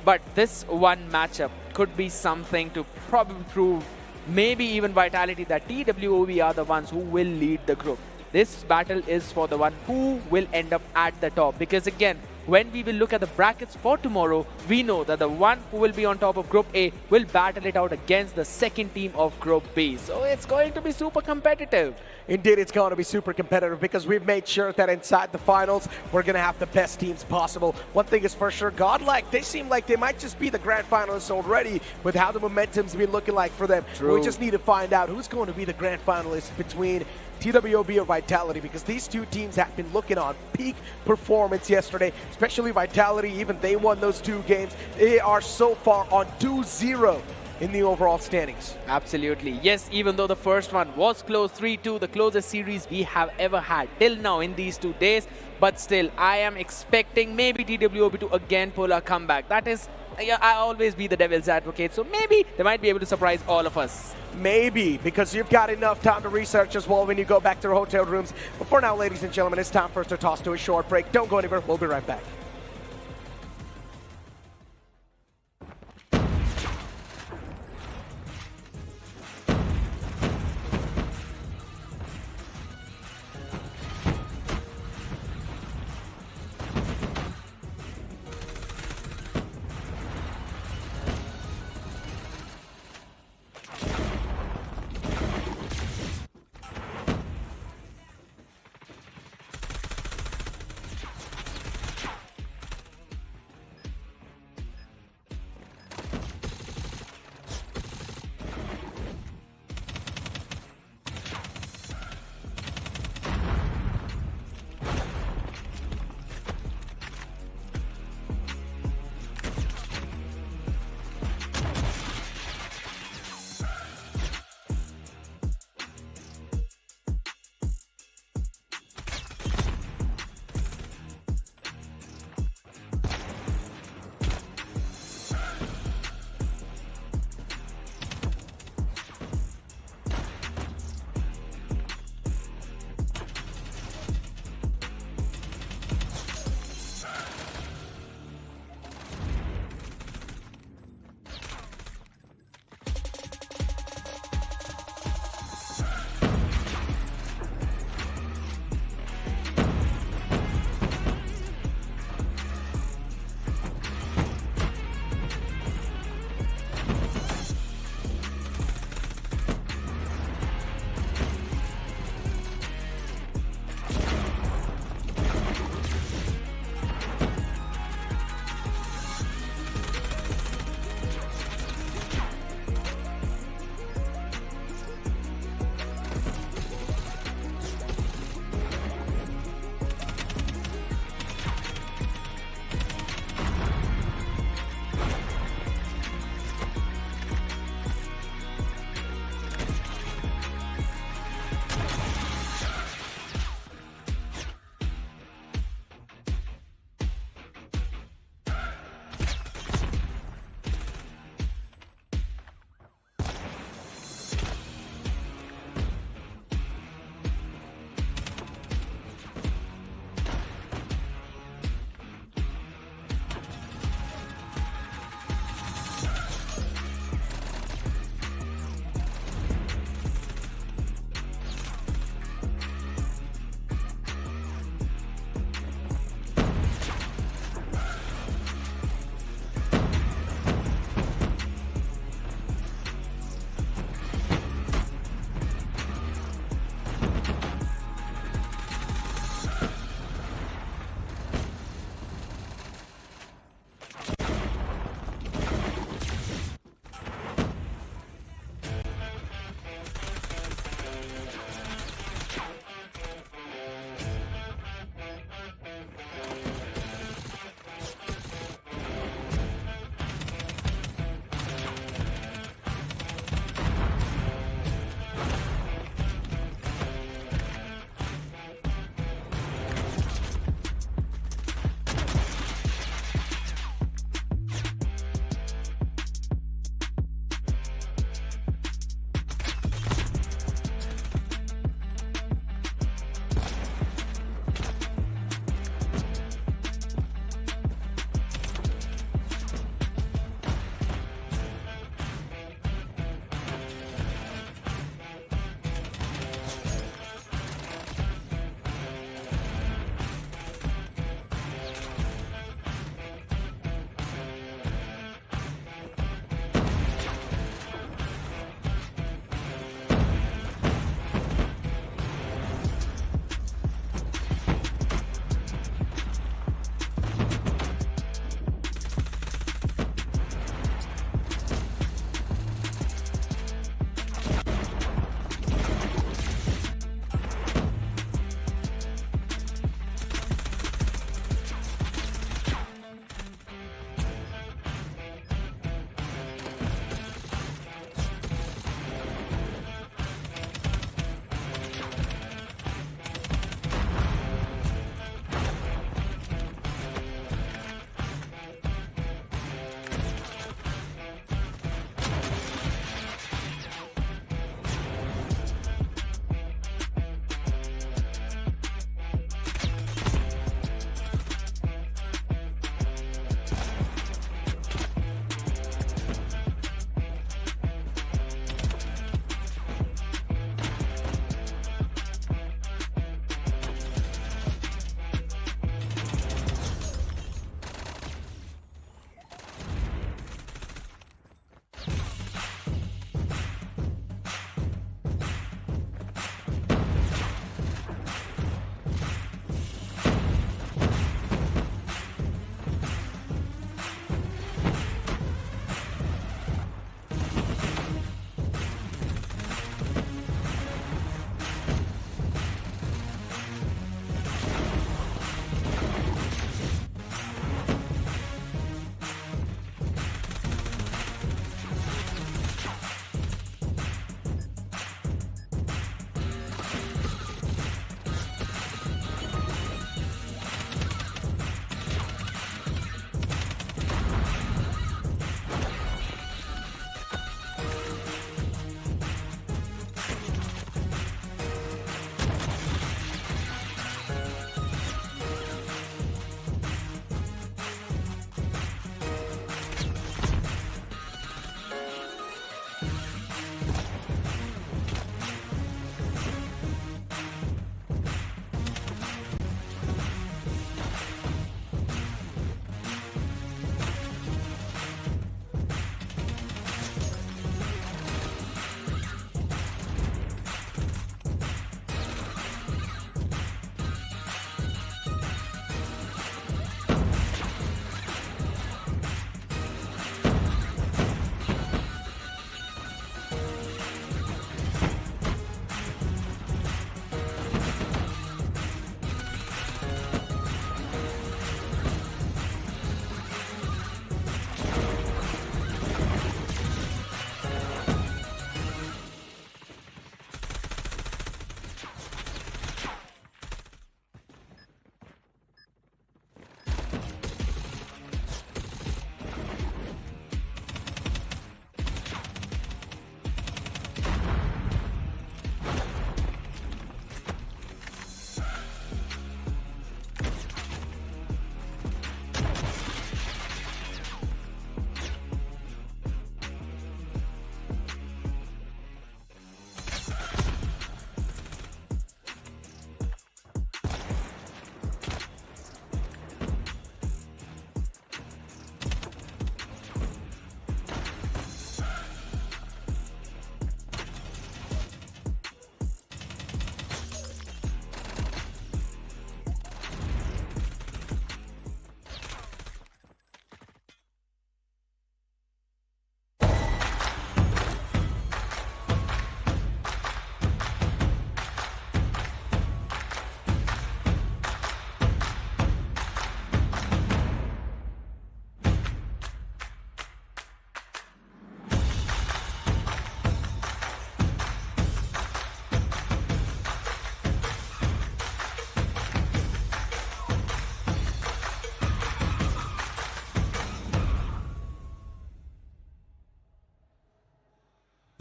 H: But this one matchup could be something to probably prove maybe even Vitality that TWOB are the ones who will lead the group. This battle is for the one who will end up at the top, because again, when we will look at the brackets for tomorrow, we know that the one who will be on top of Group A will battle it out against the second team of Group B. So it's going to be super competitive.
G: Indeed, it's going to be super competitive because we've made sure that inside the finals, we're going to have the best teams possible. One thing is for sure, GodLiKe, they seem like they might just be the grand finalists already with how the momentum's been looking like for them.
H: True.
G: We just need to find out who's going to be the grand finalists between TWOB or Vitality, because these two teams have been looking on peak performance yesterday, especially Vitality. Even they won those two games. They are so far on 2-0 in the overall standings.
H: Absolutely. Yes, even though the first one was close, 3-2, the closest series we have ever had till now in these 2 days. But still, I am expecting maybe TWOB to again pull a comeback. That is, I always be the devil's advocate, so maybe they might be able to surprise all of us.
G: Maybe, because you've got enough time to research as well when you go back to your hotel rooms. But for now, ladies and gentlemen, it's time for us to toss to a short break. Don't go anywhere. We'll be right back.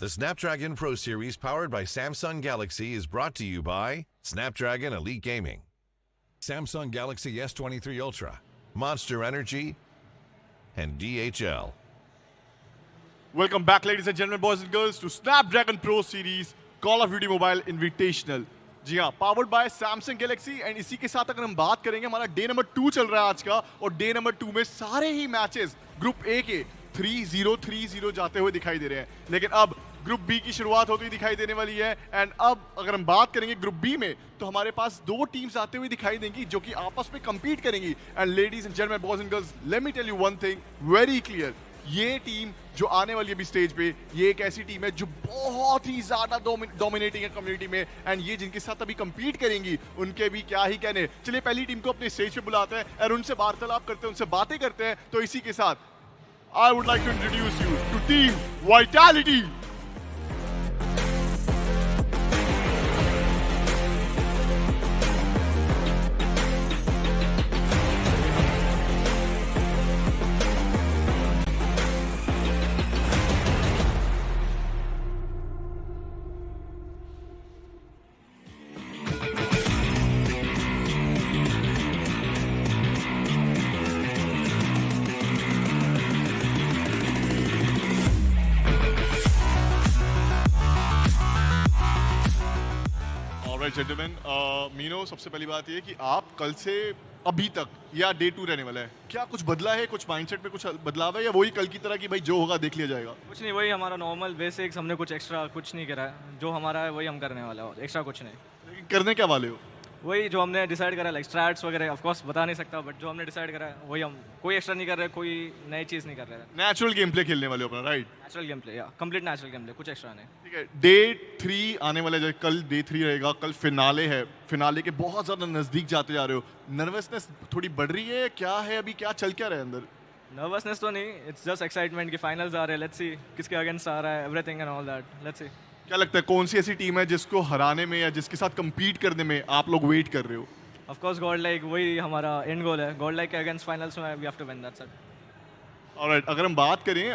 D: The Snapdragon Pro Series powered by Samsung Galaxy is brought to you by Snapdragon Elite Gaming, Samsung Galaxy S23 Ultra, Monster Energy, and DHL.
F: Welcome back, ladies and gentlemen, boys and girls, to Snapdragon Pro Series Call of Duty Mobile Invitational. जी हाँ, powered by Samsung Galaxy, and इसी के साथ अगर हम बात करेंगे, हमारा day number 2 चल रहा है आज का, और डे नंबर 2 में सारे ही मैचेस ग्रुप ए के 3-0 जाते हुए दिखाई दे रहे हैं. लेकिन अब ग्रुप बी की शुरुआत होती दिखाई देने वाली है. एंड अब अगर हम बात करेंगे ग्रुप बी में, तो हमारे पास 2 टीम्स आते हुए दिखाई देंगी जो कि आपस में compete करेंगी. And ladies and gentleman, boys and girls, let me tell you one thing very clear. ये टीम जो आने वाली है अभी स्टेज पे, ये एक ऐसी टीम है जो बहुत ही ज्यादा डोमिनेटिंग है कम्युनिटी में. एंड ये जिनके साथ अभी compete करेंगी, उनके भी क्या ही कहने. चलिए पहली टीम को अपने स्टेज पे बुलाते हैं और उनसे वार्तालाप करते हैं, उनसे बातें करते हैं. तो इसी के साथ I would like to introduce you to Team Vitality. Gentleman, मीनो, सबसे पहली बात ये कि आप कल से अभी तक या डे 2 रहने वाला है, क्या कुछ बदला है? कुछ माइंडसेट में कुछ बदलाव है, या वही कल की तरह कि भाई जो होगा देख लिया जाएगा?
O: कुछ नहीं, वही हमारा नॉर्मल बेसिक्स. हमने कुछ एक्स्ट्रा कुछ नहीं करा है. जो हमारा है वही हम करने वाला है, एक्स्ट्रा कुछ नहीं.
F: लेकिन करने क्या वाले हो?
O: वही जो हमने डिसाइड करा, लाइक स्ट्रैट्स वगैरह. ऑफ कोर्स बता नहीं सकता, बट जो हमने डिसाइड करा है वही हम. कोई एक्स्ट्रा नहीं कर रहे, कोई नई चीज़ नहीं कर रहे.
F: नेचुरल गेम प्ले खेलने वाले हो अपना, राइट?
O: नेचुरल गेम प्ले, या कंप्लीट नेचुरल गेम प्ले, कुछ एक्स्ट्रा नहीं.
F: ठीक है, डे 3 आने वाला है, कल डे 3 रहेगा, कल फिनाले है. फिनाले के बहुत ज़्यादा नज़दीक जाते जा रहे हो, नर्वसनेस थोड़ी बढ़ रही है? क्या है अभी, क्या चल क्या रहा है अंदर?
O: नर्वसनेस तो नहीं, इट्स जस्ट एक्साइटमेंट कि फाइनल्स आ रहे हैं. लेट्स सी किसके अगेंस्ट आ रहा है, everything and all that. Let's see.
F: क्या लगता है कौन सी ऐसी टीम है जिसको हराने में या जिसके साथ कम्पीट करने में आप लोग वेट कर रहे हो?
O: ऑफ कोर्स GodLiKe, वही हमारा एंड गोल है. GodLiKe के अगेंस्ट फाइनल्स में we have to win, that's it.
F: Alright, अगर हम बात करें,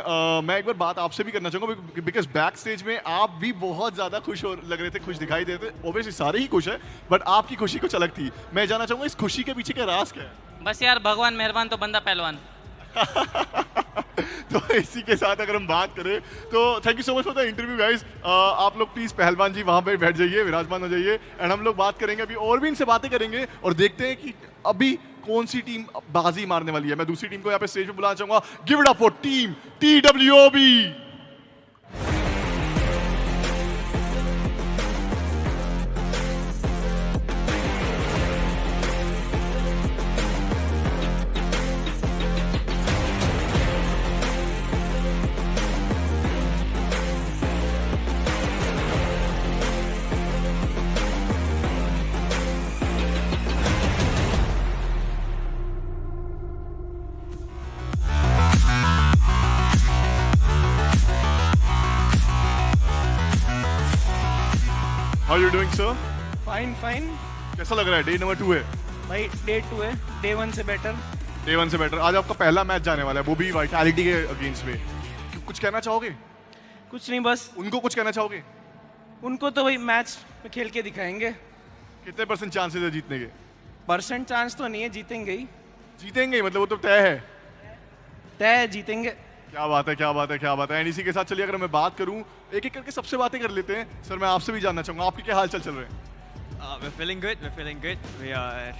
F: मैं एक बार बात आपसे भी करना चाहूँगा, बिकॉज बैक स्टेज में आप भी बहुत ज़्यादा खुश हो लग रहे थे, खुश दिखाई दे रहे थे. ओब्वियसली सारे ही खुश है, बट आपकी खुशी कुछ अलग थी. मैं जानना चाहूँगा इस खुशी के पीछे का राज क्या है?
P: बस यार, भगवान मेहरबान तो बंदा पहलवान.
F: तो इसी के साथ अगर हम बात करें, तो thank you so much for the interview guys. आप लोग प्लीज़ पहलवान जी वहाँ पे बैठ जाइए, विराजमान हो जाइए. एंड हम लोग बात करेंगे अभी, और भी इनसे बातें करेंगे और देखते हैं कि अभी कौन सी टीम बाजी मारने वाली है. मैं दूसरी टीम को यहाँ पे स्टेज पे बुलाना चाहूंगा. Give it up for team TWOB. How are you doing, sir?
Q: Fine fine.
F: कैसा लग रहा है? डे नंबर 2 है
Q: भाई, डे 2 है, डे 1 से बेटर.
F: डे 1 से बेटर. आज आपका पहला मैच जाने वाला है, वो भी वाइटैलिटी के अगेंस्ट में. कुछ कहना चाहोगे?
Q: कुछ नहीं, बस
F: उनको कुछ कहना चाहोगे?
Q: उनको तो वही मैच में खेल के दिखाएंगे.
F: कितने % चांसेस है जीतने के?
Q: परसेंट चांस तो नहीं है, जीतेंगे ही.
F: जीतेंगे ही, मतलब वो तो तय है.
Q: तय है, जीतेंगे.
F: क्या बात है, क्या बात है, क्या बात है. एंड इसी के साथ चलिए अगर मैं बात करूं, एक एक करके सबसे बातें कर लेते हैं. सर, मैं आपसे भी जानना चाहूंगा, आपके क्या हाल चाल चल रहे हैं?
R: We're feeling good. We're feeling good. We are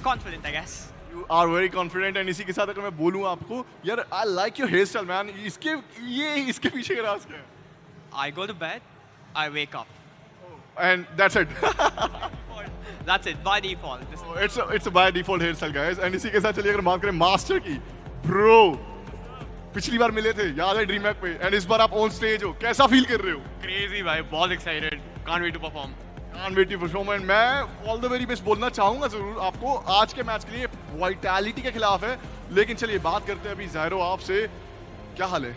R: confident, I guess.
F: You are very confident. And इसी के साथ अगर मैं बोलूं आपको, यार I like your hairstyle, man. इसके पीछे का राज क्या है?
R: I go to bed, I wake up.
F: And that's it.
R: That's it, by default.
F: It's a by default hairstyle, guys. And इसी के साथ चलिए अगर बात करें मास्टर की, ब्रो, पिछली बार मिले थे, याद है DreamHack पे, एंड इस बार आप ऑन स्टेज हो, कैसा फील कर रहे हो?
R: Crazy भाई, बहुत excited. Can't wait to perform.
F: Can't wait to perform. And मैं ऑल द वेरी बेस्ट बोलना चाहूंगा जरूर आपको. आज के मैच के लिए वाइटैलिटी के खिलाफ है, लेकिन चलिए बात करते हैं अभी ज़ायरो आपसे. क्या हाल है?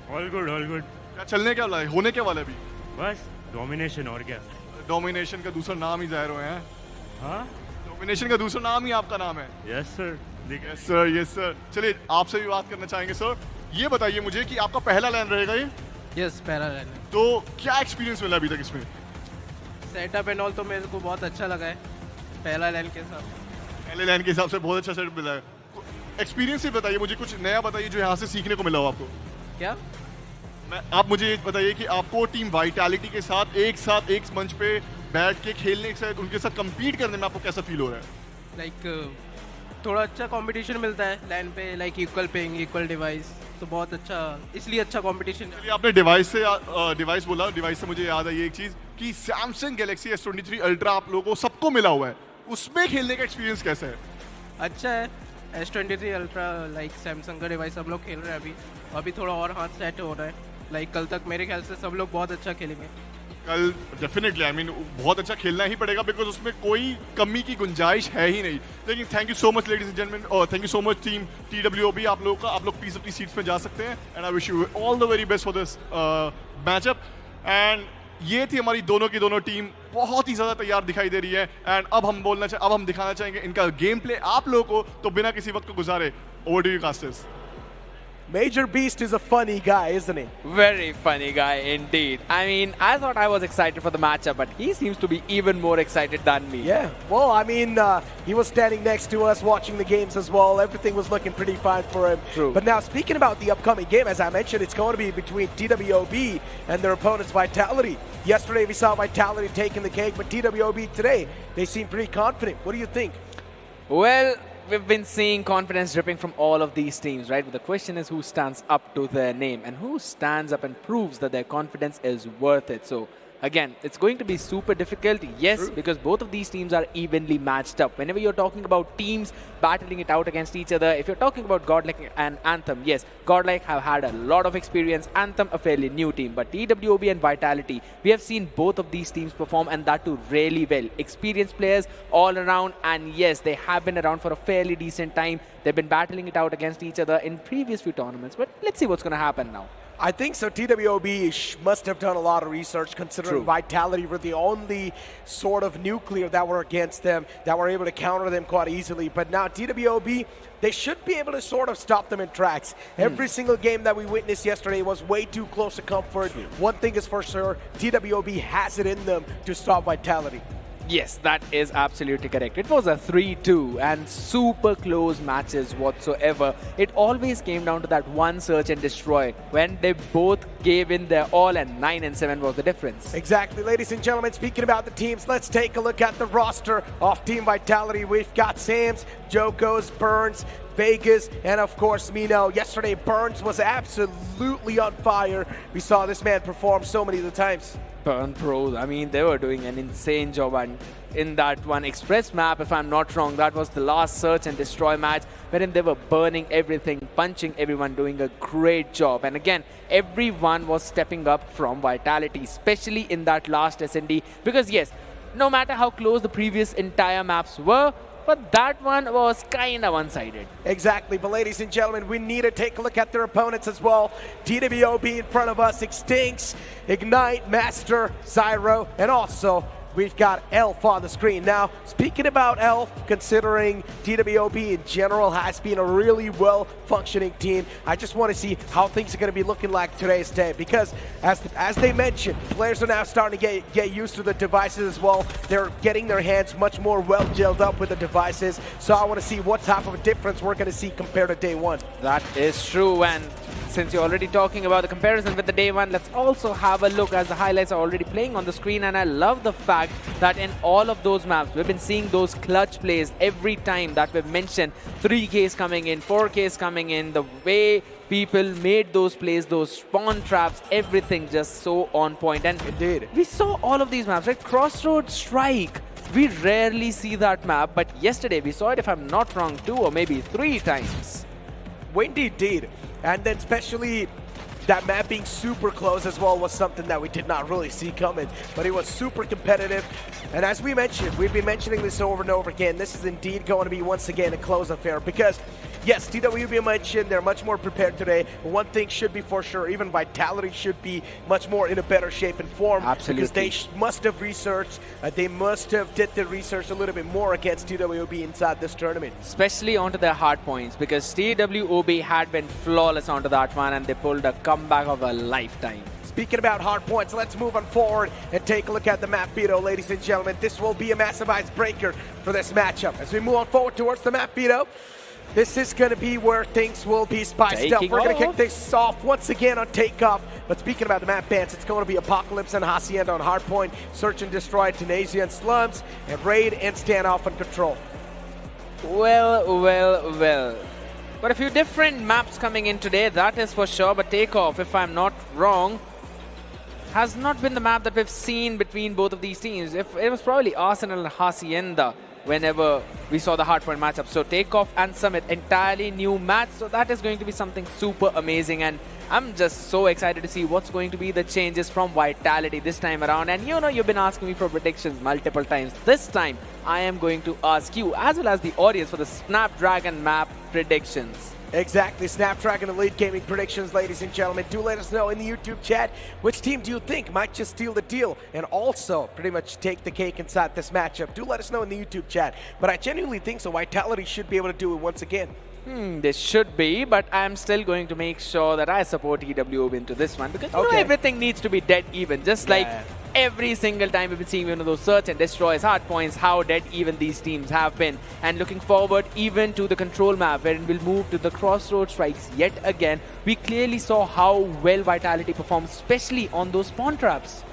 S: All good, all good.
F: क्या चलने क्या वाला है, होने क्या वाला है अभी?
S: बस डोमिनेशन, और क्या.
F: डोमिनेशन का दूसरा नाम ही ज़ायरो है.
S: हाँ,
F: डोमिनेशन का दूसरा नाम ही आपका नाम है.
S: Yes sir.
F: Yes sir, yes sir. चलिए आपसे भी बात करना चाहेंगे. सर, ये बताइए मुझे कि आपका पहला लैन रहेगा ये?
Q: यस पहला लैन
F: तो क्या एक्सपीरियंस मिला अभी तक इसमें?
Q: सेटअप एंड ऑल तो मेरे को बहुत अच्छा लगा है पहला लैन के साथ।
F: पहले लाइन के हिसाब से बहुत अच्छा सेटअप मिला है। एक्सपीरियंस से बताइए, मुझे कुछ नया बताइए जो यहाँ से सीखने को मिला हो आपको।
Q: क्या?
F: आप मुझे ये बताइए कि आपको टीम वाइटैलिटी के साथ एक मंच पे बैठ के खेलने के साथ उनके साथ कम्पीट करने में आपको कैसा फील हो रहा है?
Q: लाइक थोड़ा अच्छा कंपटीशन मिलता है लाइन पे, like equal ping equal device, तो बहुत अच्छा, इसलिए अच्छा कंपटीशन।
F: चलिए आपने डिवाइस बोला, डिवाइस से मुझे याद आई एक चीज़ कि सैमसंग गैलेक्सी S23 अल्ट्रा आप लोगों को सबको मिला हुआ है, उसमें खेलने का एक्सपीरियंस कैसा है?
Q: अच्छा है। S23 अल्ट्रा लाइक सैमसंग का डिवाइस हम लोग खेल रहे हैं अभी थोड़ा और हाथ सेट हो रहा है, लाइक कल तक मेरे ख्याल से सब लोग बहुत अच्छा खेलेंगे।
F: कल डेफिनेटली आई मीन बहुत अच्छा खेलना ही पड़ेगा बिकॉज उसमें कोई कमी की गुंजाइश है ही नहीं। लेकिन thank you so much ladies and gentleman और thank you so much team TWOB आप लोगों का। आप लोग प्लीज अपनी सीट्स में जा सकते हैं and I wish you all the very best for this matchup. एंड ये थी हमारी दोनों की दोनों टीम, बहुत ही ज़्यादा तैयार दिखाई दे रही है। एंड अब हम दिखाना चाहेंगे इनका गेम प्ले आप लोगों को, तो बिना किसी वक्त को गुजारे over to you casters.
G: Major Beast is a funny guy, isn't he?
H: Very funny guy indeed. I mean, I thought I was excited for the matchup, but he seems to be even more excited than me.
G: Yeah, well, I mean, he was standing next to us watching the games as well. Everything was looking pretty fine for him.
H: True.
G: But now, speaking about the upcoming game, as I mentioned, it's going to be between TWOB and their opponents, Vitality. Yesterday, we saw Vitality taking the cake, but TWOB today, they seem pretty confident. What do you think?
H: Well, we've been seeing confidence dripping from all of these teams, right? But the question is who stands up to their name and who stands up and proves that their confidence is worth it. So again, it's going to be super difficult, yes, because both of these teams are evenly matched up. Whenever you're talking about teams battling it out against each other, if you're talking about GodLiKe and Anthem, yes, GodLiKe have had a lot of experience, Anthem a fairly new team, but TWOB and Vitality, we have seen both of these teams perform, and that too really well. Experienced players all around, and yes, they have been around for a fairly decent time. They've been battling it out against each other in previous few tournaments, but let's see what's going to happen now.
G: I think so. TWOB must have done a lot of research, considering Vitality were the only sort of nuclear that were against them, that were able to counter them quite easily. But now TWOB, they should be able to sort of stop them in tracks. Every single game that we witnessed yesterday was way too close to comfort. One thing is for sure, TWOB has it in them to stop Vitality.
H: Yes, that is absolutely correct. It was a 3-2 and super close matches whatsoever. It always came down to that one search and destroy when they both gave in their all, and 9 and 7 was the difference.
G: Exactly, ladies and gentlemen, speaking about the teams, let's take a look at the roster of Team Vitality. We've got Sams, Jokos, Burns, Vegas, and of course Mino. Yesterday, Burns was absolutely on fire. We saw this man perform so many of the times.
H: Burn Pros, I mean, they were doing an insane job, and in that one Express map, if I'm not wrong, that was the last search and destroy match, wherein they were burning everything, punching everyone, doing a great job. And again, everyone was stepping up from Vitality, especially in that last SND, because yes, no matter how close the previous entire maps were, but that one was kind of one-sided.
G: Exactly, but ladies and gentlemen, we need to take a look at their opponents as well. TWOB in front of us, Extinx, Ignite, Master, Zyro, and also we've got Elf on the screen. Now, speaking about Elf, considering TWOB in general has been a really well-functioning team, I just want to see how things are going to be looking like today's day, because as they mentioned, players are now starting to get used to the devices as well. They're getting their hands much more well-gelled up with the devices, so I want to see what type of a difference we're going to see compared to day one.
H: That is true, and since you're already talking about the comparison with the day one, let's also have a look as the highlights are already playing on the screen. And I love the fact that in all of those maps, we've been seeing those clutch plays every time that we've mentioned. 3Ks coming in, 4Ks coming in, the way people made those plays, those spawn traps, everything just so on point. And
G: indeed,
H: we saw all of these maps, right? Crossroad Strike. We rarely see that map, but yesterday we saw it, if I'm not wrong, 2 or maybe 3 times.
G: We indeed did. And then especially that map being super close as well was something that we did not really see coming. But it was super competitive. And as we mentioned, we've been mentioning this over and over again, this is indeed going to be once again a close affair, because yes, TWB mentioned they're much more prepared today, but one thing should be for sure, even Vitality should be much more in a better shape and form.
H: Absolutely.
G: Because they must have researched, they must have did their research a little bit more against TWB inside this tournament.
H: Especially onto their hard points, because TWOB had been flawless onto that one, and they pulled a comeback of a lifetime.
G: Speaking about hard points, let's move on forward and take a look at the map veto, ladies and gentlemen. This will be a massive icebreaker for this matchup. As we move on forward towards the map veto, this is going to be where things will be spiced up. We're going to kick this off once again on takeoff. But speaking about the map bans, it's going to be Apocalypse and Hacienda on hardpoint, Search and Destroy, Tunisia and Slums, and Raid and Standoff on Control.
H: Well. Got a few different maps coming in today, that is for sure. But Takeoff, if I'm not wrong, has not been the map that we've seen between both of these teams. If it was probably Arsenal and Hacienda whenever we saw the hardpoint matchup. So Takeoff and Summit, entirely new match. So that is going to be something super amazing. And I'm just so excited to see what's going to be the changes from Vitality this time around. And you know, you've been asking me for predictions multiple times. This time, I am going to ask you, as well as the audience, for the Snapdragon map predictions.
G: Exactly, Snapdragon Elite Gaming predictions, ladies and gentlemen. Do let us know in the YouTube chat which team do you think might just steal the deal and also pretty much take the cake inside this matchup. Do let us know in the YouTube chat. But I genuinely think so. Vitality should be able to do it once again.
H: This should be, but I'm still going to make sure that I support TWOB into this one because you know, everything needs to be dead even. Just like every single time we've been seeing one of those Search and Destroys, hard points, how dead even these teams have been. And looking forward even to the Control map wherein we'll move to the Crossroads strikes yet again. We clearly saw how well Vitality performed, especially on those spawn traps.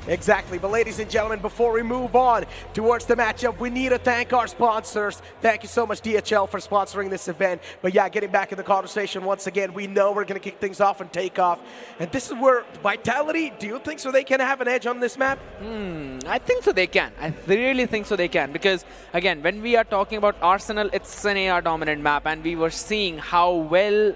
G: Exactly, but ladies and gentlemen, before we move on towards the matchup, we need to thank our sponsors. Thank you so much, DHL, for sponsoring this event. But yeah, getting back in the conversation once again, we know we're going to kick things off and take off. And this is where Vitality, do you think so they can have an edge on this map?
H: I think so they can. I really think so they can. Because, again, when we are talking about Arsenal, it's an AR dominant map. And we were seeing how well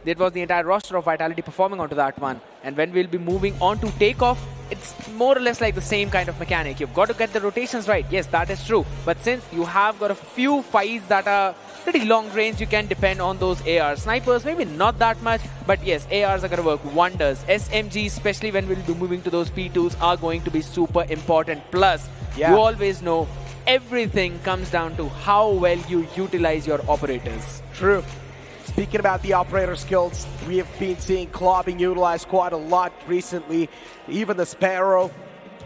H: it was the entire roster of Vitality performing onto that one. And when we'll be moving on to Takeoff, it's more or less like the same kind of mechanic. You've got to get the rotations right. Yes, that is true. But since you have got a few fights that are pretty long range, you can depend on those AR snipers. Maybe not that much, but yes, ARs are going to work wonders. SMGs, especially when we'll be moving to those P2s, are going to be super important. Plus, you always know everything comes down to how well you utilize your operators.
G: True. Speaking about the operator skills, we have been seeing claw being utilized quite a lot recently. Even the Sparrow,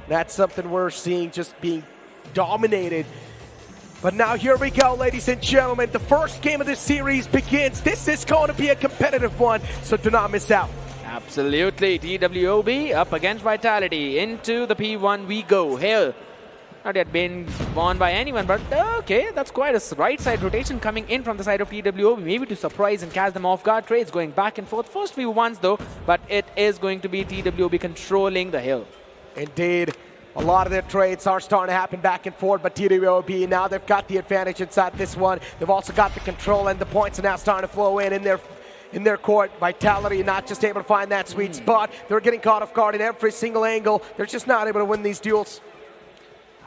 G: that's something we're seeing just being dominated. But now here we go, ladies and gentlemen. The first game of this series begins. This is going to be a competitive one, so do not miss out.
H: Absolutely. TWOB up against Vitality. Into the P1 we go. Here. Not yet been won by anyone, but okay, that's quite a right side rotation coming in from the side of TWOB, maybe to surprise and catch them off guard. Trades going back and forth. First few ones though, but it is going to be TWOB controlling the hill.
G: Indeed. A lot of their trades are starting to happen back and forth, but TWOB, now they've got the advantage inside this one. They've also got the control, and the points are now starting to flow in their court. Vitality not just able to find that sweet spot. They're getting caught off guard in every single angle. They're just not able to win these duels.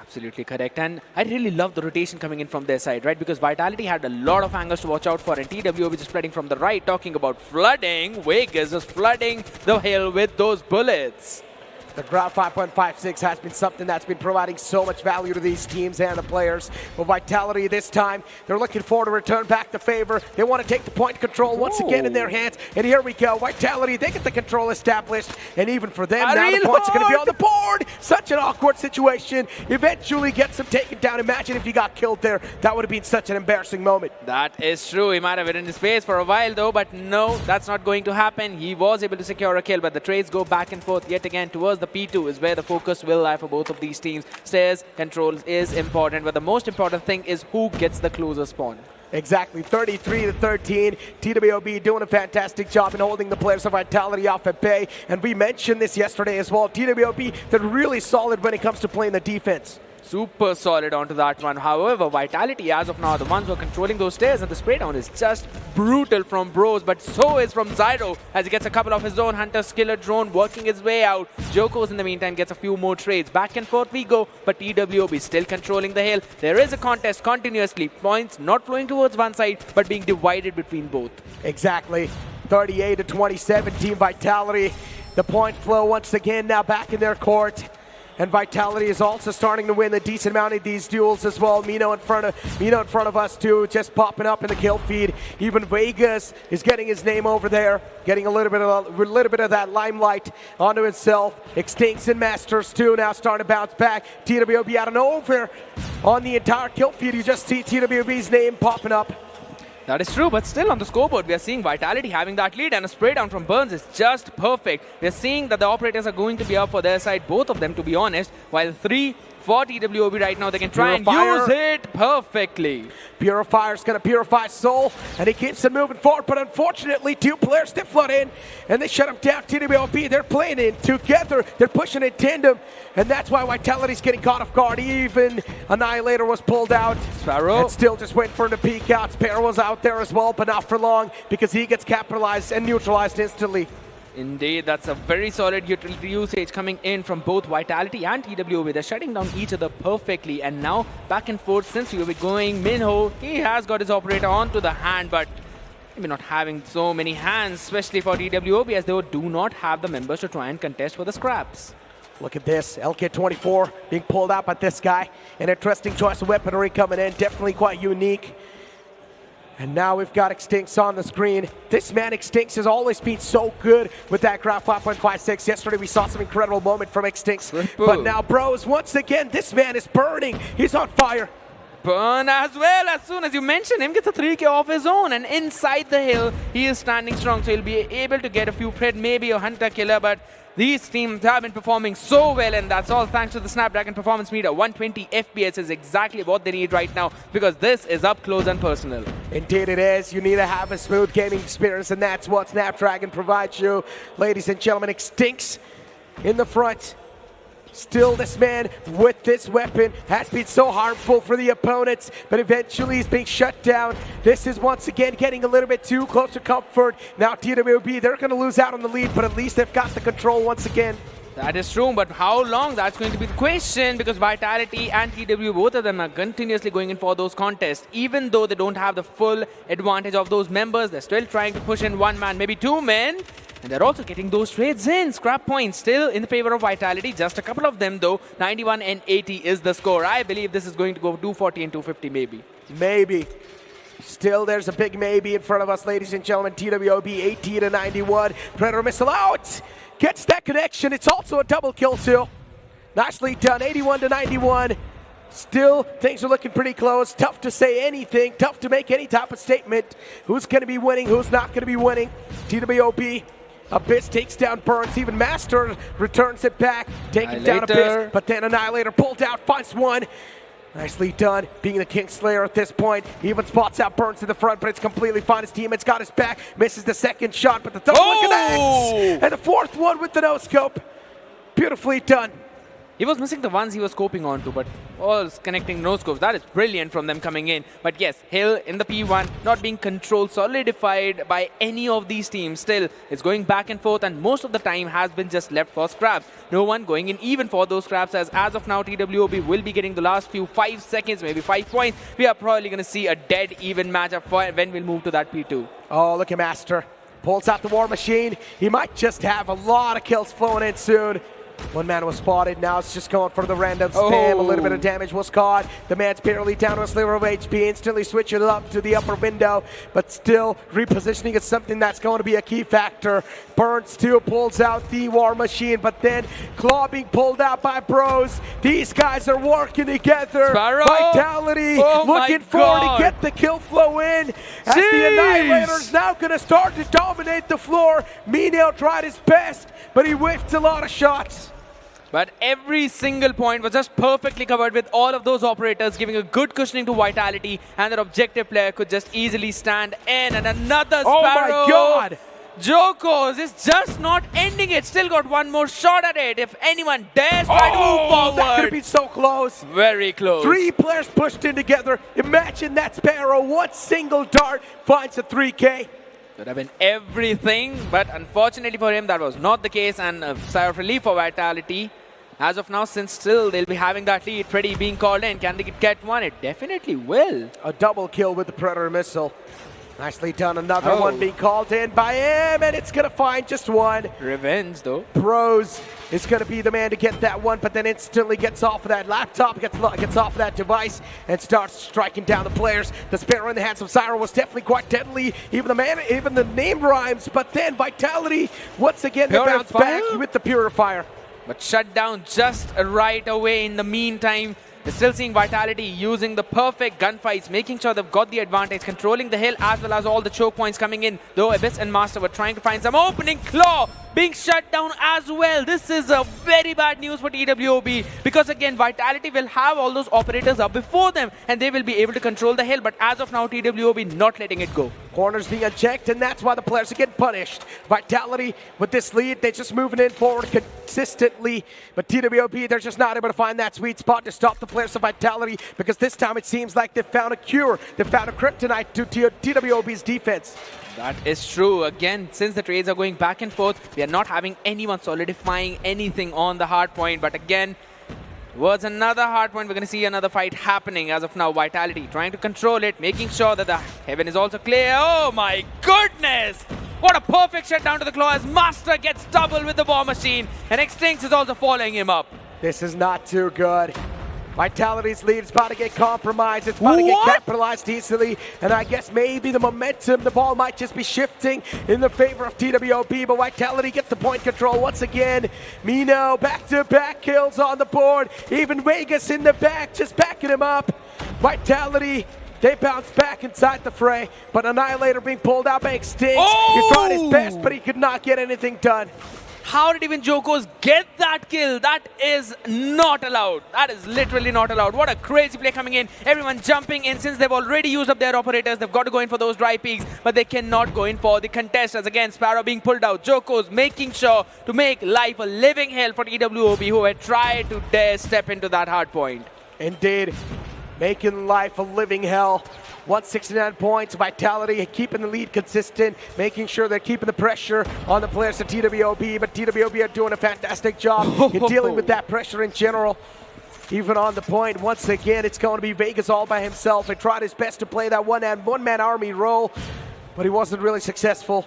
H: Absolutely correct. And I really love the rotation coming in from their side, right? Because Vitality had a lot of angles to watch out for, and TWOB just flooding from the right. Talking about flooding, Vegas is flooding the hill with those bullets.
G: The ground 5.56 has been something that's been providing so much value to these teams and the players. But Vitality this time, they're looking forward to return back the favor. They want to take the point control once again in their hands. And here we go. Vitality, they get the control established. And even for them, now the points are going to be on the board. Such an awkward situation. Eventually gets them taken down. Imagine if he got killed there. That would have been such an embarrassing moment.
H: That is true. He might have hidden his face for a while though, but no, that's not going to happen. He was able to secure a kill, but the trades go back and forth yet again towards the P2 is where the focus will lie for both of these teams. Stairs control is important, but the most important thing is who gets the closer spawn.
G: Exactly, 33-13. TWOB doing a fantastic job in holding the players of Vitality off at bay. And we mentioned this yesterday as well. TWOB, they're really solid when it comes to playing the defense.
H: Super solid onto that one. However, Vitality as of now, the ones who are controlling those stairs, and the spray down is just brutal from Bros, but so is from Zyro as he gets a couple of his own. Hunter Killer Drone working his way out. Joko's in the meantime gets a few more trades. Back and forth we go, but TWOB still controlling the hill. There is a contest continuously. Points not flowing towards one side, but being divided between both.
G: Exactly. 38-27, Team Vitality. The point flow once again now back in their court. and Vitality is also starting to win a decent amount of these duels as well. Mino in front of us too, just popping up in the kill feed. Even Vegas is getting his name over there, getting a little bit of that limelight onto himself. Extincts and Masters too now starting to bounce back. TWOB out of nowhere on the entire kill feed. You just see TWOB's name popping up.
H: That is true, but still on the scoreboard, we are seeing Vitality having that lead, and a spray down from Burns is just perfect. We are seeing that the operators are going to be up for their side, both of them to be honest, while 3 for TWOB right now. They can try
G: Purifier.
H: and use it perfectly.
G: Purifier's going to purify Soul, and he keeps it moving forward, but unfortunately, 2 players did flood in, and they shut him down. TWOB, they're playing in together. They're pushing in tandem, and that's why Vitality's getting caught off guard. Even Annihilator was pulled out.
H: Sparrow.
G: And still just waiting for him to peek out. Sparrow was out there as well, but not for long, because he gets capitalized and neutralized instantly.
H: Indeed, that's a very solid utility usage coming in from both Vitality and TWOB. They're shutting down each other perfectly, and now back and forth since we were going. Minho, he has got his operator onto the hand, but maybe not having so many hands, especially for TWOB, as they do not have the members to try and contest for the scraps.
G: Look at this, LK24 being pulled out by this guy. An interesting choice of weaponry coming in, definitely quite unique. And now we've got Extincts on the screen. This man, Extincts, has always been so good with that graph 5.56. Yesterday we saw some incredible moment from Extincts. But now, bros, once again, this man is burning. He's on fire.
H: Burn as well. As soon as you mention him, gets a 3K off his own. And inside the hill, he is standing strong. So he'll be able to get a few pred, maybe a hunter killer. But these teams have been performing so well, and that's all thanks to the Snapdragon performance meter. 120 FPS is exactly what they need right now, because this is up close and personal.
G: Indeed it is. You need to have a smooth gaming experience, and that's what Snapdragon provides you. Ladies and gentlemen, Extincts in the front. Still, this man with this weapon has been so harmful for the opponents, but eventually he's being shut down. This is once again getting a little bit too close to comfort. Now TWOB, they're going to lose out on the lead, but at least they've got the control once again.
H: That is true, but how long? That's going to be the question, because Vitality and TW, both of them are continuously going in for those contests. Even though they don't have the full advantage of those members, they're still trying to push in 1 man, maybe 2 men. And they're also getting those trades in. Scrap points still in the favor of Vitality. Just a couple of them though. 91 and 80 is the score. I believe this is going to go 240 and 250 maybe.
G: Maybe. Still, there's a big maybe in front of us, ladies and gentlemen. TWOB 80 to 91. Predator missile out. Gets that connection. It's also a double kill too. Nicely done. 81 to 91. Still, things are looking pretty close. Tough to say anything. Tough to make any type of statement. Who's going to be winning? Who's not going to be winning? TWOB. Abyss takes down Burns. Even Master returns it back, taking down Abyss. But then Annihilator pulled out, finds one. Nicely done, being the Kingslayer at this point. He even spots out Burns in the front, but it's completely fine. His teammate's got his back. Misses the second shot, but the third one connects. And the fourth one with the no-scope. Beautifully done.
H: He was missing the ones he was scoping onto, but all connecting no-scopes. That is brilliant from them coming in. But yes, Hill in the P1, not being controlled, solidified by any of these teams. Still, it's going back and forth, and most of the time has been just left for scraps. No one going in even for those scraps, as of now, TWOB will be getting the last few 5 seconds, maybe 5 points. We are probably going to see a dead even matchup when we'll move to that P2.
G: Oh, look at Master. Pulls out the War Machine. He might just have a lot of kills flowing in soon. 1 man was spotted. Now it's just going for the random spam. A little bit of damage was caught. The man's barely down to a sliver of HP. Instantly switch it up to the upper window. But still, repositioning is something that's going to be a key factor. Burns too pulls out the War Machine. But then Claw being pulled out by Bros. These guys are working together.
H: Sparrow.
G: Vitality looking forward to get the kill flow in. As the Annihilator's now going to start to dominate the floor. Mino tried his best, but he whiffed a lot of shots.
H: But every single point was just perfectly covered with all of those operators, giving a good cushioning to Vitality, and their objective player could just easily stand in. And another Sparrow.
G: Oh my God!
H: Jokos is just not ending it. Still got one more shot at it. If anyone dares try to move forward.
G: That could have been so close.
H: Very close.
G: 3 players pushed in together. Imagine that Sparrow. One single dart finds a 3K.
H: Could have been everything, but unfortunately for him, that was not the case, and a sigh of relief for Vitality. As of now, since still they'll be having that lead, Freddy being called in, can they get one? It definitely will.
G: A double kill with the Predator missile. Nicely done. Another one being called in by him, and it's going to find just one.
H: Revenge, though.
G: Bros is going to be the man to get that one, but then instantly gets off of that laptop, gets off of that device, and starts striking down the players. The Sparrow in the hands of Zyro was definitely quite deadly. Even the name rhymes, but then Vitality, once again, they bounce back with the Purifier.
H: But shut down just right away. In the meantime, we're still seeing Vitality using the perfect gunfights, making sure they've got the advantage, controlling the hill as well as all the choke points coming in. Though Abyss and Master were trying to find some opening. Claw being shut down as well. This is a very bad news for TWOB, because again, Vitality will have all those operators up before them and they will be able to control the hill. But as of now, TWOB not letting it go.
G: Corners being unchecked, and that's why the players are getting punished. Vitality with this lead, they're just moving in forward consistently, but TWOB, they're just not able to find that sweet spot to stop the players of Vitality, because this time it seems like they've found a cure. They've found a kryptonite to TWOB's defense.
H: That is true. Again, since the trades are going back and forth, we are not having anyone solidifying anything on the hard point. But again, towards another hard point, we're going to see another fight happening. As of now, Vitality trying to control it, making sure that the heaven is also clear. Oh my goodness! What a perfect shutdown to the claw as Master gets double with the War Machine, and Extinct is also following him up.
G: This is not too good. Vitality's lead is about to get compromised. It's about to get capitalized easily. And I guess maybe the momentum, the ball might just be shifting in the favor of TWOB. But Vitality gets the point control once again. Mino, back-to-back kills on the board. Even Vegas in the back, just backing him up. Vitality, they bounce back inside the fray. But Annihilator being pulled out by Extinct. He tried his best, but he could not get anything done.
H: How did even Jokos get that kill? That is not allowed. That is literally not allowed. What a crazy play coming in. Everyone jumping in since they've already used up their operators. They've got to go in for those dry peaks, but they cannot go in for the contest. As again, Sparrow being pulled out. Jokos making sure to make life a living hell for TWOB, who had tried to dare step into that hard point.
G: Indeed, making life a living hell. 169 points, Vitality keeping the lead consistent, making sure they're keeping the pressure on the players of TWOB, but TWOB are doing a fantastic job in dealing with that pressure in general. Even on the point, once again, it's going to be Vegas all by himself. He tried his best to play that one-man army role, but he wasn't really successful.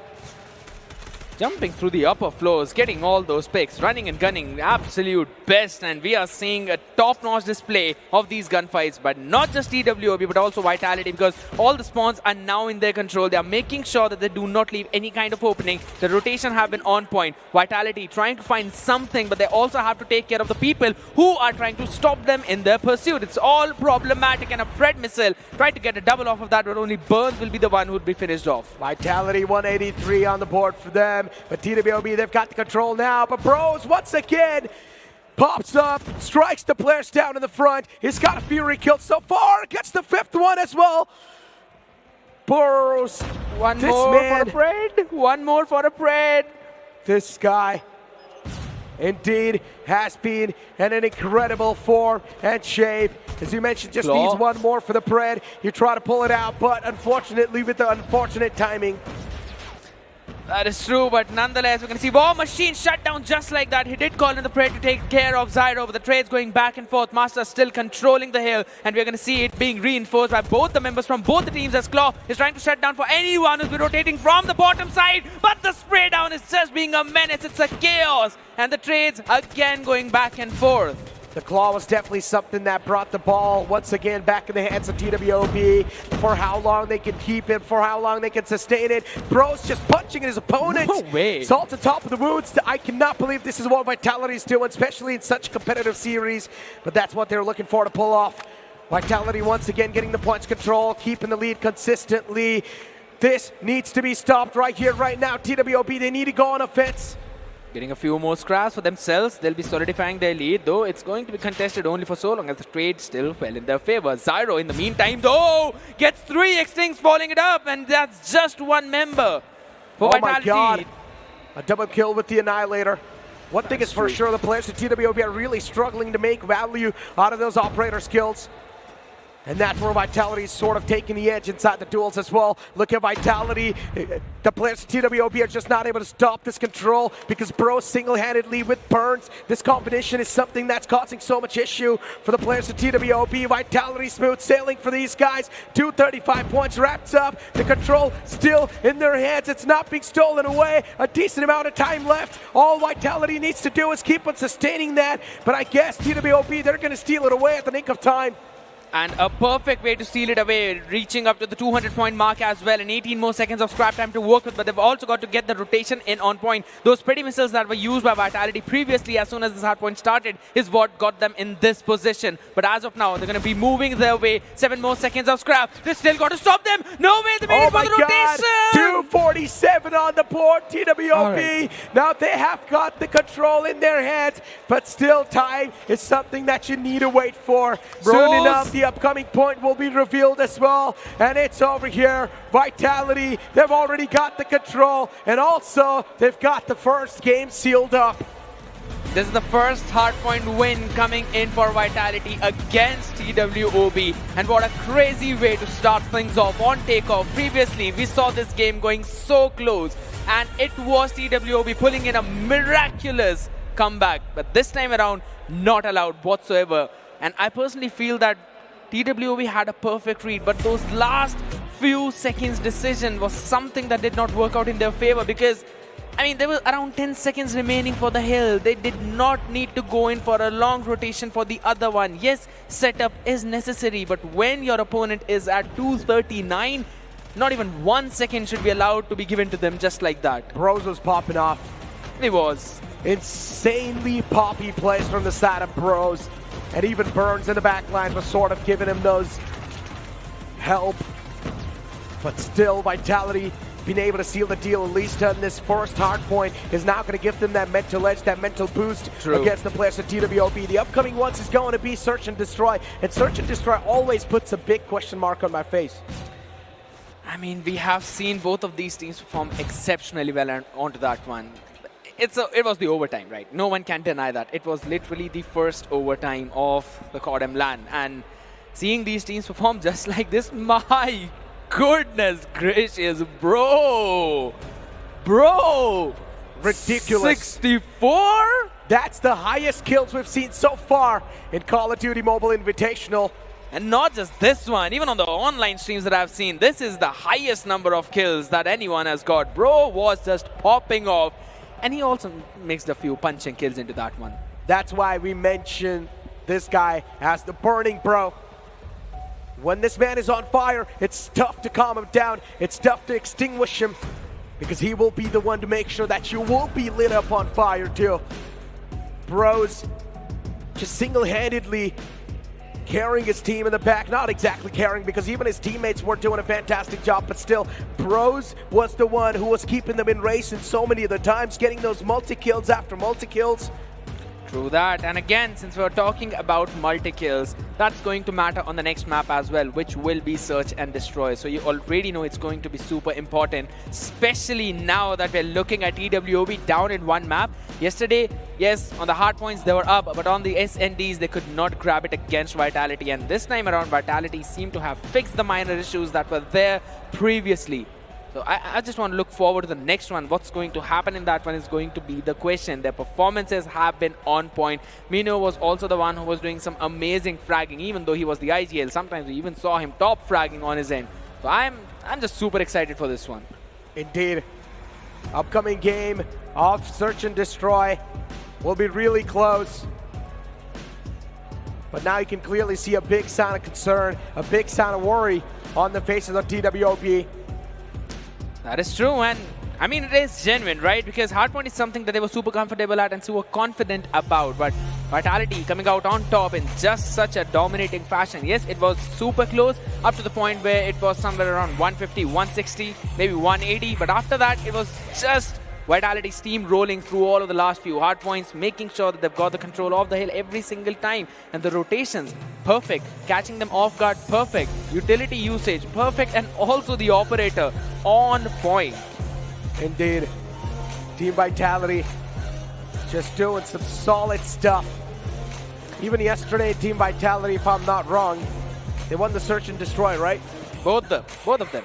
H: Jumping through the upper floors, getting all those picks, running and gunning, absolute best. And we are seeing a top-notch display of these gunfights, but not just TWOB, but also Vitality, because all the spawns are now in their control. They are making sure that they do not leave any kind of opening. The rotation have been on point. Vitality trying to find something, but they also have to take care of the people who are trying to stop them in their pursuit. It's all problematic, and a Pred missile tried to get a double off of that, but only Burns will be the one who would be finished off.
G: Vitality 183 on the board for them. But TWOB, they've got the control now. But Bros, once again, pops up, strikes the players down in the front. He's got a Fury kill so far. Gets the 5th one as well. Bros,
H: one more for a Pred. One more for a Pred.
G: This guy, indeed, has been in an incredible form and shape. As you mentioned, just needs one more for the Pred. You try to pull it out, but unfortunately, with the unfortunate timing.
H: That is true, but nonetheless, we're going to see War Machine shut down just like that. He did call in the Pred to take care of Zyro, but the trade's going back and forth. Master still controlling the hill, and we're going to see it being reinforced by both the members from both the teams, as Claw is trying to shut down for anyone who's been rotating from the bottom side, but the spray down is just being a menace. It's a chaos, and the trades again going back and forth.
G: The Claw was definitely something that brought the ball once again back in the hands of TWOB. For how long they can keep it, for how long they can sustain it. Bros just punching his opponent.
H: No way.
G: Salt on top of the wounds. I cannot believe this is what Vitality is doing, especially in such a competitive series. But that's what they're looking for to pull off. Vitality once again getting the points control, keeping the lead consistently. This needs to be stopped right here, right now. TWOB, they need to go on offense.
H: Getting a few more scraps for themselves. They'll be solidifying their lead, though it's going to be contested only for so long as the trade still fell in their favor. Zyro, in the meantime, though, gets 3 Extincts following it up, and that's just one member for Vitality.
G: Oh my God. A double kill with the Annihilator. One thing is for sure, the players at TWOB are really struggling to make value out of those operator skills. And that's where Vitality is sort of taking the edge inside the duels as well. Look at Vitality. The players of TWOB are just not able to stop this control because Bro single-handedly with Burns. This combination is something that's causing so much issue for the players of TWOB. Vitality smooth sailing for these guys. 235 points wrapped up. The control still in their hands. It's not being stolen away. A decent amount of time left. All Vitality needs to do is keep on sustaining that. But I guess TWOB, they're going to steal it away at the nick of time.
H: And a perfect way to steal it away, reaching up to the 200-point mark as well, and 18 more seconds of scrap time to work with, but they've also got to get the rotation in on point. Those pretty missiles that were used by Vitality previously as soon as this hardpoint started is what got them in this position. But as of now, they're going to be moving their way. 7 more seconds of scrap. They still got to stop them. No way, they made it for the rotation.
G: 247 on the board, TWOB.
H: Right.
G: Now they have got the control in their hands, but still time is something that you need to wait for. Soon enough, the upcoming point will be revealed as well, and it's over here. Vitality, they've already got the control, and also they've got the first game sealed up.
H: This is the first hardpoint win coming in for Vitality against TWOB. And what a crazy way to start things off on takeoff. Previously, we saw this game going so close, and it was TWOB pulling in a miraculous comeback. But this time around, not allowed whatsoever. And I personally feel that TWOB had a perfect read, but those last few seconds decision was something that did not work out in their favor because, I mean, there was around 10 seconds remaining for the hill. They did not need to go in for a long rotation for the other one. Yes, setup is necessary, but when your opponent is at 239, not even 1 second should be allowed to be given to them just like that.
G: Bros was popping off.
H: It was.
G: Insanely poppy plays from the side of Bros. And even Burns in the back line was sort of giving him those help. But still, Vitality being able to seal the deal, at least on this first hard point, is now going to give them that mental edge, that mental boost against the players of TWOB. The upcoming ones is going to be Search and Destroy. And Search and Destroy always puts a big question mark on my face.
H: I mean, we have seen both of these teams perform exceptionally well and onto that one. It was the overtime, right? No one can deny that. It was literally the first overtime of the CODM LAN. And seeing these teams perform just like this, my goodness gracious, bro.
G: Ridiculous.
H: 64?
G: That's the highest kills we've seen so far in Call of Duty Mobile Invitational.
H: And not just this one, even on the online streams that I've seen, this is the highest number of kills that anyone has got. Bro was just popping off. And he also mixed a few punching kills into that one.
G: That's why we mentioned this guy as the burning bro. When this man is on fire, it's tough to calm him down. It's tough to extinguish him because he will be the one to make sure that you will be lit up on fire too. Bros just single-handedly carrying his team in the back. Not exactly carrying because even his teammates were doing a fantastic job, but still, Bros was the one who was keeping them in race in so many of the times, getting those multi-kills after multi-kills.
H: True that. And again, since we're talking about multi-kills, that's going to matter on the next map as well, which will be Search and Destroy. So you already know it's going to be super important, especially now that we're looking at TWOB down in one map. Yesterday, yes, on the hard points they were up, but on the SNDs they could not grab it against Vitality. And this time around, Vitality seemed to have fixed the minor issues that were there previously. So I just want to look forward to the next one. What's going to happen in that one is going to be the question. Their performances have been on point. Mino was also the one who was doing some amazing fragging, even though he was the IGL. Sometimes we even saw him top fragging on his end. So I'm just super excited for this one.
G: Indeed. Upcoming game of Search and Destroy will be really close. But now you can clearly see a big sign of concern, a big sign of worry on the faces of TWOB.
H: That is true, and I mean, it is genuine, right? Because hardpoint is something that they were super comfortable at and super confident about. But Vitality coming out on top in just such a dominating fashion. Yes, it was super close up to the point where it was somewhere around 150, 160, maybe 180. But after that, it was just Vitality steamrolling through all of the last few hardpoints, making sure that they've got the control of the hill every single time. And the rotations, perfect. Catching them off guard, perfect. Utility usage, perfect. And also the operator, on point.
G: Indeed. Team Vitality just doing some solid stuff. Even yesterday, Team Vitality, if I'm not wrong, They won the search and destroy, right?
H: Both of them.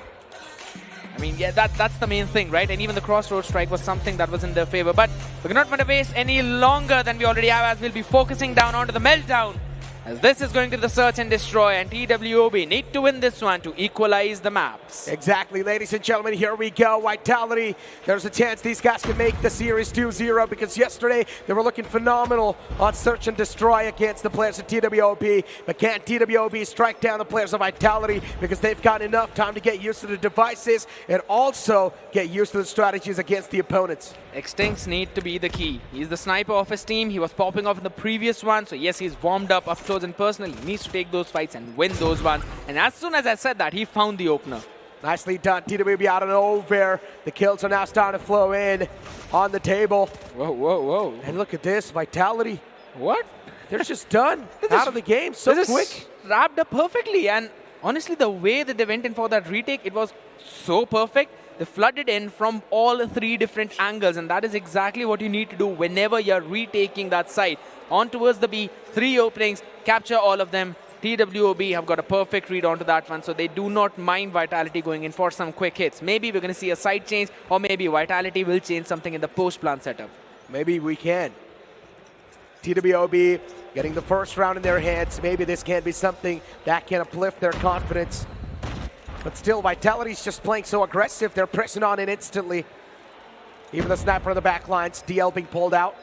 H: I mean, yeah, that's the main thing, right? And even the crossroad strike was something that was in their favor. But we're not going to waste any longer than we already have, as we'll be focusing down onto the meltdown. As this is going to the search and destroy, and TWOB need to win this one to equalize the maps.
G: Exactly, ladies and gentlemen, here we go. Vitality, there's a chance these guys can make the series 2-0 because yesterday they were looking phenomenal on search and destroy against the players of TWOB. But can't TWOB strike down the players of Vitality because they've got enough time to get used to the devices and also get used to the strategies against the opponents.
H: Extincts need to be the key. He's the sniper of his team. He was popping off in the previous one. So yes, he's warmed up close and personal. He needs to take those fights and win those ones. And as soon as I said that, he found the opener.
G: Nicely done. TWB out of nowhere. The kills are now starting to flow in on the table.
H: Whoa, whoa, whoa.
G: And look at this. Vitality.
H: What?
G: They're just done. Out of the game so quick.
H: Wrapped up perfectly. And honestly, the way that they went in for that retake, it was so perfect. They flooded in from all three different angles, and that is exactly what you need to do whenever you're retaking that site. On towards the B, 3 openings, capture all of them. TWOB have got a perfect read onto that one, so they do not mind Vitality going in for some quick hits. Maybe we're going to see a site change, or maybe Vitality will change something in the post-plan setup.
G: Maybe we can. TWOB getting the first round in their hands. Maybe this can be something that can uplift their confidence. But still, Vitality's just playing so aggressive. They're pressing on it instantly. Even the sniper on the back lines, DL being pulled out.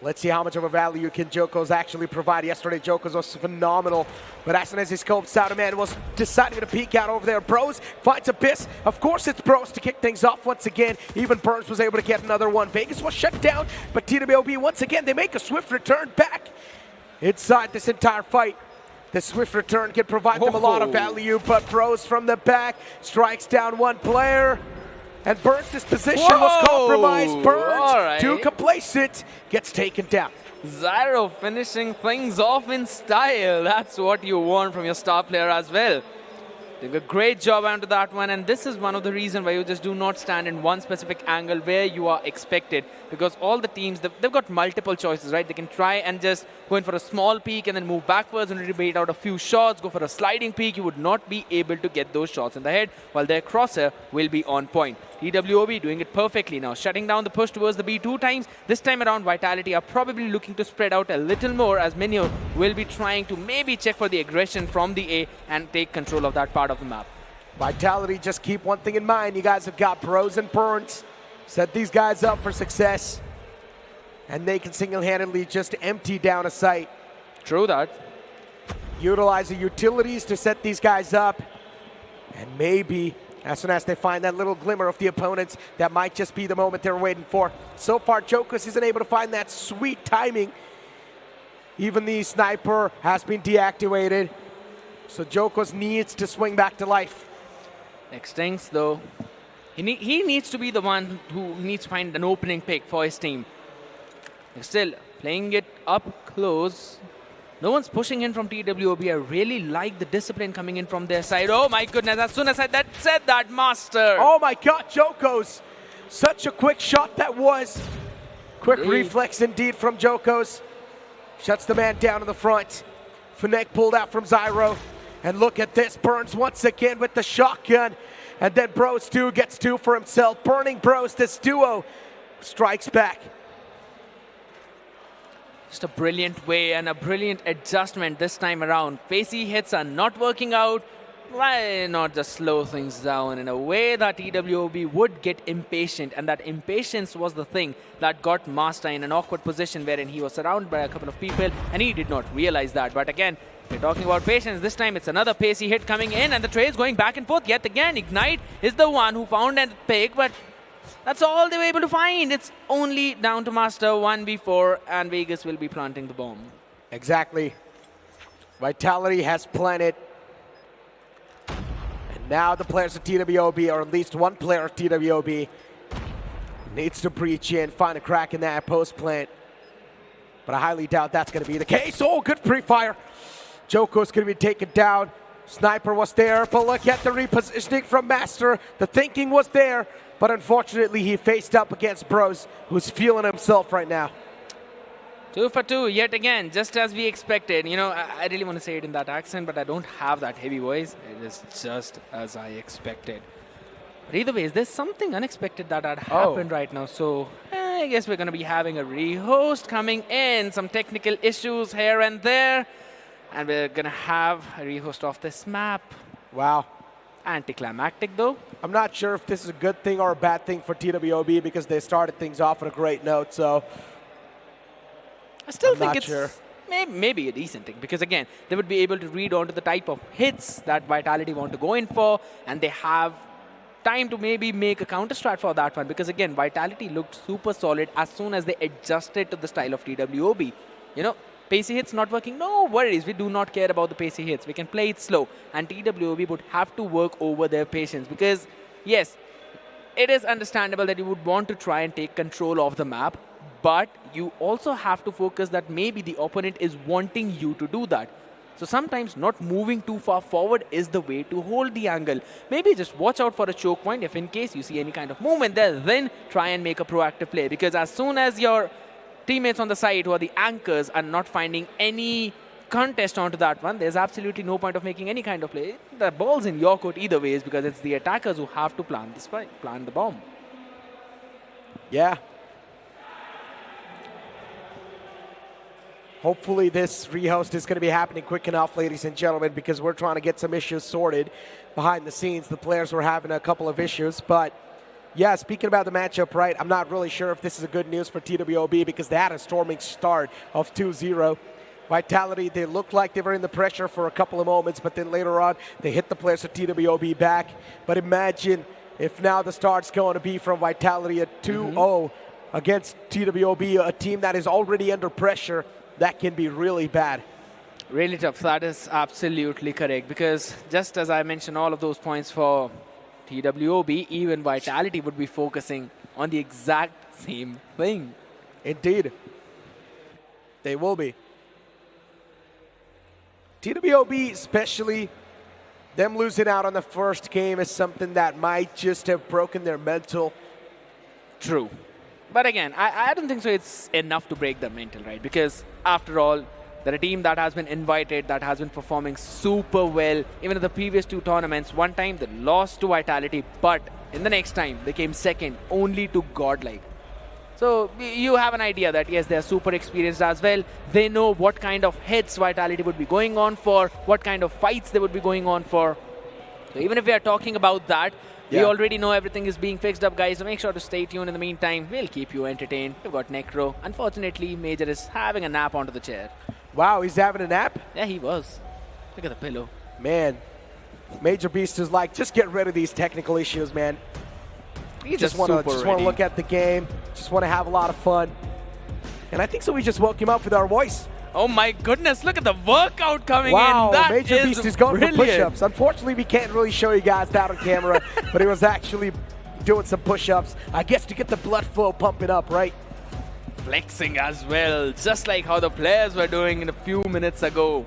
G: Let's see how much of a value can Jokos actually provide. Yesterday, Jokos was phenomenal. But as soon as he scopes out, a man was deciding to peek out over there. Bros finds Abyss. Of course, it's Bros to kick things off once again. Even Burns was able to get another one. Vegas was shut down, but TWOB, once again, they make a swift return back inside this entire fight. The swift return can provide them a lot of value, but Bros from the back strikes down one player. And Burns' position was compromised. Burns, too complacent, gets taken down.
H: Zyro finishing things off in style. That's what you want from your star player as well. Doing a great job onto that one, and this is one of the reasons why you just do not stand in one specific angle where you are expected, because all the teams, they've got multiple choices, right? They can try and just go in for a small peek and then move backwards and bait out a few shots, go for a sliding peek. You would not be able to get those shots in the head, while their crosser will be on point. TWOB doing it perfectly now, shutting down the push towards the B 2 times. This time around, Vitality are probably looking to spread out a little more, as Minio will be trying to maybe check for the aggression from the A and take control of that part of the map.
G: Vitality, just keep one thing in mind. You guys have got Bros and Burns. Set these guys up for success. And they can single-handedly just empty down a site.
H: True that.
G: Utilize the utilities to set these guys up. And maybe, as soon as they find that little glimmer of the opponents, that might just be the moment they're waiting for. So far, Jokos isn't able to find that sweet timing. Even the sniper has been deactivated. So Jokos needs to swing back to life.
H: Extincts, though, he needs to be the one who needs to find an opening pick for his team. Still, playing it up close. No one's pushing in from TWOB. I really like the discipline coming in from their side. Oh my goodness, as soon as I said that, Master.
G: Oh my God, Jokos. Such a quick shot that was. Quick reflex indeed from Jokos. Shuts the man down in the front. Fnac pulled out from Zyro. And look at this, Burns once again with the shotgun. And then Bros 2 gets 2 for himself. Burning Bros, this duo strikes back.
H: Just a brilliant way and a brilliant adjustment this time around. Facey hits are not working out. Why not just slow things down in a way that TWOB would get impatient, and that impatience was the thing that got Master in an awkward position wherein he was surrounded by a couple of people and he did not realize that. But again, we're talking about patience. This time it's another pacey hit coming in and the trades going back and forth yet again. Ignite is the one who found a pick, but that's all they were able to find. It's only down to Master 1v4 and Vegas will be planting the bomb.
G: Exactly. Vitality has planted. And now the players of TWOB, or at least one player of TWOB, needs to breach in, find a crack in that post plant. But I highly doubt that's going to be the case. Oh, good pre-fire. Joko's going to be taken down. Sniper was there, but look at the repositioning from Master. The thinking was there, but unfortunately he faced up against Bros, who's feeling himself right now.
H: 2 for 2 yet again, just as we expected. You know, I really want to say it in that accent, but I don't have that heavy voice. It is just as I expected. But either way, there's something unexpected that had happened right now. So I guess we're going to be having a rehost coming in. Some technical issues here and there. And we're going to have a rehost of this map.
G: Wow.
H: Anticlimactic, though.
G: I'm not sure if this is a good thing or a bad thing for TWOB because they started things off on a great note. So
H: I still
G: I'm
H: think
G: not
H: it's
G: sure.
H: maybe a decent thing because, again, they would be able to read onto the type of hits that Vitality want to go in for, and they have time to maybe make a counter strat for that one because, again, Vitality looked super solid as soon as they adjusted to the style of TWOB. You know, pacey hits not working, no worries. We do not care about the pacey hits. We can play it slow, and TWOB would have to work over their patience because, yes, it is understandable that you would want to try and take control of the map, but you also have to focus that maybe the opponent is wanting you to do that. So sometimes not moving too far forward is the way to hold the angle. Maybe just watch out for a choke point if in case you see any kind of movement there, then try and make a proactive play. Because as soon as your teammates on the side who are the anchors are not finding any contest onto that one, there's absolutely no point of making any kind of play. The ball's in your court either ways because it's the attackers who have to plant the spike, plant the bomb.
G: Yeah. Hopefully this rehost is going to be happening quick enough, ladies and gentlemen, because we're trying to get some issues sorted behind the scenes. The players were having a couple of issues, but yeah, speaking about the matchup, right, I'm not really sure if this is a good news for TWOB because they had a storming start of 2-0. Vitality, they looked like they were in the pressure for a couple of moments, but then later on, they hit the players of TWOB back. But imagine if now the start's going to be from Vitality at 2-0 against TWOB, a team that is already under pressure. That can be really bad.
H: Really tough. That is absolutely correct. Because just as I mentioned all of those points for TWOB, even Vitality would be focusing on the exact same thing.
G: Indeed. They will be. TWOB especially, them losing out on the first game is something that might just have broken their mental.
H: True. But again, I don't think so it's enough to break their mental, right? Because after all, they're a team that has been invited, that has been performing super well. Even in the previous two tournaments, one time they lost to Vitality, but in the next time, they came second only to GodLiKe. So you have an idea that, yes, they're super experienced as well. They know what kind of hits Vitality would be going on for, what kind of fights they would be going on for. So even if we are talking about that, we already know everything is being fixed up, guys, so make sure to stay tuned. In the meantime, we'll keep you entertained. We've got Necro. Unfortunately, Major is having a nap onto the chair.
G: Wow, he's having a nap?
H: Yeah, he was. Look at the pillow.
G: Man, Major Beast is like, just get rid of these technical issues, man.
H: He's
G: just want to look at the game, just want to have a lot of fun. And I think so we just woke him up with our voice.
H: Oh my goodness, look at the workout coming
G: in.
H: That
G: Major
H: is
G: Beast is going
H: brilliant.
G: for push-ups. Unfortunately, we can't really show you guys that on camera, but he was actually doing some push-ups. I guess to get the blood flow pumping up, right?
H: Flexing as well, just like how the players were doing in a few minutes ago.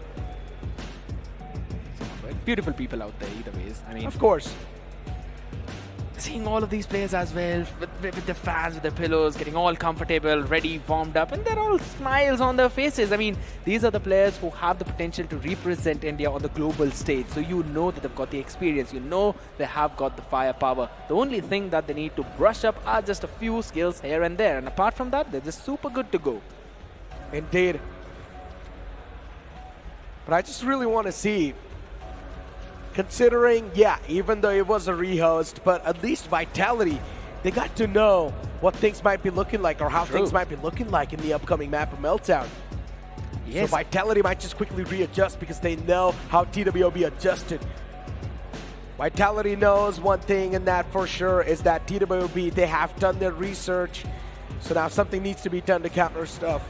H: Beautiful people out there either ways. I mean,
G: of course.
H: Seeing all of these players as well, with the fans, with their pillows, getting all comfortable, ready, warmed up, and they're all smiles on their faces. I mean, these are the players who have the potential to represent India on the global stage. So you know that they've got the experience. You know they have got the firepower. The only thing that they need to brush up are just a few skills here and there. And apart from that, they're just super good to go.
G: Indeed. But I just really want to see, considering, yeah, even though it was a rehost, but at least Vitality, they got to know what things might be looking like or how things might be looking like in the upcoming map of Meltdown. Yes. So Vitality might just quickly readjust because they know how TWOB adjusted. Vitality knows one thing, and that for sure is that TWOB, they have done their research. So now something needs to be done to counter stuff.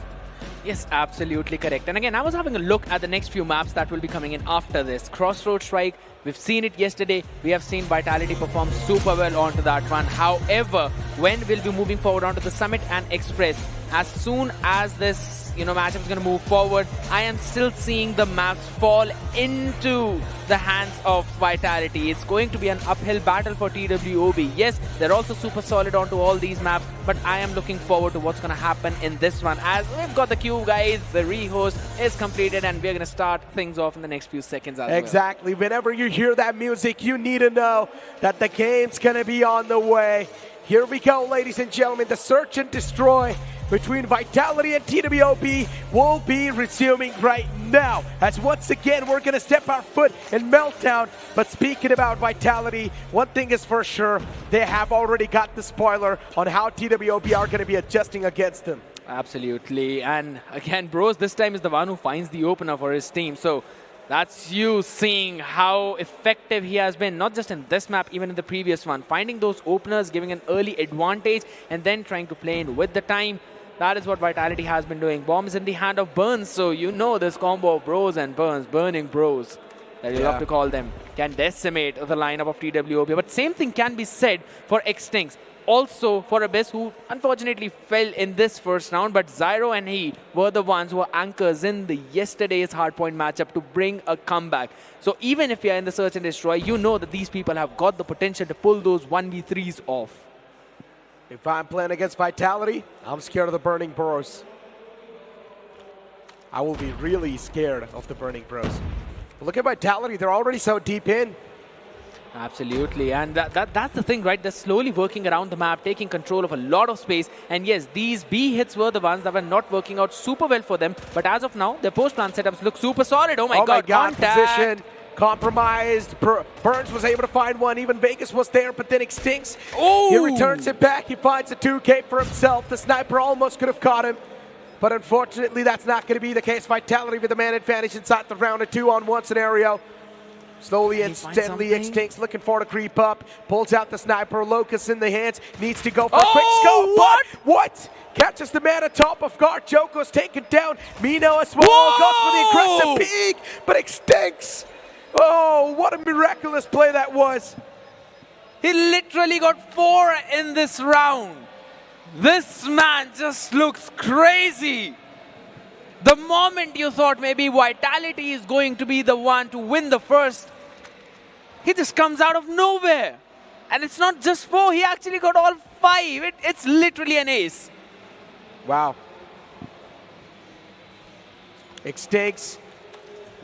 H: Yes, absolutely correct. And again, I was having a look at the next few maps that will be coming in after this. Crossroad Strike, We've seen it yesterday. We have seen Vitality perform super well onto that one. However, when we'll be moving forward onto the Summit and Express, as soon as this matchup is going to move forward, I am still seeing the maps fall into the hands of Vitality. It's going to be an uphill battle for TWOB. Yes, they're also super solid onto all these maps, but I am looking forward to what's going to happen in this one. As we've got the queue, guys, the rehost is completed, and we're going to start things off in the next few seconds as
G: Exactly. Whenever you hear that music, you need to know that the game's going to be on the way. Here we go, ladies and gentlemen. The search and destroy between Vitality and TWOB will be resuming right now. As once again, we're going to step our foot in Meltdown. But speaking about Vitality, one thing is for sure, they have already got the spoiler on how TWOB are going to be adjusting against them.
H: Absolutely. And again, Bros this time is the one who finds the opener for his team. So that's you seeing how effective he has been, not just in this map, even in the previous one. Finding those openers, giving an early advantage, and then trying to play in with the time. That is what Vitality has been doing. Bomb is in the hand of Burns, so you know this combo of Bros and Burns, Burning Bros, that you love to call them, can decimate the lineup of TWOB. But same thing can be said for Extinct. Also for Abyss, who unfortunately fell in this first round, but Zyro and he were the ones who were anchors in the yesterday's hardpoint matchup to bring a comeback. So even if you're in the search and destroy, you know that these people have got the potential to pull those 1v3s off.
G: If I'm playing against Vitality, I'm scared of the Burning Bros. I will be really scared of the Burning Bros. But look at Vitality, they're already so deep in.
H: Absolutely, and that's the thing, right? They're slowly working around the map, taking control of a lot of space. And yes, these B hits were the ones that were not working out super well for them. But as of now, their post-plan setups look super solid. Oh my God, contact.
G: Position compromised. Burns was able to find one. Even Vegas was there, but then Extincts. He returns it back. He finds a 2K for himself. The sniper almost could have caught him. But unfortunately, that's not going to be the case. Vitality with the man advantage inside the round of 2-on-1 scenario. Slowly and steadily, Extincts looking for to creep up. Pulls out the sniper. Locust in the hands. Needs to go for a quick scope. What? Catches the man atop of guard. Joko's taken down. Mino as well. Goes for the aggressive peek. But Extincts. Oh, what a miraculous play that was.
H: He literally got 4 in this round. This man just looks crazy. The moment you thought maybe Vitality is going to be the one to win the first, he just comes out of nowhere. And it's not just 4, he actually got all 5. It's literally an ace.
G: Wow. Extincts.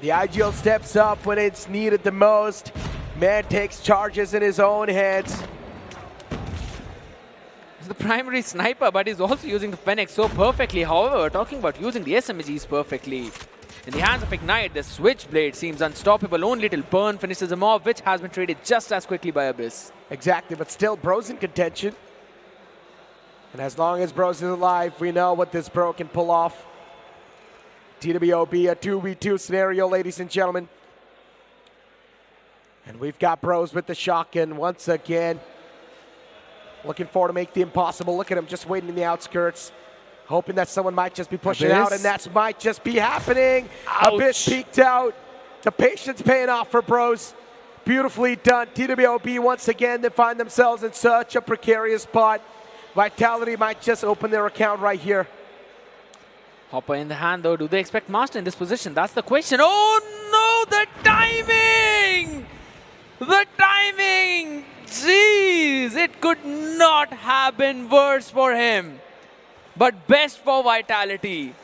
G: The IGL steps up when it's needed the most. Man takes charges in his own hands.
H: He's the primary sniper, but he's also using the Phoenix so perfectly. However, talking about using the SMGs perfectly. In the hands of Ignite, the Switchblade seems unstoppable. Only till Burn finishes him off, which has been traded just as quickly by Abyss.
G: Exactly, but still Bro's in contention. And as long as Bro's is alive, we know what this Bro can pull off. TWOB, a 2v2 scenario, ladies and gentlemen. And we've got Bros with the shotgun once again. Looking forward to make the impossible. Look at him just waiting in the outskirts. Hoping that someone might just be pushing out, and that might just be happening. Abyss peeked out. The patience paying off for Bros. Beautifully done. TWOB once again, they find themselves in such a precarious spot. Vitality might just open their account right here.
H: Hopper in the hand though. Do they expect Master in this position? That's the question. Oh no, the timing! The timing! Jeez, it could not have been worse for him. But best for Vitality.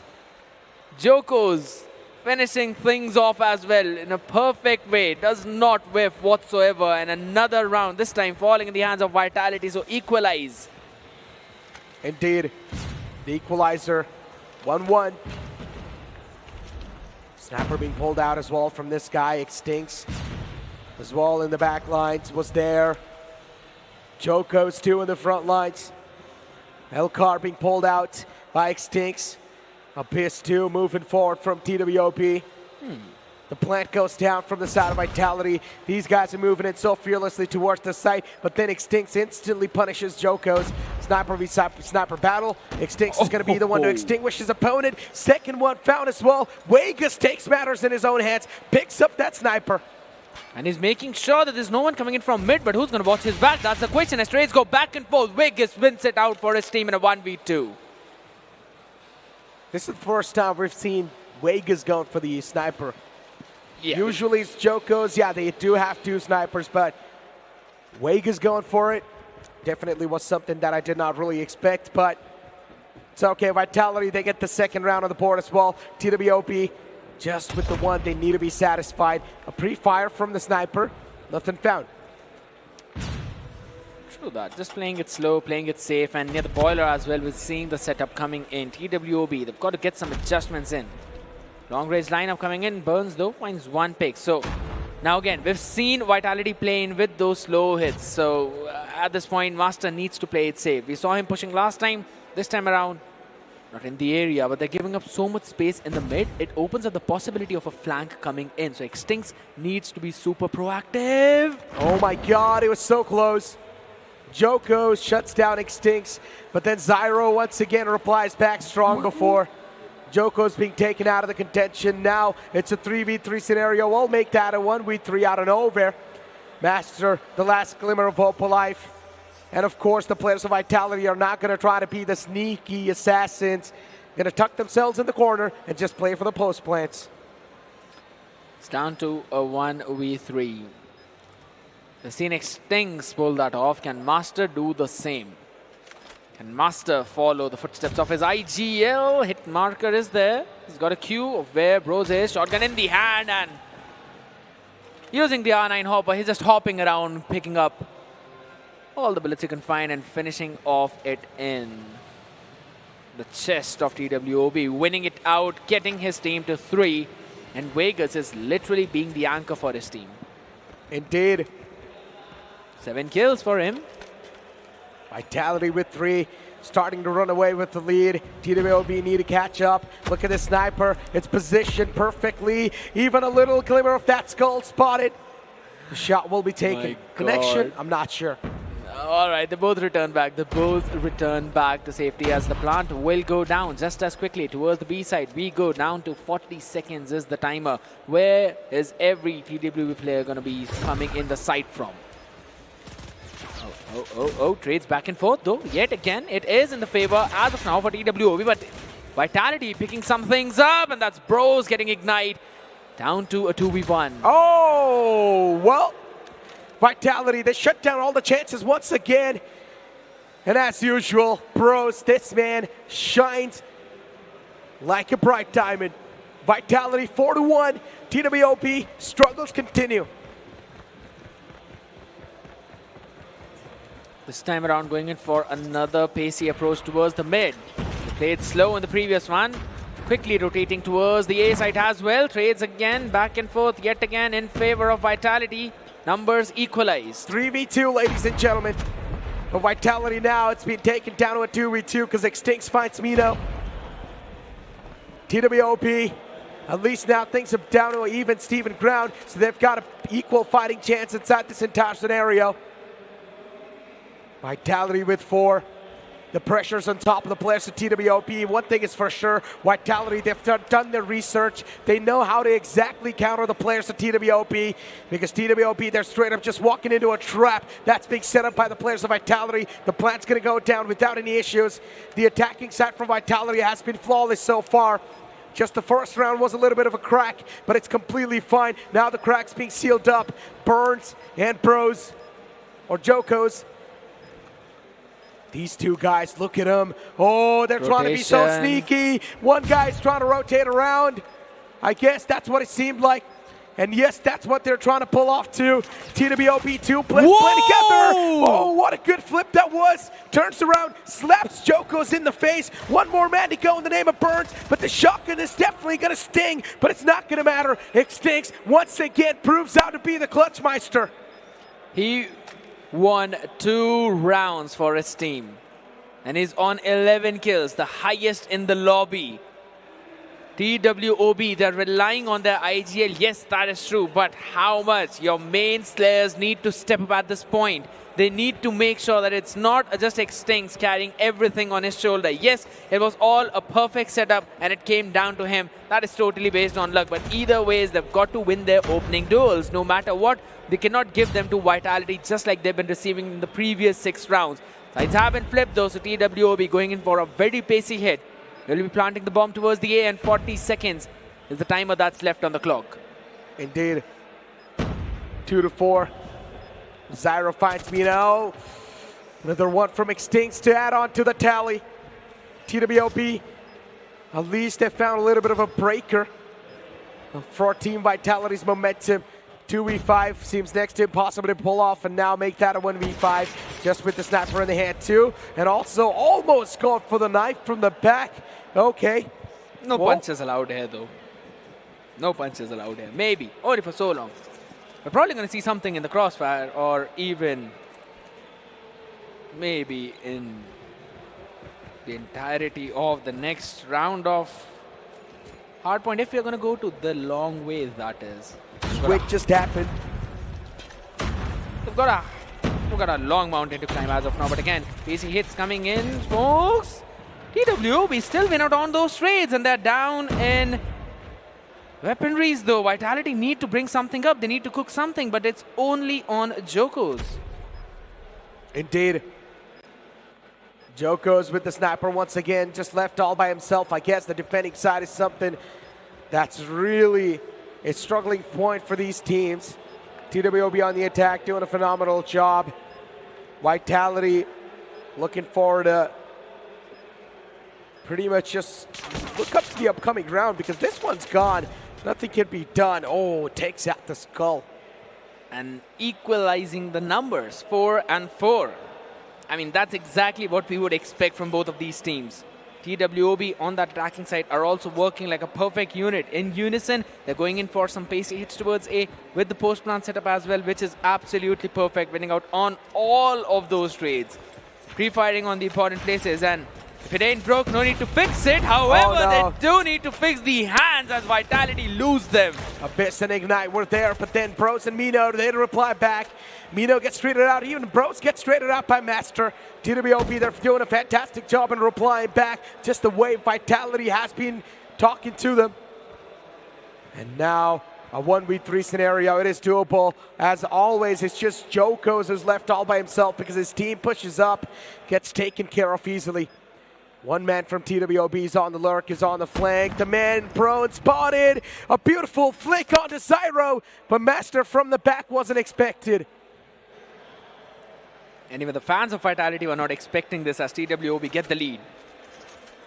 H: Joko's finishing things off as well in a perfect way. Does not whiff whatsoever. And another round, this time falling in the hands of Vitality. So equalize.
G: Indeed. The equalizer. 1-1. Snapper being pulled out as well from this guy. Extincts as well in the back lines was there. Joko's 2 in the front lines. Elcar being pulled out by Extincts. Abyss 2 moving forward from TWOB. The plant goes down from the side of Vitality. These guys are moving in so fearlessly towards the site, but then Extincts instantly punishes Joko's. Sniper v sniper battle. Extincts is going to be the one to extinguish his opponent. Second one found as well. Vegas takes matters in his own hands, picks up that sniper.
H: And he's making sure that there's no one coming in from mid, but who's going to watch his back? That's the question. As trades go back and forth, Vegas wins it out for his team in a 1v2.
G: This is the first time we've seen Vegas going for the sniper.
H: Yeah.
G: Usually it's Joko's. Yeah, they do have 2 snipers, but Vegas going for it definitely was something that I did not really expect, but it's okay. Vitality, they get the second round on the board as well. TWOB, just with the one, they need to be satisfied. A pre-fire from the sniper, nothing found.
H: True that. Just playing it slow, playing it safe, and near the boiler as well with seeing the setup coming in. TWOB, they've got to get some adjustments in. Long range lineup coming in. Burns though finds 1 pick. So now again, we've seen Vitality playing with those slow hits. So at this point, Master needs to play it safe. We saw him pushing last time. This time around, not in the area, but they're giving up so much space in the mid. It opens up the possibility of a flank coming in. So Extincts needs to be super proactive.
G: Oh my God, it was so close. Joko shuts down Extincts, but then Zyro once again replies back strong before. Joko's being taken out of the contention. Now it's a 3v3 scenario. We'll make that a 1v3 out of nowhere. Master, the last glimmer of hope alive. And of course, the players of Vitality are not going to try to be the sneaky assassins. Going to tuck themselves in the corner and just play for the post plants.
H: It's down to a 1v3. The seen Extincts pull that off. Can Master do the same? Can Master follow the footsteps of his IGL? Hit marker is there. He's got a cue of where Bros is. Shotgun in the hand and using the R9 hopper. He's just hopping around, picking up all the bullets he can find and finishing off it in the chest of TWOB. Winning it out, getting his team to 3. And Vegas is literally being the anchor for his team.
G: Indeed.
H: 7 kills for him.
G: Vitality with 3, starting to run away with the lead. TWOB need to catch up. Look at the sniper. It's positioned perfectly. Even a little glimmer of that skull spotted. The shot will be taken. Connection? I'm not sure.
H: All right, they both return back. They both return back to safety as the plant will go down just as quickly towards the B side. We go down to 40 seconds is the timer. Where is every TWB player going to be coming in the site from? Trades back and forth though. Yet again, it is in the favor as of now for TWOB, but Vitality picking some things up, and that's Bros getting Ignite down to a 2v1.
G: Oh, well, Vitality, they shut down all the chances once again. And as usual, Bros, this man shines like a bright diamond. Vitality 4-1, TWOB struggles continue.
H: This time around going in for another pacey approach towards the mid. They played slow in the previous one. Quickly rotating towards the A site as well. Trades again, back and forth yet again in favor of Vitality. Numbers equalized.
G: 3v2, ladies and gentlemen. But Vitality now, it's been taken down to a 2v2 because Extincts finds Mino. TWOB, at least now things are down to an even Steven ground, so they've got an equal fighting chance inside this entire scenario. Vitality with 4. The pressure's on top of the players of TWOB. One thing is for sure, Vitality, they've done their research. They know how to exactly counter the players of TWOB, because TWOB, they're straight up just walking into a trap that's being set up by the players of Vitality. The plant's going to go down without any issues. The attacking side from Vitality has been flawless so far. Just the first round was a little bit of a crack, but it's completely fine. Now the crack's being sealed up. Burns and Bros, or Jokos. These two guys, look at them. Oh, they're trying to be so sneaky. One guy's trying to rotate around. I guess that's what it seemed like. And yes, that's what they're trying to pull off too. TWOB 2 play together. Oh, what a good flip that was. Turns around, slaps Jokos in the face. One more man to go in the name of Burns, but the shotgun is definitely going to sting, but it's not going to matter. Extincts once again proves out to be the Clutchmeister.
H: He won 2 rounds for his team, and he's on 11 kills, the highest in the lobby. TWOB, they're relying on their IGL. Yes, that is true. But how much? Your main slayers need to step up at this point. They need to make sure that it's not just Extinct carrying everything on his shoulder. Yes, it was all a perfect setup and it came down to him. That is totally based on luck. But either ways, they've got to win their opening duels. No matter what, they cannot give them to Vitality just like they've been receiving in the previous 6 rounds. Sides have been flipped though, so TWOB going in for a very pacey hit. They'll be planting the bomb towards the A, and 40 seconds is the timer that's left on the clock.
G: Indeed. 2 to 4. Zyro finds Mino. Another one from Extincts to add on to the tally. TWOB, at least they found a little bit of a breaker for Team Vitality's momentum. 2v5 seems next to impossible to pull off, and now make that a 1v5 just with the sniper in the hand too. And also almost going for the knife from the back. Okay.
H: No punches allowed here though. No punches allowed here. Maybe. Only for so long. We're probably going to see something in the crossfire, or even maybe in the entirety of the next round of Hardpoint, if you're going to go to the long way, that is.
G: Switch just happened.
H: We've got a long mountain to climb as of now, but again, easy hits coming in, folks. TWOB still win out on those trades, and they're down in weaponries though. Vitality need to bring something up. They need to cook something, but it's only on Jokos.
G: Indeed. Jokos with the sniper once again, just left all by himself. I guess the defending side is something that's really a struggling point for these teams. TWOB on the attack, doing a phenomenal job. Vitality looking forward to pretty much just look up to the upcoming round, because this one's gone. Nothing can be done. Oh, takes out the skull.
H: And equalizing the numbers, 4 and 4. I mean, that's exactly what we would expect from both of these teams. TWOB on that attacking side are also working like a perfect unit. In unison, they're going in for some pacey hits towards A with the post-plant setup as well, which is absolutely perfect, winning out on all of those trades. Pre-firing on the important places, and if it ain't broke, no need to fix it. However, they do need to fix the hands as Vitality lose them.
G: Abyss and Ignite were there, but then Bros and Mino, they reply back. Mino gets traded out, even Bros gets traded out by Master. TWOB, they're doing a fantastic job in replying back, just the way Vitality has been talking to them. And now a 1v3 scenario, it is doable. As always, it's just Jokos who's left all by himself because his team pushes up, gets taken care of easily. One man from TWOB is on the lurk, is on the flank. The man prone spotted. A beautiful flick onto Zyro, but Master from the back wasn't expected.
H: And even the fans of Vitality were not expecting this as TWOB get the lead.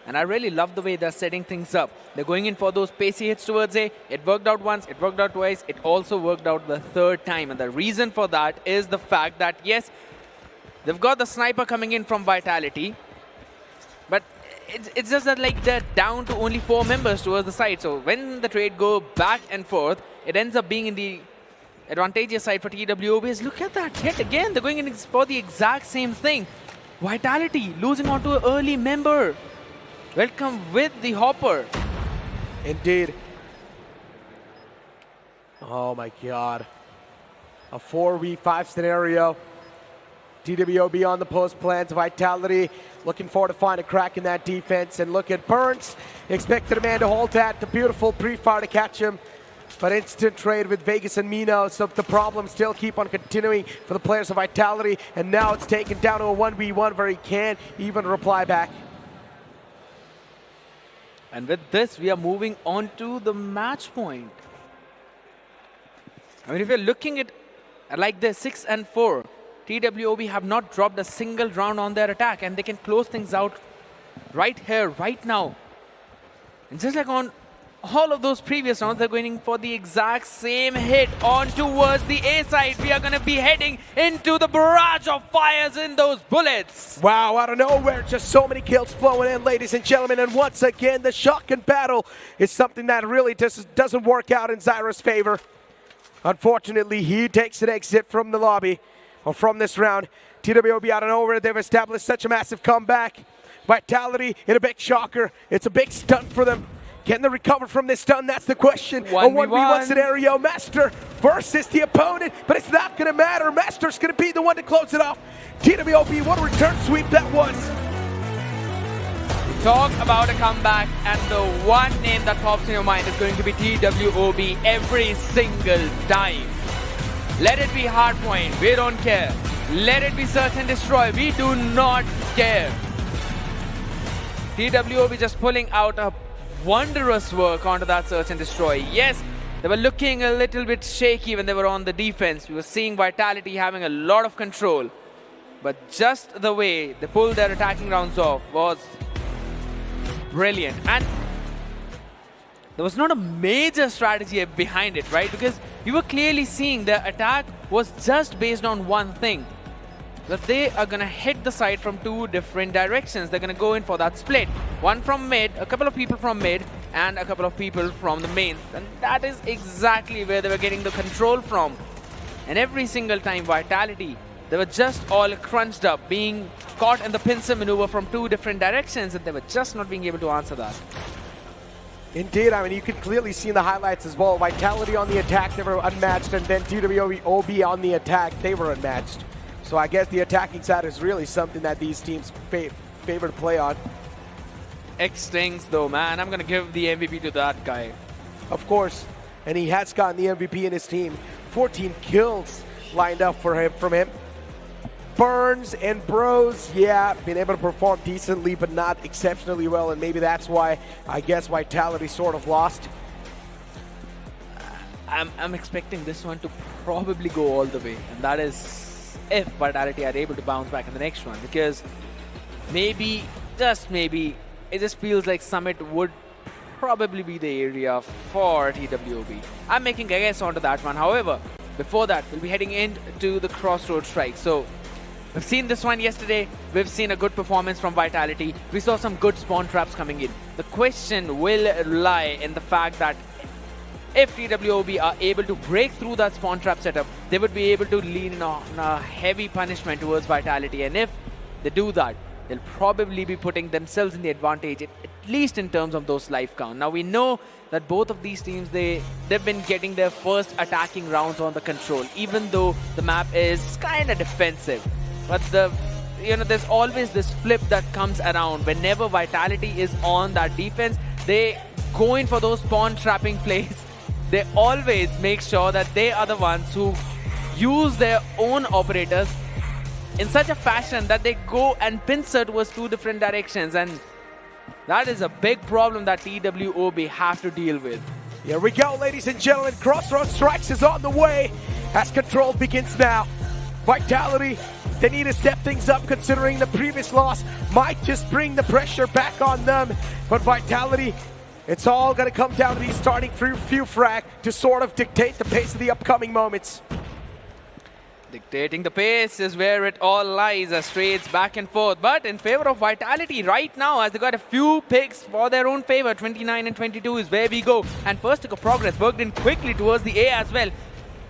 H: And I really love the way they're setting things up. They're going in for those pacey hits towards A. It worked out once, it worked out twice, it also worked out the third time. And the reason for that is the fact that, yes, they've got the sniper coming in from Vitality, but it's just that like they're down to only 4 members towards the side. So when the trade go back and forth, it ends up being in the advantageous side for TWOB. Look at that hit again. They're going in for the exact same thing. Vitality losing onto an early member. Welcome with the Hopper.
G: Indeed. Oh my God. A 4v5 scenario. TWOB on the post plans. Vitality looking forward to find a crack in that defense. And look at Burns. Expected a man to hold that. The beautiful pre-fire to catch him. But instant trade with Vegas and Mino. So the problems still keep on continuing for the players of Vitality. And now it's taken down to a 1v1 where he can't even reply back.
H: And with this, we are moving on to the match point. I mean, if you're looking at like this, 6 and 4, TWOB have not dropped a single round on their attack, and they can close things out right here, right now. And just like on all of those previous rounds, they're going for the exact same hit on towards the A side. We are going to be heading into the barrage of fires in those bullets.
G: Wow, out of nowhere, just so many kills flowing in, ladies and gentlemen. And once again, the shotgun battle is something that really doesn't work out in Zyro's favor. Unfortunately, he takes an exit from the lobby, or from this round. TWOB out of nowhere, they've established such a massive comeback. Vitality in a big shocker. It's a big stunt for them. Can they recover from this stun? That's the question. A
H: 1v1
G: scenario. Master versus the opponent, but it's not going to matter. Master's going to be the one to close it off. TWOB, what a return sweep that was.
H: Talk about a comeback, and the one name that pops in your mind is going to be TWOB every single time. Let it be Hardpoint, we don't care. Let it be Search and Destroy, we do not care. TWOB just pulling out a wondrous work onto that Search and Destroy. Yes, they were looking a little bit shaky when they were on the defense. We were seeing Vitality having a lot of control. But just the way they pulled their attacking rounds off was brilliant. And there was not a major strategy behind it, right? Because you were clearly seeing their attack was just based on one thing. That they are going to hit the site from two different directions. They're going to go in for that split. One from mid, a couple of people from mid, and a couple of people from the main. And that is exactly where they were getting the control from. And every single time Vitality, they were just all crunched up, being caught in the pincer maneuver from two different directions, and they were just not being able to answer that.
G: Indeed, I mean, you can clearly see in the highlights as well. Vitality on the attack, they were unmatched, and then TWOB on the attack, they were unmatched. So I guess the attacking side is really something that these teams favor to play on.
H: X stings though, man. I'm going to give the MVP to that guy.
G: Of course, and he has gotten the MVP in his team. 14 kills lined up for him from him. Burns and Bros, yeah, been able to perform decently, but not exceptionally well, and maybe that's why I guess Vitality sort of lost.
H: I'm expecting this one to probably go all the way, and that is if Vitality are able to bounce back in the next one, because maybe, just maybe, it just feels like Summit would probably be the area for TWOB. I'm making a guess onto that one. However, before that, we'll be heading into the Crossroads Strike. So we've seen this one yesterday. We've seen a good performance from Vitality. We saw some good spawn traps coming in. The question will lie in the fact that if TWOB are able to break through that spawn trap setup, they would be able to lean on a heavy punishment towards Vitality. And if they do that, they'll probably be putting themselves in the advantage, at least in terms of those life count. Now, we know that both of these teams, they've been getting their first attacking rounds on the control, even though the map is kind of defensive. But there's always this flip that comes around. Whenever Vitality is on that defense, they go in for those spawn trapping plays. They always make sure that they are the ones who use their own operators in such a fashion that they go and pincer towards two different directions. And that is a big problem that TWOB have to deal with.
G: Here we go, ladies and gentlemen. Crossroads Strikes is on the way as Control begins now. Vitality, they need to step things up, considering the previous loss might just bring the pressure back on them. But Vitality, it's all going to come down to these starting few frag to sort of dictate the pace of the upcoming moments.
H: Dictating the pace is where it all lies, as trades back and forth. But in favor of Vitality right now, as they got a few picks for their own favor. 29 and 22 is where we go. And first took a progress, worked in quickly towards the A as well.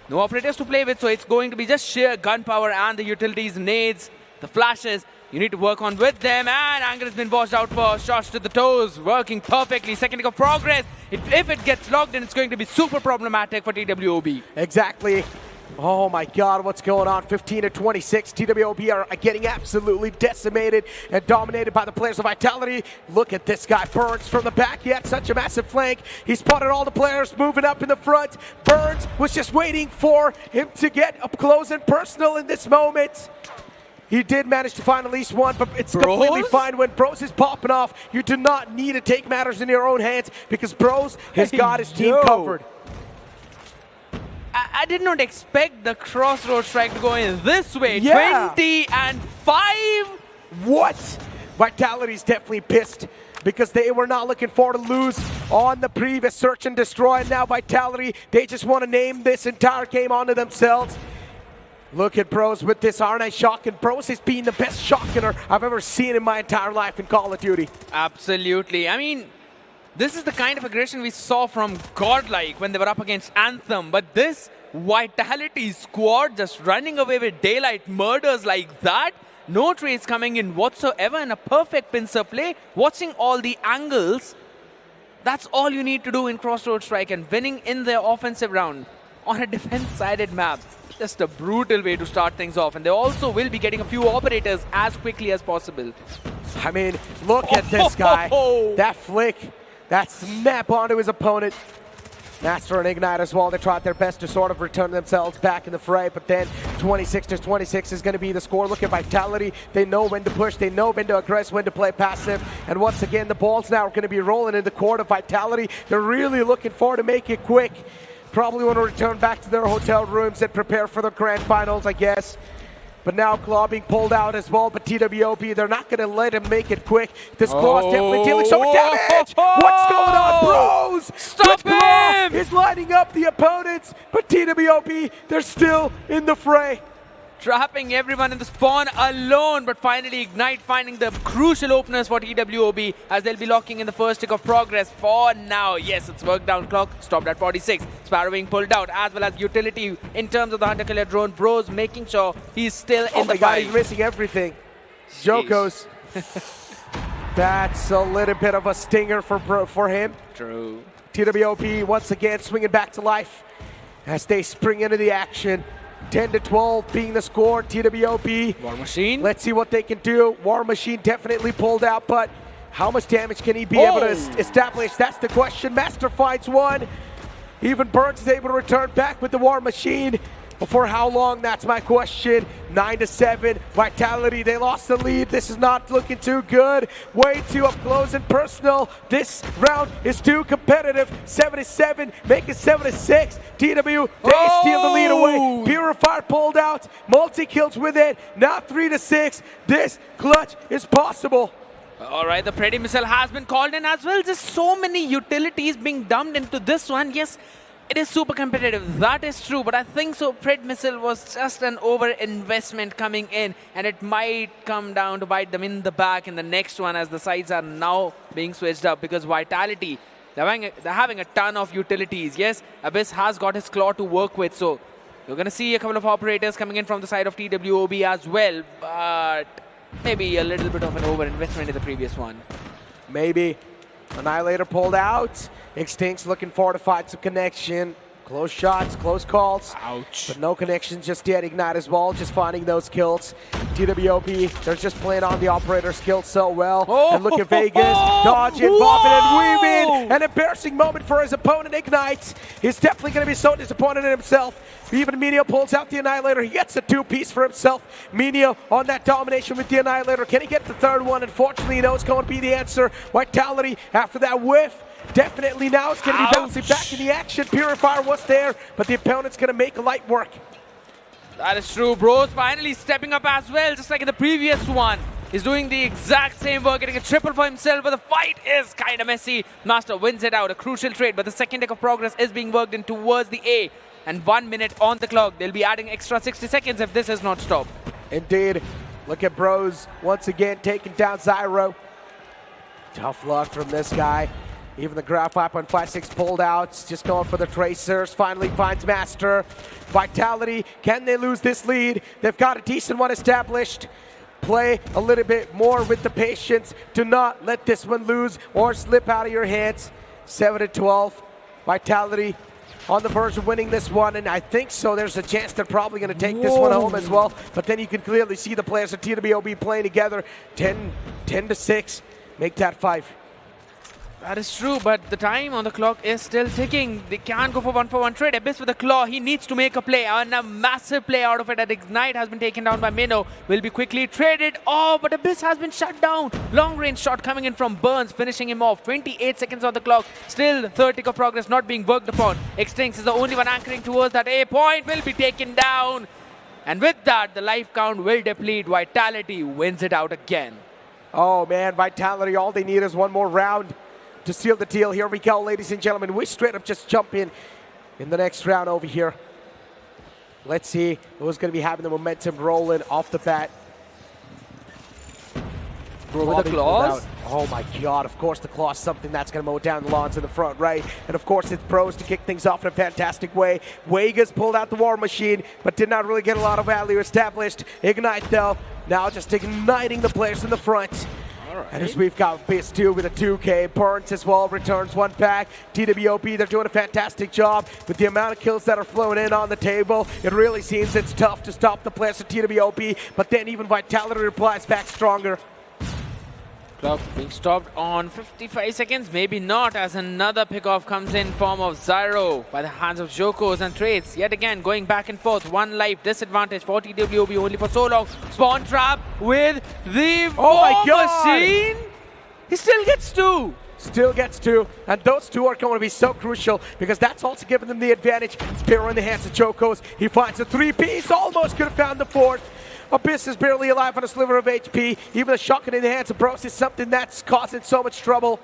H: No operators to play with, so it's going to be just sheer gunpower and the utilities, nades, the flashes. You need to work on with them, and Anger has been washed out for shots to the toes, working perfectly. Second of progress. If it gets locked in, it's going to be super problematic for TWOB.
G: Exactly. Oh my god, what's going on? 15 to 26. TWOB are getting absolutely decimated and dominated by the players of Vitality. Look at this guy, Burns from the back. He had such a massive flank. He spotted all the players moving up in the front. Burns was just waiting for him to get up close and personal in this moment. He did manage to find at least one, but it's completely fine when Bros is popping off. You do not need to take matters in your own hands because Bros has got his team covered.
H: I did not expect the Crossroads Strike to go in this way.
G: Yeah.
H: 20 and 5.
G: What? Vitality's definitely pissed because they were not looking forward to lose on the previous Search and Destroy. And now Vitality, they just want to name this entire game onto themselves. Look at Bros with this R9 shotgun. Bros has been the best shotgunner I've ever seen in my entire life in Call of Duty.
H: Absolutely. I mean, this is the kind of aggression we saw from GodLiKe when they were up against Anthem. But this Vitality squad just running away with daylight murders like that. No trades coming in whatsoever, and a perfect pincer play. Watching all the angles. That's all you need to do in Crossroads Strike, and winning in their offensive round on a defense-sided map. Just a brutal way to start things off, and they also will be getting a few operators as quickly as possible.
G: I mean, look at this guy. That flick, that snap onto his opponent. Master and Ignite as well. They tried their best to sort of return themselves back in the fray, but then 26-26 is going to be the score. Look at Vitality. They know when to push. They know when to aggress, when to play passive. And once again, the balls now are going to be rolling in the court of Vitality. They're really looking forward to make it quick. Probably want to return back to their hotel rooms and prepare for the grand finals, I guess. But now Claw being pulled out as well, but TWOB, they're not going to let him make it quick. This Claw's definitely dealing so much damage! What's going on, bros?
H: Stop him!
G: Claw is lining up the opponents, but TWOB, they're still in the fray.
H: Trapping everyone in the spawn alone, but finally Ignite finding the crucial openers for TWOB as they'll be locking in the first tick of progress for now. Yes, it's worked down clock, stopped at 46. Sparrow being pulled out, as well as utility in terms of the Hunter Killer drone. Bros making sure he's still in the fight.
G: He's missing everything. Jokos. That's a little bit of a stinger for him.
H: True.
G: TWOB once again swinging back to life as they spring into the action. 10-12 being the score. TWOB.
H: War Machine.
G: Let's see what they can do. War Machine definitely pulled out, but how much damage can he be able to establish? That's the question. Master finds one. Even Burns is able to return back with the War Machine. But for how long? That's my question. 9-7. Vitality, they lost the lead. This is not looking too good. Way too up close and personal. This round is too competitive. 7-7, make it 7-6. TW, they steal the lead away. Purifier pulled out. Multi-kills with it. Now 3-6. This clutch is possible.
H: All right, the Pretty Missile has been called in as well. Just so many utilities being dumped into this one. Yes, it is super competitive, that is true, but I think so Pred Missile was just an over-investment coming in, and it might come down to bite them in the back in the next one as the sides are now being switched up because Vitality, they're having a ton of utilities. Yes, Abyss has got his claw to work with, so you're going to see a couple of operators coming in from the side of TWOB as well, but maybe a little bit of an over-investment in the previous one.
G: Maybe. Annihilator pulled out. Extinct's looking forward to find some connection. Close shots, close calls.
H: Ouch.
G: But no connection just yet. Ignite as well, just finding those kills. TWOB, they're just playing on the operator skill so well. And look at Vegas, dodging, bobbing, and weaving. An embarrassing moment for his opponent, Ignite. He's definitely going to be so disappointed in himself. Even Minio pulls out the Annihilator. He gets a two-piece for himself. Minio on that domination with the Annihilator. Can he get the third one? Unfortunately, you know it's going to be the answer. Vitality after that whiff. Definitely now it's going to be bouncing back in the action. Purifier was there, but the opponent's going to make a light work.
H: That is true. Bros finally stepping up as well, just like in the previous one. He's doing the exact same work, getting a triple for himself, but the fight is kind of messy. Master wins it out, a crucial trade, but the second deck of progress is being worked in towards the A. And 1 minute on the clock. They'll be adding extra 60 seconds if this is not stopped.
G: Indeed. Look at Bros once again taking down Zyro. Tough luck from this guy. Even the Graph 5.56 pulled out, just going for the Tracers, finally finds Master. Vitality, can they lose this lead? They've got a decent one established. Play a little bit more with the patience. Do not let this one lose or slip out of your hands. 7-12, Vitality on the verge of winning this one, and I think so. There's a chance they're probably going to take this one home as well, but then you can clearly see the players of TWOB playing together. 10-6, make that 5.
H: That is true, but the time on the clock is still ticking. They can't go for one trade. Abyss with the claw, he needs to make a play, and a massive play out of it. And Ignite has been taken down by Minnow, will be quickly traded. Oh, but Abyss has been shut down. Long range shot coming in from Burns, finishing him off. 28 seconds on the clock. Still, third tick of progress not being worked upon. Extincts is the only one anchoring towards that A point, will be taken down. And with that, the life count will deplete. Vitality wins it out again.
G: Oh man, Vitality, all they need is one more round to seal the deal. Here we go, ladies and gentlemen. We straight up just jump in the next round over here. Let's see who's going to be having the momentum rolling off the bat.
H: With the claws?
G: Oh my god, of course the claw is something that's going to mow down the lawns in the front right. And of course it's Bros to kick things off in a fantastic way. Vegas pulled out the War Machine, but did not really get a lot of value established. Ignite though, now just igniting the players in the front. And as we've got Biz 2 with a 2K, Burns as well returns one back. TWOB, they're doing a fantastic job with the amount of kills that are flowing in on the table. It really seems it's tough to stop the players of TWOB, but then even Vitality replies back stronger.
H: Clock being stopped on 55 seconds, maybe not, as another pickoff comes in form of Zyro by the hands of Jokos and Trades. Yet again, going back and forth, one life disadvantage for TWOB only for so long. Spawn trap with the machine. He still gets two.
G: Still gets two, and those two are going to be so crucial because that's also giving them the advantage. Spear in the hands of Jokos. He finds a three-piece, almost could have found the fourth. Abyss is barely alive on a sliver of HP. Even the shotgun in the hands of Bros is something that's causing so much trouble.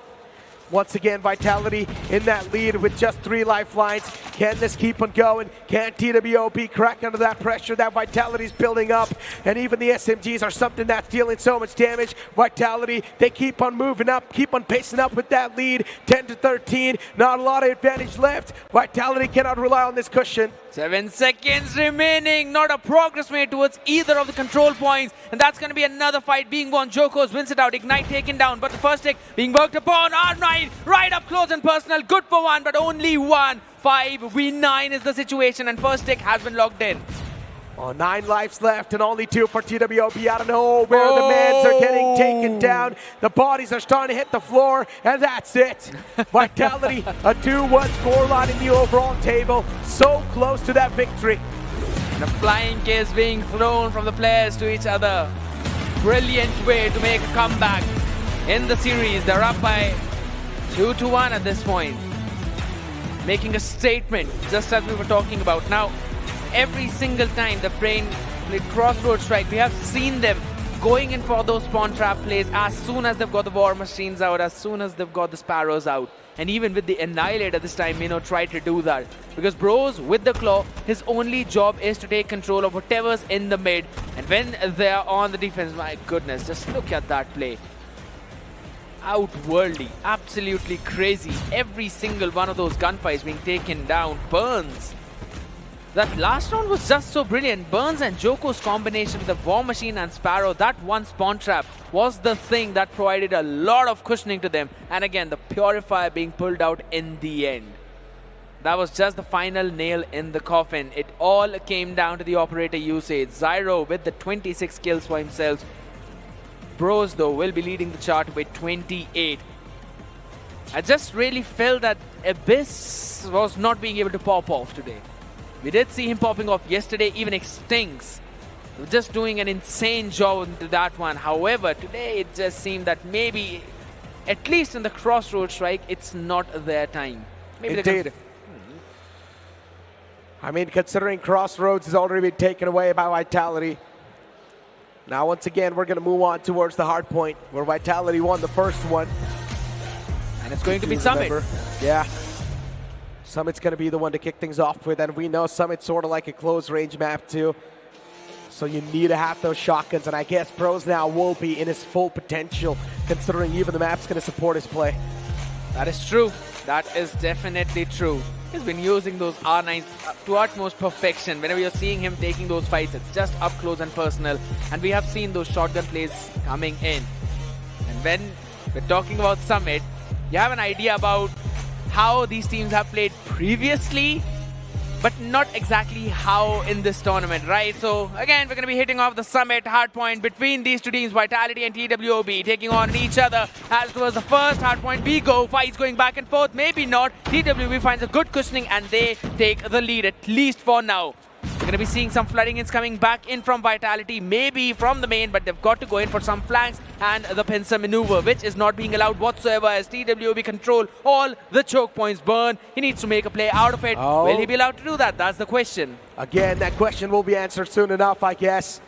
G: Once again, Vitality in that lead with just 3 lifelines. Can this keep on going? Can TWOB crack under that pressure that Vitality's building up? And even the SMGs are something that's dealing so much damage. Vitality, they keep on moving up, keep on pacing up with that lead. 10-13, not a lot of advantage left. Vitality cannot rely on this cushion.
H: 7 seconds remaining, not a progress made towards either of the control points, and that's going to be another fight being won. Jokos wins it out, Ignite taken down, but the first take being worked upon. R9 right up close and personal, good for one, but only one. 5v9 is the situation, and first take has been locked in.
G: Oh, 9 lives left and only 2 for TWOB. I don't know where the mans are getting taken down. The bodies are starting to hit the floor, and that's it. Vitality, a 2-1 scoreline in the overall table. So close to that victory.
H: And a flying kiss being thrown from the players to each other. Brilliant way to make a comeback in the series. They're up by 2-1 at this point. Making a statement, just as we were talking about. Now, every single time the Brain played Crossroads Strike, we have seen them going in for those spawn trap plays as soon as they've got the War Machines out, as soon as they've got the Sparrows out. And even with the Annihilator this time, try to do that. Because Bros, with the Claw, his only job is to take control of whatever's in the mid. And when they're on the defense, my goodness, just look at that play. Outworldly, absolutely crazy. Every single one of those gunfights being taken down. Burns. That last round was just so brilliant. Burns and Joko's combination with the War Machine and Sparrow, that one spawn trap was the thing that provided a lot of cushioning to them. And again, the Purifier being pulled out in the end. That was just the final nail in the coffin. It all came down to the operator usage. Zyro with the 26 kills for himself. Bros, though, will be leading the chart with 28. I just really felt that Abyss was not being able to pop off today. We did see him popping off yesterday, even Extinks. Just doing an insane job into that one. However, today it just seemed that maybe, at least in the Crossroads Strike, it's not their time. Maybe
G: indeed. I mean, considering Crossroads has already been taken away by Vitality. Now, once again, we're going to move on towards the hard point, where Vitality won the first one.
H: And it's going to be Summit.
G: Yeah. Summit's going to be the one to kick things off with, and we know Summit's sort of like a close range map too. So you need to have those shotguns, and I guess Bros now will be in his full potential, considering even the map's going to support his play.
H: That is true. That is definitely true. He's been using those R9s to utmost perfection. Whenever you're seeing him taking those fights, it's just up close and personal. And we have seen those shotgun plays coming in. And when we're talking about Summit, you have an idea about how these teams have played previously, but not exactly how in this tournament, right? So again, we're going to be hitting off the Summit hardpoint between these two teams, Vitality and TWOB, taking on each other. As towards the first hardpoint we go, fights going back and forth, maybe not. TWOB finds a good cushioning and they take the lead, at least for now. We're going to be seeing some flooding ins coming back in from Vitality, maybe from the main, but they've got to go in for some flanks and the pincer maneuver, which is not being allowed whatsoever as TWOB control all the choke points. Burn, he needs to make a play out of it.
G: Oh.
H: Will he be allowed to do that? That's the question.
G: Again, that question will be answered soon enough, I guess.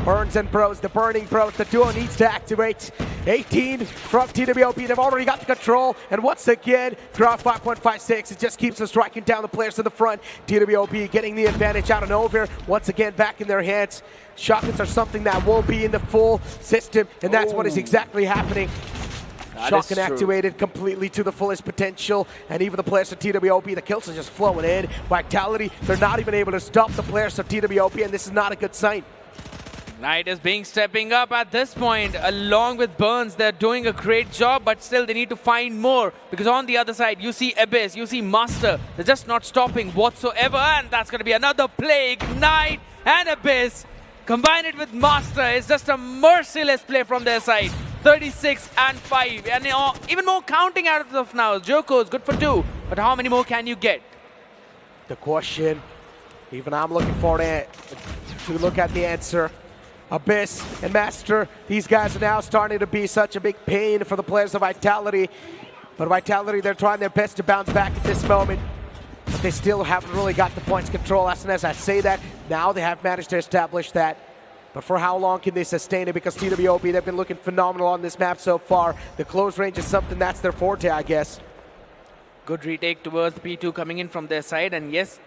G: Burns and Bros, the Burning Bros, the duo needs to activate. 18 from TWOB, they've already got the control, and once again, Graph 5156, it just keeps on striking down the players in the front. TWOB getting the advantage out of nowhere, once again back in their hands. Shotguns are something that won't be in the full system, and that's what is exactly happening. Shotgun activated completely to the fullest potential, and even the players of TWOB, the kills are just flowing in. Vitality, they're not even able to stop the players of TWOB, and this is not a good sign.
H: Ignite is being stepping up at this point along with Burns. They're doing a great job, but still they need to find more, because on the other side you see Abyss, you see Master. They're just not stopping whatsoever, and that's going to be another play. Ignite and Abyss combine it with Master. It's just a merciless play from their side. 36 and 5, and even more counting out of now. Joko is good for 2, but how many more can you get?
G: The question, even I'm looking forward to look at the answer. Abyss and Master, these guys are now starting to be such a big pain for the players of Vitality. But Vitality, they're trying their best to bounce back at this moment. But they still haven't really got the points control. As soon as I say that, now they have managed to establish that. But for how long can they sustain it? Because TWOB, they've been looking phenomenal on this map so far. The close range is something that's their forte, I guess.
H: Good retake towards the P2 coming in from their side, and yes,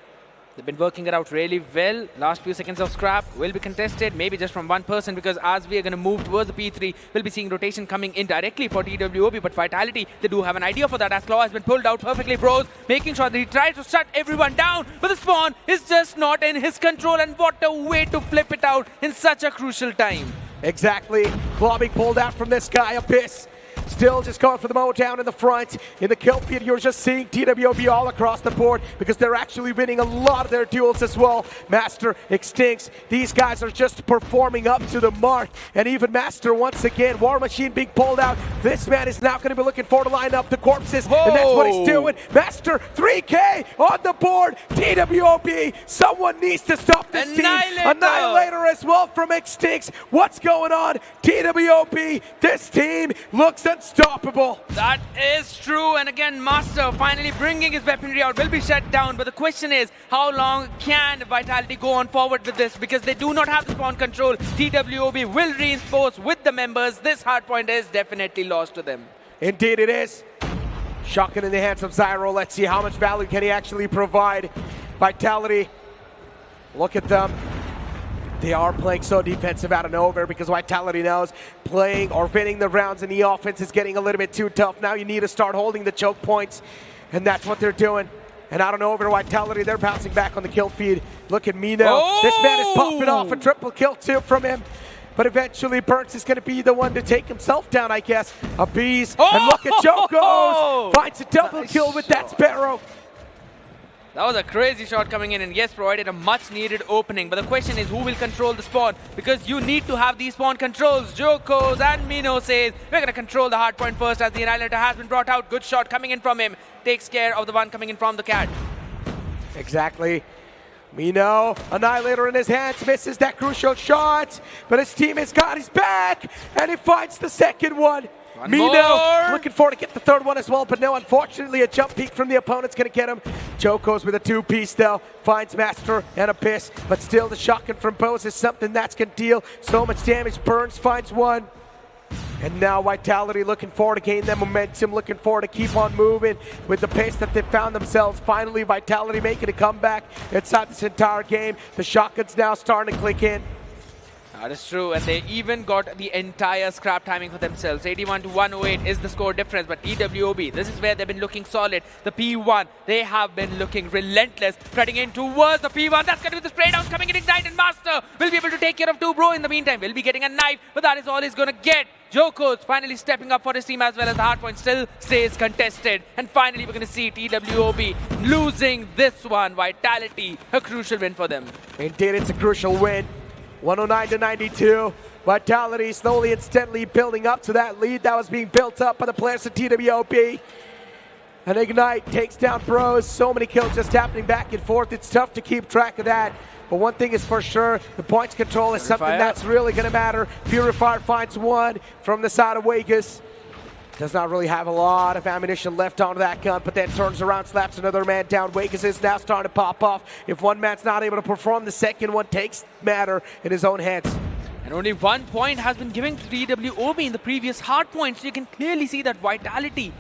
H: they've been working it out really well. Last few seconds of scrap will be contested, maybe just from one person, because as we are going to move towards the P3, we'll be seeing rotation coming in directly for TWOB. But Vitality, they do have an idea for that, as Claw has been pulled out perfectly. Bros making sure that he tries to shut everyone down, but the spawn is just not in his control, and what a way to flip it out in such a crucial time.
G: Exactly. Claw being pulled out from this guy, Abyss. Still just going for the mow down in the front. In the kill feed, you're just seeing TWOB all across the board, because they're actually winning a lot of their duels as well. Master, Extincts, these guys are just performing up to the mark. And even Master, once again, War Machine being pulled out. This man is now going to be looking for to line up the corpses. Whoa. And that's what he's doing. Master, 3K on the board. TWOB, someone needs to stop this
H: Annihilator.
G: team. Annihilator as well from Extincts. What's going on? TWOB, this team looks unstoppable.
H: That is true, and again Master finally bringing his weaponry out will be shut down, but the question is, how long can Vitality go on forward with this, because they do not have the spawn control. TWOB will reinforce with the members. This hardpoint is definitely lost to them.
G: Indeed it is. Shotgun in the hands of Zyro. Let's see how much value can he actually provide. Vitality, look at them. They are playing so defensive out of nowhere, because Vitality knows playing or winning the rounds in the offense is getting a little bit too tough. Now you need to start holding the choke points, and that's what they're doing. And out of nowhere, Vitality, they're bouncing back on the kill feed. Look at me now. Oh! This man is popping off a triple kill too from him. But eventually, Burns is going to be the one to take himself down, I guess. A bees. Oh! And look at Joko's. Finds a double kill with that Sparrow.
H: That was a crazy shot coming in, and yes, provided a much needed opening. But the question is, who will control the spawn? Because you need to have these spawn controls. Jokos and Mino says, we're going to control the hardpoint first, as the Annihilator has been brought out. Good shot coming in from him. Takes care of the one coming in from the cat.
G: Exactly. Mino, Annihilator in his hands, misses that crucial shot. But his team has got his back, and he finds the second one. Mino looking forward to get the third one as well, but no, unfortunately a jump peek from the opponent's going to get him. Joko's with a two-piece though, finds Master and Abyss, but still the shotgun from Bose is something that's going to deal so much damage. Burns finds one. And now Vitality looking forward to gain that momentum, looking forward to keep on moving with the pace that they found themselves. Finally, Vitality making a comeback inside this entire game. The shotgun's now starting to click in.
H: That is true, and they even got the entire scrap timing for themselves. 81 to 108 is the score difference, but TWOB, this is where they've been looking solid. The P1, they have been looking relentless, threading in towards the P1. That's going to be the spray downs coming in. Ignite, and Master will be able to take care of 2 bro. In the meantime, will be getting a knife, but that is all he's going to get. Joko's finally stepping up for his team, as well as the hardpoint still stays contested. And finally, we're going to see TWOB losing this one. Vitality, a crucial win for them.
G: Indeed, it's a crucial win. 109 to 92. Vitality slowly and steadily building up to that lead that was being built up by the players of TWOB. And Ignite takes down Bros. So many kills just happening back and forth. It's tough to keep track of that. But one thing is for sure, the points control is something that's really going to matter. Purifier finds one from the side of Vegas. Does not really have a lot of ammunition left on that gun, but then turns around, slaps another man down. Vegas is now starting to pop off. If one man's not able to perform, the second one takes matter in his own hands.
H: And only 1 point has been given to TWOB in the previous hardpoint, so you can clearly see that Vitality,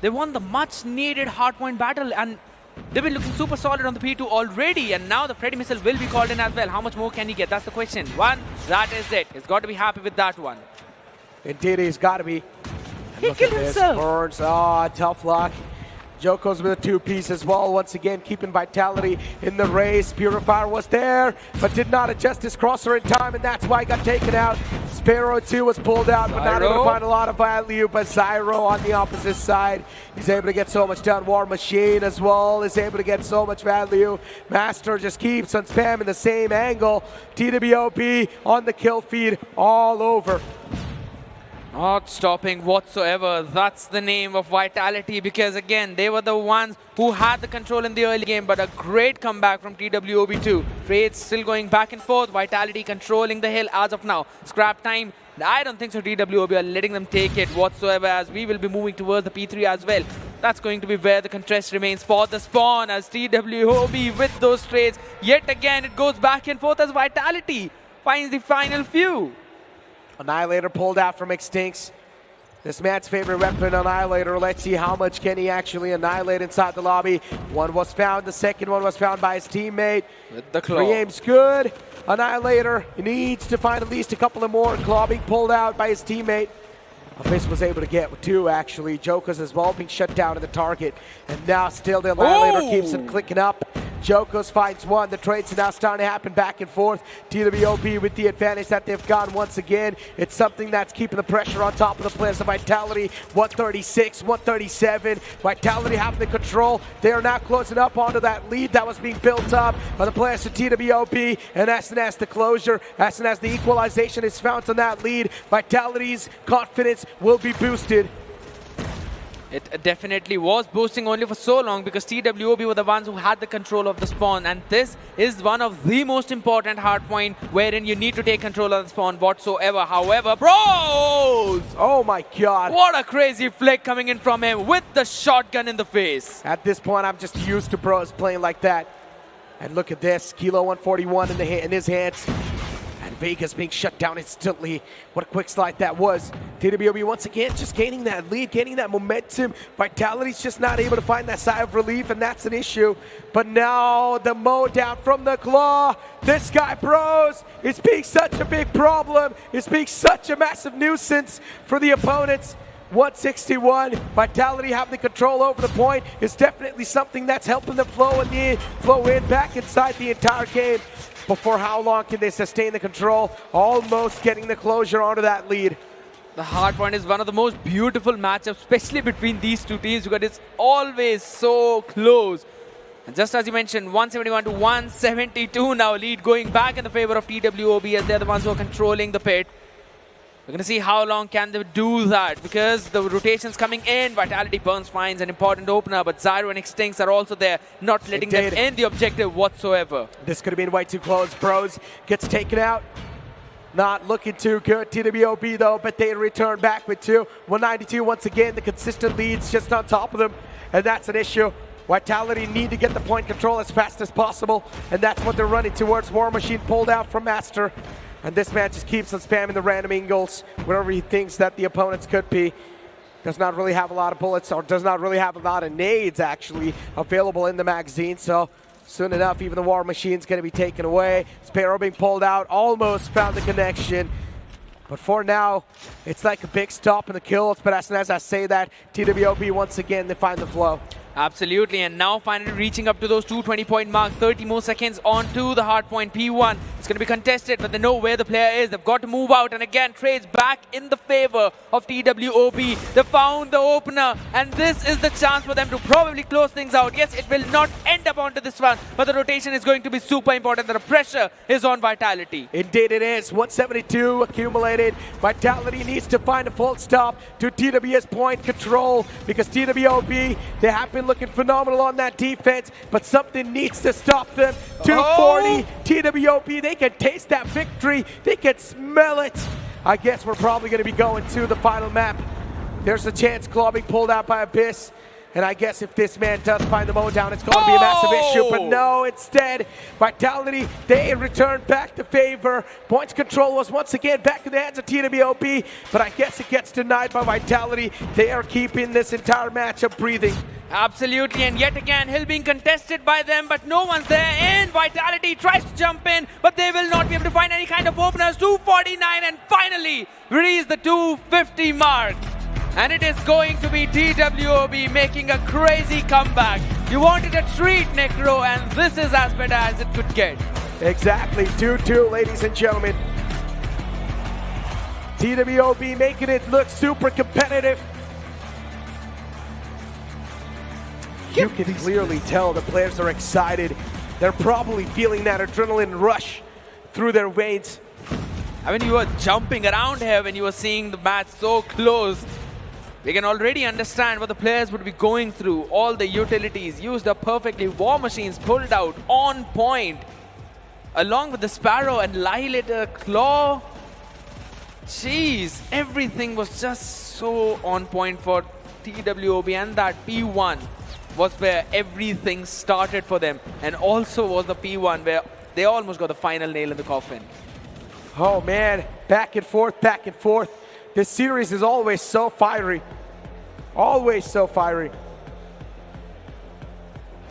H: they won the much needed hardpoint battle, and they've been looking super solid on the P2 already, and now the Freddy Missile will be called in as well. How much more can he get? That's the question. One, that is it. He's got to be happy with that one.
G: Indeed, he's got to be.
H: He killed himself.
G: Burns, tough luck. Joko's with a two-piece as well, once again keeping Vitality in the race. Purifier was there, but did not adjust his crosser in time, and that's why he got taken out. Sparrow too was pulled out, but not able to find a lot of value. But Zyro on the opposite side, he's able to get so much done. War Machine as well is able to get so much value. Master just keeps on spamming the same angle. TWOB on the kill feed all over.
H: Not stopping whatsoever. That's the name of Vitality, because again, they were the ones who had the control in the early game, but a great comeback from TWOB too. Trades still going back and forth. Vitality controlling the hill as of now. Scrap time. I don't think so TWOB are letting them take it whatsoever, as we will be moving towards the P3 as well. That's going to be where the contest remains for the spawn, as TWOB with those trades. Yet again, it goes back and forth as Vitality finds the final few.
G: Annihilator pulled out from Extincts. This man's favorite weapon, Annihilator. Let's see how much can he actually annihilate inside the lobby. One was found, the second one was found by his teammate.
H: With the claw.
G: Pre-aim's good. Annihilator needs to find at least a couple of more. Claw being pulled out by his teammate. Abyss was able to get two, actually. Jokers as well being shut down in the target. And now still the Annihilator keeps it clicking up. Jokers finds one. The trades are now starting to happen back and forth. TWOB with the advantage that they've got once again. It's something that's keeping the pressure on top of the players of Vitality. 136, 137. Vitality having the control. They are now closing up onto that lead that was being built up by the players of TWOB. And as soon as the closure, as soon as the equalization is found on that lead, Vitality's confidence will be boosted.
H: It definitely was boosting only for so long, because TWOB were the ones who had the control of the spawn, and this is one of the most important hard point wherein you need to take control of the spawn whatsoever. However, bros!
G: Oh my god.
H: What a crazy flick coming in from him with the shotgun in the face.
G: At this point, I'm just used to bros playing like that. And look at this, Kilo 141 in his hands. And Vegas being shut down instantly. What a quick slide that was. TWOB once again just gaining that lead, gaining that momentum. Vitality's just not able to find that sigh of relief, and that's an issue. But now the mow down from the claw. This guy, bros, is being such a big problem. It's being such a massive nuisance for the opponents. 161, Vitality having the control over the point is definitely something that's helping them flow in back inside the entire game. But for how long can they sustain the control? Almost getting the closure onto that lead.
H: The hard point is one of the most beautiful matchups, especially between these two teams, because it's always so close. And just as you mentioned, 171 to 172 now, lead going back in the favor of TWOB, as they're the ones who are controlling the pit. We're going to see how long can they do that, because the rotations coming in. Vitality burns finds an important opener, but Zyro and Extincts are also there, not letting them in the objective whatsoever.
G: This could have been way too close. Bros gets taken out. Not looking too good. TWOB though, but they return back with two. 192 once again, the consistent leads just on top of them, and that's an issue. Vitality need to get the point control as fast as possible, and that's what they're running towards. War Machine pulled out from Master. And this man just keeps on spamming the random angles wherever he thinks that the opponents could be. Does not really have a lot of bullets, or does not really have a lot of nades actually available in the magazine. So soon enough, even the War Machine's going to be taken away. Sparrow being pulled out, almost found the connection. But for now, it's like a big stop in the kills. But as soon as I say that, TWOB once again, they find the flow.
H: Absolutely, and now finally reaching up to those 220-point mark. 30 more seconds onto the hard point P1. It's going to be contested, but they know where the player is. They've got to move out, and again, trades back in the favor of TWOB. They found the opener, and this is the chance for them to probably close things out. Yes, it will not end up onto this one, but the rotation is going to be super important. The pressure is on Vitality.
G: Indeed it is. 172 accumulated. Vitality needs to find a full stop to TW's point control, because TWOB, they have been looking phenomenal on that defense, but something needs to stop them. 240, TWOB, they can taste that victory. They can smell it. I guess we're probably going to be going to the final map. There's a chance Claw being pulled out by Abyss. And I guess if this man does find the mow down, it's going to be a massive issue. But no, instead, Vitality, they return back to favor. Points control was once again back in the hands of TWOB, but I guess it gets denied by Vitality. They are keeping this entire matchup breathing.
H: Absolutely, and yet again, Hill being contested by them, but no one's there. And Vitality tries to jump in, but they will not be able to find any kind of openers. 249, and finally reach the 250 mark. And it is going to be TWOB making a crazy comeback. You wanted a treat, Necro, and this is as better as it could get.
G: Exactly, 2-2, ladies and gentlemen. TWOB making it look super competitive. You can clearly tell the players are excited. They're probably feeling that adrenaline rush through their veins.
H: I mean, you were jumping around here when you were seeing the match so close. We can already understand what the players would be going through. All the utilities used up perfectly. War machines pulled out on point. Along with the Sparrow and Lilator Claw. Jeez, everything was just so on point for TWOB, and that P1 was where everything started for them, and also was the P1 where they almost got the final nail in the coffin.
G: Oh man, back and forth, back and forth. This series is always so fiery. Always so fiery.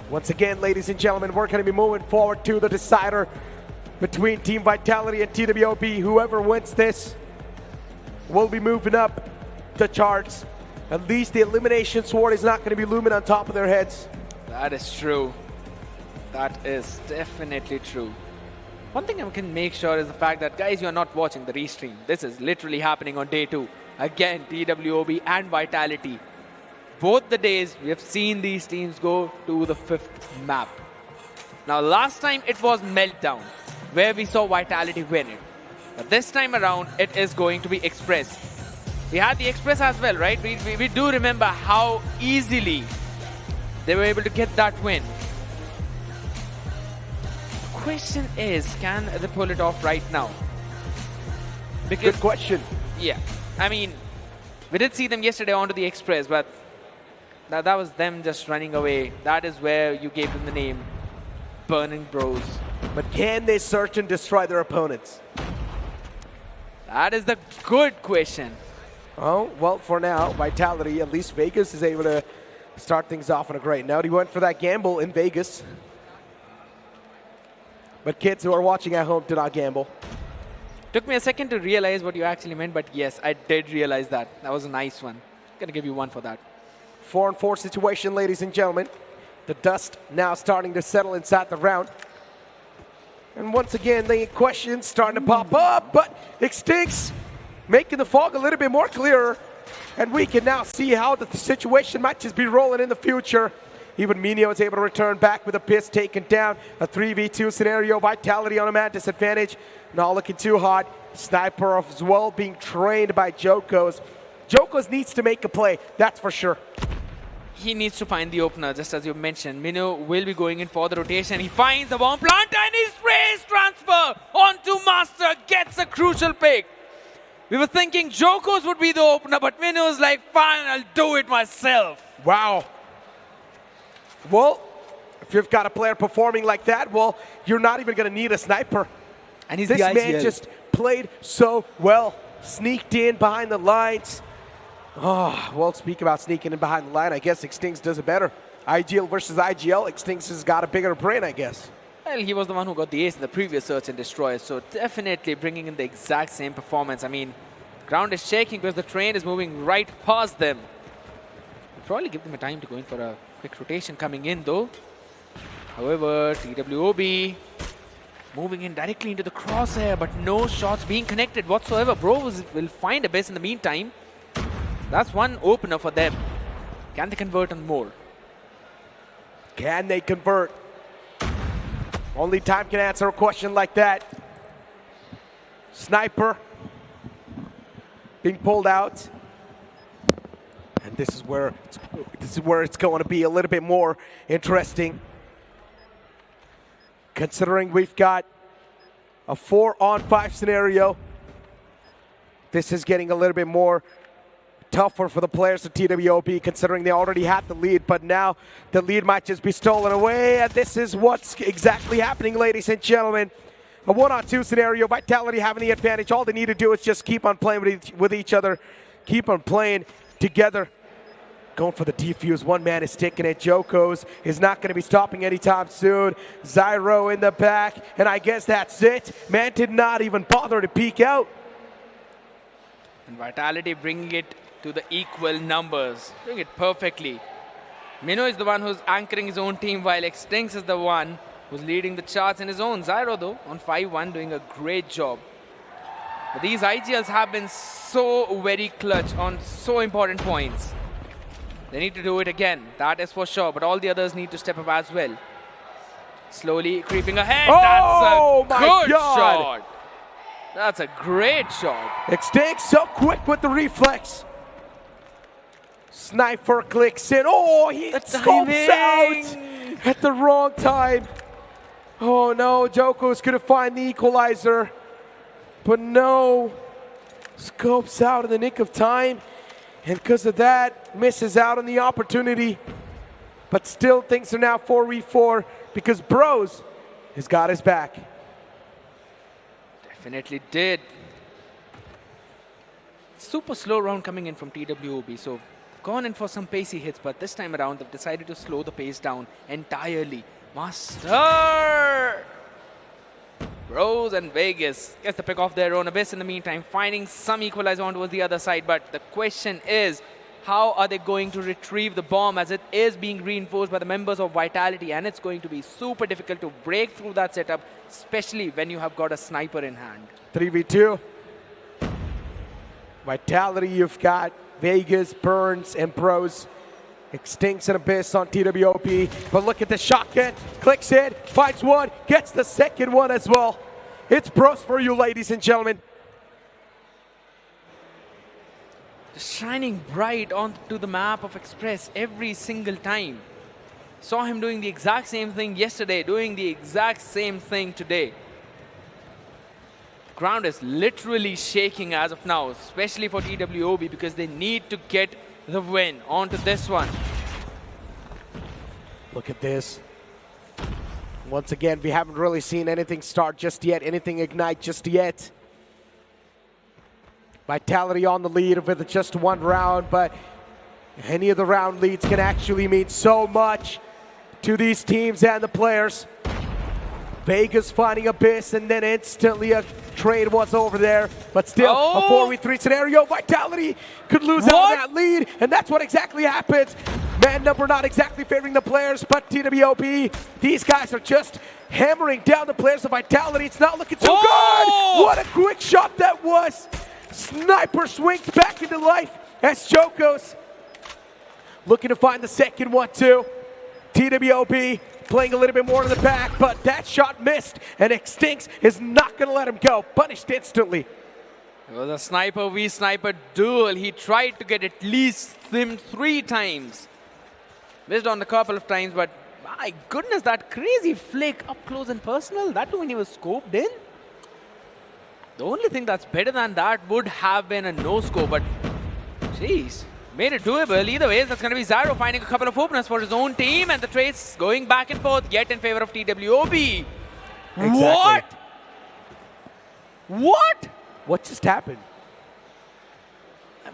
G: Once again, ladies and gentlemen, we're going to be moving forward to the decider between Team Vitality and TWOB. Whoever wins this will be moving up the charts. At least the elimination sword is not going to be looming on top of their heads.
H: That is true. That is definitely true. One thing I can make sure is the fact that, guys, you're not watching the restream. This is literally happening on day 2. Again, TWOB and Vitality. Both the days, we have seen these teams go to the 5th map. Now, last time it was Meltdown, where we saw Vitality win it. But this time around, it is going to be Express. We had the Express as well, right? We do remember how easily they were able to get that win. Question is, can they pull it off right now?
G: Good question.
H: Yeah, I mean, we did see them yesterday onto the Express, but that was them just running away. That is where you gave them the name Burning Bros.
G: But can they search and destroy their opponents?
H: That is the good question.
G: Oh, well, for now, Vitality, at least Vegas is able to start things off on a great note. He went for that gamble in Vegas. But kids who are watching at home, do not gamble.
H: Took me a second to realize what you actually meant, but yes, I did realize that. That was a nice one. Gonna give you one for that.
G: 4-on-4 situation, ladies and gentlemen. The dust now starting to settle inside the round. And once again, the questions starting to pop up, but Extincts making the fog a little bit more clearer. And we can now see how the situation might just be rolling in the future. Even Minio is able to return back with a piss taken down. A 3v2 scenario. Vitality on a man disadvantage. Not looking too hot. Sniper as well being trained by Jokos. Jokos needs to make a play, that's for sure.
H: He needs to find the opener, just as you mentioned. Minio will be going in for the rotation. He finds the bomb plant and he sprays transfer onto Master. Gets a crucial pick. We were thinking Jokos would be the opener, but Minio's like, fine, I'll do it myself.
G: Wow. Well, if you've got a player performing like that, well, you're not even going to need a sniper.
H: And he's
G: this man just played so well. Sneaked in behind the lines. Oh, well, speak about sneaking in behind the line. I guess Extincts does it better. IGL versus IGL. Extincts has got a bigger brain, I guess.
H: Well, he was the one who got the ace in the previous Search and Destroy, so definitely bringing in the exact same performance. I mean, ground is shaking because the train is moving right past them. We'll probably give them a time to go in for a quick rotation coming in, though. However, TWOB moving in directly into the crosshair, but no shots being connected whatsoever. Bros will find a base in the meantime. That's one opener for them. Can they convert on more?
G: Can they convert? Only time can answer a question like that. Sniper being pulled out. And this is where it's going to be a little bit more interesting. Considering we've got a 4-on-5 scenario, this is getting a little bit more tougher for the players of TWOB, considering they already had the lead, but now the lead might just be stolen away, and this is what's exactly happening, ladies and gentlemen. A 1-on-2 scenario, Vitality having the advantage. All they need to do is just keep on playing with each other, keep on playing together. Going for the defuse, one man is sticking it. Jokos is not going to be stopping anytime soon. Zyro in the back, and I guess that's it. Man did not even bother to peek out.
H: And Vitality bringing it to the equal numbers. Doing it perfectly. Mino is the one who's anchoring his own team, while Xtinx is the one who's leading the charts in his own. Zyro, though, on 5-1, doing a great job. But these IGLs have been so very clutch on so important points. They need to do it again, that is for sure. But all the others need to step up as well. Slowly creeping ahead.
G: Oh,
H: That's a
G: my
H: good
G: God.
H: shot. That's a great shot.
G: Xtinx so quick with the reflex. Sniper clicks in. Oh, he scopes out at the wrong time. Oh no, Joko's gonna find the equalizer. But no, scopes out in the nick of time. And because of that, misses out on the opportunity. But still, things are now 4v4 because Bros has got his back.
H: Definitely did. Super slow round coming in from TWOB, so gone in for some pacey hits, but this time around they've decided to slow the pace down entirely. Master! Bros and Vegas gets the pick off their own. Abyss in the meantime finding some equalizer on towards the other side, but the question is, how are they going to retrieve the bomb, as it is being reinforced by the members of Vitality, and it's going to be super difficult to break through that setup, especially when you have got a sniper in hand.
G: 3v2. Vitality, you've got Vegas, Burns, and Bros. Xtinx and Abyss on TWOB. But look at the shotgun. Clicks in, finds one, gets the second one as well. It's Bros for you, ladies and gentlemen.
H: Just shining bright onto the map of Express every single time. Saw him doing the exact same thing yesterday, doing the exact same thing today. Ground is literally shaking as of now, especially for TWOB, because they need to get the win onto this one.
G: Look at this. Once again, we haven't really seen anything start just yet, anything ignite just yet. Vitality on the lead with just one round, but any of the round leads can actually mean so much to these teams and the players. Vegas finding Abyss, and then instantly a trade was over there. But still, a 4v3 scenario. Vitality could lose out on that lead, and that's what exactly happens. Man number not exactly favoring the players, but TWOB, these guys are just hammering down the players of Vitality. It's not looking too good. What a quick shot that was. Sniper swings back into life as Joko's looking to find the second one too. TWOB playing a little bit more to the back, but that shot missed, and Xtinx is not going to let him go. Punished instantly.
H: It was a sniper v sniper duel. He tried to get at least him 3 times. Missed on a couple of times, but my goodness, that crazy flick up close and personal, that too when he was scoped in. The only thing that's better than that would have been a no-scope, but jeez, made it doable. Either way, that's going to be Zyro finding a couple of openers for his own team, and the trades going back and forth, yet in favor of TWOB.
G: Exactly.
H: What? What?
G: What just happened?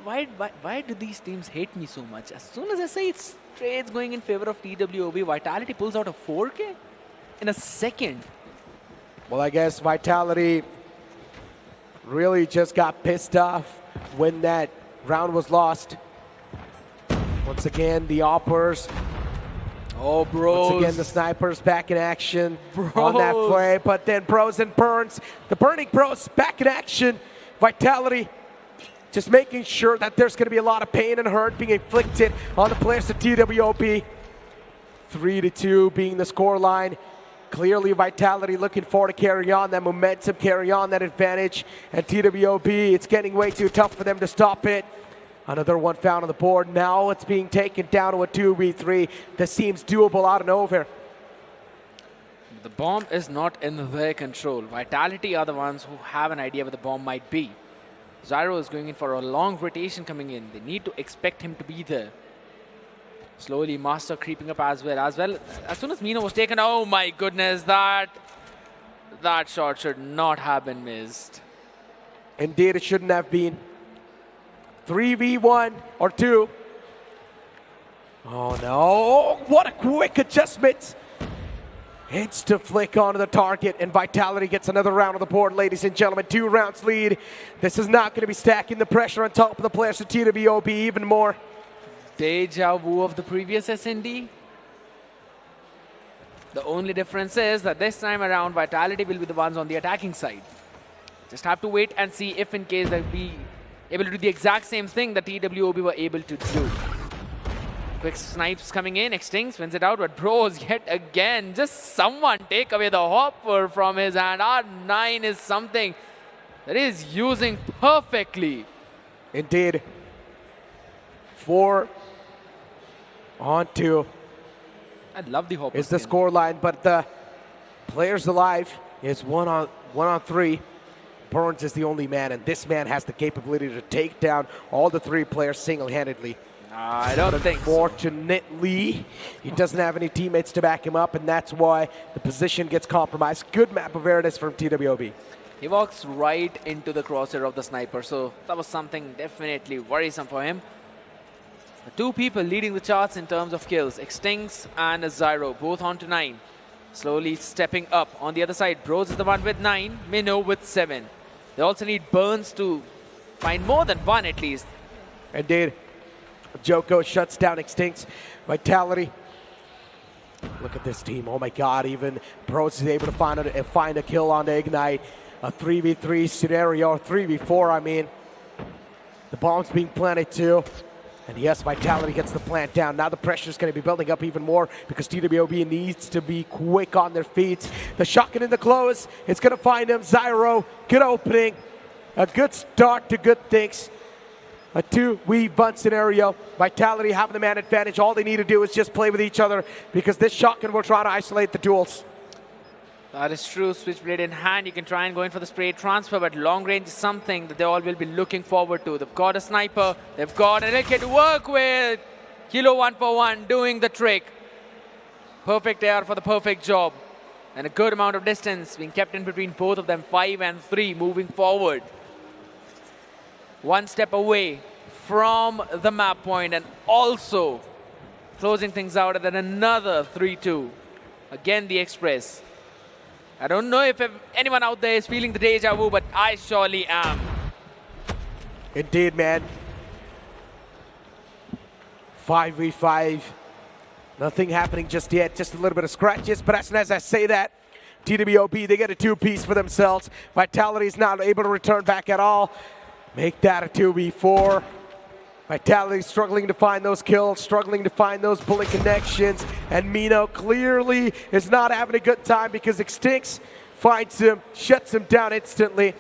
H: Why do these teams hate me so much? As soon as I say it's trades going in favor of TWOB, Vitality pulls out a 4K in a second.
G: Well, I guess Vitality really just got pissed off when that round was lost. Once again, the Oppers.
H: Oh, Bros.
G: Once again, the Snipers back in action on that play. But then Bros and Burns, the Burning Bros back in action. Vitality just making sure that there's going to be a lot of pain and hurt being inflicted on the players of TWOB. 3-2 being the scoreline. Clearly, Vitality looking forward to carry on that momentum, carry on that advantage. And TWOB, it's getting way too tough for them to stop it. Another one found on the board. Now it's being taken down to a 2v3. This seems doable out of nowhere.
H: The bomb is not in their control. Vitality are the ones who have an idea where the bomb might be. Zyro is going in for a long rotation coming in. They need to expect him to be there. Slowly, Master creeping up as well. As soon as Mino was taken, oh my goodness, that shot should not have been missed.
G: Indeed, it shouldn't have been. 3v1 or 2. Oh no, what a quick adjustment. Instant flick onto the target, and Vitality gets another round on the board, ladies and gentlemen. 2 rounds lead. This is not going to be stacking the pressure on top of the players of TWOB even more.
H: Deja vu of the previous SND. The only difference is that this time around, Vitality will be the ones on the attacking side. Just have to wait and see if in case they'll be able to do the exact same thing that TWOB were able to do. Quick snipes coming in, Extinct wins it out, but Bros yet again, just someone take away the hopper from his hand. R9 is something that is using perfectly.
G: Indeed. 4 on 2.
H: I love the hopper.
G: Is the score line, but the players alive is 1 on 3. Burns is the only man, and this man has the capability to take down all the 3 players single-handedly.
H: I don't think so.
G: Fortunately, he doesn't have any teammates to back him up, and that's why the position gets compromised. Good map awareness from TWOB.
H: He walks right into the crosshair of the sniper, so that was something definitely worrisome for him. The 2 people leading the charts in terms of kills, Extincts and Zyro, both on to 9. Slowly stepping up. On the other side, Bros is the one with 9, Minnow with 7. They also need Burns to find more than 1 at least.
G: Indeed. Joko shuts down Extincts. Vitality. Look at this team. Oh my god, even Bros is able to find a kill on the Ignite. A 3v3 scenario, or 3v4 I mean. The bomb's being planted too. And yes, Vitality gets the plant down. Now the pressure is going to be building up even more because TWOB needs to be quick on their feet. The shotgun in the close. It's going to find him. Zyro, good opening. A good start to good things. A 2v1 scenario. Vitality having the man advantage. All they need to do is just play with each other because this shotgun will try to isolate the duels.
H: That is true. Switchblade in hand. You can try and go in for the spray transfer, but long range is something that they all will be looking forward to. They've got a sniper. They've got a kid to work with. Kilo 1 for 1 doing the trick. Perfect AR for the perfect job. And a good amount of distance being kept in between both of them. 5 and 3 moving forward. 1 step away from the map point and also closing things out at another 3-2. Again, the Express. I don't know if anyone out there is feeling the deja vu, but I surely am.
G: Indeed, man. 5v5. Nothing happening just yet. Just a little bit of scratches. But as soon as I say that, TWOB, they get a 2-piece for themselves. Vitality is not able to return back at all. Make that a 2v4. Vitality struggling to find those kills, struggling to find those bullet connections, and Mino clearly is not having a good time because Extincts finds him, shuts him down instantly.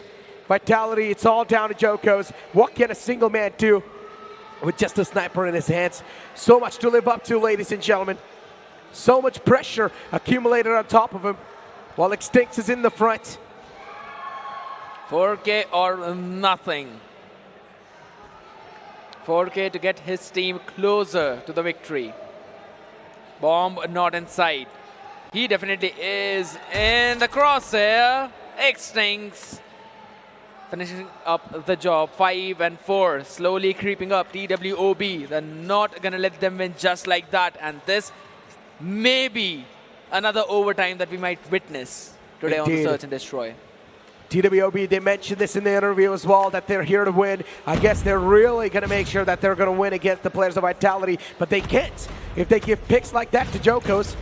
G: Vitality, it's all down to Joko's. What can a single man do with just a sniper in his hands? So much to live up to, ladies and gentlemen. So much pressure accumulated on top of him while Extincts is in the front.
H: 4K or nothing. 4K to get his team closer to the victory. Bomb not in sight. He definitely is in the crosshair. Extincts finishing up the job. 5 and 4 slowly creeping up. TWOB, they're not gonna let them win just like that, and this may be another overtime that we might witness today on the Search and Destroy.
G: TWOB, they mentioned this in the interview as well, that they're here to win. I guess they're really going to make sure that they're going to win against the players of Vitality, but they can't if they give picks like that to Joko's.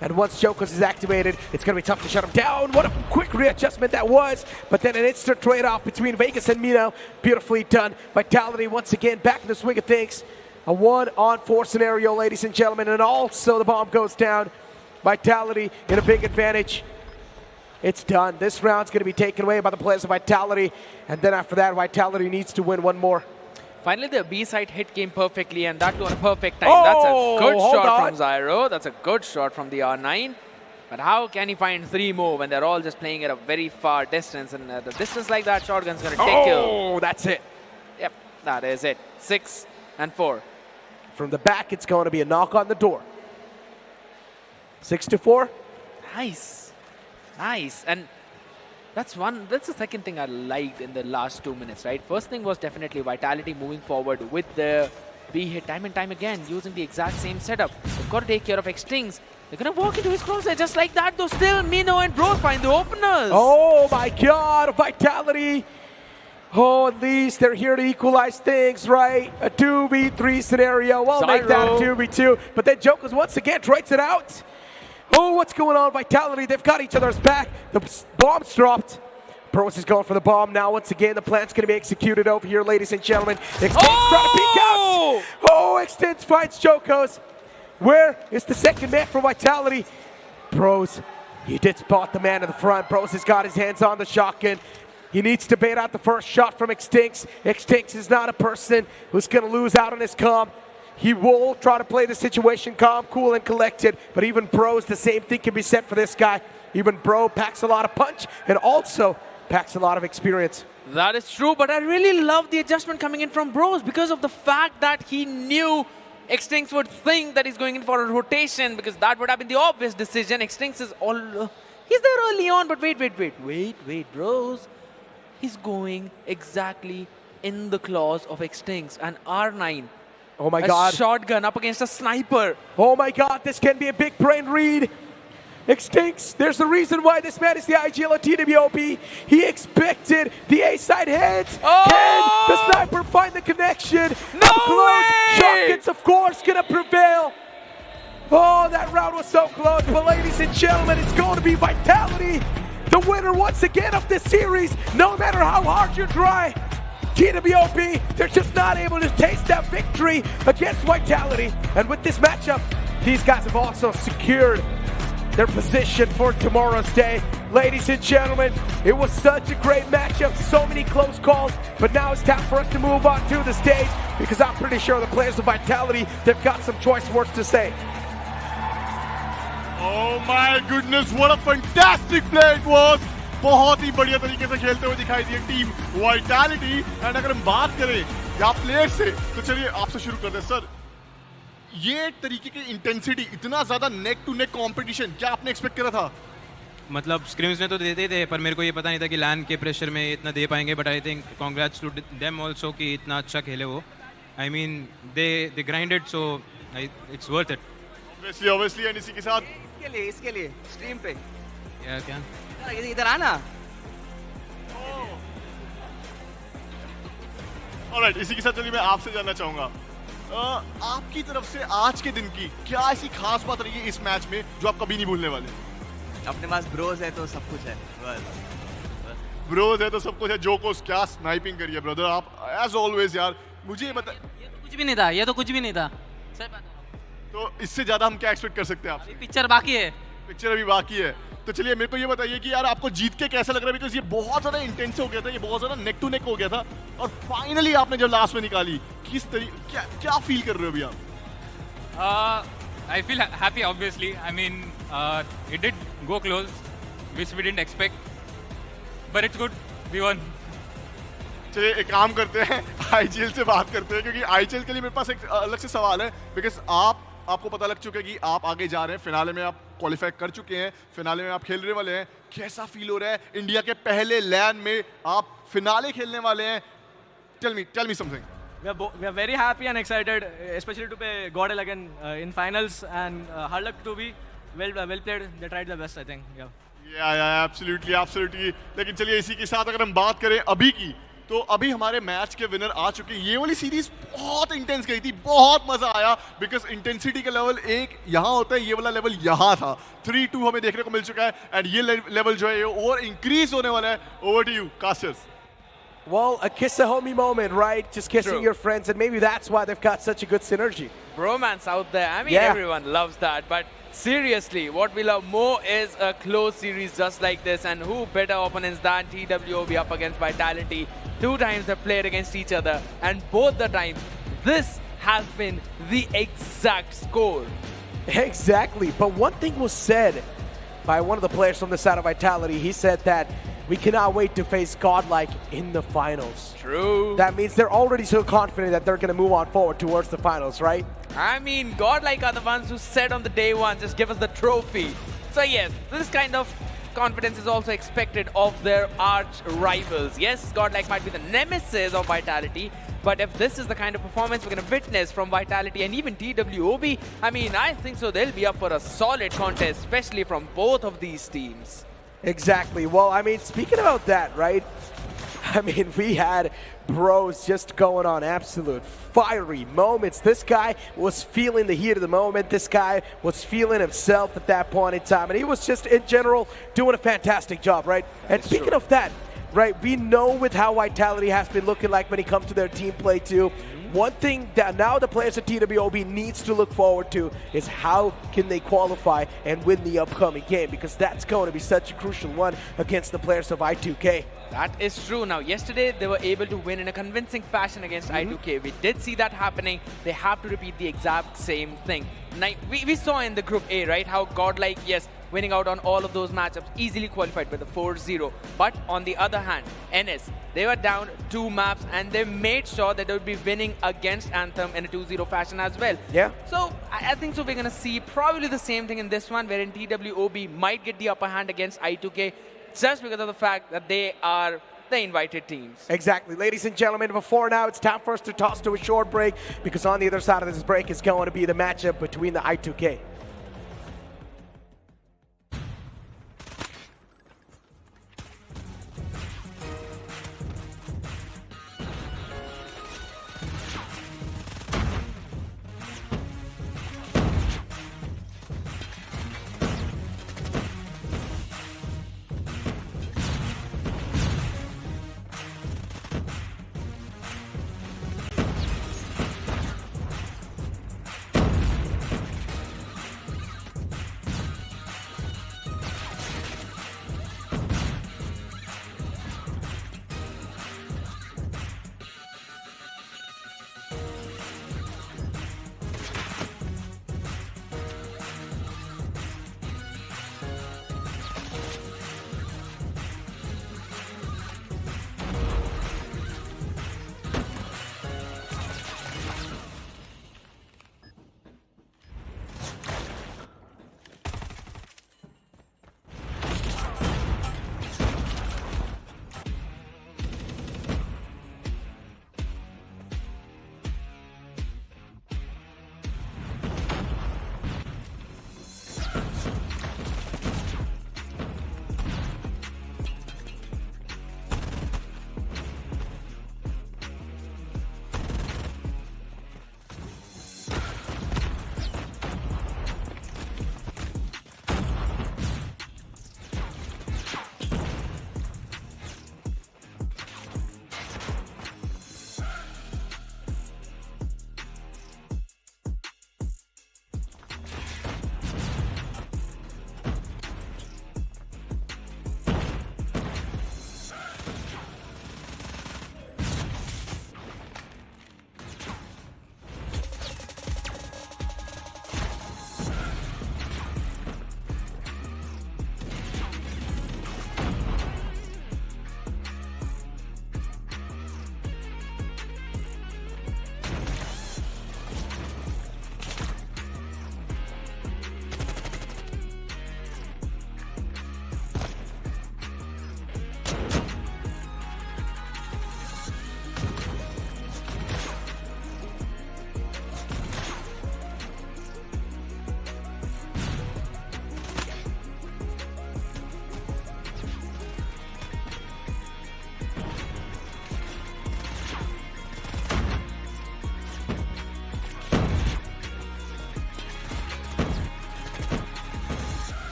G: And once Joko's is activated, it's going to be tough to shut him down. What a quick readjustment that was, but then an instant trade-off between Vegas and Mino. Beautifully done. Vitality once again back in the swing of things. A 1-on-4 scenario, ladies and gentlemen, and also the bomb goes down. Vitality in a big advantage. It's done. This round's going to be taken away by the players of Vitality. And then after that, Vitality needs to win one more.
H: Finally, the B-side hit came perfectly, and that too on a perfect time. That's a good shot from Zyro. That's a good shot from the R9. But how can he find 3 more when they're all just playing at a very far distance? And the distance like that, shotgun's going to take kill.
G: Oh, that's it.
H: Yep, that is it. 6 and 4.
G: From the back, it's going to be a knock on the door. 6-4.
H: Nice. Nice. And that's the second thing I liked in the last 2 minutes, right? First thing was definitely Vitality moving forward with the B hit time and time again, using the exact same setup. They've got to take care of Extinct. They're going to walk into his crosshair just like that, though. Still, Mino and Bros find the openers.
G: Oh my god, Vitality. Oh, at least they're here to equalize things, right? A 2v3 scenario. We'll make that a 2v2. But then Jokers once again trades it out. Oh, what's going on, Vitality? They've got each other's back. The bomb's dropped. Bros is going for the bomb now. Once again, the plan's going to be executed over here, ladies and gentlemen. Extends trying to peek out. Oh, Extends finds Jokos. Where is the second man for Vitality? Bros, he did spot the man in the front. Bros has got his hands on the shotgun. He needs to bait out the first shot from Extinct. Extinct is not a person who's going to lose out on his calm. He will try to play the situation calm, cool, and collected. But even Bros, the same thing can be said for this guy. Even Bro packs a lot of punch and also packs a lot of experience.
H: That is true, but I really love the adjustment coming in from Bros because of the fact that he knew Extinct would think that he's going in for a rotation because that would have been the obvious decision. Extinct is he's there early on, but wait, Bros. He's going exactly in the claws of Extinct and R9.
G: Oh my god.
H: A shotgun up against a sniper.
G: Oh my god, this can be a big brain read. Extinct, there's a reason why this man is the IGL of TWOB. He expected the A-side hit. Can the sniper find the connection?
H: No way!
G: Shotguns, of course, gonna prevail. Oh, that round was so close. But ladies and gentlemen, it's going to be Vitality, the winner once again of this series. No matter how hard you try, TWOB, they're just not able to taste that victory against Vitality. And with this matchup, these guys have also secured their position for tomorrow's day. Ladies and gentlemen, it was such a great matchup, so many close calls, but now it's time for us to move on to the stage because I'm pretty sure the players of Vitality, they've got some choice words to say.
F: Oh my goodness, what a fantastic play it was. बहुत ही बढ़िया तरीके से खेलते हुए दिखाई दी team vitality. And अगर हम बात करें यहाँ प्लेयर से, तो चलिए आपसे शुरू करते हैं सर। ये तरीके की इंटेंसिटी, इतना ज्यादा नेक टू नेक कंपटीशन, क्या आपने एक्सपेक्ट करा था?
T: मतलब स्क्रीम्स में तो देते थे, पर मेरे को ये पता नहीं था कि लैंड के प्रेशर में इतना दे पाएंगे। But I think congrats to them also कि इतना अच्छा खेले वो। I mean they grinded, so it's worth it.
F: Obviously and इसी के साथ
K: इसके लिए स्ट्रीम पे
T: क्या
K: इधर आना।
F: ऑलराइट, इसी के साथ चलिए मैं आपसे जानना चाहूंगा, आपकी तरफ से आज के दिन की क्या ऐसी खास बात रही है इस मैच में जो आप कभी नहीं भूलने वाले?
K: अपने पास ब्रोज है तो सब कुछ है।
F: ब्रोज है तो सब कुछ है। जोकोस क्या स्नाइपिंग करी है ब्रदर, आप एज ऑलवेज यार। मुझे बता,
P: ये तो कुछ भी नहीं था, ये तो कुछ भी नहीं था। सही बात है।
F: तो इससे ज्यादा हम क्या एक्सपेक्ट कर सकते हैं आपसे?
P: पिक्चर बाकी है,
F: पिक्चर अभी बाकी है। तो चलिए मेरे को ये बताइए कि यार आपको जीत के कैसा लग रहा है, बिकॉज ये बहुत ज्यादा इंटेंस हो गया था, ये बहुत ज्यादा नेक टू नेक हो गया था, और फाइनली आपने जब लास्ट में निकाली, किस तरीके क्या फील कर रहे हो अभी आप?
U: I feel happy, obviously. I mean, it did go close, which we didn't expect, but it's good. We won.
F: चलिए एक काम करते हैं, आईजीएल से बात करते हैं, क्योंकि आईजीएल के लिए मेरे पास एक अलग से सवाल है, बिकॉज आपको पता लग चुका है कि आप आगे जा रहे हैं, फिनाले में आप क्वालिफाई कर चुके हैं, फिनाले में आप खेलने वाले हैं। कैसा फील हो रहा है इंडिया के पहले लैंड में आप फिनाले खेलने वाले हैं? Tell me something.
O: We are very happy and excited, especially to play GodLiKe again in finals, and hard luck to be well played. They tried their best, I think.
F: Yeah, absolutely. लेकिन चलिए इसी के साथ अगर हम बात करें अभी की, तो अभी हमारे मैच के विनर आ चुके हैं। ये वाली सीरीज बहुत इंटेंस गई थी, बहुत मजा आया, बिकॉज इंटेंसिटी का लेवल एक यहाँ होता है, ये वाला लेवल यहाँ था। 3-2 हमें देखने को मिल चुका है, एंड ये लेवल जो है ये और इंक्रीज होने वाला है। Over to you casters.
G: Well, a kiss a homie moment, right? Just kissing your friends, and maybe that's why they've got such a good synergy.
H: Bromance out there. I mean, everyone loves that. But seriously, what we love more is a close series just like this. And who better opponents than TWOB up against Vitality? 2 times they've played against each other. And both the times, this has been the exact score.
G: Exactly. But one thing was said by one of the players from the side of Vitality. He said that we cannot wait to face GodLiKe in the finals.
H: True.
G: That means they're already so confident that they're going to move on forward towards the finals, right?
H: I mean, GodLiKe are the ones who said on the day one, just give us the trophy. So yes, this kind of confidence is also expected of their arch rivals. Yes, GodLiKe might be the nemesis of Vitality, but if this is the kind of performance we're going to witness from Vitality and even TWOB, I mean, I think so they'll be up for a solid contest, especially from both of these teams.
G: Exactly. Well, I mean, speaking about that, right? I mean, we had bros just going on absolute fiery moments. This guy was feeling the heat of the moment. This guy was feeling himself at that point in time. And he was just, in general, doing a fantastic job, right? And speaking of that, right, we know with how Vitality has been looking like when it comes to their team play too. One thing that now the players at TWOB needs to look forward to is how can they qualify and win the upcoming game, because that's going to be such a crucial one against the players of I2K.
H: That is true. Now, yesterday they were able to win in a convincing fashion against I2K. We did see that happening. They have to repeat the exact same thing. Now, we saw in the Group A, right, how GodLiKe, yes, winning out on all of those matchups, easily qualified with a 4-0. But on the other hand, NS, they were down 2 maps and they made sure that they would be winning against Anthem in a 2-0 fashion as well.
G: Yeah.
H: So I think so we're going to see probably the same thing in this one, wherein TWOB might get the upper hand against I2K just because of the fact that they are the invited teams.
G: Exactly. Ladies and gentlemen, before now, it's time for us to toss to a short break, because on the other side of this break is going to be the matchup between the I2K.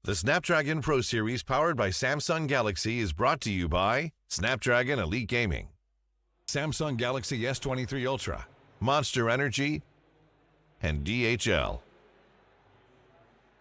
D: The Snapdragon Pro Series powered by Samsung Galaxy is brought to you by Snapdragon Elite Gaming, Samsung Galaxy S23 Ultra, Monster Energy, and DHL.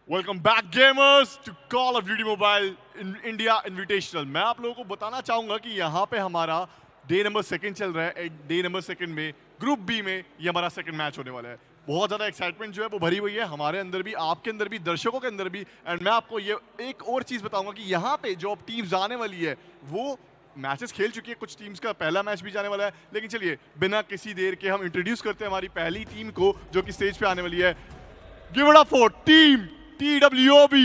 F: Welcome back gamers to call of duty mobile India invitational. मैं आप लोगों को बताना चाहूंगा कि यहाँ पे हमारा डे नंबर 2 चल रहा है। डे नंबर 2 में ग्रुप बी में ये हमारा सेकंड मैच होने वाला है। बहुत ज़्यादा एक्साइटमेंट जो है वो भरी हुई है हमारे अंदर भी, आपके अंदर भी, दर्शकों के अंदर भी। एंड मैं आपको ये एक और चीज़ बताऊंगा कि यहाँ पे जो अब टीम्स आने वाली है वो मैचेस खेल चुकी है, कुछ टीम्स का पहला मैच भी जाने वाला है। लेकिन चलिए बिना किसी देर के हम इंट्रोड्यूस करते हैं हमारी पहली टीम को जो कि स्टेज पे आने वाली है। Give it up for team TWOB।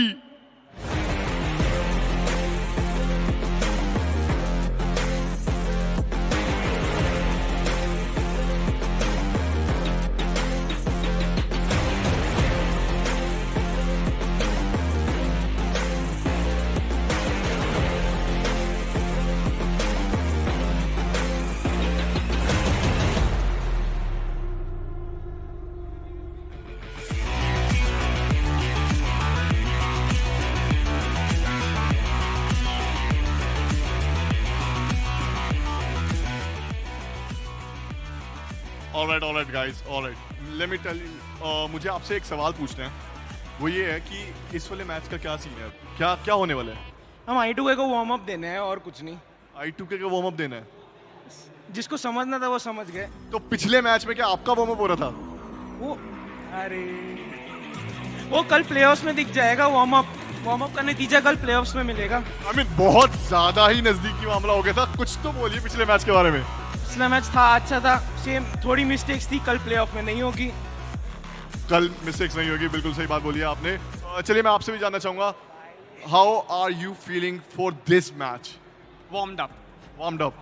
F: All right guys, all right. Let me tell you, मुझे आपसे एक सवाल पूछना है। वो ये है कि इस वाले मैच का क्या सीन है, क्या होने वाला है?
Q: हम I2K को वार्म अप देने हैं और कुछ नहीं।
F: I2K को वार्म अप देना है।
Q: जिसको समझना था वो समझ गए।
F: तो पिछले मैच में क्या आपका वार्म अप हो रहा था?
Q: वो कल प्लेऑफ्स में दिख जाएगा। वार्म अप का नतीजा कल प्लेऑफ्स में मिलेगा।
F: I mean, बहुत ज्यादा ही नजदीकी मामला हो गया था। कुछ तो बोलिए पिछले मैच के बारे में।
Q: पिछला मैच था अच्छा था, सेम थोड़ी मिस्टेक्स थी, कल प्लेऑफ में नहीं होगी।
F: कल मिस्टेक्स नहीं होगी, बिल्कुल सही बात बोली आपने। चलिए मैं आपसे भी जानना चाहूंगा, how are you feeling for this match?
R: Warmed up.
F: Warmed up?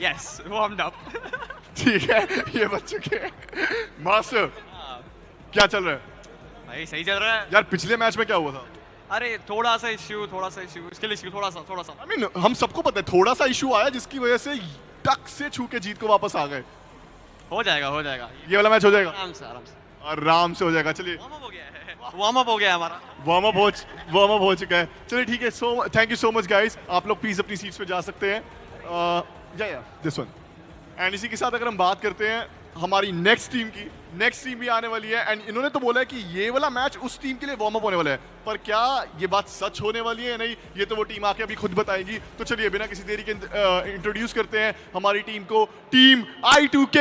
R: Yes, warmed up.
F: ठीक है, ये बच चुके हैं। मास्टर क्या चल रहा है?
R: भाई सही चल रहा है
F: यार। पिछले मैच में क्या हुआ था?
R: अरे थोड़ा सा इश्यू इसके लिए थोड़ा सा
F: I mean, हम सबको पता है थोड़ा सा इशू आया जिसकी वजह से टक से छू के जीत को वापस आ गए।
R: हो जाएगा
F: ये वाला मैच हो जाएगा
R: आराम से
F: हो जाएगा। चलिए
R: वार्म अप हो गया हमारा।
F: वार्म अप हो चुका है। चलिए ठीक है, so thank you so much guys. आप लोग प्लीज अपनी सीट्स पे जा सकते हैं। This one. एंड इसी के साथ अगर हम बात करते हैं हमारी नेक्स्ट टीम भी आने वाली है। एंड इन्होंने तो बोला है कि ये वाला मैच उस टीम के लिए वार्म अप होने वाला है, पर क्या ये बात सच होने वाली है नहीं, ये तो वो टीम आके अभी खुद बताएगी। तो चलिए बिना किसी देरी के इंट्रोड्यूस करते हैं हमारी टीम को, टीम I2K।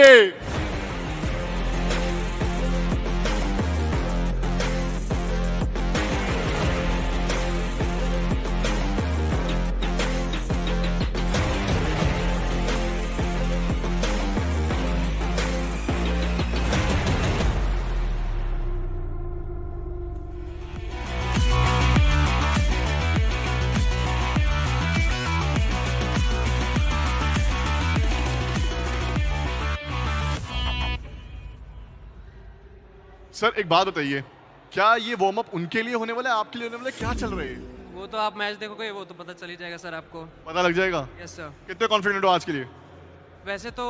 F: सर एक बात बताइए, क्या ये वार्म अप उनके लिए होने वाला है, आपके लिए होने वाला है, क्या चल रहा है?
P: वो तो आप मैच देखोगे वो तो पता चल ही जाएगा सर, आपको
F: पता लग जाएगा।
P: Yes sir.
F: कितने कॉन्फिडेंट हो आज के लिए?
P: वैसे तो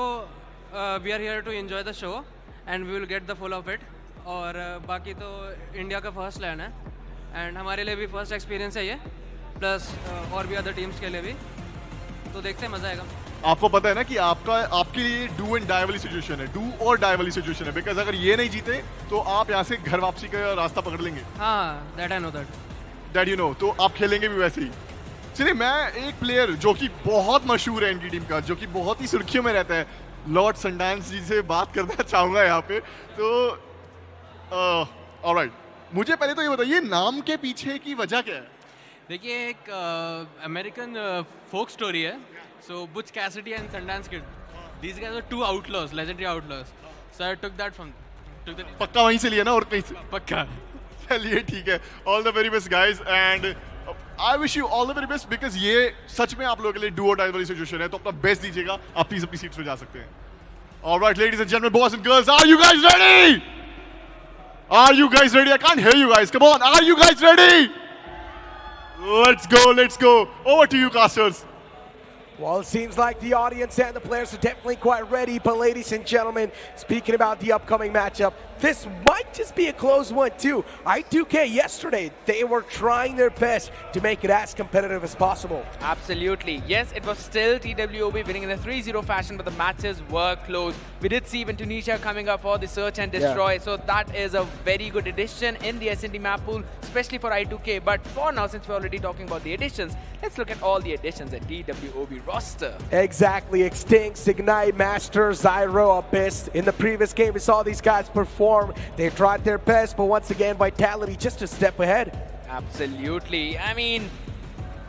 P: we are here to enjoy the show and we will get the full of it. और बाकी तो इंडिया का फर्स्ट लैंड है एंड हमारे लिए भी फर्स्ट एक्सपीरियंस है ये, प्लस और भी अदर टीम्स के लिए भी। तो देखते हैं, मजा आएगा।
F: आपको पता है ना कि आपके लिए डू एंड डाई वाली सिचुएशन है, डू और डाई वाली सिचुएशन है, बिकॉज अगर ये नहीं जीते तो आप यहाँ से घर वापसी का रास्ता पकड़ लेंगे।
P: हाँ, that I know
F: that you know. तो आप खेलेंगे भी वैसे ही। चलिए मैं एक प्लेयर जो कि बहुत मशहूर है इनकी टीम का, जो कि बहुत ही सुर्खियों में रहता है, लॉर्ड सनडांस जी से बात करना चाहूंगा यहाँ पे। तो ऑलराइट, मुझे पहले तो ये बताइए नाम के पीछे की वजह क्या है?
P: देखिए, एक अमेरिकन फोक स्टोरी है। So Butch Cassidy and Sundance Kid, these guys are two outlaws, legendary outlaws. So I took that from.
F: पक्का वहीं से लिया ना और कहीं से?
P: पक्का।
F: चलिए ठीक है, all the very best guys and I wish you all the very best, because ये सच में आप लोगों के लिए डू और डाई वाली सिचुएशन है। तो अपना बेस्ट दीजिएगा, आप प्लीज अपनी सीट्स पे जा सकते हैं। Alright ladies and gentleman, boys and girls, are you guys ready? Are you guys ready? I can't hear you guys. Come on, are you guys ready? Let's go. Over to you, casters.
G: Well, it seems like the audience and the players are definitely quite ready. But ladies and gentlemen, speaking about the upcoming matchup, this might just be a close one too. I2K yesterday, they were trying their best to make it as competitive as possible.
H: Absolutely. Yes, it was still TWOB winning in a 3-0 fashion, but the matches were close. We did see even Tunisia coming up for the search and destroy. So that is a very good addition in the S&D map pool, especially for I2K. But for now, since we're already talking about the additions, let's look at all the additions at TWOB roster.
G: Exactly. Extinct, Ignite, Master, Zyro, Abyss. In the previous game, we saw these guys perform. They tried their best, but once again, Vitality just a step ahead.
H: Absolutely. I mean,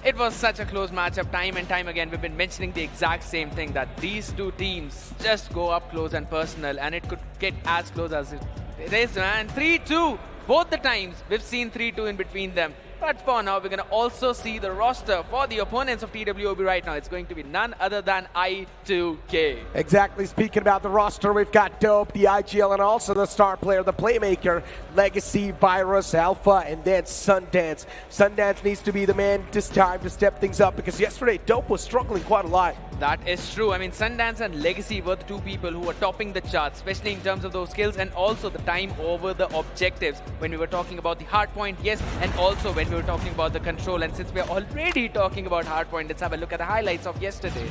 H: it was such a close matchup time and time again. We've been mentioning the exact same thing, that these two teams just go up close and personal, and it could get as close as it is, man. 3-2. Both the times, we've seen 3-2 in between them. But for now, we're going to also see the roster for the opponents of TWOB right now. It's going to be none other than I2K.
G: Exactly. Speaking about the roster, we've got TWOB, the IGL, and also the star player, the playmaker, Legacy, Virus, Alpha, and then Sundance. Sundance needs to be the man this time to step things up, because yesterday, TWOB was struggling quite a lot.
H: That is true. I mean, Sundance and Legacy were the two people who were topping the charts, especially in terms of those skills and also the time over the objectives. When we were talking about the hardpoint, yes, and also when we were talking about the control. And since we're already talking about hardpoint, let's have a look at the highlights of yesterday.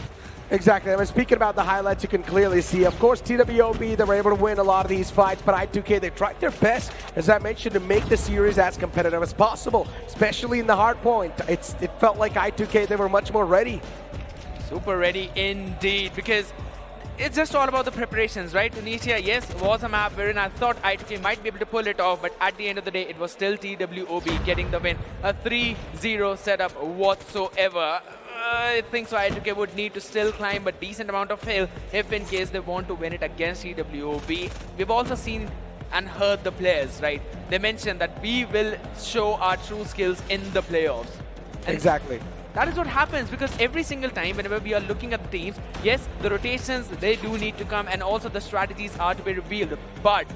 G: Exactly. I mean, speaking about the highlights, you can clearly see, of course, TWOB, they were able to win a lot of these fights, but I2K, they tried their best, as I mentioned, to make the series as competitive as possible, especially in the hardpoint. It felt like I2K, they were much more ready.
H: Super ready indeed, because it's just all about the preparations, right? Tunisia, yes, was a map wherein I thought I2K might be able to pull it off, but at the end of the day, it was still TWOB getting the win. A 3-0 setup whatsoever. I think so I2K would need to still climb a decent amount of hill if in case they want to win it against TWOB. We've also seen and heard the players, right? They mentioned that we will show our true skills in the playoffs. And
G: exactly.
H: That is what happens, because every single time whenever we are looking at the teams, yes, the rotations, they do need to come, and also the strategies are to be revealed. But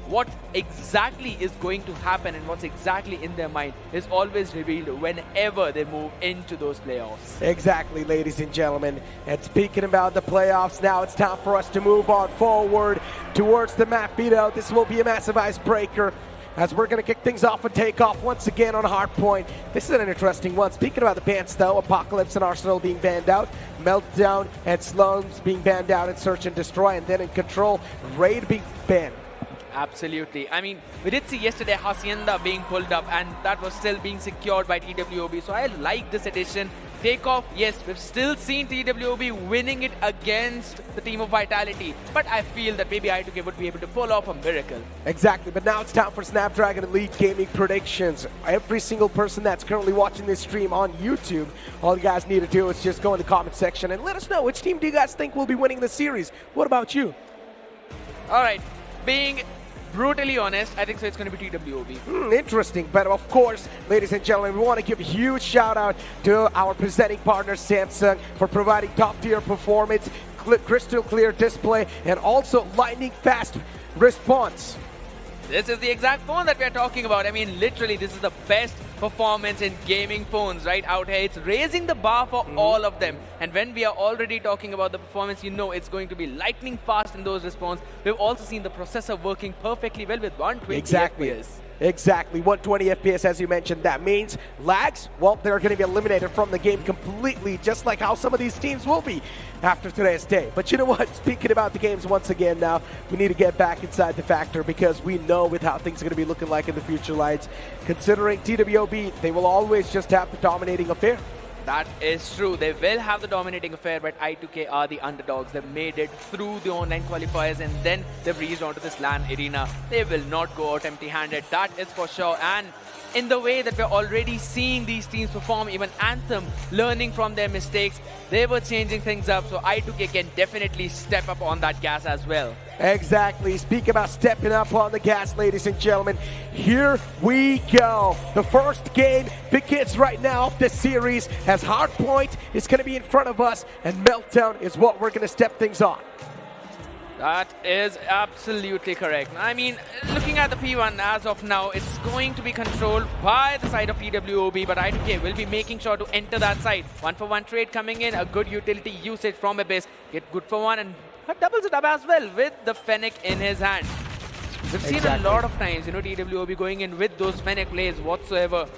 H: what exactly is going to happen and what's exactly in their mind is always revealed whenever they move into those playoffs.
G: Exactly, ladies and gentlemen. And speaking about the playoffs, now it's time for us to move on forward towards the map beat-out. This will be a massive icebreaker, as we're going to kick things off and take off once again on Hardpoint. This is an interesting one. Speaking about the bans though, Apocalypse and Arsenal being banned out, Meltdown and Slums being banned out in Search and Destroy, and then in Control, Raid being banned.
H: Absolutely. I mean, we did see yesterday Hacienda being pulled up, and that was still being secured by TWOB. So I like this addition. Takeoff, yes, we've still seen TWOB winning it against the team of Vitality, but I feel that maybe I2K would be able to pull off a miracle.
G: Exactly, but now it's time for Snapdragon Elite Gaming predictions. Every single person that's currently watching this stream on YouTube, all you guys need to do is just go in the comment section and let us know which team do you guys think will be winning the series. What about you?
H: All right, being brutally honest, I think so it's going to be TWOB.
G: Interesting, but of course, ladies and gentlemen, we want to give a huge shout out to our presenting partner Samsung for providing top tier performance, crystal clear display, and also lightning fast response.
H: This is the exact phone that we are talking about. I mean, literally, this is the best performance in gaming phones right out here. It's raising the bar for all of them. And when we are already talking about the performance, you know it's going to be lightning fast in those response. We've also seen the processor working perfectly well with 120 FPS.
G: Exactly, 120 FPS as you mentioned. That means lags, well, they're going to be eliminated from the game completely, just like how some of these teams will be after today's day. But you know what, speaking about the games once again now, we need to get back inside the factor, because we know with how things are going to be looking like in the future lights, considering TWOB, they will always just have the dominating affair.
H: That is true. They will have the dominating affair, but I2K are the underdogs. They've made it through the online qualifiers, and then they've reached onto this LAN arena. They will not go out empty-handed. That is for sure. And in the way that we're already seeing these teams perform, even Anthem learning from their mistakes, they were changing things up. So I2K can definitely step up on that gas as well.
G: Exactly. Speak about stepping up on the gas, ladies and gentlemen. Here we go. The first game begins right now of this series, as Hardpoint is going to be in front of us, and Meltdown is what we're going to step things on.
H: That is absolutely correct. I mean, looking at the P1 as of now, it's going to be controlled by the side of TWOB, but I2K will be making sure to enter that side. 1-for-1 trade coming in, a good utility usage from Abyss. Get good for one and doubles it up as well with the Fennec in his hand. We've seen a lot of times, TWOB going in with those Fennec plays whatsoever.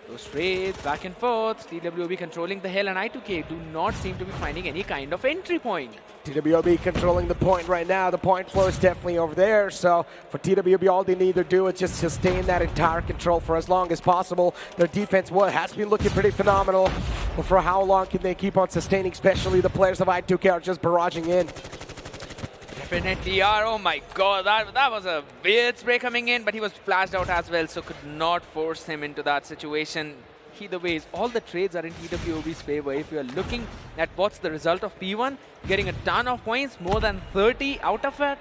H: Those trades back and forth, TWOB controlling the hill, and I2K do not seem to be finding any kind of entry point.
G: TWOB controlling the point right now. The point flow is definitely over there. So for TWOB, all they need to do is just sustain that entire control for as long as possible. Their defense has been looking pretty phenomenal. But for how long can they keep on sustaining, especially the players of I2K are just barraging in.
H: Definitely are. Oh my god, that was a weird spray coming in, but he was flashed out as well, so could not force him into that situation. Either ways, all the trades are in TWOB's favor. If you are looking at what's the result of P1, getting a ton of points, more than 30 out of it.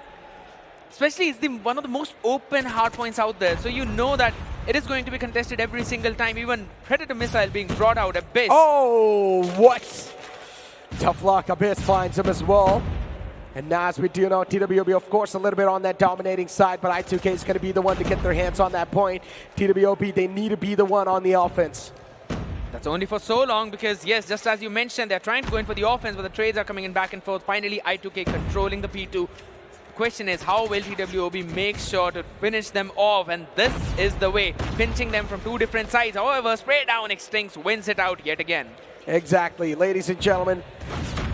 H: Especially, it's one of the most open hard points out there, so you know that it is going to be contested every single time. Even Predator missile being brought out. Abyss.
G: Oh, what? Tough luck. Abyss finds him as well. And now, as we do know, TWOB, of course, a little bit on that dominating side, but I2K is going to be the one to get their hands on that point. TWOB, they need to be the one on the offense.
H: That's only for so long because, yes, just as you mentioned, they're trying to go in for the offense, but the trades are coming in back and forth. Finally, I2K controlling the P2. The question is, how will TWOB make sure to finish them off? And this is the way, pinching them from two different sides. However, spray down Extincts wins it out yet again.
G: Exactly. Ladies and gentlemen,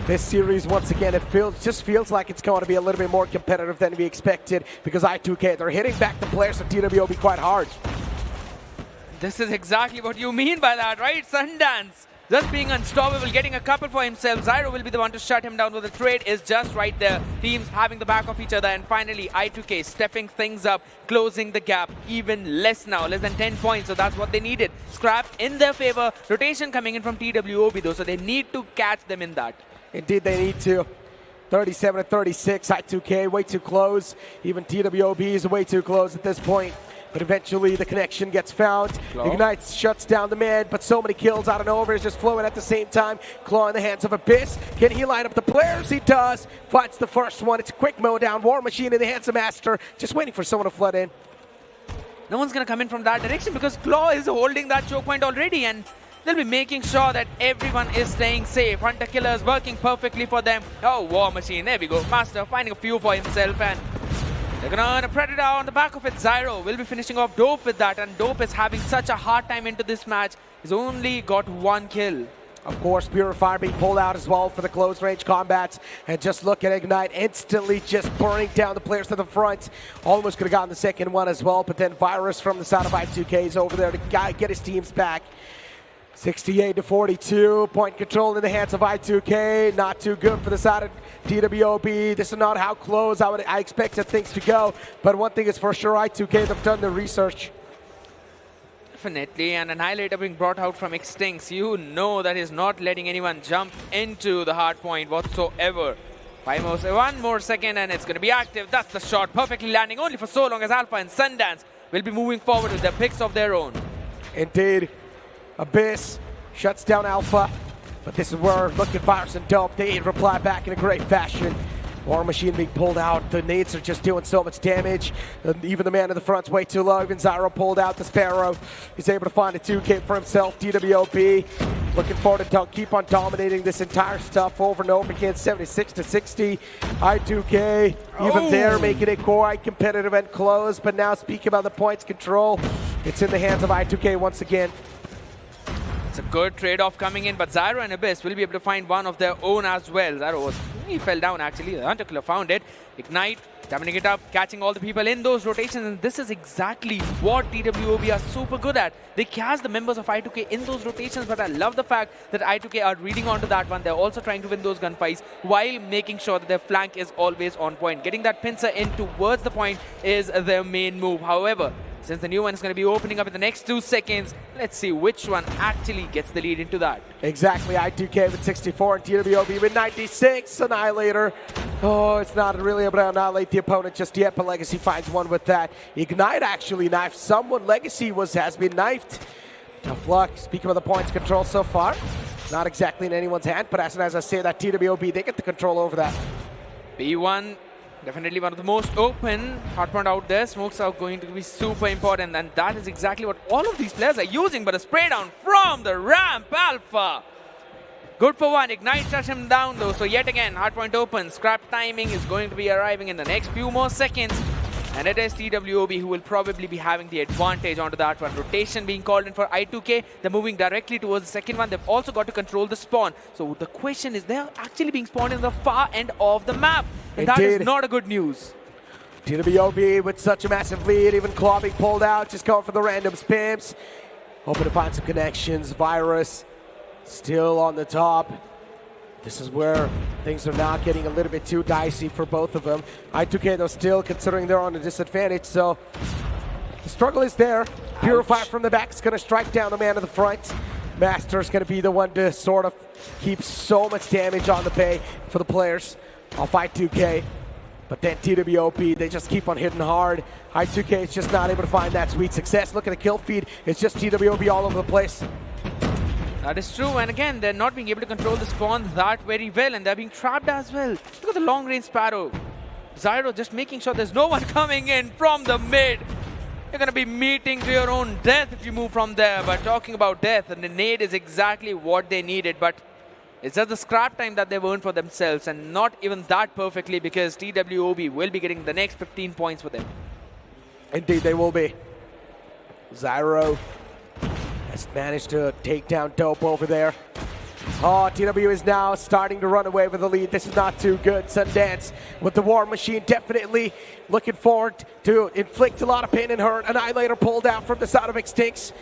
G: this series, once again, it just feels like it's going to be a little bit more competitive than we expected because I2K, they're hitting back the players of TWOB quite hard.
H: This is exactly what you mean by that, right? Sundance just being unstoppable, getting a couple for himself. Zyro will be the one to shut him down, but the trade is just right there. Teams having the back of each other, and finally I2K stepping things up, closing the gap even less now, less than 10 points, so that's what they needed. Scrap in their favor, rotation coming in from TWOB though, so they need to catch them in that.
G: Indeed, they need to. 37-36, I2K way too close. Even TWOB is way too close at this point. But eventually the connection gets found.
H: Claw.
G: Ignite shuts down the man, but so many kills out of nowhere is just flowing at the same time. Claw in the hands of Abyss. Can he line up the players? He does. Finds the first one. It's a quick mow down. War Machine in the hands of Master. Just waiting for someone to flood in.
H: No one's going to come in from that direction because Claw is holding that choke point already, and they'll be making sure that everyone is staying safe. Hunter Killers working perfectly for them. Oh, War Machine. There we go. Master finding a few for himself, and they're going to earn a Predator on the back of it. Zyro will be finishing off Dope with that, and Dope is having such a hard time into this match. He's only got one kill.
G: Of course, Purifier being pulled out as well for the close range combats. And just look at Ignite, instantly just burning down the players to the front. Almost could have gotten the second one as well, but then Virus from the side of I2K is over there to get his teams back. 68-42, point control in the hands of I2K. Not too good for the side of TWOB. This is not how close I expected things to go. But one thing is for sure, I2K, they've done the research.
H: Definitely, and Annihilator being brought out from Extincts. You know that he's not letting anyone jump into the hard point whatsoever. One more second and it's going to be active. That's the shot, perfectly landing only for so long as Alpha and Sundance will be moving forward with their picks of their own.
G: Indeed. Abyss shuts down Alpha, but this is where look at Virus and Dope. They reply back in a great fashion. War Machine being pulled out. The nades are just doing so much damage. Even the man in the front's way too low. Even Zyro pulled out. The Sparrow is able to find a 2K for himself. TWOB looking forward to keep on dominating this entire stuff over and over again. 76-60. I2K even there making it quite competitive and close. But now speaking about the points control, it's in the hands of I2K once again.
H: It's a good trade-off coming in, but Zyro and Abyss will be able to find one of their own as well. Zyro he fell down actually. The Hunter Killer found it. Ignite, damming it up, catching all the people in those rotations, and this is exactly what TWOB are super good at. They catch the members of I2K in those rotations, but I love the fact that I2K are reading onto that one. They're also trying to win those gunfights while making sure that their flank is always on point. Getting that pincer in towards the point is their main move. However, since the new one is going to be opening up in the next 2 seconds, let's see which one actually gets the lead into that.
G: Exactly, I2K with 64 and TWOB with 96. Annihilator. Oh, it's not really able to annihilate the opponent just yet, but Legacy finds one with that. Ignite actually knifed someone. Legacy has been knifed. Tough luck. Speaking of the points control so far, not exactly in anyone's hand, but as soon as I say that, TWOB, they get the control over that.
H: P1, definitely one of the most open. Hardpoint out there. Smokes are going to be super important, and that is exactly what all of these players are using. But a spray down from the ramp Alpha. Good for one. Ignite shuts him down though. So yet again, hardpoint open. Scrap timing is going to be arriving in the next few more seconds. And it is TWOB who will probably be having the advantage onto that one. Rotation being called in for I2K. They're moving directly towards the second one. They've also got to control the spawn. So the question is, they're actually being spawned in the far end of the map. And that is not a good news.
G: TWOB with such a massive lead. Even Claw being pulled out. Just going for the random spams. Hoping to find some connections. Virus still on the top. This is where things are now getting a little bit too dicey for both of them. I2K though still considering they're on a disadvantage, so the struggle is there. Purify from the back is going to strike down the man in the front. Master's going to be the one to sort of keep so much damage on the bay for the players off I2K. But then TWOB, they just keep on hitting hard. I2K is just not able to find that sweet success. Look at the kill feed. It's just TWOB all over the place.
H: That is true, and again, they're not being able to control the spawn that very well, and they're being trapped as well. Look at the long-range Sparrow. Zyro just making sure there's no one coming in from the mid. You're going to be meeting to your own death if you move from there. But talking about death, and the nade is exactly what they needed, but it's just the scrap time that they've earned for themselves, and not even that perfectly, because TWOB will be getting the next 15 points for them.
G: Indeed, they will be. Zyro has managed to take down Dope over there. Oh, TW is now starting to run away with the lead. This is not too good. Sundance with the War Machine definitely looking forward to inflict a lot of pain and hurt. Annihilator pulled out from the side of Extincts.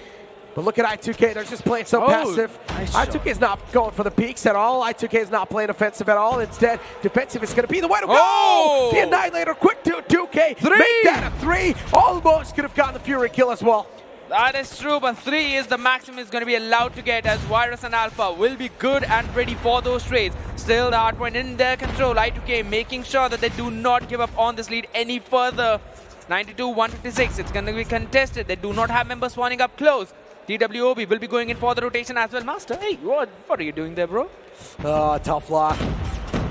G: But look at I2K, they're just playing so passive.
H: Nice
G: I2K is not going for the peaks at all. I2K is not playing offensive at all. Instead, defensive is going to be the way to go. The Annihilator, quick to 2K. Make that a 3. Almost could have gotten the Fury kill as well.
H: That is true, but 3 is the maximum is going to be allowed to get, as Virus and Alpha will be good and ready for those trades. Still, the hardpoint in their control. I2K making sure that they do not give up on this lead any further. 92-156, it's going to be contested. They do not have members spawning up close. TWOB will be going in for the rotation as well. Master, hey, what are you doing there, bro?
G: Tough luck.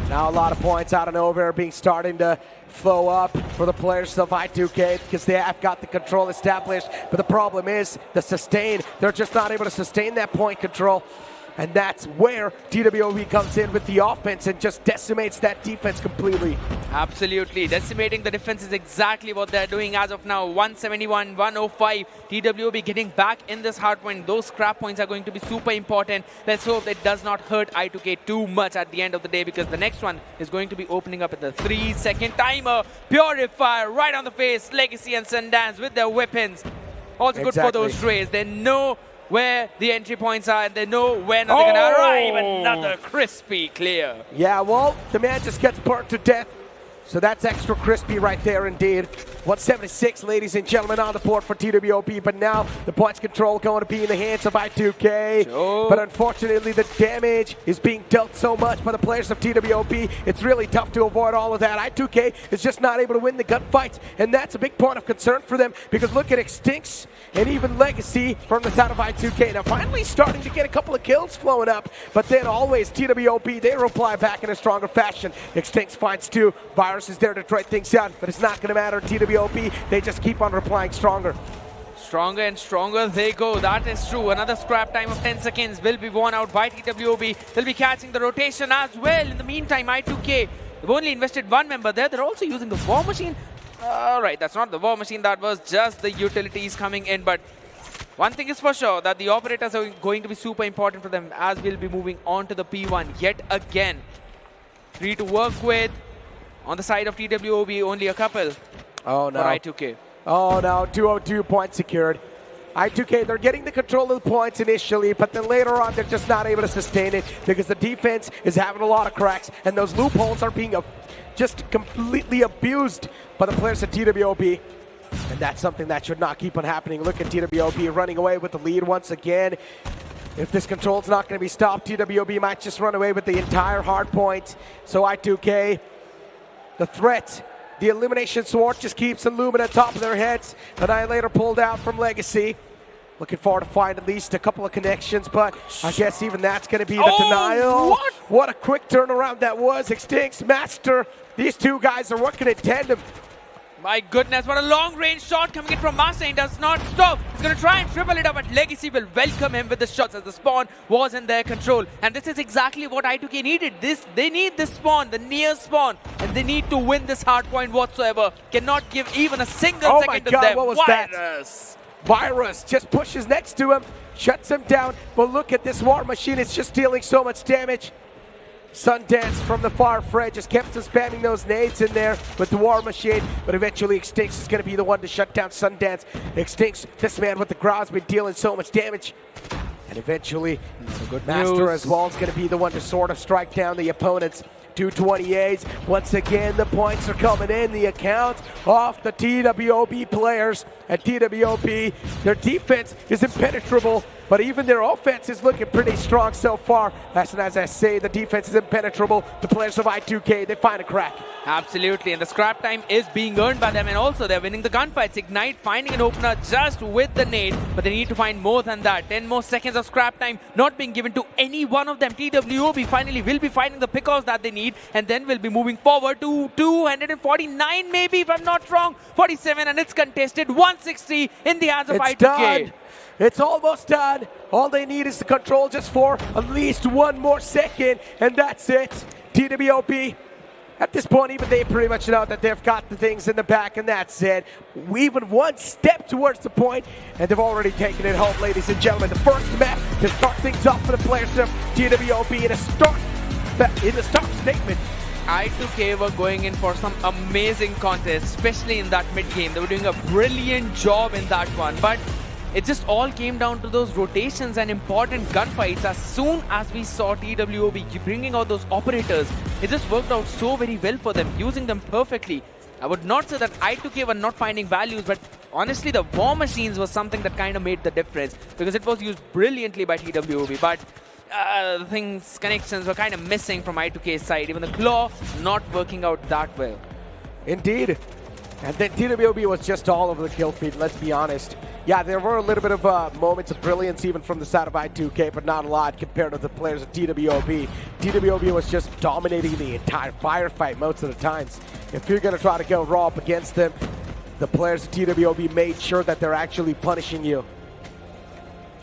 G: Now a lot of points out of nowhere being starting to flow up for the players of I2K because they have got the control established. But the problem is the sustain. They're just not able to sustain that point control. And that's where TWOB comes in with the offense and just decimates that defense completely.
H: Absolutely. Decimating the defense is exactly what they're doing as of now. 171, 105. TWOB getting back in this hardpoint. Those scrap points are going to be super important. Let's hope it does not hurt I2K too much at the end of the day, because the next one is going to be opening up at the 3-second timer. Purifier right on the face. Legacy and Sundance with their weapons. Also good for those trays. They know where the entry points are, and they know when they're going to arrive. Another crispy clear.
G: Yeah, well, the man just gets burnt to death. So that's extra crispy right there indeed. 176, ladies and gentlemen, on the board for TWOB, but now the points control going to be in the hands of I2K. But unfortunately, the damage is being dealt so much by the players of TWOB, it's really tough to avoid all of that. I2K is just not able to win the gunfights, and that's a big point of concern for them, because look at Extincts and even Legacy from the side of I2K. Now finally starting to get a couple of kills flowing up, but then always TWOB, they reply back in a stronger fashion. Extincts finds 2. Virus is there to try things out, but it's not going to matter. TWOB, they just keep on replying stronger.
H: Stronger and stronger they go. That is true. Another scrap time of 10 seconds will be won out by TWOB. They'll be catching the rotation as well. In the meantime, I2K, they've only invested 1 member there. They're also using the War Machine. Alright, that's not the War Machine. That was just the utilities coming in. But one thing is for sure, that the operators are going to be super important for them, as we'll be moving on to the P1 yet again. 3 to work with. On the side of TWOB, only a couple.
G: Oh no.
H: For I2K.
G: Oh no, 202 points secured. I2K, they're getting the control of the points initially, but then later on, they're just not able to sustain it because the defense is having a lot of cracks, and those loopholes are being just completely abused by the players at TWOB. And that's something that should not keep on happening. Look at TWOB running away with the lead once again. If this control's not going to be stopped, TWOB might just run away with the entire hard point. So I2K, the threat, the elimination sword just keeps them looming at top of their heads. Annihilator pulled out from Legacy. Looking forward to find at least a couple of connections, but I guess even that's going to be the denial.
H: What?
G: What a quick turnaround that was. Extinct, Master. These two guys are working in tandem.
H: My goodness, what a long-range shot coming in from Master. He does not stop. He's going to try and triple it up, but Legacy will welcome him with the shots as the spawn was in their control. And this is exactly what I2K needed. They need this spawn, the near spawn, and they need to win this hard point whatsoever. Cannot give even a single second to them.
G: Oh my God, what was that? Virus just pushes next to him, shuts him down. But look at this War Machine. It's just dealing so much damage. Sundance from the far fray just kept spamming those nades in there with the War Machine, but eventually Extinct is going to be the one to shut down Sundance. Extinct, this man with the Grau's been dealing so much damage. And eventually, Master as well is going to be the one to sort of strike down the opponents. 228s. Once again, the points are coming in. The account off the TWOB players. At TWOB, their defense is impenetrable, but even their offense is looking pretty strong so far. As I say, the defense is impenetrable. The players of I2K, they find a crack.
H: Absolutely, and the scrap time is being earned by them, and also they're winning the gunfights. Ignite finding an opener just with the nade, but they need to find more than that. 10 more seconds of scrap time not being given to any one of them. TWOB finally will be finding the pickoffs that they need, and then will be moving forward to 249 maybe, if I'm not wrong. 47, and it's contested. 160 in the hands of I2K.
G: Done. It's almost done. All they need is the control just for at least one more second, and that's it. TWOB, at this point, even they pretty much know that they've got the things in the back, and that's it. Even one step towards the point, and they've already taken it home, ladies and gentlemen. The first map to start things off for the players of TWOB in a start statement.
H: I2K were going in for some amazing contests, especially in that mid game. They were doing a brilliant job in that one, but it just all came down to those rotations and important gunfights. As soon as we saw TWOB bringing out those operators, it just worked out so very well for them, using them perfectly. I would not say that I2K were not finding values, but honestly the War Machines was something that kind of made the difference, because it was used brilliantly by TWOB, but connections were kind of missing from I2K's side. Even the Claw not working out that well.
G: Indeed. And then TWOB was just all over the kill feed, let's be honest. Yeah, there were a little bit of moments of brilliance even from the side of I2K, but not a lot compared to the players of TWOB. TWOB was just dominating the entire firefight most of the times. If you're going to try to go raw up against them, the players of TWOB made sure that they're actually punishing you.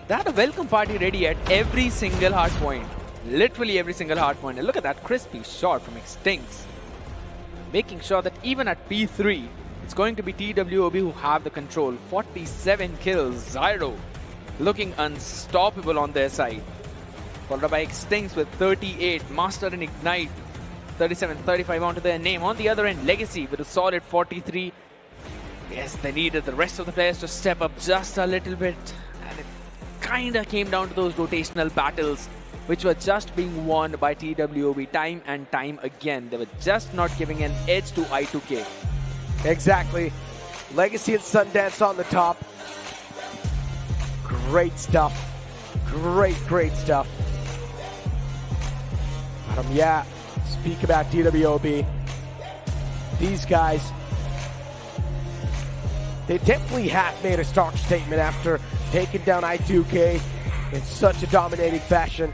H: They had a welcome party ready at every single hard point. Literally every single hard point. And look at that crispy shot from Extincts. Making sure that even at P3, it's going to be TWOB who have the control. 47 kills. Zyro looking unstoppable on their side. Followed by Extincts with 38. Master and Ignite. 37, 35 onto their name. On the other end, Legacy with a solid 43. Yes, they needed the rest of the players to step up just a little bit. And it kind of came down to those rotational battles, which were just being won by TWOB time and time again. They were just not giving an edge to I2K.
G: Exactly. Legacy and Sundance on the top. Great stuff. Great stuff. Yeah, speak about TWOB. These guys, they definitely have made a stark statement after taking down I2K in such a dominating fashion.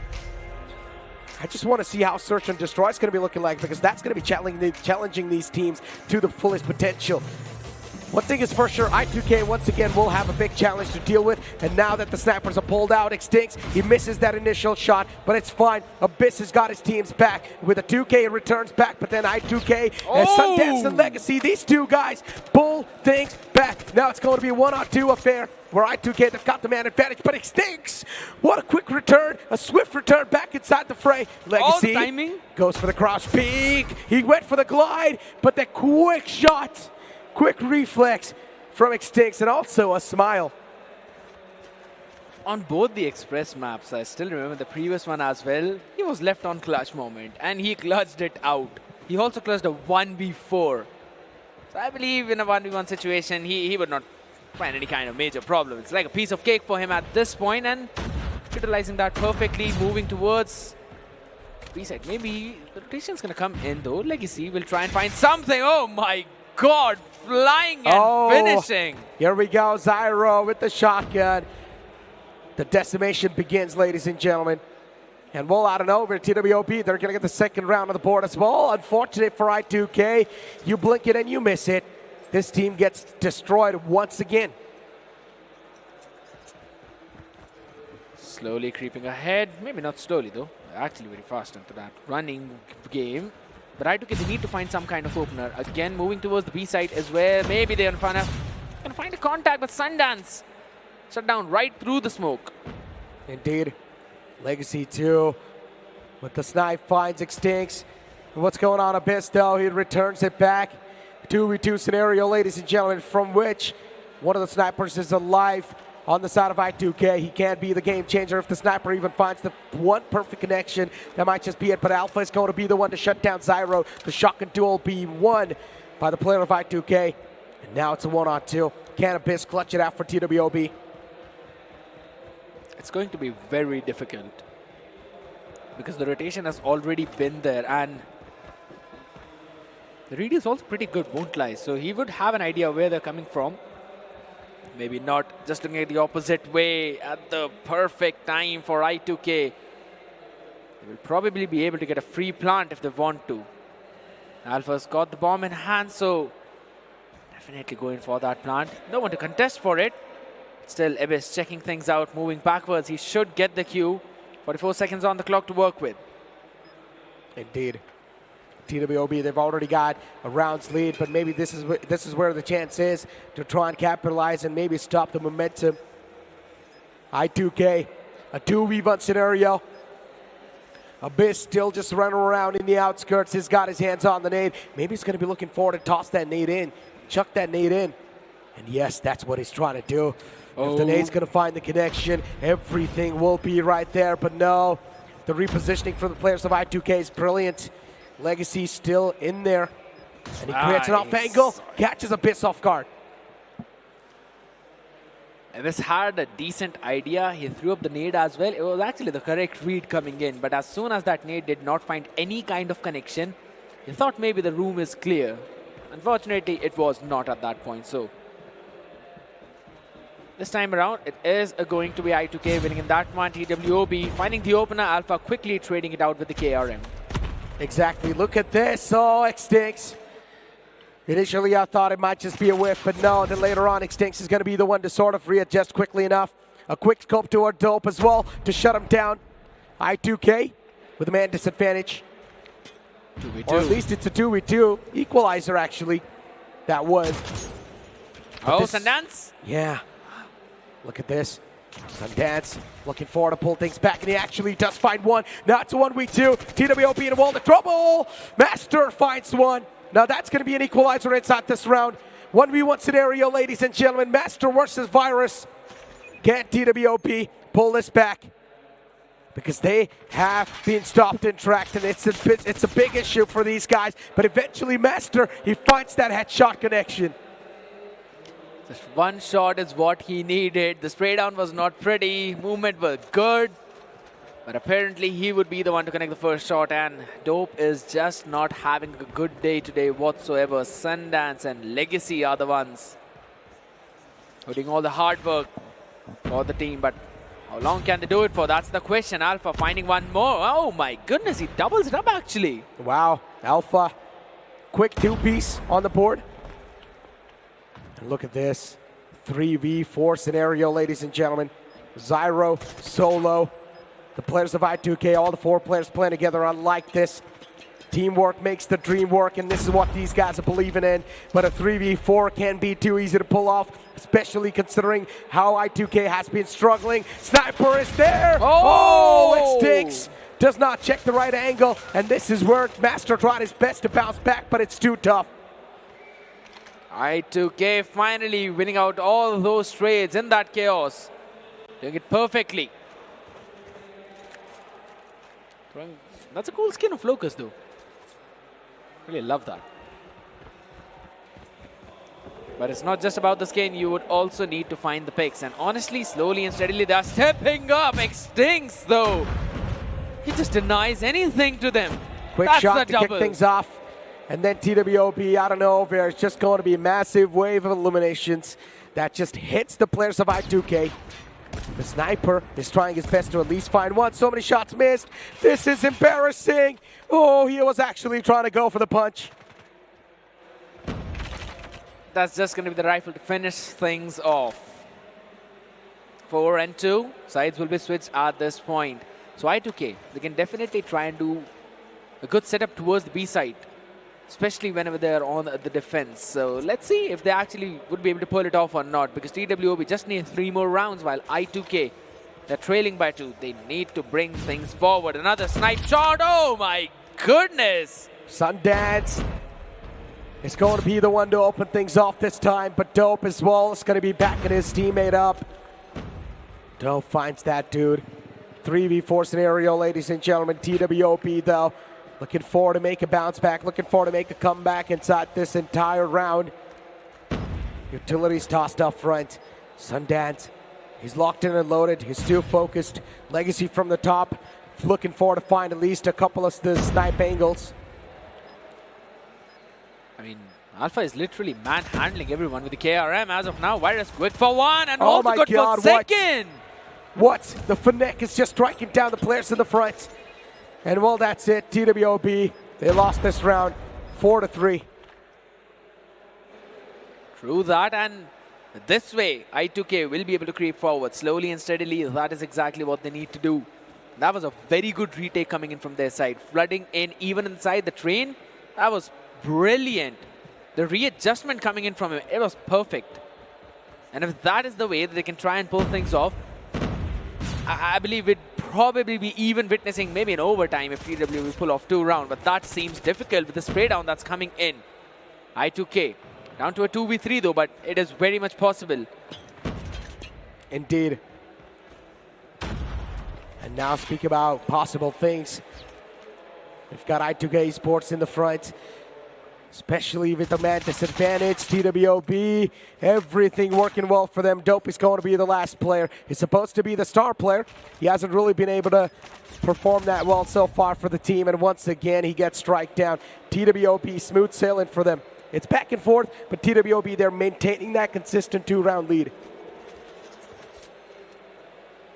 G: I just want to see how Search and Destroy is going to be looking like, because that's going to be challenging these teams to the fullest potential. One thing is for sure, I2K once again will have a big challenge to deal with, and now that the snipers are pulled out, Extincts, he misses that initial shot, but it's fine. Abyss has got his teams back. With a 2K, it returns back, but then I2K and Sundance and Legacy, these two guys pull things back. Now it's going to be a 1-on-2 affair, where I2K, they've got the man advantage, but Extincts, what a quick return, a swift return back inside the fray. Legacy goes for the cross peek. He went for the glide, but the quick shot, quick reflex from Extincts, and also a smile.
H: On both the Express maps, I still remember the previous one as well, he was left on clutch moment, and he clutched it out. He also clutched a 1v4. So I believe in a 1v1 situation, he would not find any kind of major problem. It's like a piece of cake for him at this point, and utilizing that perfectly, moving towards B-side. Maybe the rotation's going to come in though. Legacy will try and find something. Oh my God, flying and finishing.
G: Here we go, Zyro with the shotgun. The decimation begins, ladies and gentlemen. And well, out of nowhere, TWOB, they're going to get the second round on the board as well. Unfortunate for I2K. You blink it and you miss it. This team gets destroyed once again.
H: Slowly creeping ahead. Maybe not slowly, though. Actually very fast into that running game. But I2K, they need to find some kind of opener. Again, moving towards the B side is where maybe they're going to find a contact, but Sundance shut down right through the smoke.
G: Indeed. Legacy 2 with the snipe finds Extincts. What's going on, Abyss, though? He returns it back. 2v2 scenario, ladies and gentlemen, from which one of the snipers is alive on the side of I2K. He can be the game changer if the sniper even finds the one perfect connection. That might just be it, but Alpha is going to be the one to shut down Zyro. The shotgun duel be won by the player of I2K. And now it's a 1-on-2. Can Abyss clutch it out for TWOB?
H: It's going to be very difficult because the rotation has already been there, and the read is also pretty good, won't lie. So he would have an idea where they're coming from. Maybe not, just looking at the opposite way at the perfect time for I2K. They will probably be able to get a free plant if they want to. Alpha's got the bomb in hand, so definitely going for that plant. No one to contest for it. Still, Abyss checking things out, moving backwards. He should get the Q. 44 seconds on the clock to work with.
G: Indeed. TWOB, they've already got a round's lead, but maybe this is where the chance is to try and capitalize and maybe stop the momentum. I2K, a 2v1 scenario. Abyss still just running around in the outskirts. He's got his hands on the nade. Maybe he's going to be looking forward to toss that nade in, chuck that nade in. And yes, that's what he's trying to do. If the nade's going to find the connection, everything will be right there. But no, the repositioning for the players of I2K is brilliant. Legacy still in there. And he creates an off angle, catches Abyss off guard.
H: Abyss had a decent idea. He threw up the nade as well. It was actually the correct read coming in. But as soon as that nade did not find any kind of connection, he thought maybe the room is clear. Unfortunately, it was not at that point. So this time around, it is going to be I2K winning in that one. TWOB finding the opener. Alpha quickly trading it out with the KRM.
G: Exactly. Look at this. Oh, Extincts. Initially, I thought it might just be a whiff, but no. Then later on, Extincts is going to be the one to sort of readjust quickly enough. A quick scope to our dope as well to shut him down. I2K with a man disadvantage.
H: 2v2.
G: Or at least it's a 2v2. Equalizer, actually. That was.
H: Oh, Sundance?
G: Yeah. Look at this. Sundance looking forward to pull things back, and he actually does find one. Now it's a 1v2. TWOB in a world of trouble. Master finds one. Now that's going to be an equalizer inside this round. 1v1 scenario, ladies and gentlemen. Master versus Virus. Can TWOB pull this back? Because they have been stopped and tracked, and it's a big issue for these guys. But eventually Master, he finds that headshot connection.
H: Just one shot is what he needed. The spray down was not pretty. Movement was good. But apparently he would be the one to connect the first shot. And Dope is just not having a good day today whatsoever. Sundance and Legacy are the ones putting all the hard work for the team. But how long can they do it for? That's the question. Alpha finding one more. Oh my goodness, he doubles it up actually.
G: Wow, Alpha. Quick two-piece on the board. And look at this. 3v4 scenario, ladies and gentlemen. Zyro, Solo. The players of I2K, all the four players playing together unlike this. Teamwork makes the dream work, and this is what these guys are believing in. But a 3v4 can be too easy to pull off, especially considering how I2K has been struggling. Sniper is there! Oh, it stinks! Does not check the right angle, and this is where Master tried his best to bounce back, but it's too tough.
H: I2K finally winning out all those trades in that chaos. Doing it perfectly. That's a cool skin of Locust though. Really love that. But it's not just about the skin, you would also need to find the picks. And honestly, slowly and steadily, they're stepping up. Extincts though. He just denies anything to them.
G: Quick shot to kick things off. And then TWOB, I don't know, there's just going to be a massive wave of eliminations that just hits the players of I2K. The sniper is trying his best to at least find one. So many shots missed. This is embarrassing. Oh, he was actually trying to go for the punch.
H: That's just going to be the rifle to finish things off. 4 and 2. Sides will be switched at this point. So I2K, they can definitely try and do a good setup towards the B side, especially whenever they're on the defense. So let's see if they actually would be able to pull it off or not, because TWOB just need 3 more rounds, while I2K, they're trailing by 2. They need to bring things forward. Another snipe shot. Oh my goodness.
G: Sundance is going to be the one to open things off this time, but Dope as well is going to be backing his teammate up. Dope finds that dude. 3v4 scenario, ladies and gentlemen. TWOB, though, looking forward to make a bounce back, looking forward to make a comeback inside this entire round. Utilities tossed up front. Sundance, he's locked in and loaded. He's still focused. Legacy from the top, looking forward to find at least a couple of the snipe angles.
H: I mean, Alpha is literally manhandling everyone with the KRM as of now. Virus quick for 1 and
G: Oh
H: also
G: my
H: good
G: God,
H: for second.
G: What? The Fnac is just striking down the players in the front. And well, that's it. TWOB, they lost this round 4-3.
H: True that, and this way, I2K will be able to creep forward slowly and steadily. That is exactly what they need to do. That was a very good retake coming in from their side. Flooding in even inside the train, that was brilliant. The readjustment coming in from him, it was perfect. And if that is the way that they can try and pull things off, I believe we'd probably be even witnessing maybe an overtime if TW will pull off 2 rounds. But that seems difficult with the spray down that's coming in. I2K down to a 2v3 though, but it is very much possible.
G: Indeed. And now speak about possible things. We've got I2K Esports in the front, especially with the man disadvantage. TWOB, everything working well for them. Dope is going to be the last player. He's supposed to be the star player. He hasn't really been able to perform that well so far for the team, and once again he gets strike down. TWOB smooth sailing for them. It's back and forth, but TWOB, they're maintaining that consistent 2-round lead.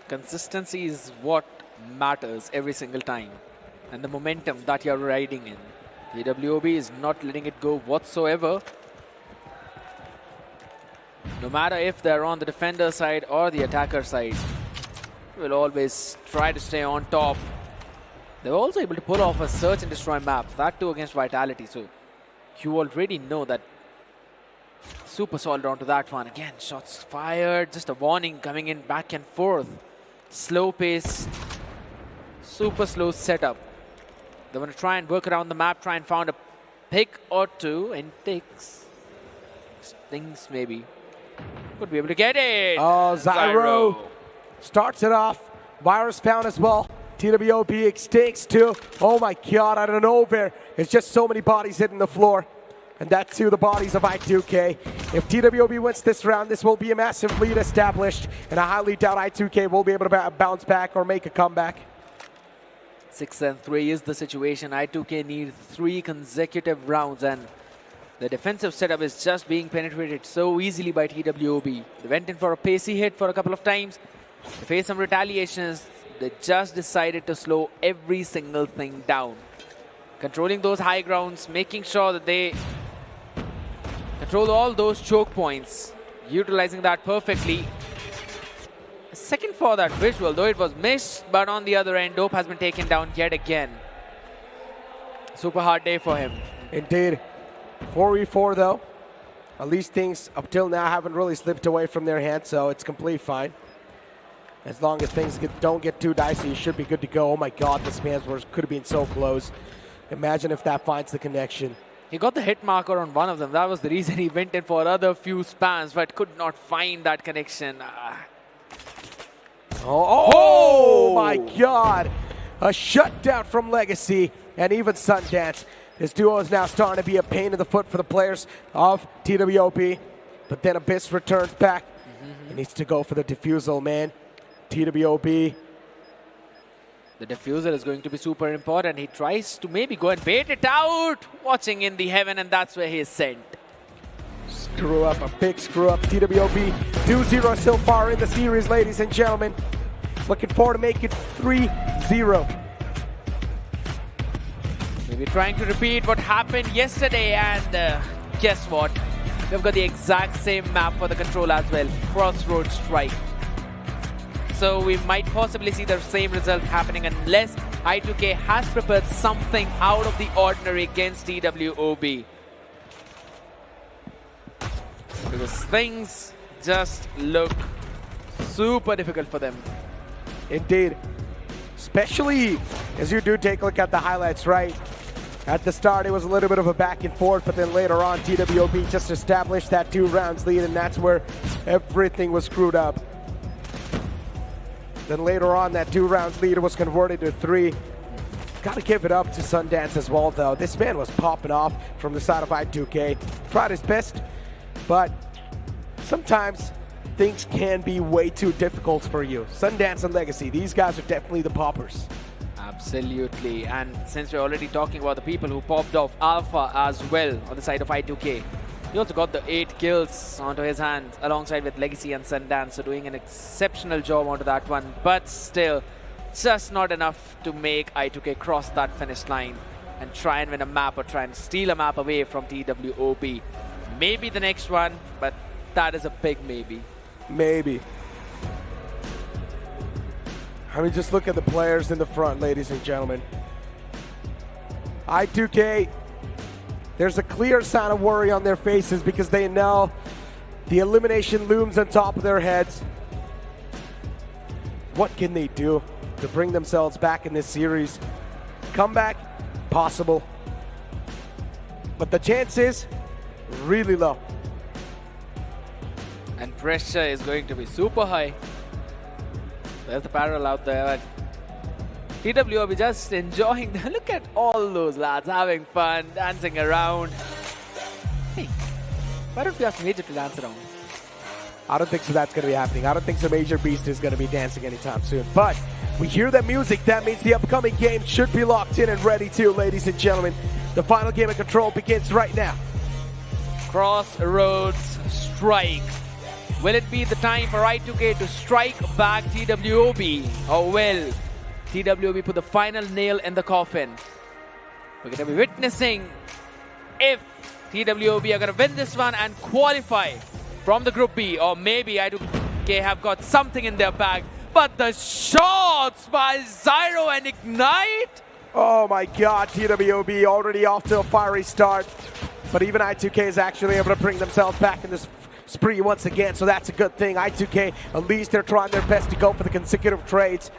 H: Consistency is what matters every single time, and the momentum that you're riding in. TWOB is not letting it go whatsoever. No matter if they're on the defender side or the attacker side, will always try to stay on top. They were also able to pull off a search and destroy map, that too against Vitality. So you already know that super solid onto that one. Again, shots fired, just a warning coming in back and forth. Slow pace, super slow setup. They want to try and work around the map, try and find a pick or two, and takes things maybe. Could be able to get it.
G: Oh, Zyro starts it off. Virus found as well. TWOB extinks too. Oh my God, out of nowhere. It's just so many bodies hitting the floor. And that too, the bodies of I2K. If TWOB wins this round, this will be a massive lead established. And I highly doubt I2K will be able to bounce back or make a comeback.
H: 6 and 3 is the situation. I2K needs 3 consecutive rounds, and the defensive setup is just being penetrated so easily by TWOB. They went in for a pacey hit for a couple of times. They faced some retaliations. They just decided to slow every single thing down. Controlling those high grounds, making sure that they control all those choke points, utilizing that perfectly. A second for that visual, though it was missed, but on the other end, Dope has been taken down yet again. Super hard day for him.
G: Indeed. 4v4 though. At least things up till now haven't really slipped away from their hands, so it's completely fine. As long as things don't get too dicey, you should be good to go. Oh my God, this man's could have been so close. Imagine if that finds the connection.
H: He got the hit marker on one of them. That was the reason he went in for another few spans, but could not find that connection.
G: Oh my God. A shutdown from Legacy and even Sundance. This duo is now starting to be a pain in the foot for the players of TWOB. But then Abyss returns back. He needs to go for the defusal, man. TWOB.
H: The diffuser is going to be super important. He tries to maybe go and bait it out. Watching in the heaven, and that's where he is sent.
G: screw up, a big screw up. TWOB 2-0 so far in the series, ladies and gentlemen. Looking forward to make it 3-0.
H: Maybe trying to repeat what happened yesterday, and guess what? We've got the exact same map for the control as well, Crossroads Strike. So we might possibly see the same result happening unless I2K has prepared something out of the ordinary against TWOB. Because things just look super difficult for them.
G: Indeed. Especially as you do take a look at the highlights, right? At the start, it was a little bit of a back and forth, but then later on, TWOB just established that 2 rounds lead, and that's where everything was screwed up. Then later on, that 2 rounds lead was converted to 3. Gotta give it up to Sundance as well, though. This man was popping off from the side of I2K. Tried his best, but sometimes things can be way too difficult for you. Sundance and Legacy, these guys are definitely the poppers.
H: Absolutely, and since we're already talking about the people who popped off, Alpha as well on the side of I2K. He also got the 8 kills onto his hands alongside with Legacy and Sundance, so doing an exceptional job onto that one, but still just not enough to make I2K cross that finish line and try and win a map or try and steal a map away from TWOB. Maybe the next one, but that is a big maybe.
G: Maybe. I mean, just look at the players in the front, ladies and gentlemen. I2K, there's a clear sign of worry on their faces because they know the elimination looms on top of their heads. What can they do to bring themselves back in this series? Comeback, possible. But the chances, really low.
H: And pressure is going to be super high. There's the parallel out there. TWOB just enjoying them. Look at all those lads having fun, dancing around. Hey, why don't we ask Major to dance around?
G: I don't think so that's going to be happening. I don't think so Major Beast is going to be dancing anytime soon. But we hear that music. That means the upcoming game should be locked in and ready too, ladies and gentlemen. The final game of Control begins right now.
H: Crossroads Strike. Will it be the time for I2K to strike back TWOB? Or will TWOB put the final nail in the coffin? We're going to be witnessing if TWOB are going to win this one and qualify from the Group B. Or maybe I2K have got something in their bag. But the shots by Zyro and Ignite!
G: Oh my god, TWOB already off to a fiery start. But even I2K is actually able to bring themselves back in this spree once again, so that's a good thing. I2K, at least they're trying their best to go for the consecutive trades.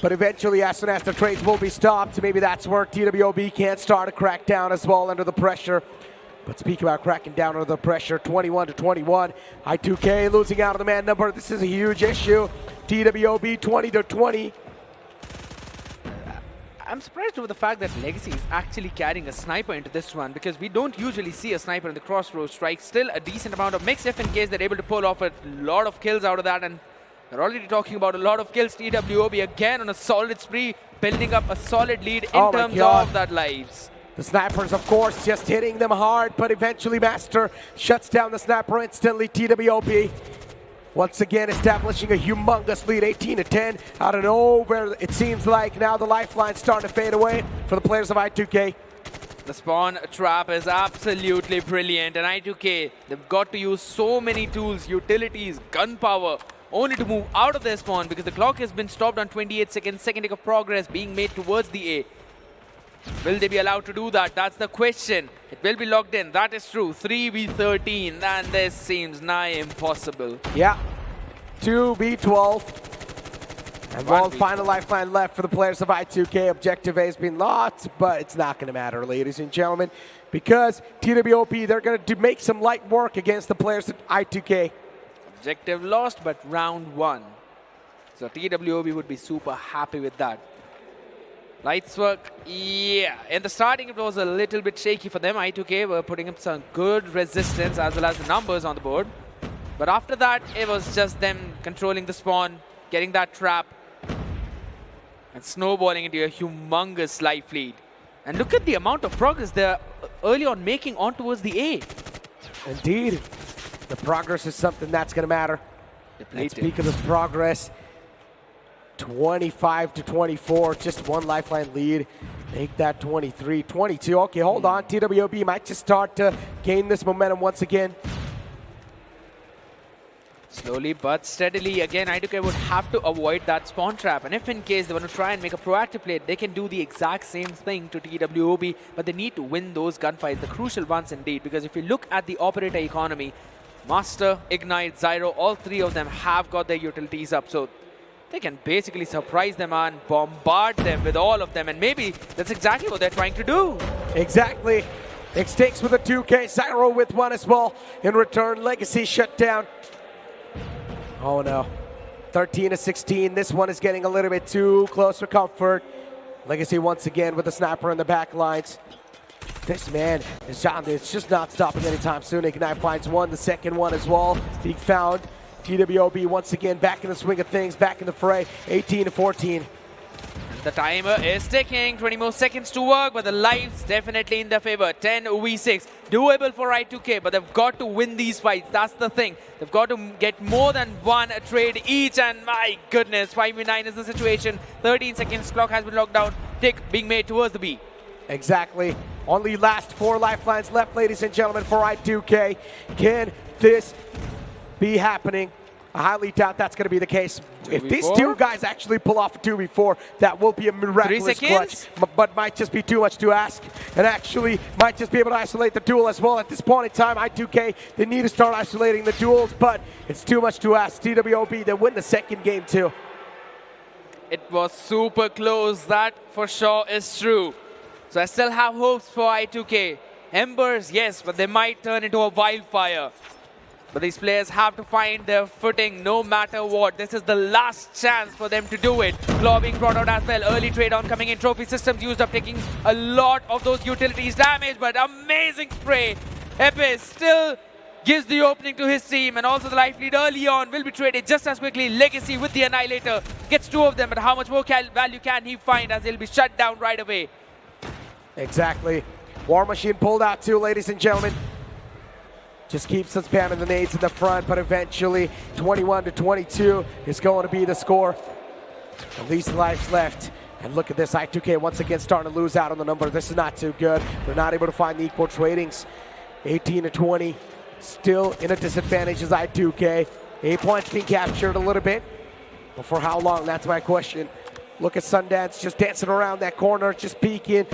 G: But eventually, as soon as the trades will be stopped, maybe that's where TWOB can start a crackdown as well under the pressure. But speaking about cracking down under the pressure, 21-21. I2K losing out on the man number. This is a huge issue. TWOB 20-20.
H: I'm surprised over the fact that Legacy is actually carrying a sniper into this one because we don't usually see a sniper in the Crossroads Strike. Still a decent amount of mix if in case they're able to pull off a lot of kills out of that, and we're already talking about a lot of kills. TWOB again on a solid spree, building up a solid lead in terms of that lives.
G: The snipers, of course, just hitting them hard, but eventually Master shuts down the sniper instantly. TWOB once again establishing a humongous lead, 18-10. I don't know where it seems like now the lifeline's starting to fade away for the players of I2K.
H: The spawn trap is absolutely brilliant, and I2K, they've got to use so many tools, utilities, gunpowder, only to move out of their spawn because the clock has been stopped on 28 seconds, second tick of progress being made towards the A. Will they be allowed to do that? That's the question. It will be locked in. That is true. 3v13. And this seems nigh impossible.
G: Yeah. 2v12. And one final lifeline left for the players of I2K. Objective A has been lost, but it's not going to matter, ladies and gentlemen, because TWOB, they're going to make some light work against the players of I2K.
H: Objective lost, but round 1. So TWOB would be super happy with that. Lights work, yeah. In the starting, it was a little bit shaky for them. I2K were putting up some good resistance as well as the numbers on the board. But after that, it was just them controlling the spawn, getting that trap, and snowballing into a humongous life lead. And look at the amount of progress they're early on making on towards the A.
G: Indeed. The progress is something that's going to matter. And speak of this progress, 25-24, just one lifeline lead. Make that 23-22. Okay, hold on. TWOB might just start to gain this momentum once again.
H: Slowly but steadily, again, I2K would have to avoid that spawn trap. And if in case they want to try and make a proactive play, they can do the exact same thing to TWOB, but they need to win those gunfights, the crucial ones indeed. Because if you look at the operator economy, Master, Ignite, Zyro, all three of them have got their utilities up. So they can basically surprise them and bombard them with all of them. And maybe that's exactly what they're trying to do.
G: Exactly. Extinct with a 2K, Zyro with one as well. In return, Legacy shut down. Oh no, 13-16. This one is getting a little bit too close for comfort. Legacy once again with the sniper in the back lines. This man is it's just not stopping anytime soon. Ignite finds one, the second one as well being found. TWOB once again back in the swing of things, back in the fray, 18-14.
H: The timer is ticking, 20 more seconds to work, but the lives definitely in their favor. 10v6, doable for I2K, but they've got to win these fights. That's the thing. They've got to get more than one trade each, and my goodness, 5v9 is the situation. 13 seconds, clock has been locked down. Tick being made towards the B.
G: Exactly. Only last 4 lifelines left, ladies and gentlemen, for I2K. Can this be happening? I highly doubt that's going to be the case. If these two guys actually pull off a 2v4, that will be a miraculous clutch, but might just be too much to ask. And actually might just be able to isolate the duel as well. At this point in time, I2K, they need to start isolating the duels, but it's too much to ask. TWOB, they win the second game too.
H: It was super close, that for sure is true. So I still have hopes for I2K. Embers, yes, but they might turn into a wildfire. But these players have to find their footing no matter what. This is the last chance for them to do it. Claw being brought out as well. Early trade on coming in. Trophy systems used up, taking a lot of those utilities damage, but amazing spray. Epis still gives the opening to his team, and also the life lead early on will be traded just as quickly. Legacy with the Annihilator gets 2 of them, but how much more value can he find as he'll be shut down right away?
G: Exactly. War Machine pulled out too, ladies and gentlemen. Just keeps on spamming the nades in the front, but eventually 21-22 is going to be the score. At least lives left. And look at this, I2K once again starting to lose out on the number. This is not too good. They're not able to find the equal tradings. 18-20, still in a disadvantage as I2K. 8 points being captured a little bit. But for how long, that's my question. Look at Sundance just dancing around that corner, just peeking.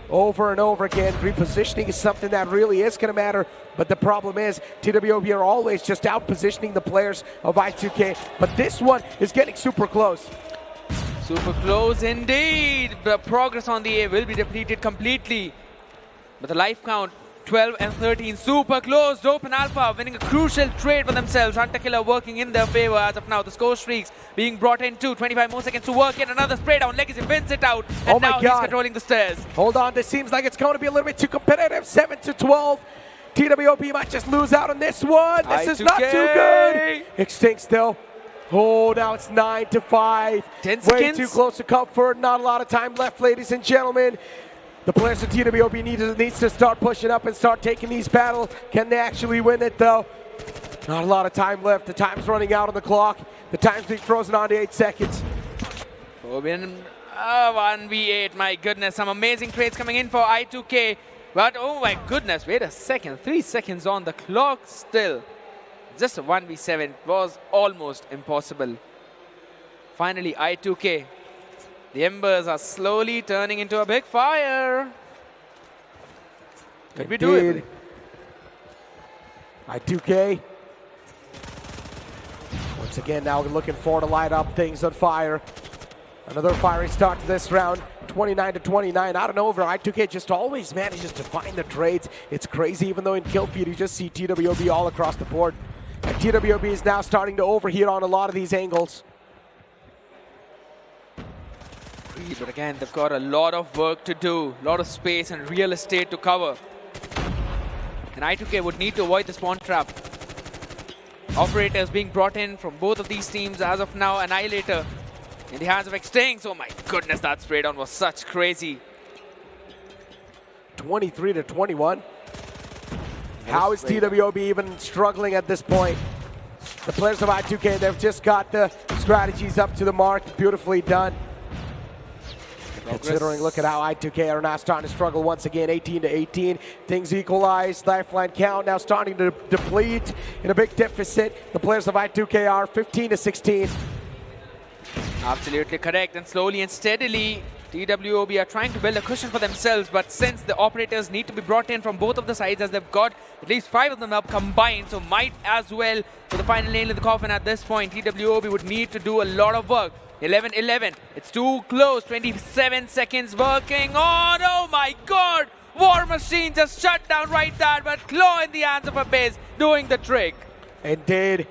G: Over and over again. Repositioning is something that really is going to matter, but the problem is TWOB are always just out positioning the players of I2K, but this one is getting super close.
H: Super close indeed. The progress on the A will be depleted completely, but the life count 12 and 13, super close. Dope and Alpha winning a crucial trade for themselves. Hunter Killer working in their favor as of now. The score streaks being brought in too. 25 more seconds to work. Yet another spray down. Legacy wins it out. And now he's controlling the stairs.
G: Hold on, this seems like it's going to be a little bit too competitive. 7-12. TWOB might just lose out on this one. This is not too good. Extinct still. Oh, now it's 9-5.
H: 10 seconds.
G: Way too close to comfort. Not a lot of time left, ladies and gentlemen. The players of TWOB needs to start pushing up and start taking these battles. Can they actually win it, though? Not a lot of time left. The time's running out on the clock. The time's being frozen on to 8 seconds.
H: 1v8, my goodness. Some amazing trades coming in for I2K. But, oh my goodness, wait a second. 3 seconds on the clock still. Just a 1v7 was almost impossible. Finally, I2K. The embers are slowly turning into a big fire. Could be doable.
G: I2K. Once again, now looking forward to light up things on fire. Another fiery start to this round. 29-29. Out and over. I2K just always manages to find the trades. It's crazy, even though in kill feed you just see TWOB all across the board. And TWOB is now starting to overheat on a lot of these angles.
H: But again, they've got a lot of work to do, a lot of space and real estate to cover. And I2K would need to avoid the spawn trap. Operators being brought in from both of these teams as of now. Annihilator in the hands of Extinct. Oh my goodness, that spray down was such crazy.
G: 23-21. How is TWOB even struggling at this point? The players of I2K, they've just got the strategies up to the mark. Beautifully done. Considering, look at how I2K are now starting to struggle once again, 18-18. Things equalized. Lifeline count now starting to deplete in a big deficit. The players of I2K are 15-16.
H: Absolutely correct. And slowly and steadily, TWOB are trying to build a cushion for themselves, but since the operators need to be brought in from both of the sides, as they've got at least 5 of them up combined, so might as well to the final nail in the coffin at this point. TWOB would need to do a lot of work. 11-11. It's too close. 27 seconds working on. Oh my God! War Machine just shut down right there, but Claw in the hands of Abyss doing the trick.
G: Indeed.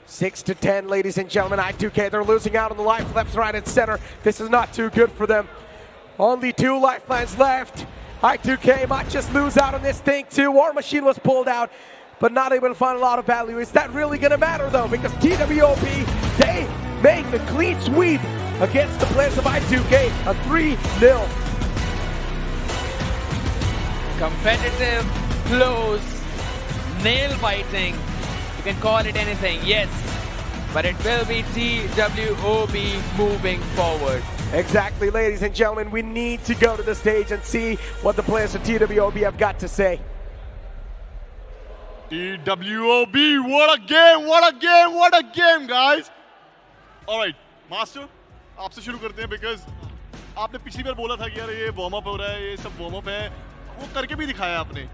G: 6-10, ladies and gentlemen. I2K, they're losing out on the life left, right, and center. This is not too good for them. Only 2 lifelines left. I2K might just lose out on this thing too. War Machine was pulled out, but not able to find a lot of value. Is that really going to matter though? Because TWOB, they make the clean sweep against the players of I2K. A 3-0.
H: Competitive, close, nail-biting. You can call it anything, yes. But it will be TWOB moving forward.
G: Exactly, ladies and gentlemen. We need to go to the stage and see what the players of TWOB have got to say.
F: TWOB, what a game, what a game, what a game, guys. All right, Master, आपसे शुरू करते हैं because आपने पिछली बार बोला था कि यार ये वार्म अप हो रहा है, ये सब वार्म अप है, वो करके भी दिखाया आपने.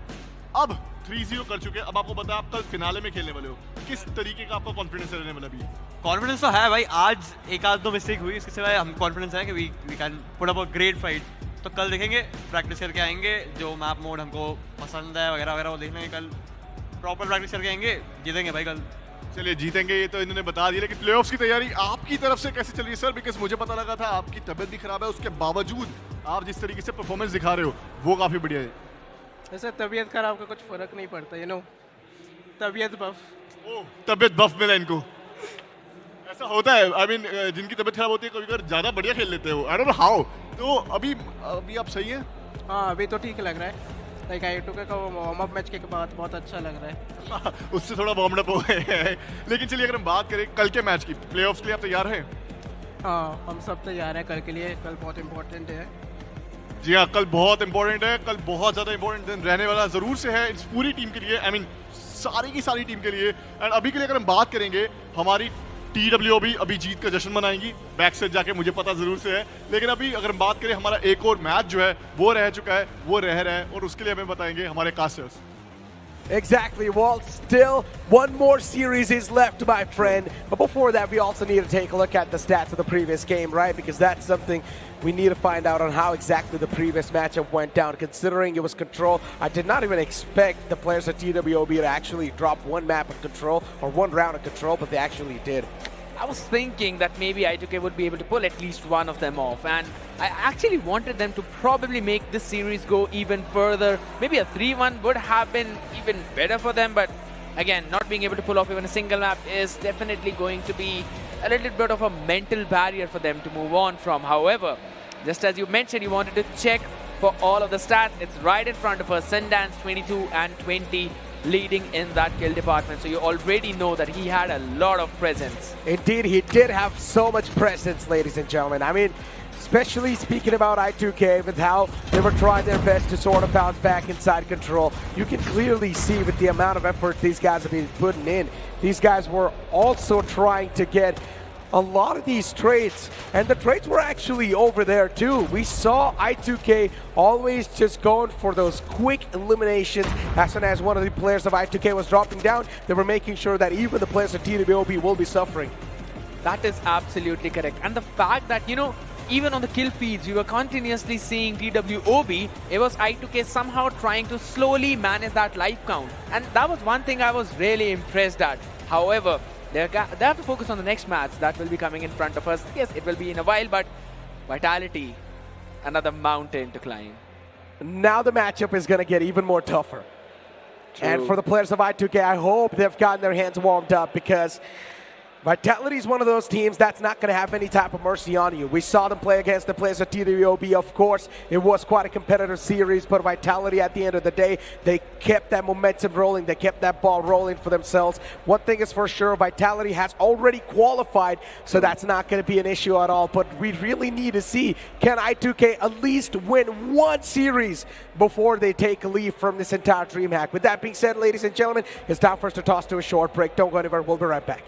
F: अब 3-0 कर चुके हैं, अब आपको पता है आप कल फिनाले में खेलने वाले हो. किस तरीके का आपका कॉन्फिडेंस रहने वाला भी?
R: कॉन्फिडेंस तो है भाई. आज एक आध दो मिस्टेक हुई, इसके सिवाय हम कॉन्फिडेंस है कि we can put up a great fight. तो कल देखेंगे, प्रैक्टिस करके आएंगे, जो मैप मोड हमको पसंद है वगैरह वगैरह वो देख लेंगे. कल प्रॉपर प्रैक्टिस करके आएंगे, जीतेंगे भाई कल.
F: चलिए जीतेंगे, ये तो इन्होंने बता दिया. लेकिन प्लेऑफ्स की तैयारी आपकी तरफ से कैसे चल रही है सर? बिकॉज मुझे पता लगा था आपकी तबीयत भी खराब है, उसके बावजूद आप जिस तरीके से परफॉर्मेंस दिखा रहे हो वो काफी बढ़िया है.
Q: ऐसे तबीयत खराब का कुछ फर्क नहीं पड़ता, यू नो. तबीयत बफ.
F: ओह, तबीयत बफ मिला इनको. ऐसा होता है. आई मीन जिनकी तबीयत खराब होती है कभी कभी ज्यादा बढ़िया खेल लेते हो. I don't know how. तो अभी आप सही हैं?
Q: हाँ, अभी तो ठीक लग रहा है. लाइक I2K का वार्म अप मैच के बाद बहुत अच्छा लग रहा है.
F: उससे थोड़ा वार्म अप हो गए हैं. लेकिन चलिए अगर हम बात करें कल के मैच की, प्लेऑफ्स के लिए आप तैयार हैं?
Q: हाँ, हम सब तैयार हैं कल के लिए. कल बहुत इंपॉर्टेंट है.
F: जी हाँ, कल बहुत इंपॉर्टेंट है. कल बहुत ज़्यादा इंपॉर्टेंट दिन रहने वाला ज़रूर से है इस पूरी टीम के लिए. आई मीन सारी की सारी टीम के लिए. एंड अभी के लिए अगर हम बात करेंगे, हमारी TWOB अभी जीत का जश्न मनाएंगी. बैक से जाके मुझे पता ज़रूर से है. लेकिन अभी अगर हम बात करें, हमारा एक और मैच जो है वो रह चुका है, वो रह रहा है, और उसके लिए हमें बताएंगे हमारे casters.
G: Exactly, Walt. Still, one more series is left, my friend. But before that, we also need to take a look at the stats of the previous game, right? Because that's something we need to find out on how exactly the previous matchup went down. Considering it was Control, I did not even expect the players at TWOB to actually drop one map of Control, or one round of Control, but they actually did.
H: I was thinking that maybe I2K would be able to pull at least one of them off, and I actually wanted them to probably make this series go even further. Maybe a 3-1 would have been even better for them, but again, not being able to pull off even a single map is definitely going to be a little bit of a mental barrier for them to move on from. However, just as you mentioned, you wanted to check for all of the stats. It's right in front of us. Sundance 22 and 20. Leading in that kill department, so you already know that he had a lot of presence.
G: Indeed, he did have so much presence, ladies and gentlemen. I mean, especially speaking about I2K, with how they were trying their best to sort of bounce back inside Control. You can clearly see with the amount of effort these guys have been putting in, these guys were also trying to get a lot of these trades, and the trades were actually over there too. We saw I2K always just going for those quick eliminations. As soon as one of the players of I2K was dropping down, they were making sure that even the players of TWOB will be suffering.
H: That is absolutely correct. And the fact that, you know, even on the kill feeds, we were continuously seeing TWOB. It was I2K somehow trying to slowly manage that life count. And that was one thing I was really impressed at. However, they have to focus on the next match that will be coming in front of us. Yes, it will be in a while, but Vitality, another mountain to climb.
G: Now the matchup is going to get even more tougher.
H: True.
G: And for the players of I2K, I hope they've gotten their hands warmed up, because Vitality is one of those teams that's not going to have any type of mercy on you. We saw them play against the players of TWOB, of course. It was quite a competitive series, but Vitality at the end of the day, they kept that momentum rolling. They kept that ball rolling for themselves. One thing is for sure, Vitality has already qualified, so that's not going to be an issue at all. But we really need to see, can I2K at least win one series before they take a leave from this entire DreamHack? With that being said, ladies and gentlemen, it's time for us to toss to a short break. Don't go anywhere. We'll be right back.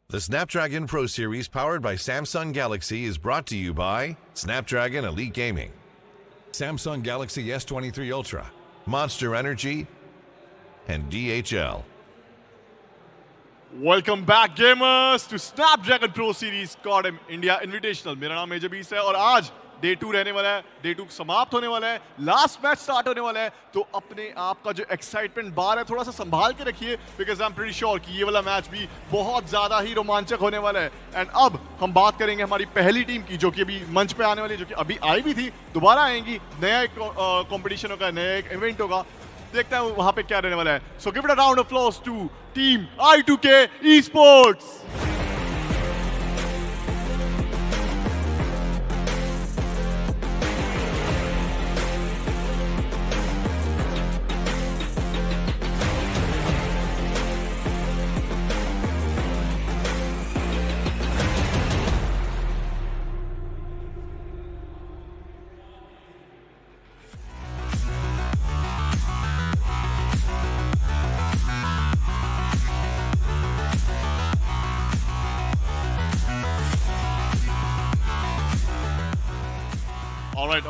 D: The Snapdragon Pro Series powered by Samsung Galaxy is brought to you by Snapdragon Elite Gaming, Samsung Galaxy S23 Ultra, Monster Energy, and DHL.
F: Welcome back gamers to Snapdragon pro series god India invitational. मेरा नाम major बीस है और आज day 2 रहने वाला है। Day 2 समाप्त होने वाला है, लास्ट मैच स्टार्ट होने वाला है। तो अपने आप का जो एक्साइटमेंट बार है थोड़ा सा संभाल के रखिए, because I am pretty sure कि ये वाला मैच भी बहुत ज्यादा ही रोमांचक होने वाला है। एंड अब हम बात करेंगे हमारी पहली टीम की, जो कि अभी मंच पे आने वाली है, जो कि अभी आई भी थी, दोबारा आएंगी। नया एक कॉम्पिटिशन होगा, नया एक इवेंट होगा, देखते हैं वहां पे क्या रहने वाला है। So give it a round of applause to team I2K Esports।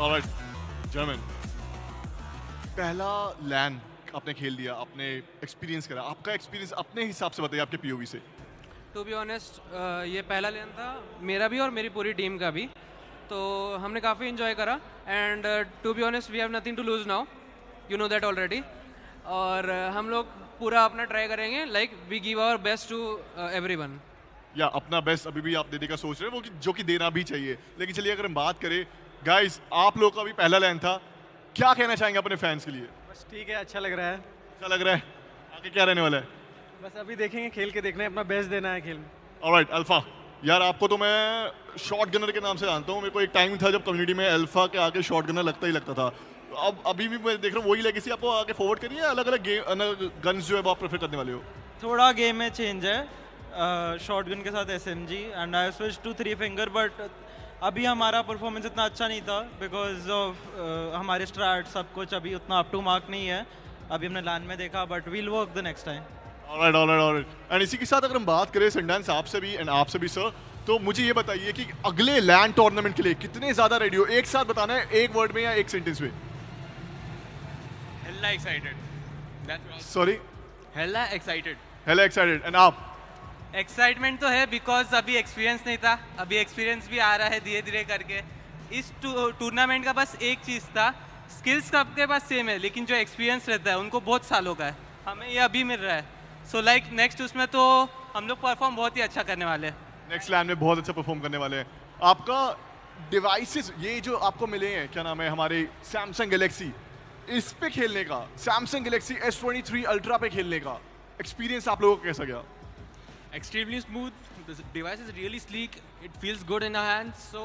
F: Alright German, पहला लैन आपने खेल दिया, आपने एक्सपीरियंस करा, आपका एक्सपीरियंस अपने हिसाब से बताइए, आपके पीओवी से।
P: टू बी ऑनेस्ट ये पहला लेन था मेरा भी और मेरी पूरी टीम का भी, तो हमने काफ़ी इन्जॉय करा। And to be honest we have nothing to lose now, you know that already. और हम लोग पूरा अपना ट्राई करेंगे, like we give our best to everyone.
F: या अपना बेस्ट अभी भी आप देने का सोच रहे हैं, वो जो कि देना भी चाहिए। लेकिन चलिए अगर हम बात करें गाइस, आप लोग का भी पहला लाइन था, क्या कहना चाहेंगे अपने फैंस के लिए?
A: बस ठीक है, अच्छा लग रहा है।
F: अच्छा लग रहा है, आगे क्या रहने वाला है?
A: बस अभी देखेंगे, खेल के देखना है, अपना बेस्ट देना है खेल में।
F: ऑलराइट अल्फा, यार आपको तो मैं शॉट गनर के नाम से जानता हूँ। मेरे को एक टाइम था जब कम्युनिटी में अल्फा के आगे शॉट गनर लगता ही लगता था। अब अभी भी मैं देख रहा हूँ वही लेगेसी आपको आगे फॉरवर्ड करिए, अलग अलग गेम गन्स जो है वो आप प्रेफर करने वाले हो?
V: थोड़ा गेम में चेंज है, शॉट गन के साथ SMG and I switch to 3 finger. But अभी हमारा परफॉर्मेंस इतना अच्छा नहीं था बिकॉज ऑफ हमारे स्टार्ट सब कुछ अभी उतना अप टू मार्क नहीं है। अभी हमने लैन में देखा, but we'll work the next time.
F: Alright. And इसी के साथ अगर हम बात करें संडान आपसे भी एंड आपसे भी सर, तो मुझे ये बताइए कि अगले लैन टूर्नामेंट के लिए कितने ज्यादा रेडी हो? एक साथ बताना है, एक वर्ड में या एक सेंटेंस में।
U: Hella excited.
F: Sorry,
U: Hella excited.
F: Hello excited. And आप?
W: एक्साइटमेंट तो है बिकॉज अभी एक्सपीरियंस नहीं था, अभी एक्सपीरियंस भी आ रहा है धीरे धीरे करके। इस टूर्नामेंट का बस एक चीज़ था, स्किल्स सबके पास सेम है, लेकिन जो एक्सपीरियंस रहता है उनको बहुत सालों का है, हमें ये अभी मिल रहा है। सो लाइक नेक्स्ट उसमें तो हम लोग परफॉर्म बहुत ही अच्छा करने वाले हैं।
F: नेक्स्ट लैन में बहुत अच्छा परफॉर्म करने वाले हैं। आपका डिवाइसेस ये जो आपको मिले हैं, क्या नाम है, हमारे सैमसंग गैलेक्सी, इस पे खेलने का, सैमसंग गैलेक्सी S23 अल्ट्रा पे खेलने का एक्सपीरियंस आप लोगों को कैसा गया?
O: Extremely smooth. The device is really sleek. It feels good in our hands. So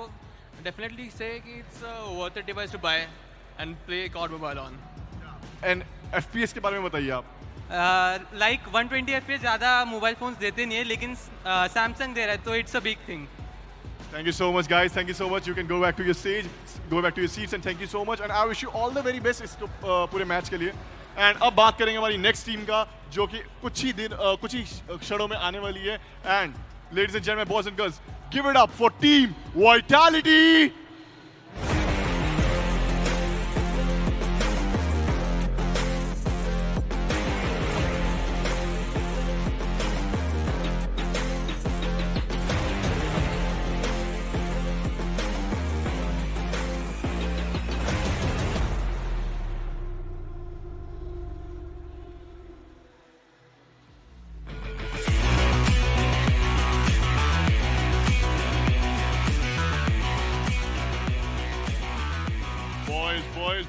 O: definitely say it's a worth it device to buy and play COD Mobile on.
F: And FPS के बारे में बताइए आप।
W: लाइक 120 FPS ज़्यादा mobile phones देते नहीं है, लेकिन सैमसंग दे रहा है, तो it's a big thing.
F: Thank you so much guys, thank you so much. You can go back to your stage, go back to your seats and thank you so much and I wish you all the very best इस पूरे match के लिए। And अब बात करेंगे हमारी next team का, जो कि कुछ ही क्षणों में आने वाली है। And ladies and gentleman, boys and girls, give it up for team vitality.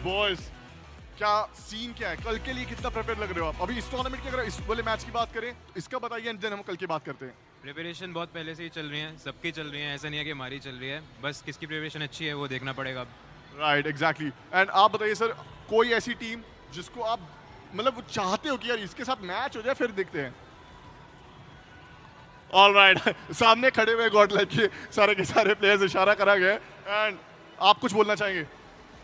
F: Boys, क्या सीन क्या है? कल के लिए कितना प्रिपेयर लग रहे हो आप? अभी इस टूर्नामेंट की अगर इस वाले मैच की बात करें तो इसका बताइए, एंड देन हम कल की बात करते हैं।
T: प्रिपरेशन बहुत पहले से ही चल रही है, सबकी चल रही है, ऐसा नहीं है कि हमारी चल रही है, बस किसकी प्रिपरेशन अच्छी है वो देखना पड़ेगा।
F: Right, exactly. एंड आप बताइए सर, कोई ऐसी टीम जिसको आप मतलब चाहते हो कि यार इसके साथ मैच हो जाए, फिर देखते हैं। ऑलराइट, सामने खड़े हुए गॉडलाइक के सारे प्लेयर्स इशारा करा गया। एंड आप कुछ बोलना चाहेंगे?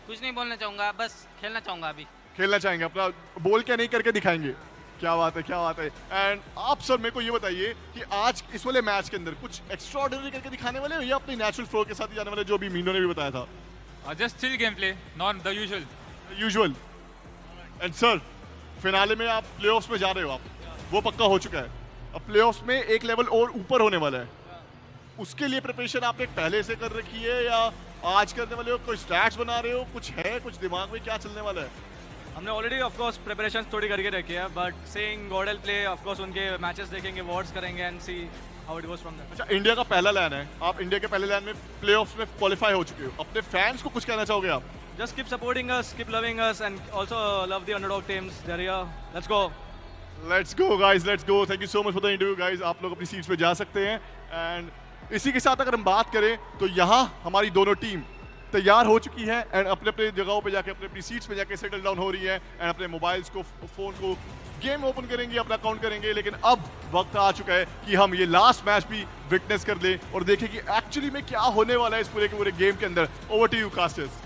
W: कुछ नहीं बोलना चाहूँगा, बस खेलना चाहूँगा। अभी
F: खेलना चाहेंगे, अपना बोल के नहीं करके दिखाएंगे। क्या बात है, क्या बात है। एंड आप सर मेरे को ये बताइए कि आज इस वाले मैच के अंदर कुछ एक्स्ट्राऑर्डिनरी करके दिखाने वाले हो या अपनी नेचुरल फ्लो के साथ ही जाने वाले, जो अभी मीनो ने भी बताया था?
U: Just chill gameplay, not the usual.
F: Usual. And sir finale में आप प्लेऑफ्स में जा रहे हो, आप वो पक्का हो चुका है, अब प्लेऑफ्स में एक लेवल और ऊपर होने वाला है, उसके लिए प्रिपरेशन आपने पहले से कर रखी है या आज करने वाले हो? कोई स्टैट्स बना रहे हो, कुछ है, कुछ दिमाग में क्या चलने वाला है?
R: हमने ऑलरेडी ऑफ कोर्स प्रिपरेशन थोड़ी करके रखी है, बट सेइंग गॉडल प्ले ऑफ कोर्स उनके मैचेस देखेंगे, वॉर्ड्स करेंगे and see how it goes from there.
F: अच्छा, इंडिया का पहला लैन है, आप इंडिया के पहले लैन में प्लेऑफ्स में क्वालिफाई हो चुके हो, अपने फैंस को कुछ कहना चाहोगे आप?
R: Just keep supporting us, keep loving us, and also love the underdog teams. They're here. Let's go.
F: Let's go guys, let's go. Thank you so much for the interview guys. आप लोग अपनी seats पे जा सकते हैं। And इसी के साथ अगर हम बात करें तो यहाँ हमारी दोनों टीम तैयार हो चुकी है एंड अपने अपने जगहों पे जाके अपनी अपनी सीट्स पे जाके सेटल डाउन हो रही है एंड अपने मोबाइल्स को, फोन को, गेम ओपन करेंगे, अपना अकाउंट करेंगे। लेकिन अब वक्त आ चुका है कि हम ये लास्ट मैच भी विटनेस कर लें और देखें कि एक्चुअली में क्या होने वाला है इस पूरे के पूरे गेम के अंदर। Over to you casters.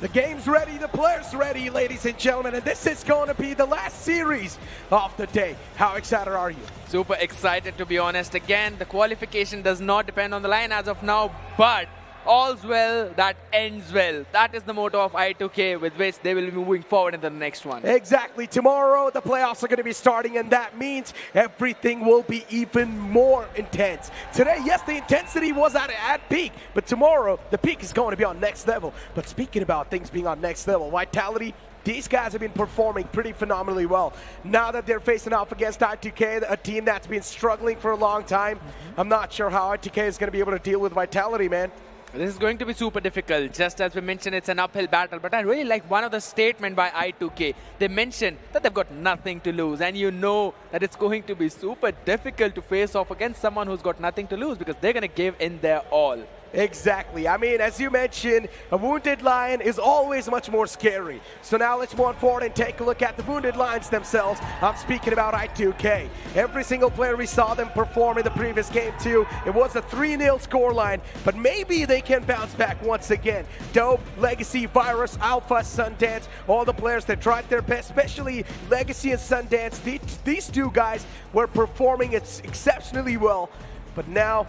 G: The game's ready, the players ready, ladies and gentlemen, and this is going to be the last series of the day. How excited are you?
H: Super excited, to be honest. Again, the qualification does not depend on the line as of now, but all's well that ends well. That is the motto of I2K, with which they will be moving forward in the next one.
G: Exactly. Tomorrow, the playoffs are going to be starting, and that means everything will be even more intense. Today, yes, the intensity was at peak, but tomorrow, the peak is going to be on next level. But speaking about things being on next level, Vitality, these guys have been performing pretty phenomenally well. Now that they're facing off against I2K, a team that's been struggling for a long time, I'm not sure how I2K is going to be able to deal with Vitality, man.
H: This is going to be super difficult. Just as we mentioned, it's an uphill battle. But I really like one of the statement by I2K. They mentioned that they've got nothing to lose. And you know that it's going to be super difficult to face off against someone who's got nothing to lose, because they're going to give in their all.
G: Exactly. I mean, as you mentioned, a wounded lion is always much more scary. So now let's move forward and take a look at the wounded lions themselves. I'm speaking about I2K. Every single player we saw them perform in the previous game too. It was a 3-0 scoreline, but maybe they can bounce back once again. TWOB, Legacy, Virus, Alpha, Sundance, all the players that tried their best, especially Legacy and Sundance. These two guys were performing exceptionally well, but now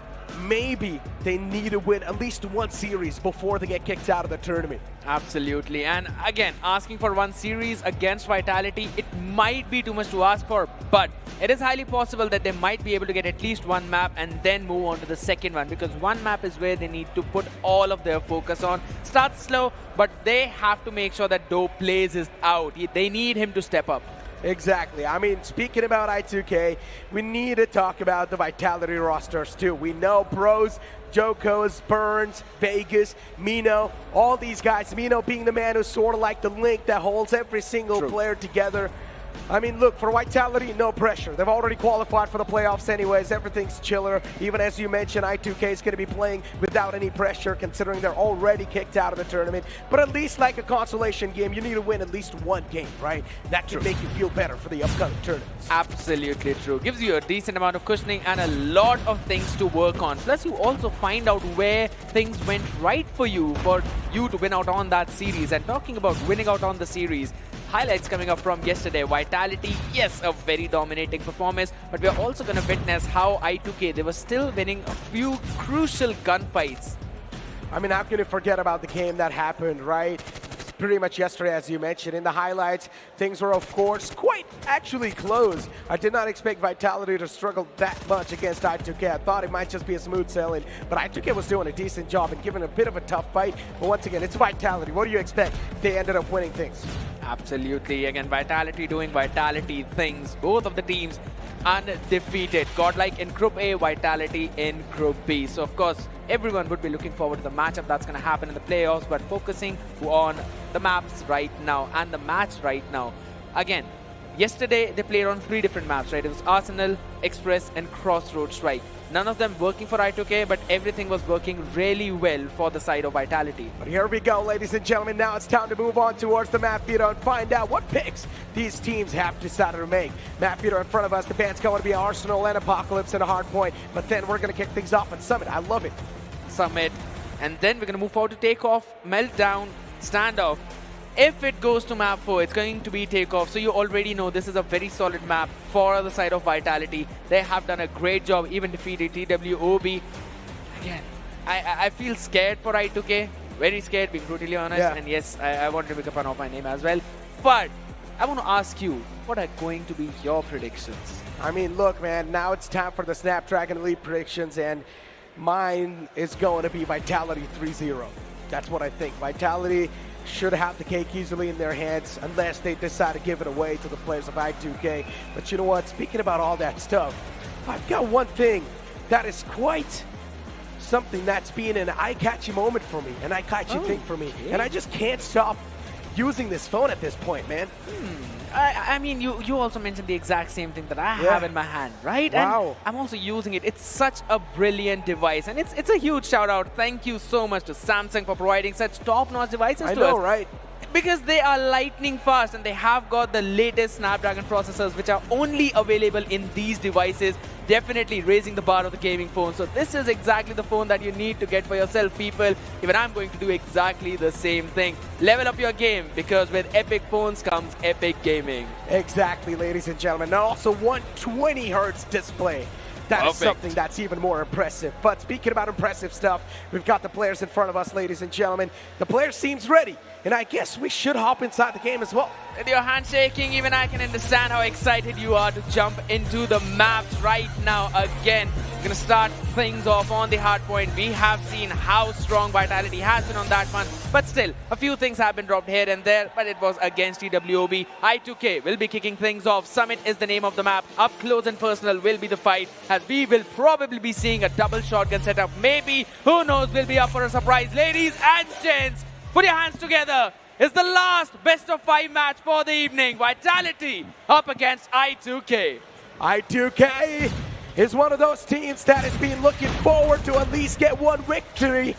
G: maybe they need to win at least one series before they get kicked out of the tournament.
H: Absolutely. And again, asking for one series against Vitality, it might be too much to ask for, but it is highly possible that they might be able to get at least one map and then move on to the second one, because one map is where they need to put all of their focus on. Start slow, but they have to make sure that TWOB plays it out. They need him to step up.
G: Exactly. I mean, speaking about I2K, we need to talk about the Vitality rosters too. We know Bros, Jokos, Burns, Vegas, Mino, all these guys. Mino being the man who's sort of like the link that holds every single player together. I mean, look, for Vitality, no pressure. They've already qualified for the playoffs anyways. Everything's chiller. Even as you mentioned, I2K is going to be playing without any pressure, considering they're already kicked out of the tournament. But at least like a consolation game, you need to win at least one game, right? That can make you feel better for the upcoming tournaments.
H: Absolutely true. Gives you a decent amount of cushioning and a lot of things to work on. Plus, you also find out where things went right for you to win out on that series. And talking about winning out on the series, highlights coming up from yesterday. Vitality, yes, a very dominating performance, but we're also going to witness how I2K, they were still winning a few crucial gunfights.
G: I mean, how can you forget about the game that happened, right? Pretty much yesterday, as you mentioned. In the highlights, things were, of course, quite actually close. I did not expect Vitality to struggle that much against I2K. I thought it might just be a smooth sailing, but I2K was doing a decent job and giving a bit of a tough fight. But once again, it's Vitality. What do you expect? They ended up winning things.
H: Absolutely. Again, Vitality doing Vitality things. Both of the teams undefeated. GodLiKe in Group A, Vitality in Group B. So, of course, everyone would be looking forward to the matchup that's going to happen in the playoffs, but focusing on the maps right now and the match right now. Again, yesterday they played on 3 different maps, right? It was Arsenal, Express, and Crossroads Strike. None of them working for I2K, but everything was working really well for the side of Vitality.
G: But here we go, ladies and gentlemen. Now it's time to move on towards the map feeder and find out what picks these teams have decided to make. Map feeder in front of us. The band's going to be Arsenal and Apocalypse and a hard point. But then we're going to kick things off at Summit. I love it.
H: Summit. And then we're going to move forward to Takeoff, Meltdown, Standoff. if it goes to map 4, it's going to be takeoff. So you already know this is a very solid map for the side of Vitality. They have done a great job, even defeated TWOB. Again, I feel scared for I2K. Very scared, being brutally honest.
G: Yeah.
H: And yes, I wanted to make a fun of my name as well. But I want to ask you, what are going to be your predictions?
G: I mean, look, man, now it's time for the Snapdragon Elite predictions, and mine is going to be Vitality 3-0. That's what I think. Vitality should have the cake easily in their hands unless they decide to give it away to the players of I2K. But you know what? Speaking about all that stuff, I've got one thing that is quite something that's been an eye-catchy moment for me, an eye-catchy thing for me. And I just can't stop using this phone at this point, man.
H: I mean, you also mentioned the exact same thing that I have in my hand, right?
G: Wow.
H: And I'm also using it. It's such a brilliant device, and it's a huge shout out. Thank you so much to Samsung for providing such top-notch devices to us.
G: I know, right?
H: Because they are lightning fast, and they have got the latest Snapdragon processors, which are only available in these devices, definitely raising the bar of the gaming phone. So this is exactly the phone that you need to get for yourself, people. Even I'm going to do exactly the same thing. Level up your game, because with epic phones comes epic gaming.
G: Exactly, ladies and gentlemen. And also 120 hertz display. That is something that's even more impressive. But speaking about impressive stuff, we've got the players in front of us, ladies and gentlemen. The player seems ready, and I guess we should hop inside the game as well.
H: With your hand shaking, even I can understand how excited you are to jump into the maps right now again. We're going to start things off on the hard point. We have seen how strong Vitality has been on that one, but still, a few things have been dropped here and there, but it was against TWOB. I2K will be kicking things off. Summit is the name of the map. Up close and personal will be the fight, as we will probably be seeing a double shotgun setup. Maybe, who knows, we'll be up for a surprise. Ladies and gents, put your hands together. It's the last best of 5 match for the evening. Vitality up against I2K.
G: I2K is one of those teams that has been looking forward to at least get one victory.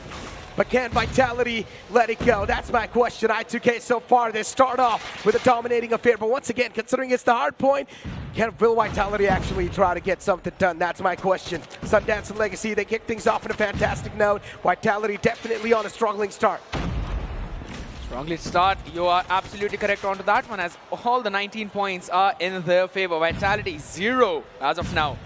G: But can Vitality let it go? That's my question. I2K so far, they start off with a dominating affair. But once again, considering it's the hard point, will Vitality actually try to get something done? That's my question. Sundance and Legacy, they kick things off on a fantastic note. Vitality definitely on a struggling start.
H: Strongly start. You are absolutely correct onto that one, as all the 19 points are in their favor. Vitality 0 as of now.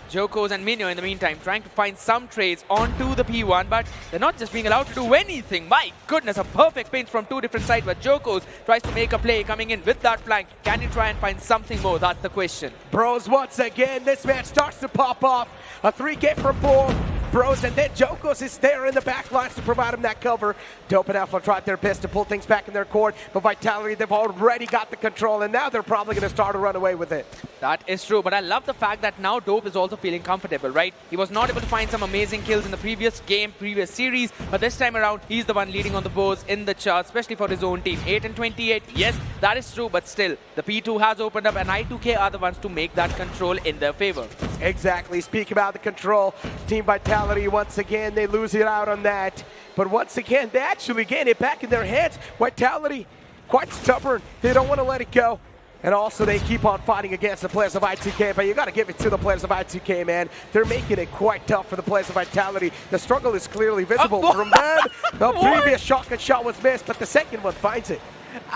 H: Jokos and Minio in the meantime trying to find some trades onto the P1, but they're not just being allowed to do anything. My goodness, a perfect pinch from two different sides, but Jokos tries to make a play coming in with that flank. Can he try and find something more? That's the question.
G: Bros, once again, this man starts to pop off. A 3K from 4. Bros, and then Jokos is there in the back lines to provide him that cover. Dope and Alpha tried their best to pull things back in their court, but Vitality, they've already got the control, and now they're probably going to start to run away with it.
H: That is true, but I love the fact that now Dope is also feeling comfortable, right? He was not able to find some amazing kills in the previous game, previous series, but this time around, he's the one leading on the boards in the charts, especially for his own team. 8 and 28, yes, that is true, but still, the P2 has opened up, and I2K are the ones to make that control in their favor.
G: Exactly. Speak about the control. Team Vitality, once again, they lose it out on that. But once again, they actually gain it back in their hands. Vitality, quite stubborn. They don't want to let it go. And also, they keep on fighting against the players of I2K, but you got to give it to the players of I2K, man. They're making it quite tough for the players of Vitality. The struggle is clearly visible from them. The previous shotgun shot was missed, but the second one finds it.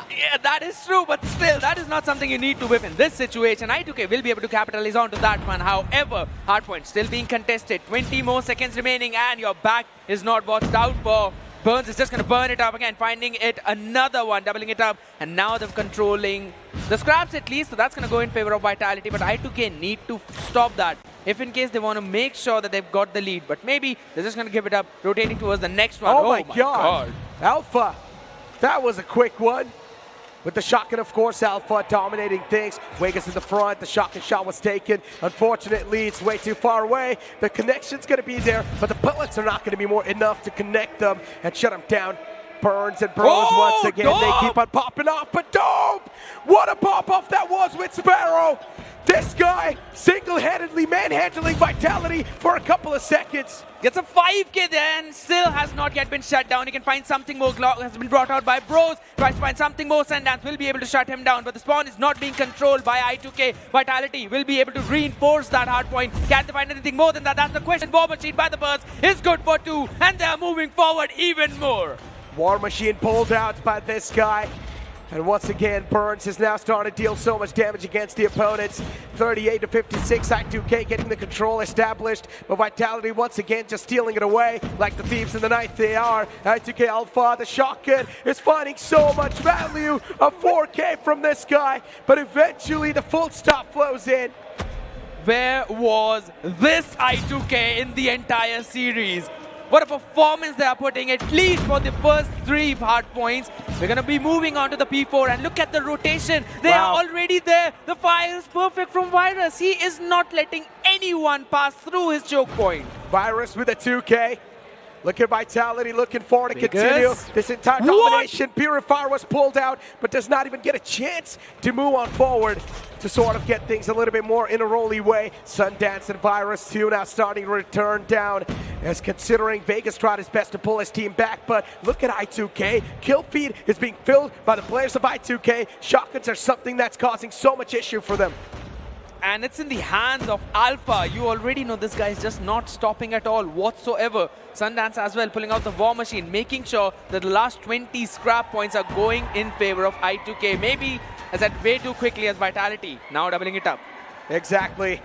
H: Yeah, that is true, but still, that is not something you need to whip in this situation. I2K will be able to capitalize onto that one. However, hardpoint still being contested. 20 more seconds remaining, and your back is not watched out for. Burns is just going to burn it up again, finding it another one, doubling it up, and now they're controlling the scraps at least, so that's going to go in favor of Vitality, but I2K need to stop that if in case they want to make sure that they've got the lead, but maybe they're just going to give it up, rotating towards the next one.
G: Oh my God. Alpha, that was a quick one. With the shotgun, of course, Alpha dominating things. Vegas in the front, the shotgun shot was taken. Unfortunately, it's way too far away. The connection's going to be there, but the bullets are not going to be more enough to connect them and shut them down. Burns and Bros once again,
H: Dope!
G: They keep on popping off, but Dope! What a pop-off that was with Sparrow! This guy single-handedly manhandling Vitality for a couple of seconds.
H: Gets a 5K then, still has not yet been shut down. He can find something more. Glock has been brought out by Bros. Tries to find something more. Sundance will be able to shut him down, but the spawn is not being controlled by I2K. Vitality will be able to reinforce that hard point. Can they find anything more than that? That's the question. War Machine by the Birds is good for 2, and they are moving forward even more.
G: War Machine pulled out by this guy. And once again, Burns is now starting to deal so much damage against the opponents. 38 to 56, I2K getting the control established, but Vitality once again just stealing it away like the thieves in the night they are. I2K Alpha, the shotgun, is finding so much value of 4K from this guy, but eventually the full stop flows in.
H: Where was this I2K in the entire series? What a performance they are putting, at least for the first 3 hard points. We're going to be moving on to the P4, and look at the rotation. They are already there. The fire is perfect from Virus. He is not letting anyone pass through his choke point.
G: Virus with a 2K. Look at Vitality looking forward to continue this entire domination. Purifier was pulled out, but does not even get a chance to move on forward to sort of get things a little bit more in a rolly way. Sundance and Virus 2 now starting to return down, as considering Vegas tried his best to pull his team back, but look at I2K. Kill feed is being filled by the players of I2K. Shotguns are something that's causing so much issue for them.
H: And it's in the hands of Alpha. You already know this guy is just not stopping at all whatsoever. Sundance as well pulling out the War Machine, making sure that the last 20 scrap points are going in favor of I2K. Maybe I said way too quickly as Vitality. Now doubling it up.
G: Exactly.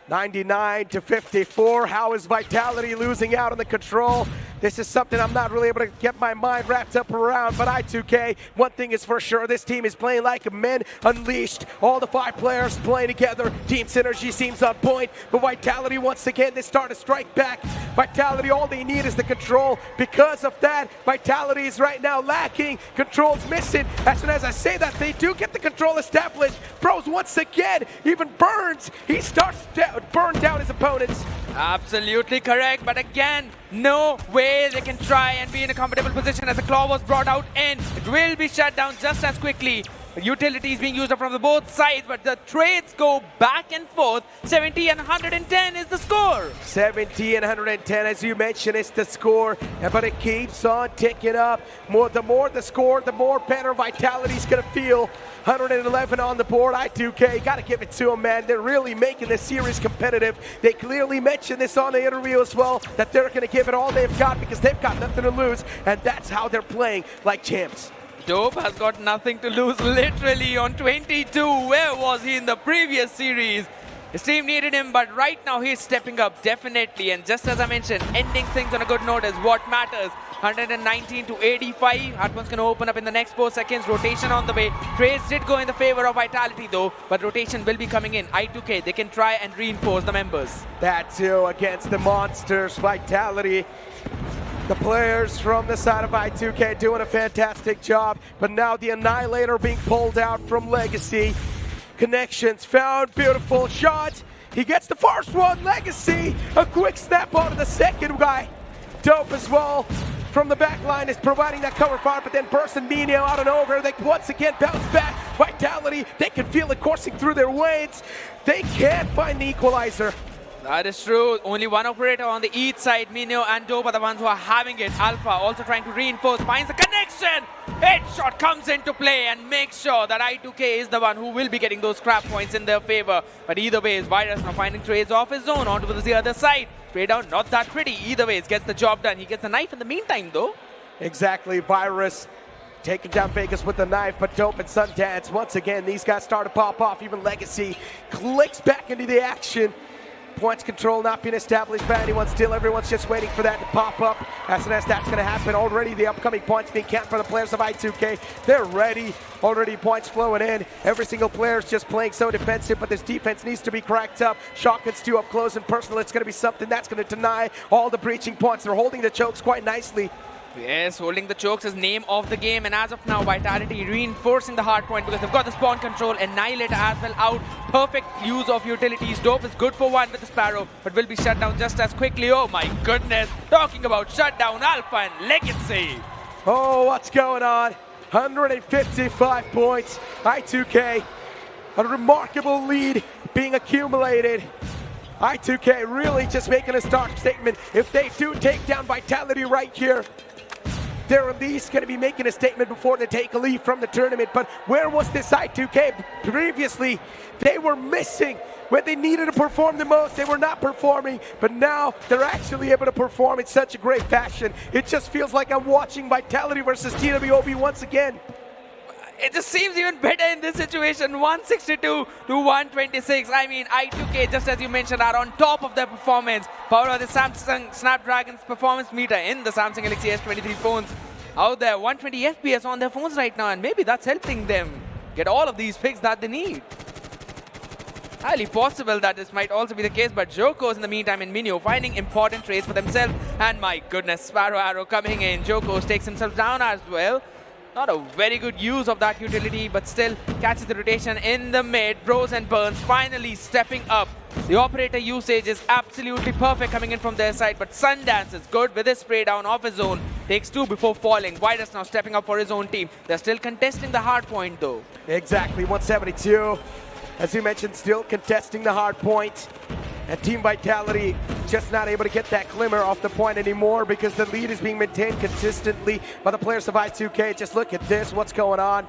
G: 99 to 54. How is Vitality losing out on the control? This is something I'm not really able to get my mind wrapped up around, but I2K, one thing is for sure, this team is playing like men unleashed. All the 5 players playing together. Team synergy seems on point, but Vitality, once again, they start to strike back. Vitality, all they need is the control. Because of that, Vitality is right now lacking. Control's missing. As soon as I say that, they do get the control established. Bros, once again, even Burns, he starts to burn down his opponents.
H: Absolutely correct, but again, no way they can try and be in a comfortable position as the claw was brought out in. It will be shut down just as quickly. Utilities being used up from the both sides, but the trades go back and forth. 70 and 110 is the score.
G: 70 and 110, as you mentioned, is the score, but it keeps on ticking up. The more the score, the more better Vitality's gonna feel. 111 on the board. I2K, gotta give it to them, man. They're really making this series competitive. They clearly mentioned this on the interview as well, that they're gonna give it all they've got because they've got nothing to lose, and that's how they're playing like champs.
H: TWOB has got nothing to lose, literally on 22. Where was he in the previous series? His team needed him, but right now he's stepping up, definitely. And just as I mentioned, ending things on a good note is what matters. 119 to 85. Hardpoint's going to open up in the next 4 seconds. Rotation on the way. Trades did go in the favor of Vitality, though, but rotation will be coming in. I2K, they can try and reinforce the members.
G: That too against the monsters. Vitality. The players from the side of I2K doing a fantastic job, but now the Annihilator being pulled out from Legacy. Connections found, beautiful shot. He gets the first one, Legacy. A quick snap onto the second guy. Dope as well. From the back line is providing that cover fire, but then Burst and Mino out and over. They once again bounce back. Vitality, they can feel it coursing through their veins. They can't find the equalizer.
H: That is true. Only one operator on the east side. Mino and TWOB are the ones who are having it. Alpha also trying to reinforce, finds the connection. Headshot comes into play and makes sure that I2K is the one who will be getting those scrap points in their favor. But either way, Virus now finding trades off his own onto the other side. Straight down, not that pretty. Either way, gets the job done. He gets the knife in the meantime, though.
G: Exactly, Virus taking down Vegas with the knife, but Dope and Sundance, once again, these guys start to pop off. Even Legacy clicks back into the action. Points control not being established by anyone still. Everyone's just waiting for that to pop up. As soon as that's going to happen, already the upcoming points being capped for the players of I2K. They're ready. Already points flowing in. Every single player is just playing so defensive, but this defense needs to be cracked up. Shotguns too up close and personal. It's going to be something that's going to deny all the breaching points. They're holding the chokes quite nicely.
H: Yes, holding the chokes is name of the game, and as of now, Vitality reinforcing the hard point because they've got the spawn control. Annihilator as well out. Perfect use of utilities. Dope is good for one with the Sparrow, but will be shut down just as quickly. Oh my goodness. Talking about shutdown, Alpha and Legacy.
G: Oh, what's going on? 155 points. I2K, a remarkable lead being accumulated. I2K really just making a stark statement. If they do take down Vitality right here, they're at least going to be making a statement before they take a leave from the tournament. But where was this I2K previously? They were missing. When they needed to perform the most, they were not performing. But now they're actually able to perform in such a great fashion. It just feels like I'm watching Vitality versus TWOB once again.
H: It just seems even better in this situation. 162 to 126. I mean, I2K, just as you mentioned, are on top of their performance. Powered by the Samsung Snapdragon's performance meter in the Samsung Galaxy S23 phones. Out there, 120 FPS on their phones right now, and maybe that's helping them get all of these picks that they need. Highly possible that this might also be the case, but Joko's in the meantime in Minio finding important trades for themselves. And my goodness, Sparrow Arrow coming in. Joko's takes himself down as well. Not a very good use of that utility, but still catches the rotation in the mid. Bros and Burns finally stepping up. The operator usage is absolutely perfect coming in from their side, but Sundance is good with his spray down off his own. Takes 2 before falling. Virus now stepping up for his own team. They're still contesting the hard point though.
G: Exactly, 172. As you mentioned, still contesting the hard point. And Team Vitality just not able to get that glimmer off the point anymore because the lead is being maintained consistently by the players of I2K. Just look at this, what's going on.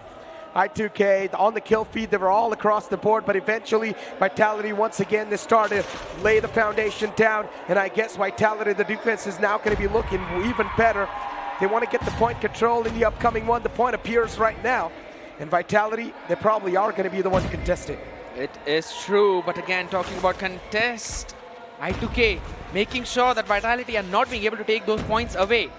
G: I2K on the kill feed, they were all across the board, but eventually Vitality once again, they started to lay the foundation down, and I guess Vitality, the defense is now going to be looking even better. They want to get the point control in the upcoming one. The point appears right now, and Vitality, they probably are going to be the one contesting.
H: It is true, but again, talking about contest, I2K making sure that Vitality are not being able to take those points away.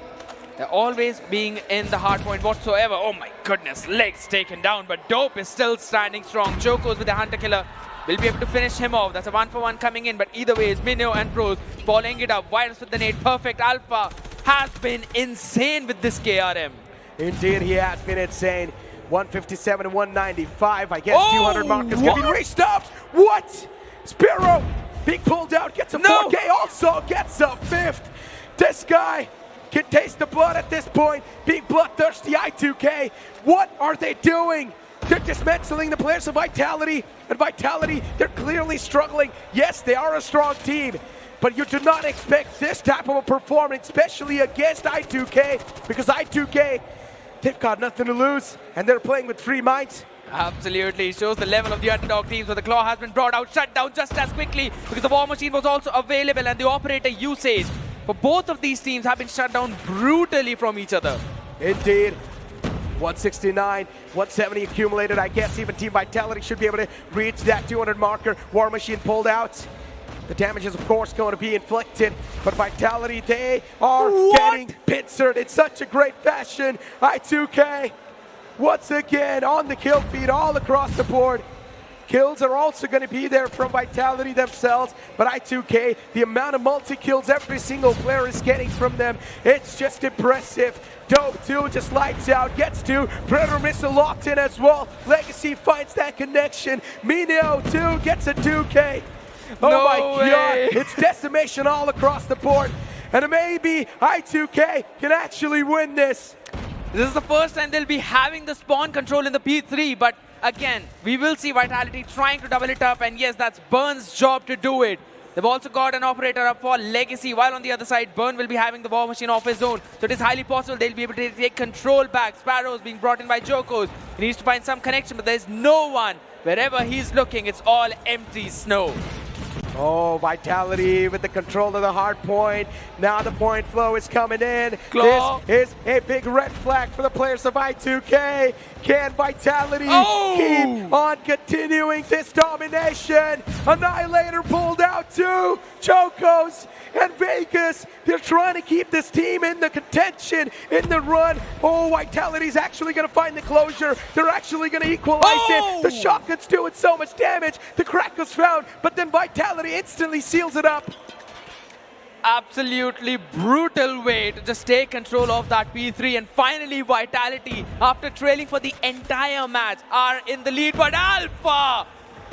H: They're always being in the hard point whatsoever. Oh my goodness, legs taken down, but Dope is still standing strong. Joko's with the Hunter Killer will be able to finish him off. That's a 1-for-1 coming in, but either way, it's Minio and Bros following it up. Virus with the nade, perfect. Alpha has been insane with this KRM.
G: Indeed, he has been insane. 157 and 195. I guess 200 markers can be reached up. What? Sparrow being pulled out, gets a 4K, also gets a 5th. This guy can taste the blood at this point, being bloodthirsty. I2K, what are they doing? They're dismantling the players of Vitality, and Vitality, they're clearly struggling. Yes, they are a strong team, but you do not expect this type of a performance, especially against I2K, because I2K, they've got nothing to lose, and they're playing with free minds.
H: Absolutely, shows the level of the underdog teams where the Claw has been brought out, shut down just as quickly because the War Machine was also available, and the operator usage for both of these teams have been shut down brutally from each other.
G: Indeed. 169, 170 accumulated. I guess even Team Vitality should be able to reach that 200 marker. War Machine pulled out. The damage is, of course, going to be inflicted, but Vitality, they are getting pincered in such a great fashion. I2K, once again, on the kill feed all across the board. Kills are also going to be there from Vitality themselves, but I2K, the amount of multi-kills every single player is getting from them, it's just impressive. Dope 2 just lights out, gets 2. Predator Missile locked in as well. Legacy finds that connection. Minio 2 gets a 2K. Oh
H: no
G: my
H: way.
G: God, it's decimation all across the board. And maybe I2K can actually win this.
H: This is the first time they'll be having the spawn control in the P3, but again, we will see Vitality trying to double it up, and yes, that's Burns' job to do it. They've also got an operator up for Legacy, while on the other side, Burn will be having the War Machine off his own. So it is highly possible they'll be able to take control back. Sparrow's being brought in by Jokos. He needs to find some connection, but there's no one. Wherever he's looking, it's all empty snow.
G: Oh, Vitality with the control of the hard point. Now the point flow is coming in.
H: Claw.
G: This is a big red flag for the players of I2K. Can Vitality keep on continuing this domination? Annihilator pulled out too. Chocos and Vegas, they're trying to keep this team in the contention, in the run. Oh, Vitality's actually going to find the closure. They're actually going to equalize it. The shotgun's doing so much damage. The crack was found, but then Vitality instantly seals it up.
H: Absolutely brutal way to just take control of that P3, and finally Vitality, after trailing for the entire match, are in the lead. But Alpha,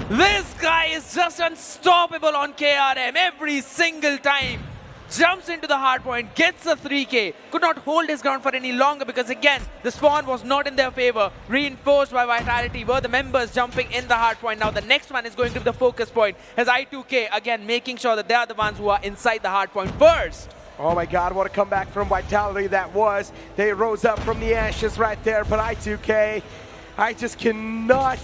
H: this guy is just unstoppable on KRM every single time. Jumps into the hard point, gets a 3K, could not hold his ground for any longer because again, the spawn was not in their favor. Reinforced by Vitality were the members jumping in the hard point. Now the next one is going to be the focus point as I2K again making sure that they are the ones who are inside the hard point first.
G: Oh my God, what a comeback from Vitality that was. They rose up from the ashes right there, but I2K, I just cannot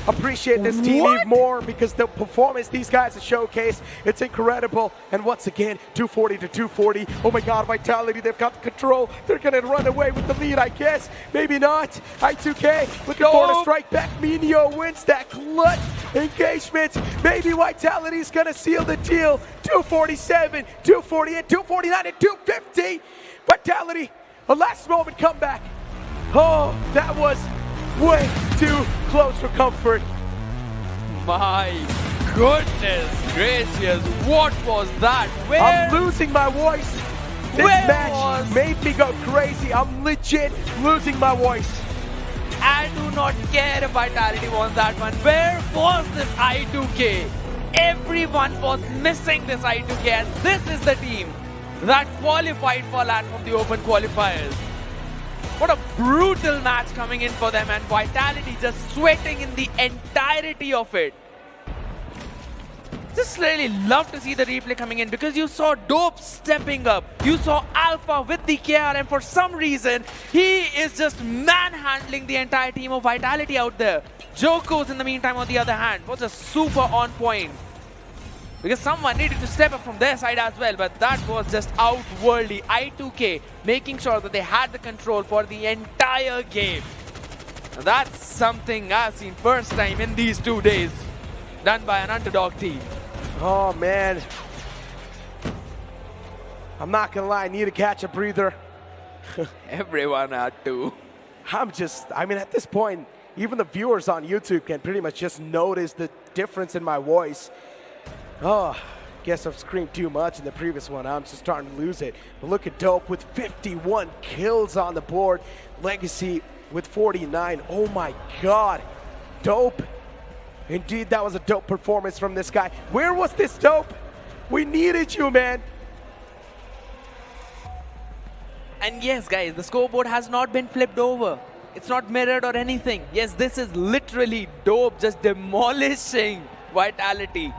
G: appreciate this team even more because the performance these guys have showcased, it's incredible. And once again, 240 to 240. Oh my God, Vitality, they've got the control. They're gonna run away with the lead, I guess. Maybe not. I2K looking for a strike back. Minio wins that clutch engagement. Maybe Vitality's gonna seal the deal. 247, 248, 249, and 250. Vitality, a last moment comeback. Oh, that was way too close for comfort.
H: My goodness gracious, what was that?
G: I'm losing my voice. This match made me go crazy. I'm legit losing my voice.
H: I do not care if Vitality won that one. Where was this I2K? Everyone was missing this I2K, and this is the team that qualified for LAN from the open qualifiers. What a brutal match coming in for them, and Vitality just sweating in the entirety of it. Just really love to see the replay coming in because you saw Dope stepping up. You saw Alpha with the KRM. For some reason, he is just manhandling the entire team of Vitality out there. Joko's in the meantime, on the other hand, was just super on point. Because someone needed to step up from their side as well, but that was just outworldly. I2K making sure that they had the control for the entire game. That's something I've seen first time in these 2 days, done by an underdog team.
G: Oh man, I'm not gonna lie, I need to catch a breather.
H: Everyone had to.
G: I mean, at this point, even the viewers on YouTube can pretty much just notice the difference in my voice. Oh, guess I've screamed too much in the previous one. I'm just starting to lose it. But look at Dope with 51 kills on the board. Legacy with 49. Oh my God. Dope. Indeed, that was a dope performance from this guy. Where was this Dope? We needed you, man.
H: And yes, guys, the scoreboard has not been flipped over. It's not mirrored or anything. Yes, this is literally Dope just demolishing Vitality.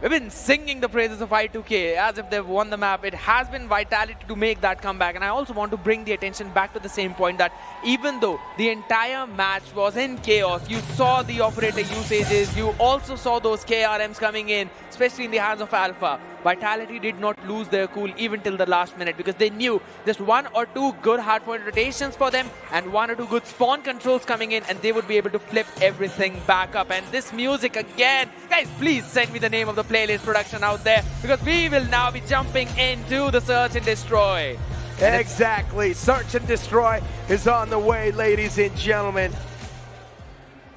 H: We've been singing the praises of I2K as if they've won the map. It has been Vitality to make that comeback. And I also want to bring the attention back to the same point that even though the entire match was in chaos, you saw the operator usages, you also saw those KRMs coming in, especially in the hands of Alpha. Vitality did not lose their cool even till the last minute because they knew just 1 or 2 good hardpoint rotations for them and 1 or 2 good spawn controls coming in, and they would be able to flip everything back up. And this music again, guys, please send me the name of the playlist production out there because we will now be jumping into the Search and Destroy.
G: Exactly. Search and Destroy is on the way, ladies and gentlemen.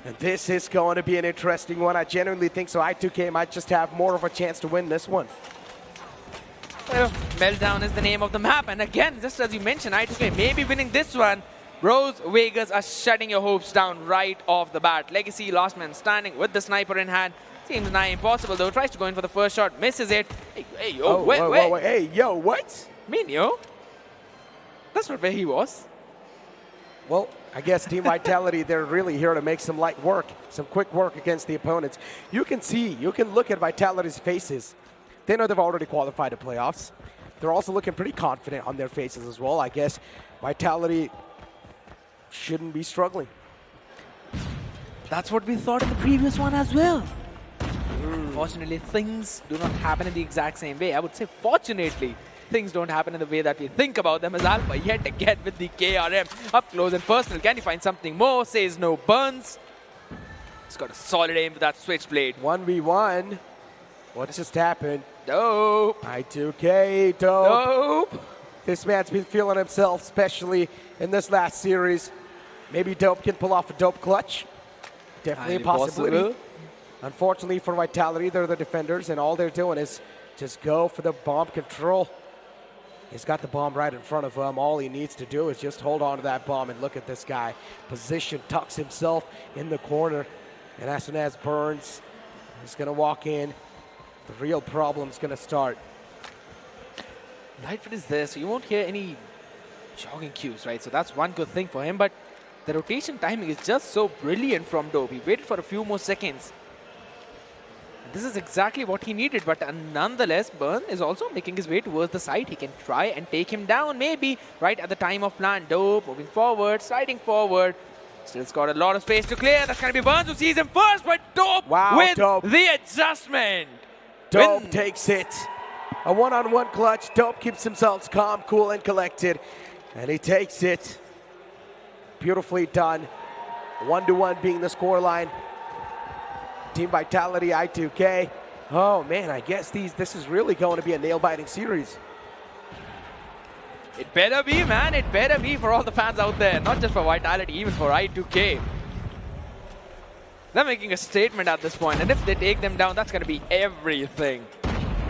G: And this is going to be an interesting one. I genuinely think so. I2K might just have more of a chance to win this one.
H: Well, Meltdown is the name of the map. And again, just as you mentioned, I2K may be winning this one. Rose Vegas are shutting your hopes down right off the bat. Legacy, last man standing with the sniper in hand. Seems nigh impossible though. Tries to go in for the first shot, misses it. Hey, yo, wait.
G: Hey, yo, what?
H: Minio? That's not where he was.
G: Well, I guess Team Vitality, they're really here to make some light work, some quick work against the opponents. You can see, you can look at Vitality's faces. They know they've already qualified to playoffs. They're also looking pretty confident on their faces as well. I guess Vitality shouldn't be struggling.
H: That's what we thought in the previous one as well. Unfortunately, things do not happen in the exact same way. I would say fortunately, things don't happen in the way that we think about them, as Alpha yet again with the KRM up close and personal. Can he find something more? Says no, burns. He's got a solid aim for that switchblade.
G: 1v1. What just happened?
H: Dope.
G: I2K, Dope. This man's been feeling himself, especially in this last series. Maybe Dope can pull off a Dope clutch. Definitely a possibility.
H: Possible.
G: Unfortunately for Vitality, they're the defenders, and all they're doing is just go for the bomb control. He's got the bomb right in front of him. All he needs to do is just hold on to that bomb, and look at this guy. Position, tucks himself in the corner. And as soon as Burns is going to walk in, the real problem's going to start.
H: Lightfoot is there, so you won't hear any jogging cues, right? So that's one good thing for him, but the rotation timing is just so brilliant from Dope. He waited for a few more seconds. This is exactly what he needed, but nonetheless, Burn is also making his way towards the side. He can try and take him down, maybe, right at the time of plan. Dope moving forward, sliding forward. Still's got a lot of space to clear. That's going to be Burns who sees him first, but TWOB with the adjustment.
G: TWOB takes it. A one-on-one clutch. TWOB keeps himself calm, cool, and collected. And he takes it. Beautifully done. 1-1 being the scoreline. Team Vitality, I2K. Oh man, I guess this is really going to be a nail-biting series.
H: It better be, man. It better be for all the fans out there. Not just for Vitality, even for I2K. They're making a statement at this point, and if they take them down, that's going to be everything.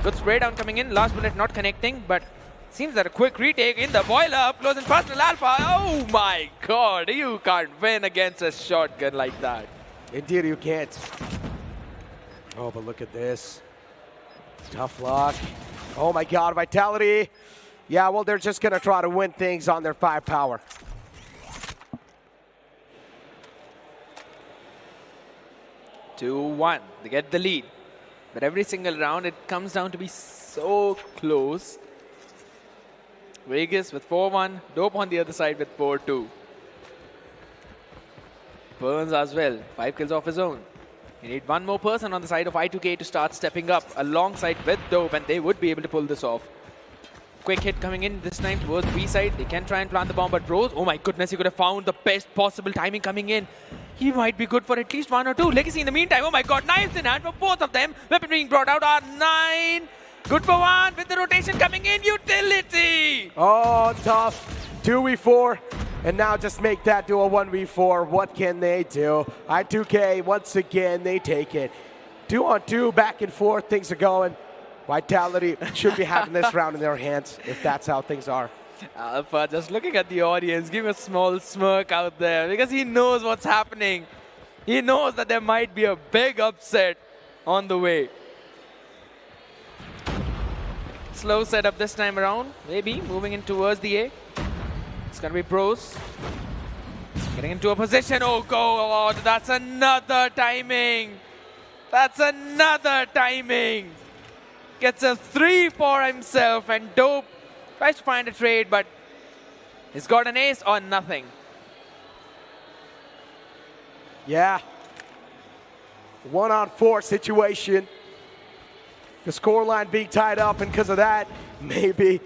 H: Good spray down coming in. Last bullet not connecting, but seems that a quick retake in the boiler. Up close and personal alpha. Oh my god, you can't win against a shotgun like that.
G: Indeed you can't. Oh, but look at this. Tough luck. Oh my god, Vitality. Yeah, well, they're just going to try to win things on their firepower.
H: Two-1. They get the lead. But every single round, it comes down to be so close. Vegas with 4-1. Dope on the other side with 4-2. Burns as well. 5 kills off his own. You need one more person on the side of I2K to start stepping up alongside with Dope, and they would be able to pull this off. Quick hit coming in this time towards B side. They can try and plant the bomb, but Rose, oh my goodness, he could have found the best possible timing coming in. He might be good for at least 1 or 2. Legacy in the meantime, oh my god, knives in hand for both of them. Weapon being brought out, R9. Good for 1 with the rotation coming in. Utility.
G: Oh, tough. 2v4. And now just make that to a 1v4. What can they do? I2K, once again, they take it. 2-on-2, back and forth. Things are going. Vitality should be having this round in their hands if that's how things are.
H: Alpha just looking at the audience, giving a small smirk out there because he knows what's happening. He knows that there might be a big upset on the way. Slow setup this time around. Maybe moving in towards the A. It's going to be Bros. Getting into a position. Oh god, that's another timing. That's another timing. Gets a 3 for himself, and Dope tries to find a trade, but he's got an ace or nothing.
G: Yeah. 1-on-4 situation. The scoreline being tied up, and because of that, maybe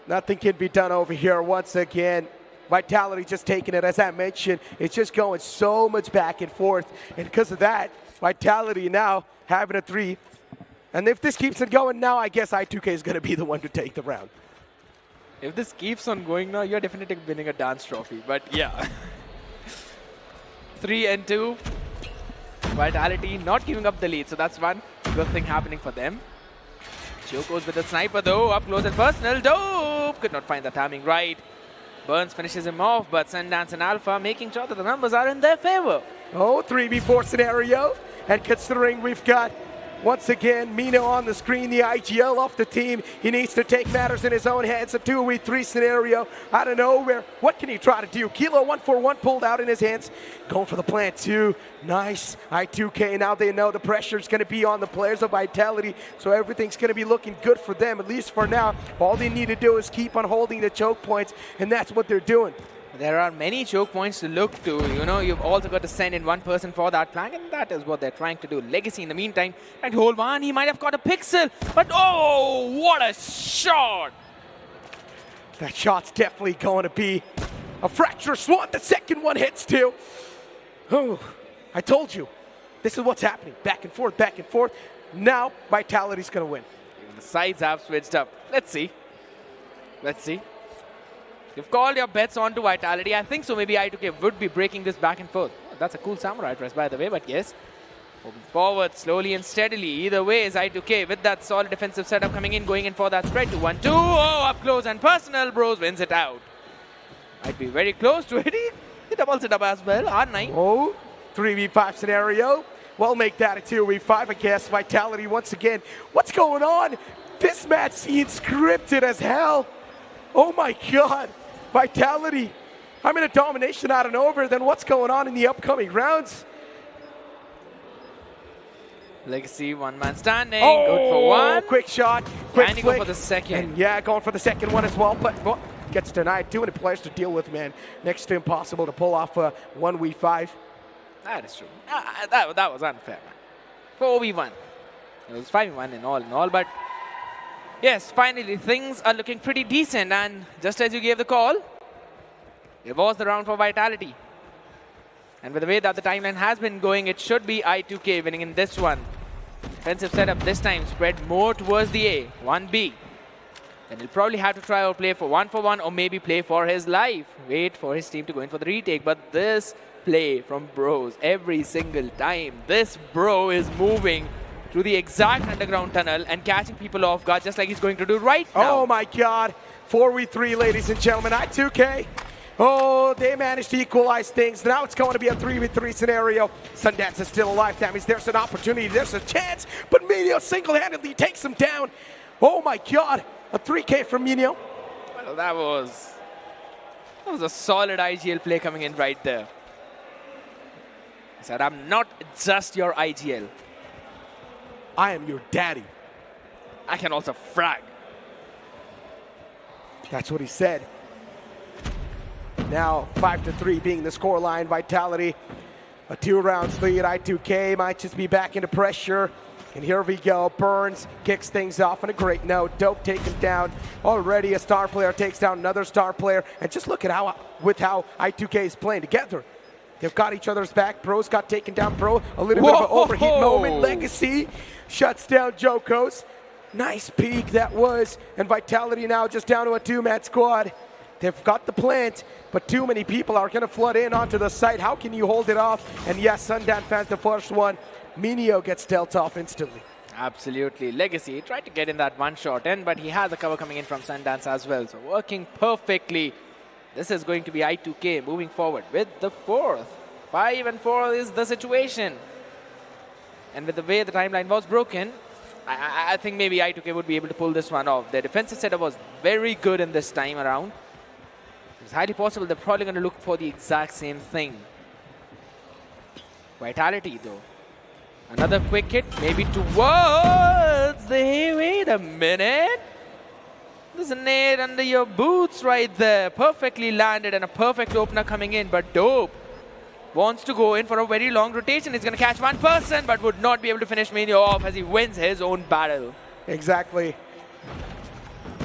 G: nothing can be done over here once again. Vitality just taking it, as I mentioned. It's just going so much back and forth, and because of that, Vitality now having a 3. And if this keeps it going now, I guess I2K is going to be the one to take the round.
H: If this keeps on going now, you're definitely winning a dance trophy. But yeah. 3-2. Vitality not giving up the lead. So that's one good thing happening for them. Choco's with the sniper though. Up close and personal. Dope. Could not find the timing right. Burns finishes him off. But Sundance and Alpha making sure that the numbers are in their favor.
G: Oh, 3v4 scenario. And considering we've got once again, Mino on the screen, the IGL off the team. He needs to take matters in his own hands. A 2v3 scenario out of nowhere. What can he try to do? Kilo 1-for-1 pulled out in his hands. Going for the plant too. Nice. I2K, now they know the pressure is going to be on the players of Vitality. So everything's going to be looking good for them, at least for now. All they need to do is keep on holding the choke points, and that's what they're doing.
H: There are many choke points to look to. You know, you've also got to send in one person for that flank, and that is what they're trying to do. Legacy in the meantime, trying to hold one. He might have got a pixel, but oh, what a shot!
G: That shot's definitely going to be a fracture swan. The second one hits too. Oh, I told you. This is what's happening. Back and forth, back and forth. Now, Vitality's going to win.
H: Even the sides have switched up. Let's see. Let's see. You've called your bets onto Vitality. I think so. Maybe I2K would be breaking this back and forth. Oh, that's a cool samurai dress, by the way, but yes. Moving forward slowly and steadily. Either way is I2K with that solid defensive setup coming in, going in for that spread to 1-2. Oh, up close and personal. Bros wins it out. Might be very close to it. He doubles it up as well. R9.
G: Oh, 3v5 scenario. We'll make that a 2v5, I guess. Vitality once again. What's going on? This match seems scripted as hell. Oh my god. Vitality. I'm in a domination out and over. Then what's going on in the upcoming rounds?
H: Legacy, one man standing.
G: Oh,
H: good for one.
G: Quick shot. Quick
H: Can he go for the second?
G: And yeah, going for the second one as well. But gets denied. Too many players to deal with, man. Next to impossible to pull off a 1v5.
H: That is true. That was unfair, man. 4v1. It was 5v1 in all, but yes, finally things are looking pretty decent, and just as you gave the call, it was the round for Vitality. And with the way that the timeline has been going, it should be I2K winning in this one. Defensive setup this time spread more towards the A, 1B. Then he'll probably have to try or play for 1-for-1 or maybe play for his life. Wait for his team to go in for the retake. But this play from Bros every single time. This Bro is moving through the exact underground tunnel and catching people off guard just like he's going to do right now.
G: Oh my God. 4v3, ladies and gentlemen. I2K. Oh, they managed to equalize things. Now it's going to be a 3v3 scenario. Sundance is still alive. That means there's an opportunity. There's a chance. But Minio single-handedly takes him down. Oh my God. A 3K from Minio.
H: Well, that was a solid IGL play coming in right there. He said, I'm not just your IGL.
G: I am your daddy.
H: I can also frag.
G: That's what he said. Now 5-3 being the scoreline. Vitality, a 2-round lead. I2K might just be back into pressure. And here we go. Burns kicks things off on a great note. Dope taken down. Already a star player takes down another star player. And just look at how I2K is playing together. They've got each other's back. Bro's got taken down. Bro, a little bit of an overheat moment. Legacy shuts down Jokos. Nice peek that was. And Vitality now just down to a 2-man squad. They've got the plant, but too many people are going to flood in onto the site. How can you hold it off? And yes, Sundance fans, the first one. Minio gets dealt off instantly.
H: Absolutely. Legacy tried to get in that one shot in, but he had the cover coming in from Sundance as well. So working perfectly. This is going to be I2K moving forward with the 4th. 5-4 is the situation. And with the way the timeline was broken, I think maybe I2K would be able to pull this one off. Their defensive setup was very good in this time around. It's highly possible they're probably going to look for the exact same thing. Vitality, though. Another quick hit, maybe towards the... Wait a minute. There's a nade under your boots right there. Perfectly landed and a perfect opener coming in. But Dope wants to go in for a very long rotation. He's going to catch one person, but would not be able to finish Minio off as he wins his own battle.
G: Exactly.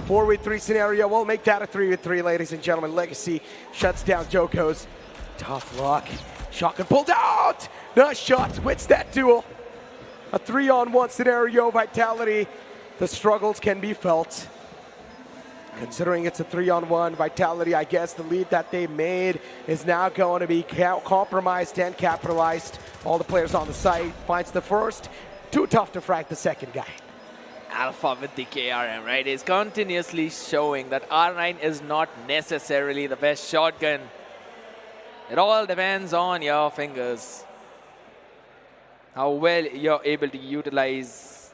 G: 4v3 scenario. We'll make that a 3v3, ladies and gentlemen. Legacy shuts down Jokos. Tough luck. Shotgun pulled out. Nice shots. Wins that duel. A 3-on-1 scenario. Vitality. The struggles can be felt. Considering it's a 3-on-1, Vitality, I guess the lead that they made is now going to be compromised and capitalized. All the players on the site finds the first. Too tough to frag the second guy.
H: Alpha with the KRM, right, is continuously showing that R9 is not necessarily the best shotgun. It all depends on your fingers. How well you're able to utilize,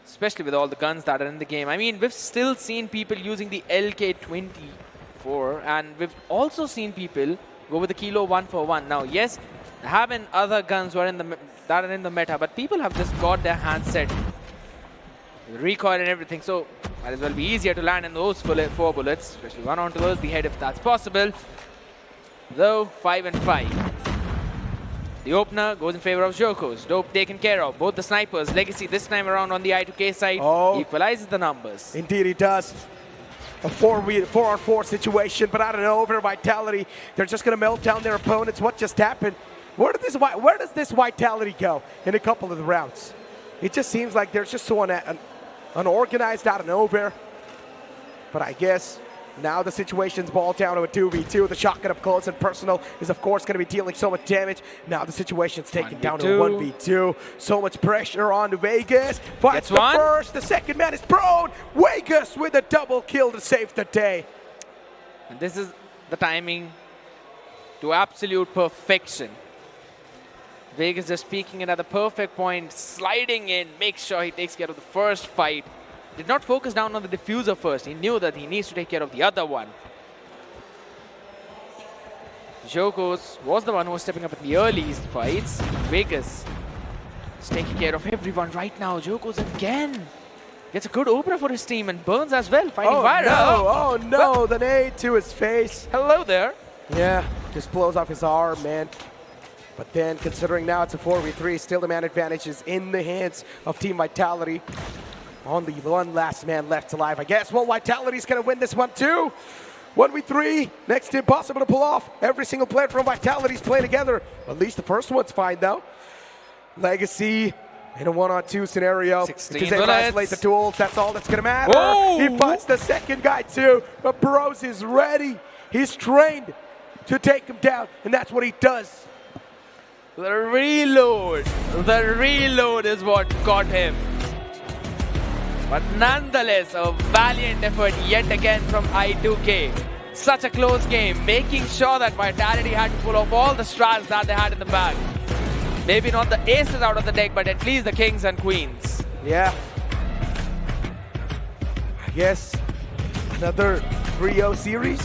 H: especially with all the guns that are in the game. I mean, we've still seen people using the LK24, and we've also seen people go with the Kilo 1-for-1. Now, yes, there have been other guns that are in the meta, but people have just got their hands set. The recoil and everything, so might as well be easier to land in those 4 bullets, especially one on towards the head if that's possible. Though 5-5. The opener goes in favor of Jokos. Dope taken care of. Both the snipers. Legacy this time around on the I2K side equalizes the numbers.
G: Indeed he does. A 4-on-4 situation, but out of nowhere, Vitality, they're just going to melt down their opponents. What just happened? Where does this Vitality go in a couple of the rounds? It just seems like they're just so unorganized out of nowhere. But I guess now the situation's balled down to a 2v2. The shotgun up close and personal is, of course, going to be dealing so much damage. Now the situation's taken down to a 1v2. So much pressure on Vegas. Finds the first. The second man is prone. Vegas with a double kill to save the day.
H: And this is the timing to absolute perfection. Vegas just peeking in at the perfect point, sliding in, make sure he takes care of the first fight. Did not focus down on the diffuser first. He knew that he needs to take care of the other one. Jokos was the one who was stepping up in the early fights. Vegas is taking care of everyone right now. Jokos again Gets a good opener for his team and Burns as well, finding
G: Oh
H: Vira.
G: no, oh no, the nade to his face.
H: Hello there.
G: Yeah, just blows off his arm, man. But then, considering now it's a 4v3, still the man advantage is in the hands of Team Vitality. Only one last man left alive, I guess. Well, Vitality's gonna win this one too. 1v3, next to impossible to pull off. Every single player from Vitality's playing together. At least the first one's fine though. Legacy in a 1-on-2 scenario.
H: 16
G: If he's able to
H: bullets.
G: isolate the duels, that's all that's gonna matter.
H: Oh!
G: He finds the second guy too, but Bros is ready. He's trained to take him down, and that's what he does.
H: The reload is what got him. But nonetheless, a valiant effort yet again from I2K. Such a close game, making sure that Vitality had to pull off all the strats that they had in the bag. Maybe not the aces out of the deck, but at least the kings and queens.
G: Yeah. I guess another 3-0 series,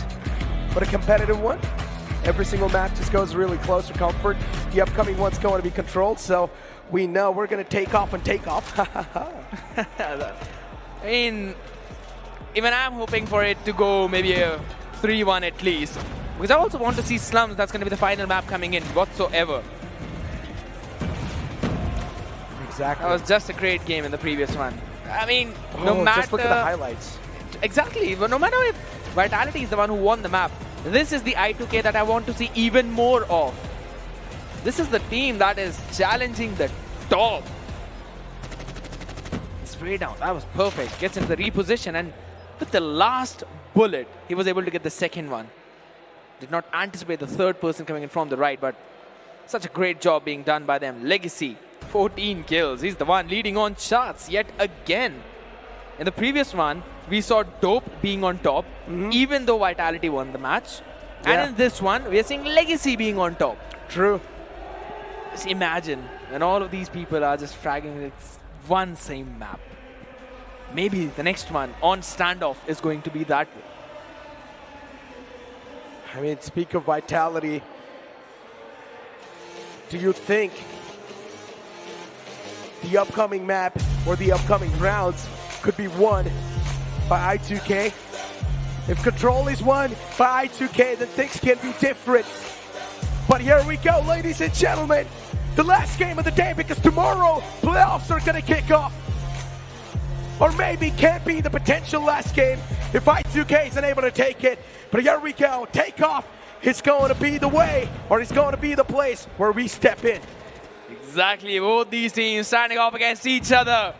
G: but a competitive one. Every single map just goes really close for comfort. The upcoming one's going to be controlled, so we know we're going to take off and take off.
H: I mean, even I'm hoping for it to go maybe a 3-1 at least. Because I also want to see Slums, that's going to be the final map coming in whatsoever.
G: Exactly.
H: That was just a great game in the previous one. I mean, no matter...
G: Just look at the highlights.
H: Exactly, but no matter if Vitality is the one who won the map, this is the I2K that I want to see even more of. This is the team that is challenging the top. Spray down, that was perfect. Gets into the reposition, and with the last bullet, he was able to get the second one. Did not anticipate the third person coming in from the right, but such a great job being done by them. Legacy, 14 kills. He's the one leading on charts yet again. In the previous one, we saw Dope being on top, even though Vitality won the match.
G: Yeah.
H: And in this one, we are seeing Legacy being on top.
G: True.
H: Just imagine when all of these people are just fragging one same map. Maybe the next one on standoff is going to be that way.
G: I mean, speak of Vitality, do you think the upcoming map or the upcoming rounds could be won by I2K? If Control is won by I2K, then things can be different. But here we go, ladies and gentlemen. The last game of the day, because tomorrow playoffs are going to kick off. Or maybe can't be the potential last game if I2K isn't able to take it. But here we go, takeoff is going to be the way, or it's going to be the place where we step in.
H: Exactly, both these teams standing off against each other.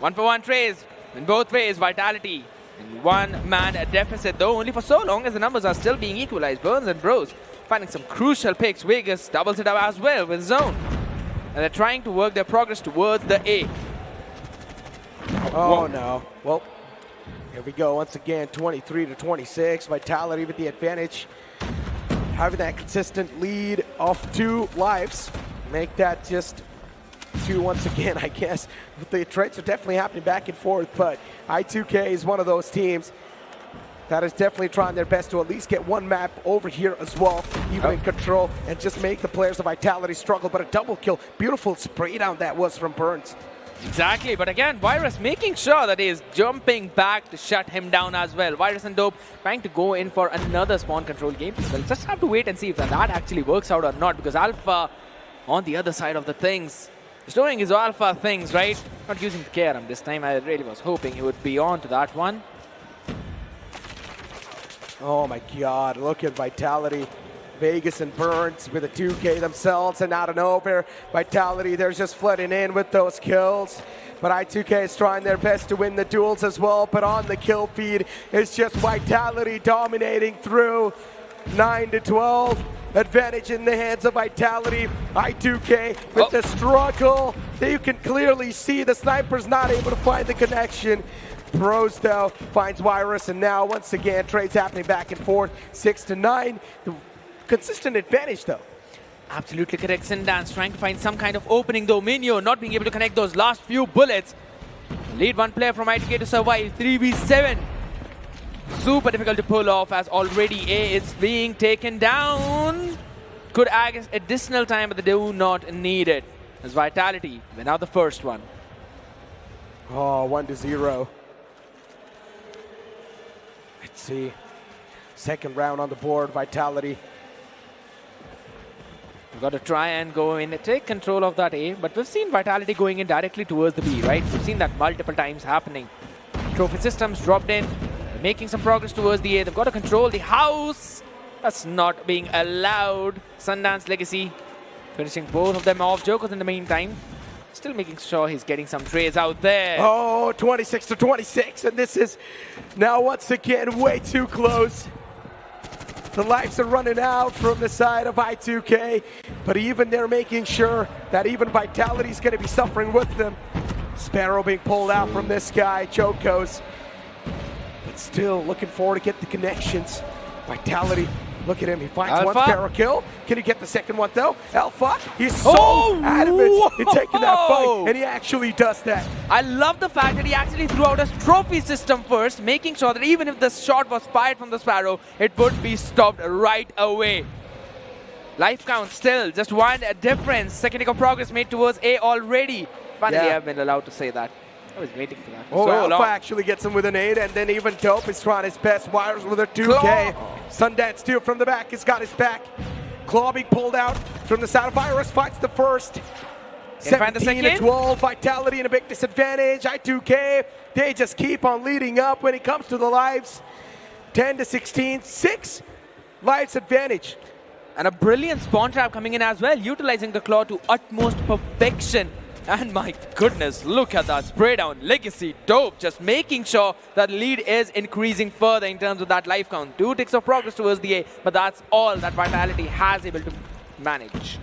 H: 1-for-1 trades in both ways. Vitality in one man at deficit, though only for so long as the numbers are still being equalized. Burns and Bros finding some crucial picks. Vegas doubles it up as well with zone. And they're trying to work their progress towards the A.
G: Oh no. Well, here we go once again, 23-26. Vitality with the advantage. Having that consistent lead of 2 lives. Make that just 2 once again, I guess. But the trades are definitely happening back and forth, but I2K is one of those teams that is definitely trying their best to at least get one map over here as well, even in control, and just make the players of Vitality struggle. But a double kill, beautiful spray down that was from Burns.
H: Exactly, but again, Virus making sure that he is jumping back to shut him down as well. Virus and Dope trying to go in for another spawn control game. We'll just have to wait and see if that actually works out or not, because Alpha on the other side of the things is doing his Alpha things, right? Not using the KRM this time. I really was hoping he would be on to that one.
G: Oh my god, look at Vitality. Vegas and Burns with a 2K themselves, and out of nowhere, Vitality, they're just flooding in with those kills. But I2K is trying their best to win the duels as well, but on the kill feed, it's just Vitality dominating through. 9-12, advantage in the hands of Vitality. I2K with the struggle. You can clearly see the sniper's not able to find the connection. Bros, though, finds Virus, and now, once again, trades happening back and forth. 6-9. Consistent advantage, though.
H: Absolutely correct. Sindance trying to find some kind of opening, though. Minyo not being able to connect those last few bullets. Lead one player from I2K to survive. 3v7. Super difficult to pull off, as already A is being taken down. Could add additional time, but they do not need it. As Vitality win out the first one.
G: Oh, 1-0. Let's see. Second round on the board, Vitality.
H: We've got to try and go in and take control of that A, but we've seen Vitality going in directly towards the B, right? We've seen that multiple times happening. Trophy systems dropped in, making some progress towards the A. They've got to control the house. That's not being allowed. Sundance Legacy finishing both of them off. Joker's in the meantime still making sure he's getting some trades out there.
G: Oh, 26-26, and this is now once again way too close. The lives are running out from the side of I2K, but even they're making sure that even Vitality is going to be suffering with them. Sparrow being pulled out from this guy, Chocos. But still looking forward to get the connections. Vitality, look at him, he finds
H: Alpha.
G: one Sparrow kill. Can he get the second one though? Alpha, he's so adamant in taking that fight, and he actually does that.
H: I love the fact that he actually threw out a trophy system first, making sure that even if the shot was fired from the Sparrow, it would be stopped right away. Life count still, just one difference. Second tick of progress made towards A already. Finally, I've been allowed to say that. I was waiting for that.
G: Oh,
H: so
G: Alpha
H: long.
G: actually gets him with an 8, and then even Dope is trying his best. Wires with a 2K. Sundance too from the back, he's got his back. Claw being pulled out from the side of Virus, fights the first.
H: Can find the
G: 17-12, Vitality in a big disadvantage. I2K, they just keep on leading up when it comes to the lives. 10-16, 6 lives advantage.
H: And a brilliant spawn trap coming in as well, utilizing the claw to utmost perfection. And my goodness, look at that spray down. Legacy, Dope, just making sure that lead is increasing further in terms of that life count. 2 ticks of progress towards the A, but that's all that Vitality has able to manage.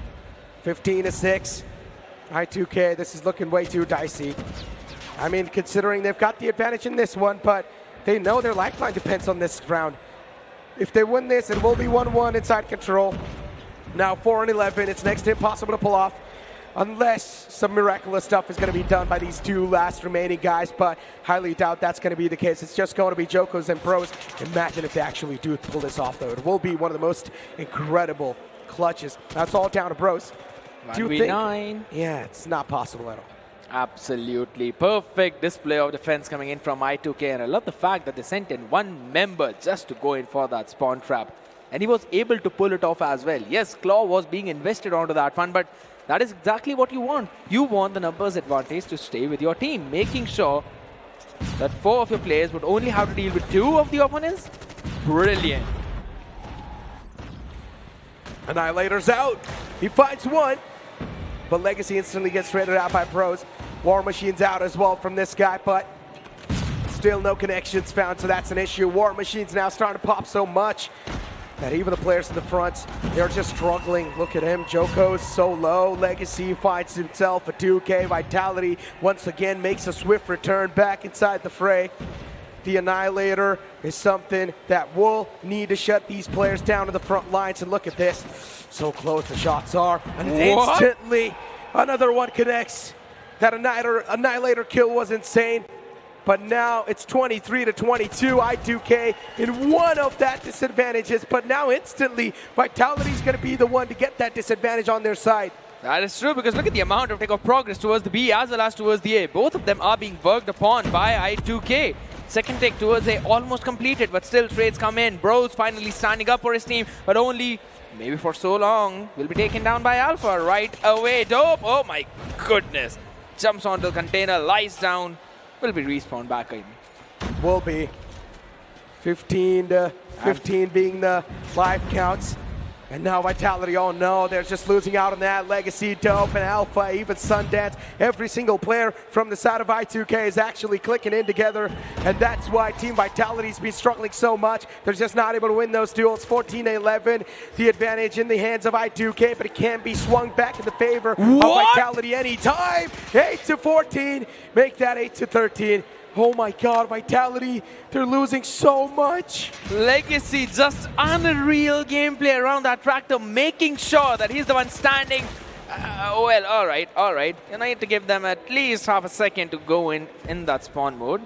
G: 15-6. I2K, this is looking way too dicey. I mean, considering they've got the advantage in this one, but they know their lifeline depends on this round. If they win this, it will be 1-1 inside control. Now 4-11, it's next to impossible to pull off, unless some miraculous stuff is going to be done by these 2 last remaining guys, but highly doubt that's going to be the case. It's just going to be Jokos and Pros. Imagine if they actually do pull this off, though. It will be one of the most incredible clutches. That's all down to Bros.
H: 1v9.
G: Yeah, it's not possible at all.
H: Absolutely perfect display of defense coming in from I2K, and I love the fact that they sent in 1 member just to go in for that spawn trap, and he was able to pull it off as well. Yes, Claw was being invested onto that one, but that is exactly what you want. You want the numbers advantage to stay with your team, making sure that 4 of your players would only have to deal with 2 of the opponents. Brilliant.
G: Annihilator's out. He finds 1, but Legacy instantly gets traded out by Pros. War Machine's out as well from this guy, but still no connections found, so that's an issue. War Machine's now starting to pop so much that even the players in the front, they're just struggling. Look at him, Joko's so low. Legacy finds himself a 2K. Vitality once again makes a swift return back inside the fray. The Annihilator is something that will need to shut these players down to the front lines, and look at this. So close the shots are, and instantly another one connects. That Annihilator kill was insane. But now it's 23-22, I2K in one of that disadvantages, but now instantly Vitality's going to be the one to get that disadvantage on their side.
H: That is true, because look at the amount of take of progress towards the B as well as towards the A. Both of them are being worked upon by I2K. Second take towards A almost completed, but still trades come in. Bros finally standing up for his team, but only maybe for so long. Will be taken down by Alpha right away. Dope, oh my goodness. Jumps onto the container, lies down. Will be respawned back in.
G: Will be. 15-15 being the life counts. And now Vitality, oh no, they're just losing out on that. Legacy, Dope, and Alpha, even Sundance. Every single player from the side of I2K is actually clicking in together. And that's why Team Vitality's been struggling so much. They're just not able to win those duels. 14-11, the advantage in the hands of I2K, but it can be swung back in the favor of Vitality anytime. 8-14, make that 8-13. Oh my god, Vitality, they're losing so much.
H: Legacy, just unreal gameplay around that tractor, making sure that he's the one standing. Well, all right. You need to give them at least half a second to go in that spawn mode.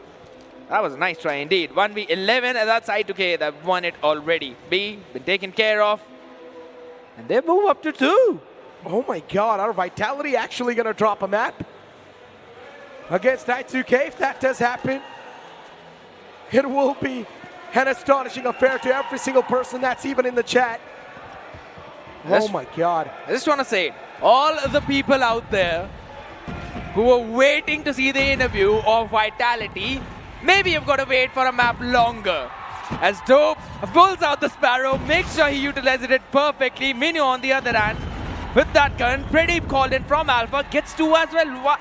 H: That was a nice try indeed. 1v11, and that's I2K. They've won it already. B, been taken care of. And they move up to 2.
G: Oh my god, are Vitality actually going to drop a map? against I2K. If that does happen, it will be an astonishing affair to every single person that's even in the chat. Oh my God.
H: I just want to say, all the people out there who were waiting to see the interview of Vitality, maybe you've got to wait for a map longer. As TWOB pulls out the Sparrow, makes sure he utilizes it perfectly. Minu on the other hand, with that gun, Pradeep called in from Alpha, gets 2 as well.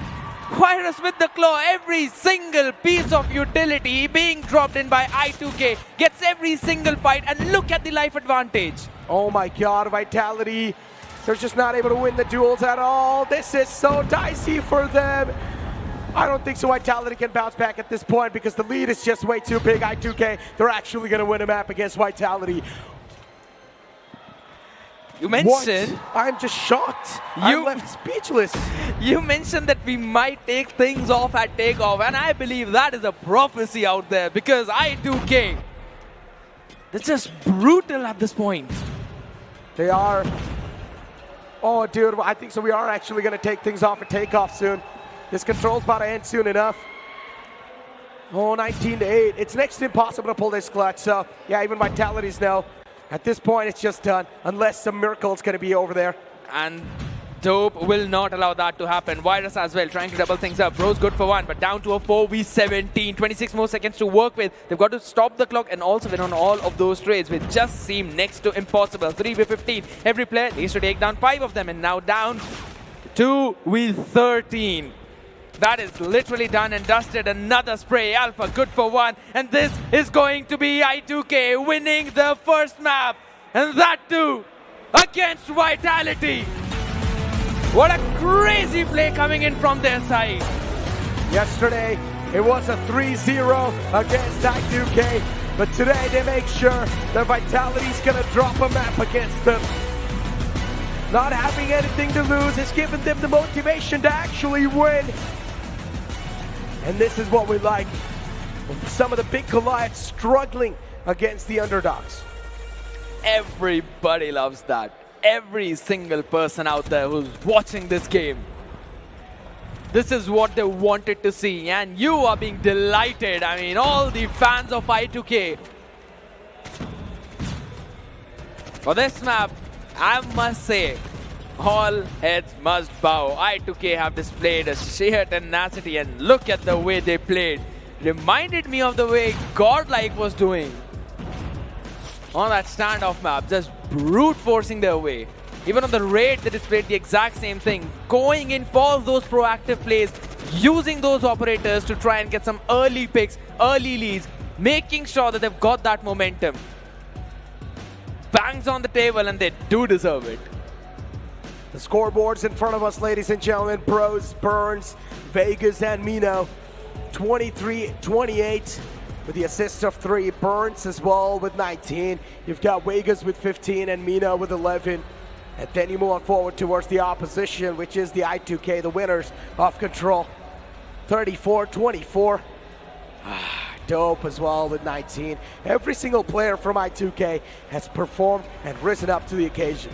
H: Virus with the claw, every single piece of utility being dropped in by I2K, gets every single fight, and look at the life advantage.
G: Oh my God, Vitality, they're just not able to win the duels at all. This is so dicey for them. I don't think so Vitality can bounce back at this point because the lead is just way too big. I2K, they're actually going to win a map against Vitality.
H: You mentioned...
G: What? I'm just shocked. I'm left speechless.
H: You mentioned that we might take things off at takeoff, and I believe that is a prophecy out there because I2K, they're just brutal at this point.
G: They are. Oh, dude, I think so. We are actually going to take things off at takeoff soon. This control's about to end soon enough. Oh, 19-8. It's next to impossible to pull this clutch. So, yeah, even Vitality's now. At this point, it's just done, unless some miracle is going to be over there.
H: And TWOB will not allow that to happen. Virus as well, trying to double things up. Bro's good for 1, but down to a 4v17. 26 more seconds to work with. They've got to stop the clock and also win on all of those trades, which just seem next to impossible. 3v15. Every player needs to take down 5 of them, and now down 2v13. That is literally done and dusted. Another spray. Alpha good for 1. And this is going to be I2K winning the first map. And that too against Vitality. What a crazy play coming in from their side.
G: Yesterday, it was a 3-0 against I2K. But today, they make sure that Vitality's going to drop a map against them. Not having anything to lose has given them the motivation to actually win. And this is what we like. Some of the big Goliaths struggling against the underdogs.
H: Everybody loves that. Every single person out there who's watching this game. This is what they wanted to see, and you are being delighted. I mean, all the fans of I2K. For this map, I must say, all heads must bow. I2K have displayed a sheer tenacity, and look at the way they played. Reminded me of the way GodLiKe was doing on that standoff map, just brute forcing their way. Even on the raid, they displayed the exact same thing, going in for those proactive plays, using those operators to try and get some early picks, early leads, making sure that they've got that momentum. Bangs on the table, and they do deserve it.
G: The scoreboards in front of us, ladies and gentlemen. Bros, Burns, Vegas, and Mino. 23-28 with the assist of 3. Burns as well with 19. You've got Vegas with 15 and Mino with 11. And then you move on forward towards the opposition, which is the I2K, the winners of Control. 34-24. TWOB as well with 19. Every single player from I2K has performed and risen up to the occasion.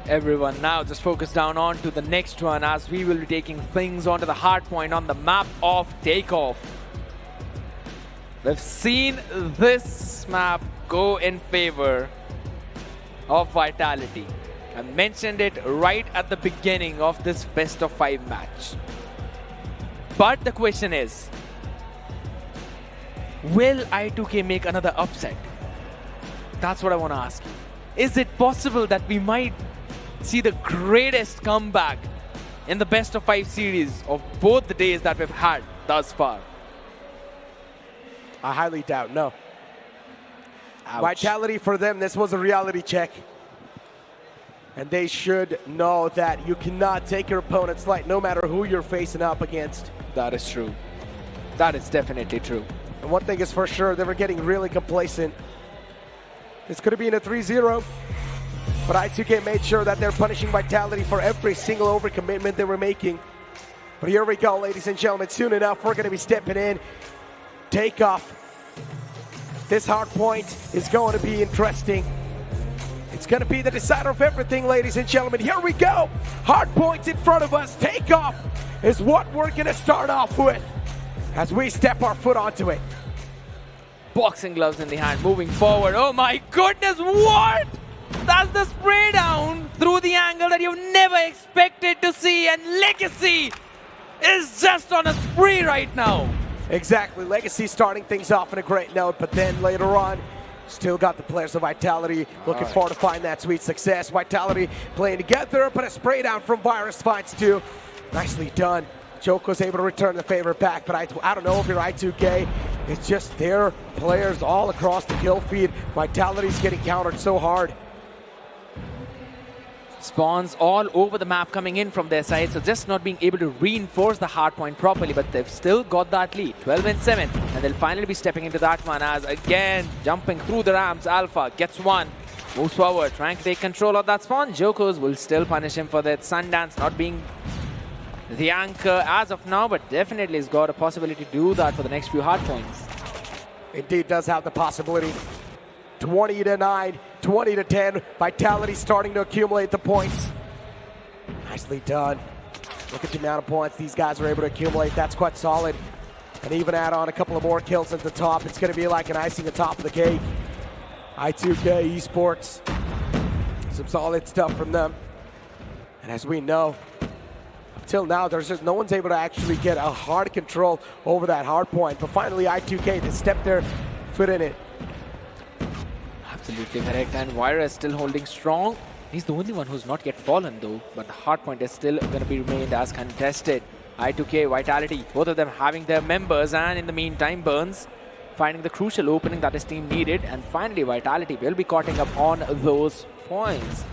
H: Everyone now just focus down on to the next one, as we will be taking things onto the hard point on the map of Takeoff. We've seen this map go in favor of Vitality. I mentioned it right at the beginning of this best of 5 match. But the question is, will I2K make another upset? That's what I want to ask you. Is it possible that we might see the greatest comeback in the best of 5 series of both the days that we've had thus far?
G: I highly doubt, no.
H: Ouch.
G: Vitality, for them, this was a reality check. And they should know that you cannot take your opponent's light no matter who you're facing up against.
H: That is true. That is definitely true.
G: And one thing is for sure, they were getting really complacent. This could have been a 3-0. But I2K made sure that they're punishing Vitality for every single overcommitment they were making. But here we go, ladies and gentlemen. Soon enough, we're going to be stepping in. Takeoff. This hard point is going to be interesting. It's going to be the decider of everything, ladies and gentlemen. Here we go. Hard points in front of us. Takeoff is what we're going to start off with as we step our foot onto it.
H: Boxing gloves in the hand, moving forward. Oh my goodness, what? That's the spray down through the angle that you've never expected to see, and Legacy is just on a spree right now.
G: Exactly, Legacy starting things off on a great note, but then later on, still got the players of Vitality looking forward to find that sweet success. Vitality playing together, but a spray down from Virus finds two. Nicely done. Joke was able to return the favor back, but I don't know if you're I2K. It's just their players all across the kill feed. Vitality's getting countered so hard.
H: Spawns all over the map coming in from their side, so just not being able to reinforce the hard point properly, but they've still got that lead, 12-7, and they'll finally be stepping into that one as, again, jumping through the ramps, Alpha gets one, moves forward, trying to take control of that spawn. Jokos will still punish him for that. Sundance not being the anchor as of now, but definitely has got a possibility to do that for the next few hard points.
G: Indeed does have the possibility. 20-9, 20-10. Vitality starting to accumulate the points. Nicely done. Look at the amount of points these guys are able to accumulate. That's quite solid. And even add on a couple of more kills at the top, it's going to be like an icing on top of the cake. I2K Esports. Some solid stuff from them. And as we know, till now, there's just no one's able to actually get a hard control over that hard point. But finally, I2K to step their foot in it.
H: Absolutely correct, and Virus still holding strong. He's the only one who's not yet fallen though, but the hard point is still going to be remained as contested. I2K, Vitality, both of them having their members, and in the meantime, Burns finding the crucial opening that his team needed, and finally Vitality will be caught up on those points.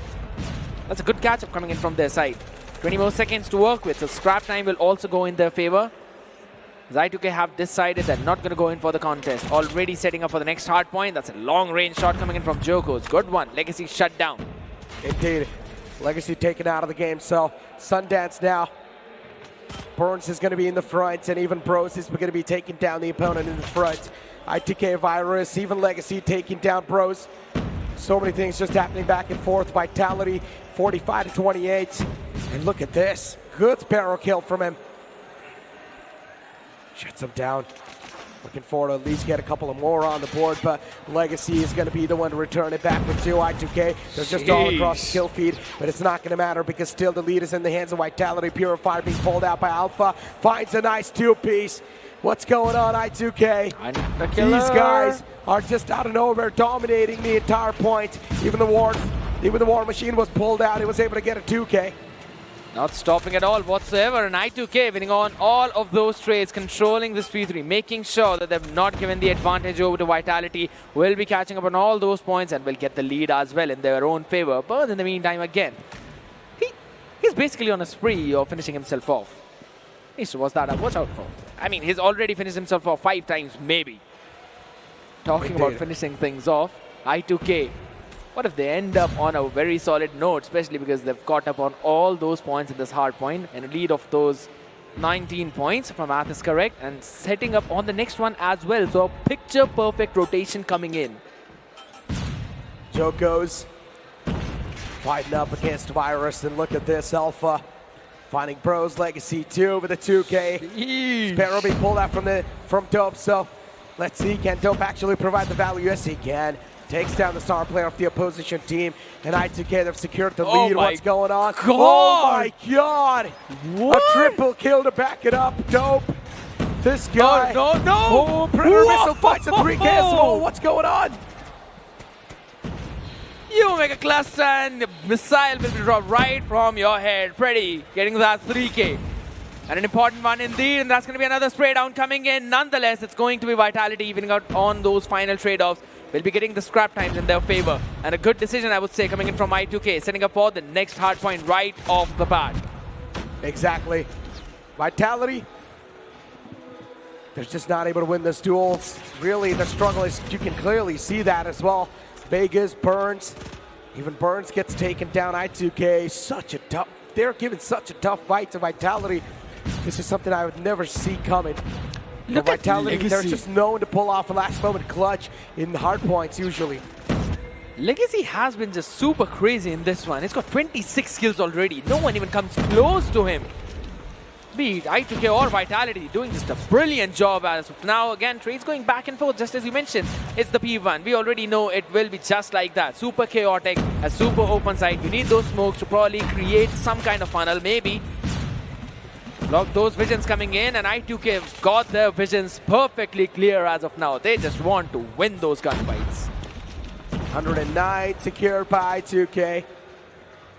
H: That's a good catch-up coming in from their side. 20 more seconds to work with, so scrap time will also go in their favor. I2K have decided they're not going to go in for the contest. Already setting up for the next hard point. That's a long-range shot coming in from Jokos. Good one. Legacy shut down.
G: Indeed. Legacy taken out of the game, so Sundance now. Burns is going to be in the front, and even Bros is going to be taking down the opponent in the front. I2K Virus, even Legacy taking down Bros. So many things just happening back and forth. Vitality 45-28. And look at this. Good barrel kill from him. Shuts him down. Looking forward to at least get a couple of more on the board, but Legacy is going to be the one to return it back with two. I2K, they're just all across the kill feed, but it's not going to matter because still the lead is in the hands of Vitality. Purifier being pulled out by Alpha. Finds a nice two-piece. What's going on, I2K? These guys are just out of nowhere dominating the entire point. Even the War Machine was pulled out. He was able to get a 2K.
H: Not stopping at all whatsoever, and I2K winning on all of those trades, controlling this P3, making sure that they've not given the advantage over to Vitality. Will be catching up on all those points and will get the lead as well in their own favor. But in the meantime, again, he's basically on a spree of finishing himself off. Needs to watch that up. Watch out for. I mean, he's already finished himself off 5 times, maybe. Talking about finishing things off, I2K. What if they end up on a very solid note, especially because they've caught up on all those points in this hard point, and a lead of those 19 points, if my math is correct, and setting up on the next one as well. So a picture-perfect rotation coming in.
G: Jokos fighting up against Virus, and look at this, Alpha finding Bros. Legacy 2 with a 2K. Sparrow being pulled out from TWOB, so let's see, can TWOB actually provide the value? Yes, he can. Takes down the star player of the opposition team, and I2K, they've secured the lead. What's going on?
H: God.
G: Oh my God!
H: What?
G: A triple kill to back it up. Dope. This guy.
H: No.
G: Oh, Predator Missile fights a 3K as well. What's going on?
H: You make a cluster, and the missile will be dropped right from your head. Pretty getting that 3K. And an important one indeed, and that's going to be another spray down coming in. Nonetheless, it's going to be Vitality evening out on those final trade-offs. We'll be getting the scrap times in their favor. And a good decision, I would say, coming in from I2K, setting up for the next hard point right off the bat.
G: Exactly. Vitality, they're just not able to win this duels. Really, the struggle is, you can clearly see that as well. Vegas, Burns, even Burns gets taken down. I2K, they're giving such a tough fight to Vitality. This is something I would never see coming.
H: Look at
G: Vitality,
H: Legacy.
G: they're just known to pull off a last moment clutch in the hard points usually.
H: Legacy has been just super crazy in this one. He's got 26 kills already. No one even comes close to him. Be it I2K or Vitality, doing just a brilliant job as of now. Again, trades going back and forth, just as you mentioned. It's the P1. We already know it will be just like that. Super chaotic, a super open site. You need those smokes to probably create some kind of funnel, maybe. Block those visions coming in, and I2K got their visions perfectly clear as of now. They just want to win those gunfights.
G: 109 secured by I2K.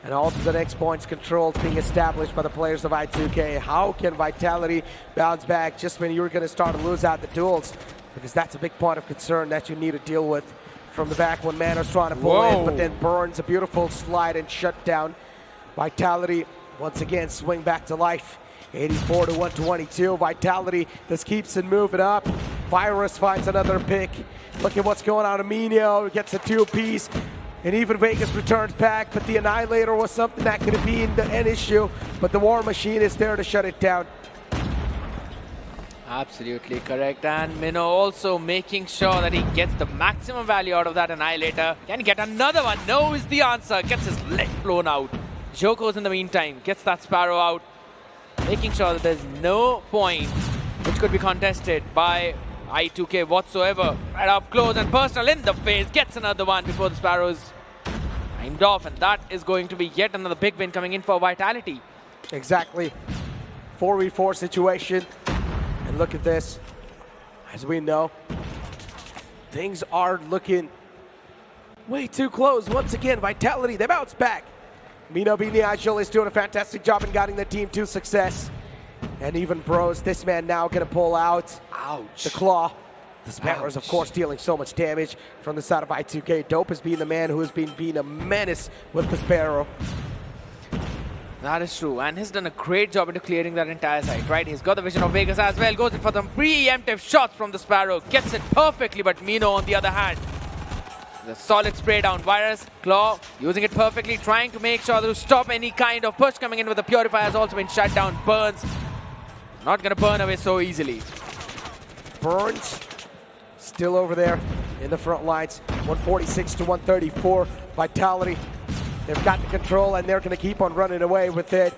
G: And also the next points controls being established by the players of I2K. How can Vitality bounce back just when you're going to start to lose out the duels? Because that's a big point of concern that you need to deal with from the back when Mano's trying to pull in, but then Burns, a beautiful slide and shut down. Vitality once again swing back to life. 84 to 122. Vitality just keeps it moving up. Virus finds another pick. Look at what's going on. Aminio gets a two-piece. And even Vegas returns back, but the Annihilator was something that could have been an issue, but the War Machine is there to shut it down.
H: Absolutely correct. And Minnow also making sure that he gets the maximum value out of that Annihilator. Can he get another one? No is the answer. Gets his leg blown out. Joko's in the meantime gets that Sparrow out, making sure that there's no point which could be contested by I2K whatsoever. Right up close and personal in the face. Gets another one before the Sparrows timed off. And that is going to be yet another big win coming in for Vitality.
G: Exactly. 4v4 situation. And look at this. As we know, things are looking way too close. Once again, Vitality, they bounce back. Mino Biniagil is doing a fantastic job in guiding the team to success. And even Bros, this man now gonna pull out the claw. The Sparrows, of course, dealing so much damage from the side of I2K. Dope has been the man who has been being a menace with the Sparrow.
H: That is true, and he's done a great job into clearing that entire site, right? He's got the vision of Vegas as well, goes in for some preemptive shots from the Sparrow, gets it perfectly, but Mino on the other hand. The solid spray down. Virus, Claw, using it perfectly, trying to make sure to stop any kind of push coming in with the Purifier has also been shut down. Burns, not gonna burn away so easily.
G: Burns, still over there in the front lines. 146 to 134. Vitality, they've got the control and they're gonna keep on running away with it.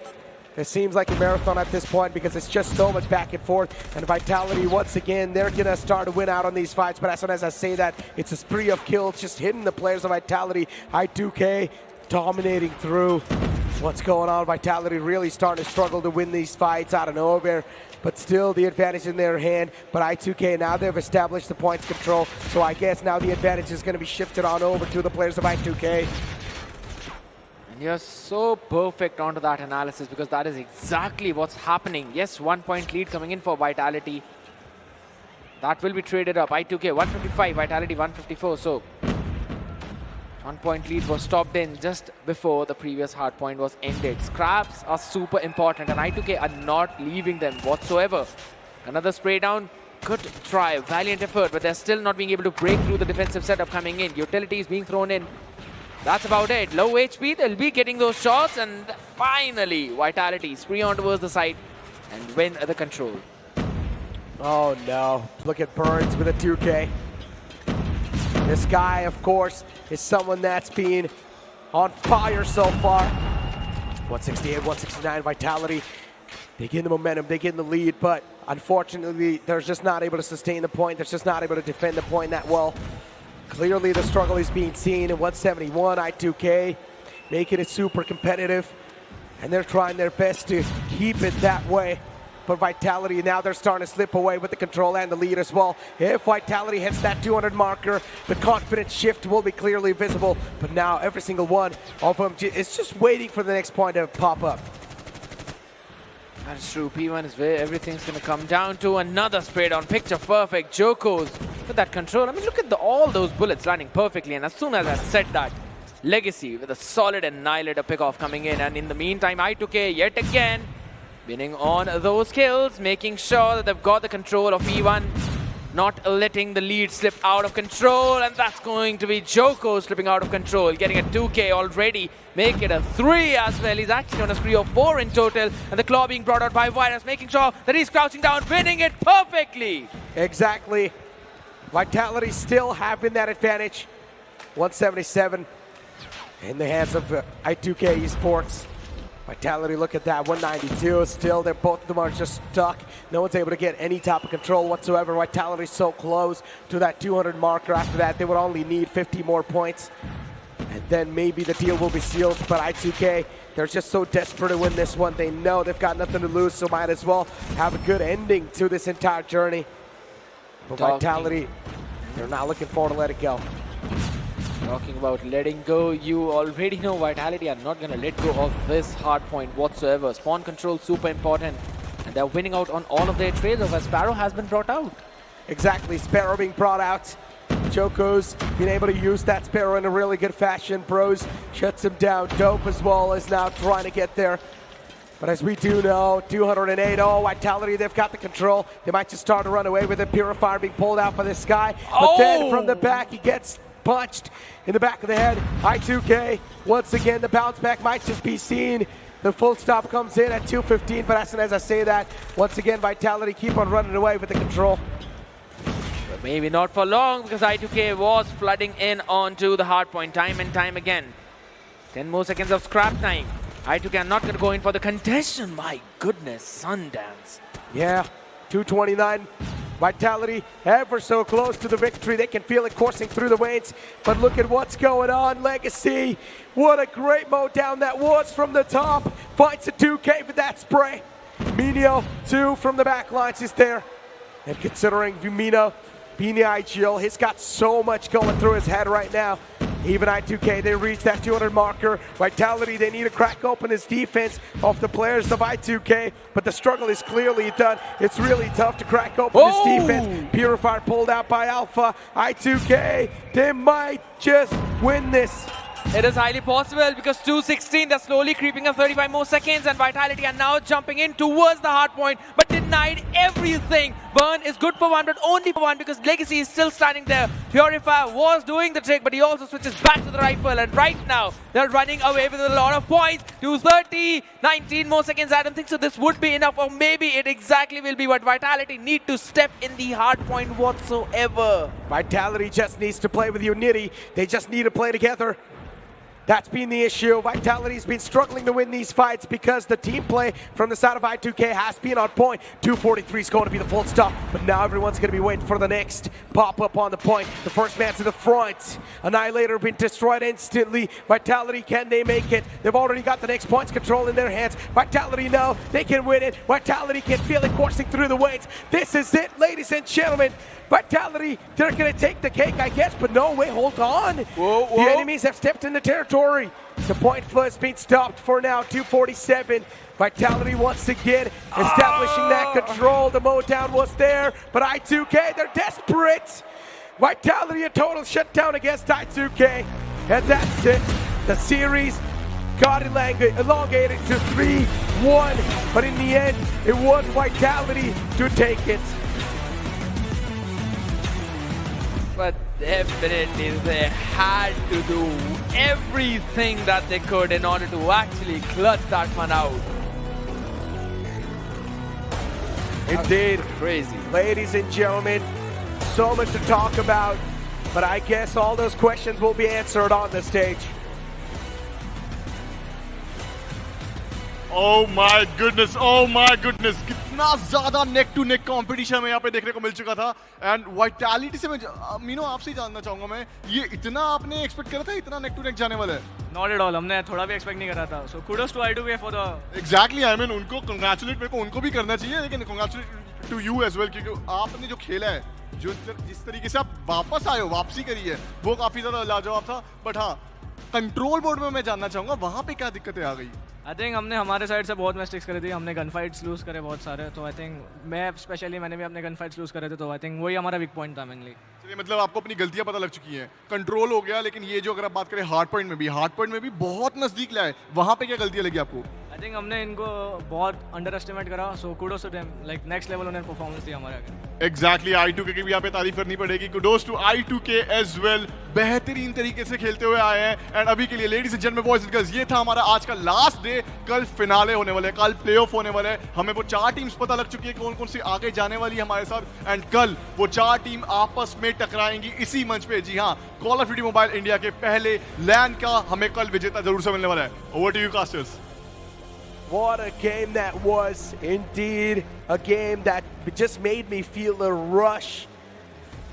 G: It seems like a marathon at this point because it's just so much back and forth. And Vitality, once again, they're going to start to win out on these fights. But as soon as I say that, it's a spree of kills just hitting the players of Vitality. I2K dominating through. What's going on? Vitality really starting to struggle to win these fights out of nowhere. But still the advantage in their hand. But I2K, now they've established the points control. So I guess now the advantage is going to be shifted on over to the players of I2K.
H: You're so perfect onto that analysis because that is exactly what's happening. Yes, 1 point lead coming in for Vitality. That will be traded up. I2K 155, Vitality 154. So 1 point lead was stopped in just before the previous hard point was ended. Scraps are super important and I2K are not leaving them whatsoever. Another spray down. Good try, valiant effort, but they're still not being able to break through the defensive setup coming in. Utilities being thrown in. That's about it. Low HP, they'll be getting those shots, and finally, Vitality spree on towards the side and win the control.
G: Oh no, look at Burns with a 2K. This guy, of course, is someone that's been on fire so far. 168, 169, Vitality. They get the momentum, they get the lead, but unfortunately, they're just not able to sustain the point. They're just not able to defend the point that well. Clearly the struggle is being seen in 171, I2K making it super competitive and they're trying their best to keep it that way. But Vitality, now they're starting to slip away with the control and the lead as well. If Vitality hits that 200 marker, the confidence shift will be clearly visible. But now every single one of them is just waiting for the next point to pop up.
H: That's true. P1 is where everything's going to come down to. Another spray down. Picture perfect. Joko's with that control. I mean, look at all those bullets landing perfectly. And as soon as I said that, Legacy with a solid Annihilator pickoff coming in. And in the meantime, I2K yet again winning on those kills, making sure that they've got the control of P1. Not letting the lead slip out of control, and that's going to be Joko slipping out of control, getting a 2K already, make it a 3 as well. He's actually on a spree of 4 in total, and the claw being brought out by Virus, making sure that he's crouching down, winning it perfectly.
G: Exactly. Vitality still having that advantage. 177 in the hands of I2K Esports. Vitality, look at that, 192. Still, both of them are just stuck. No one's able to get any type of control whatsoever. Vitality's so close to that 200 marker. After that, they would only need 50 more points. And then maybe the deal will be sealed. But I2K, they're just so desperate to win this one. They know they've got nothing to lose, so might as well have a good ending to this entire journey. But Vitality, they're not looking forward to let it go.
H: Talking about letting go, you already know Vitality are not going to let go of this hard point whatsoever. Spawn control super important, and they're winning out on all of their trades over. Sparrow has been brought out.
G: Exactly, Sparrow being brought out. Joko's been able to use that Sparrow in a really good fashion. Bros shuts him down. Dope as well is now trying to get there. But as we do know, 208, Vitality, they've got the control. They might just start to run away with it. Purifier being pulled out for this guy. But then from the back, he gets punched in the back of the head. I2K, once again, the bounce back might just be seen. The full stop comes in at 2:15, but as soon as I say that, once again, Vitality keep on running away with the control.
H: But maybe not for long, because I2K was flooding in onto the hard point time and time again. 10 more seconds of scrap time. I2K are not going to go in for the contestation. My goodness, Sundance.
G: Yeah, 229. Vitality ever so close to the victory. They can feel it coursing through the veins. But look at what's going on. Legacy, what a great mow down that was from the top. Finds a 2K with that spray. Minio, 2 from the back lines is there. And considering Vumino being the IGL, he's got so much going through his head right now. Even I2K, they reach that 200 marker. Vitality, they need to crack open his defense off the players of I2K, but the struggle is clearly done. It's really tough to crack open his defense. Purifier pulled out by Alpha. I2K, they might just win this.
H: It is highly possible because 2:16, they're slowly creeping up 35 more seconds, and Vitality are now jumping in towards the hard point, but denied everything. Burn is good for one, but only for one because Legacy is still standing there. Purifier was doing the trick, but he also switches back to the rifle, and right now they're running away with a lot of points. 2:30, 19 more seconds. I don't think so this would be enough, or maybe it exactly will be what Vitality need to step in the hard point whatsoever.
G: Vitality just needs to play with unity. They just need to play together. That's been the issue. Vitality's been struggling to win these fights because the team play from the side of I2K has been on point. 2:43 is going to be the full stop, but now everyone's going to be waiting for the next pop-up on the point. The first man to the front. Annihilator been destroyed instantly. Vitality, can they make it? They've already got the next points control in their hands. Vitality, no, they can win it. Vitality can feel it coursing through the weights. This is it, ladies and gentlemen. Vitality, they're going to take the cake, I guess, but no, wait, hold on.
H: Whoa.
G: The enemies have stepped in the territory. The point flow has been stopped for now, 2:47. Vitality once again establishing that control. The mow down was there, but I2K, they're desperate. Vitality, a total shutdown against I2K. And that's it. The series got elongated to 3-1, but in the end, it was Vitality to take it.
H: But definitely they had to do everything that they could in order to actually clutch that one out.
G: Indeed.
H: Crazy.
G: Ladies and gentlemen, so much to talk about, but I guess all those questions will be answered on the stage.
F: Oh my goodness, oh my goodness, कितना ज़्यादा neck to neck competition में यहाँ पे देखने को मिल चुका था, and Vitality से मैं मीनो आपसे ही जानना चाहूँगा मैं, ये इतना आपने expect करा था, इतना neck to neck जाने वाला है?
B: Not at all, हमने थोड़ा भी expect नहीं करा था, so kudos to I2K for the.
F: Exactly, I mean उनको congratulate मेरे को उनको भी करना चाहिए, लेकिन congratulate to you as well क्योंकि आपने जो खेला है, जिस तरीके से आप वापस आए हो, वापसी करी है, वो काफी ज़्यादा लाजवाब था, but हाँ, कंट्रोल बोर्ड में मैं जानना चाहूँगा वहाँ पे क्या दिक्कतें आ गई?
B: आई थिंक हमने हमारे साइड से बहुत मिस्टेक्स करी थी, हमने गन फाइट्स लूज करे बहुत सारे, तो आई थिंक मैंने भी अपने गन फाइट्स लूज करे थे, तो आई थिंक वही हमारा वीक पॉइंट था मेनली।
F: चलिए मतलब आपको अपनी गलतियां पता लग चुकी हैं, कंट्रोल हो गया, लेकिन ये जो अगर आप बात करें हार्ड पॉइंट में भी बहुत नजदीक लाए, वहाँ पे क्या गलतियां लगी आपको?
B: आई आई थिंक हमने इनको बहुत अंडर एस्टिमेट करा, so kudos to them, like next level उन्होंने परफॉर्मेंस दी हमारे आगे।
F: एग्जैक्टली I2K की भी यहाँ पे तारीफ करनी पड़ेगी। Kudos to I2K as well, बेहतरीन तरीके से खेलते हुए आए हैं। एंड अभी के लिए ladies and gentleman, boys and girls, ये था हमारा आज का लास्ट डे। कल फिनाले होने वाले, कल प्लेऑफ होने वाले। हमें वो 4 टीम्स पता लग चुकी है कौन कौन सी आगे जाने वाली है हमारे साथ। एंड कल वो 4 टीम आपस में टकराएंगी इसी मंच पे। जी हाँ, call of duty mobile India के पहले लैन का हमें कल विजेता जरूर से मिलने वाला है। Over to you casters.
G: What a game that was. Indeed, a game that just made me feel a rush.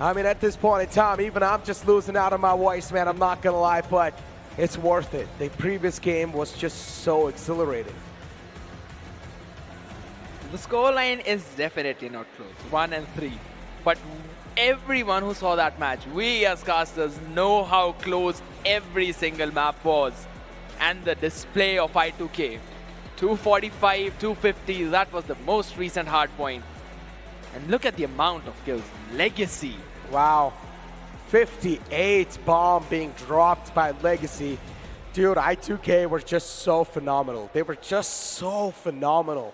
G: I mean, at this point in time, even I'm just losing out on my voice, man. I'm not going to lie, but it's worth it. The previous game was just so exhilarating.
H: The scoreline is definitely not close, 1-3. But everyone who saw that match, we as casters know how close every single map was. And the display of I2K. 245, 250, that was the most recent hard point. And look at the amount of kills. Legacy.
G: Wow. 58 bomb being dropped by Legacy. Dude, I2K were just so phenomenal. They were just so phenomenal.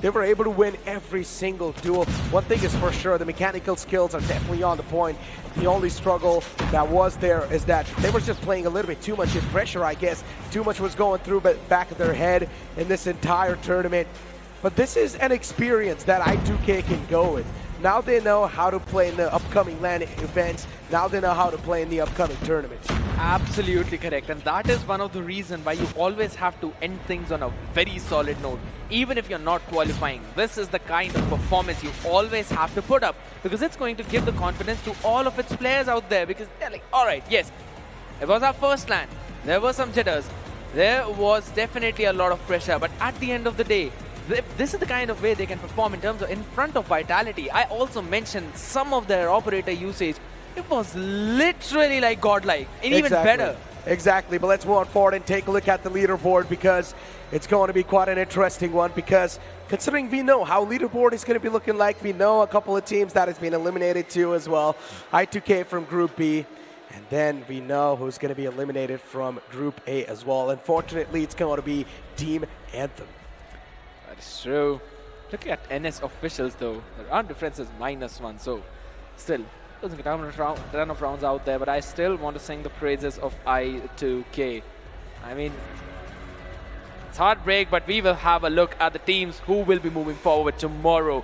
G: They were able to win every single duel. One thing is for sure, the mechanical skills are definitely on the point. The only struggle that was there is that they were just playing a little bit too much in pressure, I guess. Too much was going through the back of their head in this entire tournament. But this is an experience that I2K can go with. Now they know how to play in the upcoming LAN events. Now they know how to play in the upcoming tournaments.
H: Absolutely correct. And that is one of the reasons why you always have to end things on a very solid note. Even if you're not qualifying, this is the kind of performance you always have to put up, because it's going to give the confidence to all of its players out there, because they're like, all right, yes, it was our first LAN. There were some jitters. There was definitely a lot of pressure. But at the end of the day, this is the kind of way they can perform in terms of in front of Vitality. I also mentioned some of their operator usage. It was literally like godlike, and even better.
G: Exactly, but let's move forward and take a look at the leaderboard, because it's going to be quite an interesting one, because considering we know how leaderboard is going to be looking like, we know a couple of teams that has been eliminated too as well. I2K from Group B, and then we know who's going to be eliminated from Group A as well. Unfortunately, it's going to be Team Anthem.
H: That's true. Look at NS officials though. The round difference is -1, so still doesn't get a ton of rounds out there, but I still want to sing the praises of I2K. I mean, it's heartbreak, but we will have a look at the teams who will be moving forward tomorrow.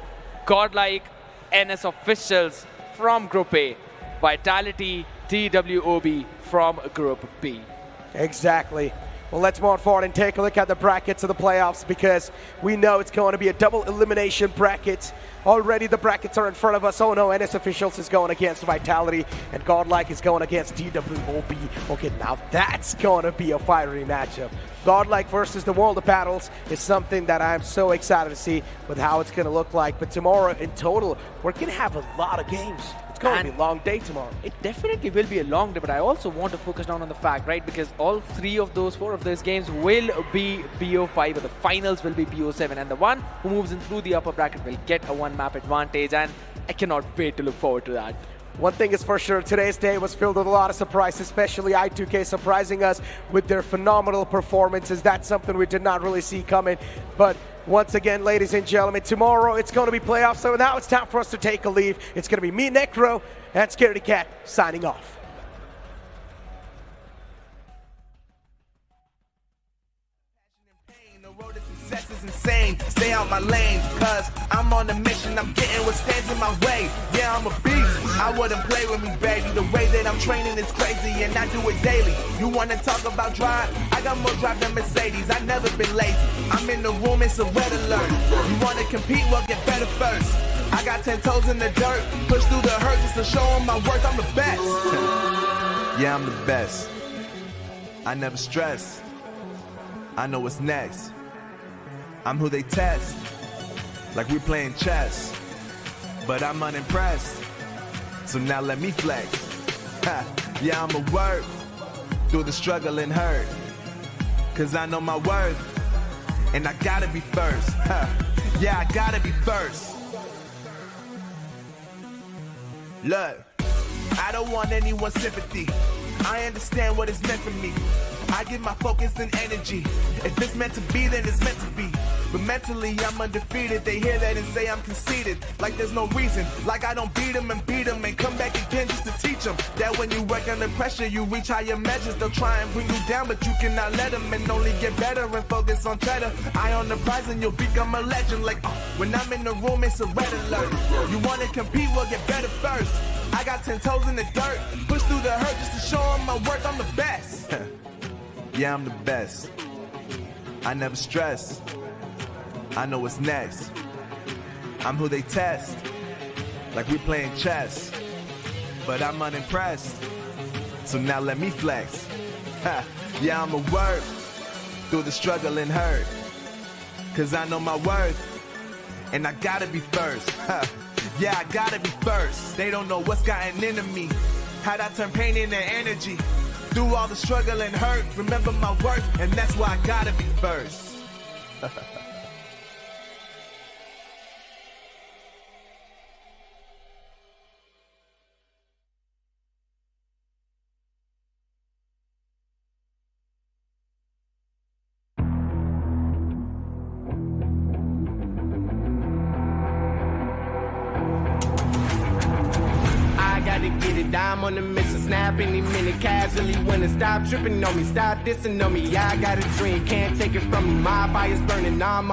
H: GodLiKe, NS officials from Group A, Vitality, TWOB from Group B.
G: Exactly. Well, let's move forward and take a look at the brackets of the playoffs, because we know it's going to be a double elimination bracket. Already the brackets are in front of us. Oh no, NS officials is going against Vitality, and GodLiKe is going against TWOB. Okay, now that's going to be a fiery matchup. GodLiKe versus the World of Battles is something that I'm so excited to see with how it's going to look like. But tomorrow in total, we're going to have a lot of games. It's going to be a long day tomorrow.
H: It definitely will be a long day, but I also want to focus down on the fact, right? Because all 4 of those games will be BO5, but the finals will be BO7. And the one who moves in through the upper bracket will get a 1-map advantage. And I cannot wait to look forward to that.
G: One thing is for sure, today's day was filled with a lot of surprises, especially I2K surprising us with their phenomenal performances. That's something we did not really see coming. But once again, ladies and gentlemen, tomorrow it's going to be playoffs, so now it's time for us to take a leave. It's going to be me, Necro, and Scaredy Cat signing off.
C: Success is insane, stay out my lane, cause I'm on a mission, I'm getting what stands in my way. Yeah, I'm a beast, I wouldn't play with me, baby. The way that I'm training is crazy, and I do it daily. You wanna talk about drive? I got more drive than Mercedes, I've never been lazy. I'm in the room, it's a red alert. You wanna compete? Well, get better first. I got 10 toes in the dirt, push through the hurt just to show them my worth. I'm the best.
E: Yeah, I'm the best. I never stress. I know what's next. I'm who they test, like we playing chess. But I'm unimpressed, so now let me flex. Ha, yeah, I'ma work through the struggle and hurt, cause I know my worth, and I gotta be first. Ha, yeah, I gotta be first. Look, I don't want anyone's sympathy. I understand what it's meant for me.
C: I give my focus and energy. If it's meant to be, then it's meant to be. But mentally, I'm undefeated. They hear that and say I'm conceited. Like there's no reason. Like I don't beat them and come back again just to teach them that when you work under pressure, you reach higher measures. They'll try and bring you down, but you cannot let them, and only get better and focus on cheddar. Eye on the prize and you'll become a legend. Like when I'm in the room, it's a red alert. You want to compete, well, get better first. I got 10 toes in the dirt. Push through the hurt just to show them my work. I'm the best.
E: Yeah, I'm the best. I never stress. I know what's next. I'm who they test. Like we playing chess. But I'm unimpressed. So now let me flex. Yeah, I'ma work through the struggle and hurt. Cause I know my worth. And I gotta be first. Yeah, I gotta be first. They don't know what's gotten into me. How'd I turn pain into energy? Through all the struggle and hurt, remember my worth, and that's why I gotta be first.
G: I'm on the mission, snap any minute, casually winning. Stop tripping on me, stop dissing on me. Yeah, I got a dream, can't take it from me. My fire's burning, now I'm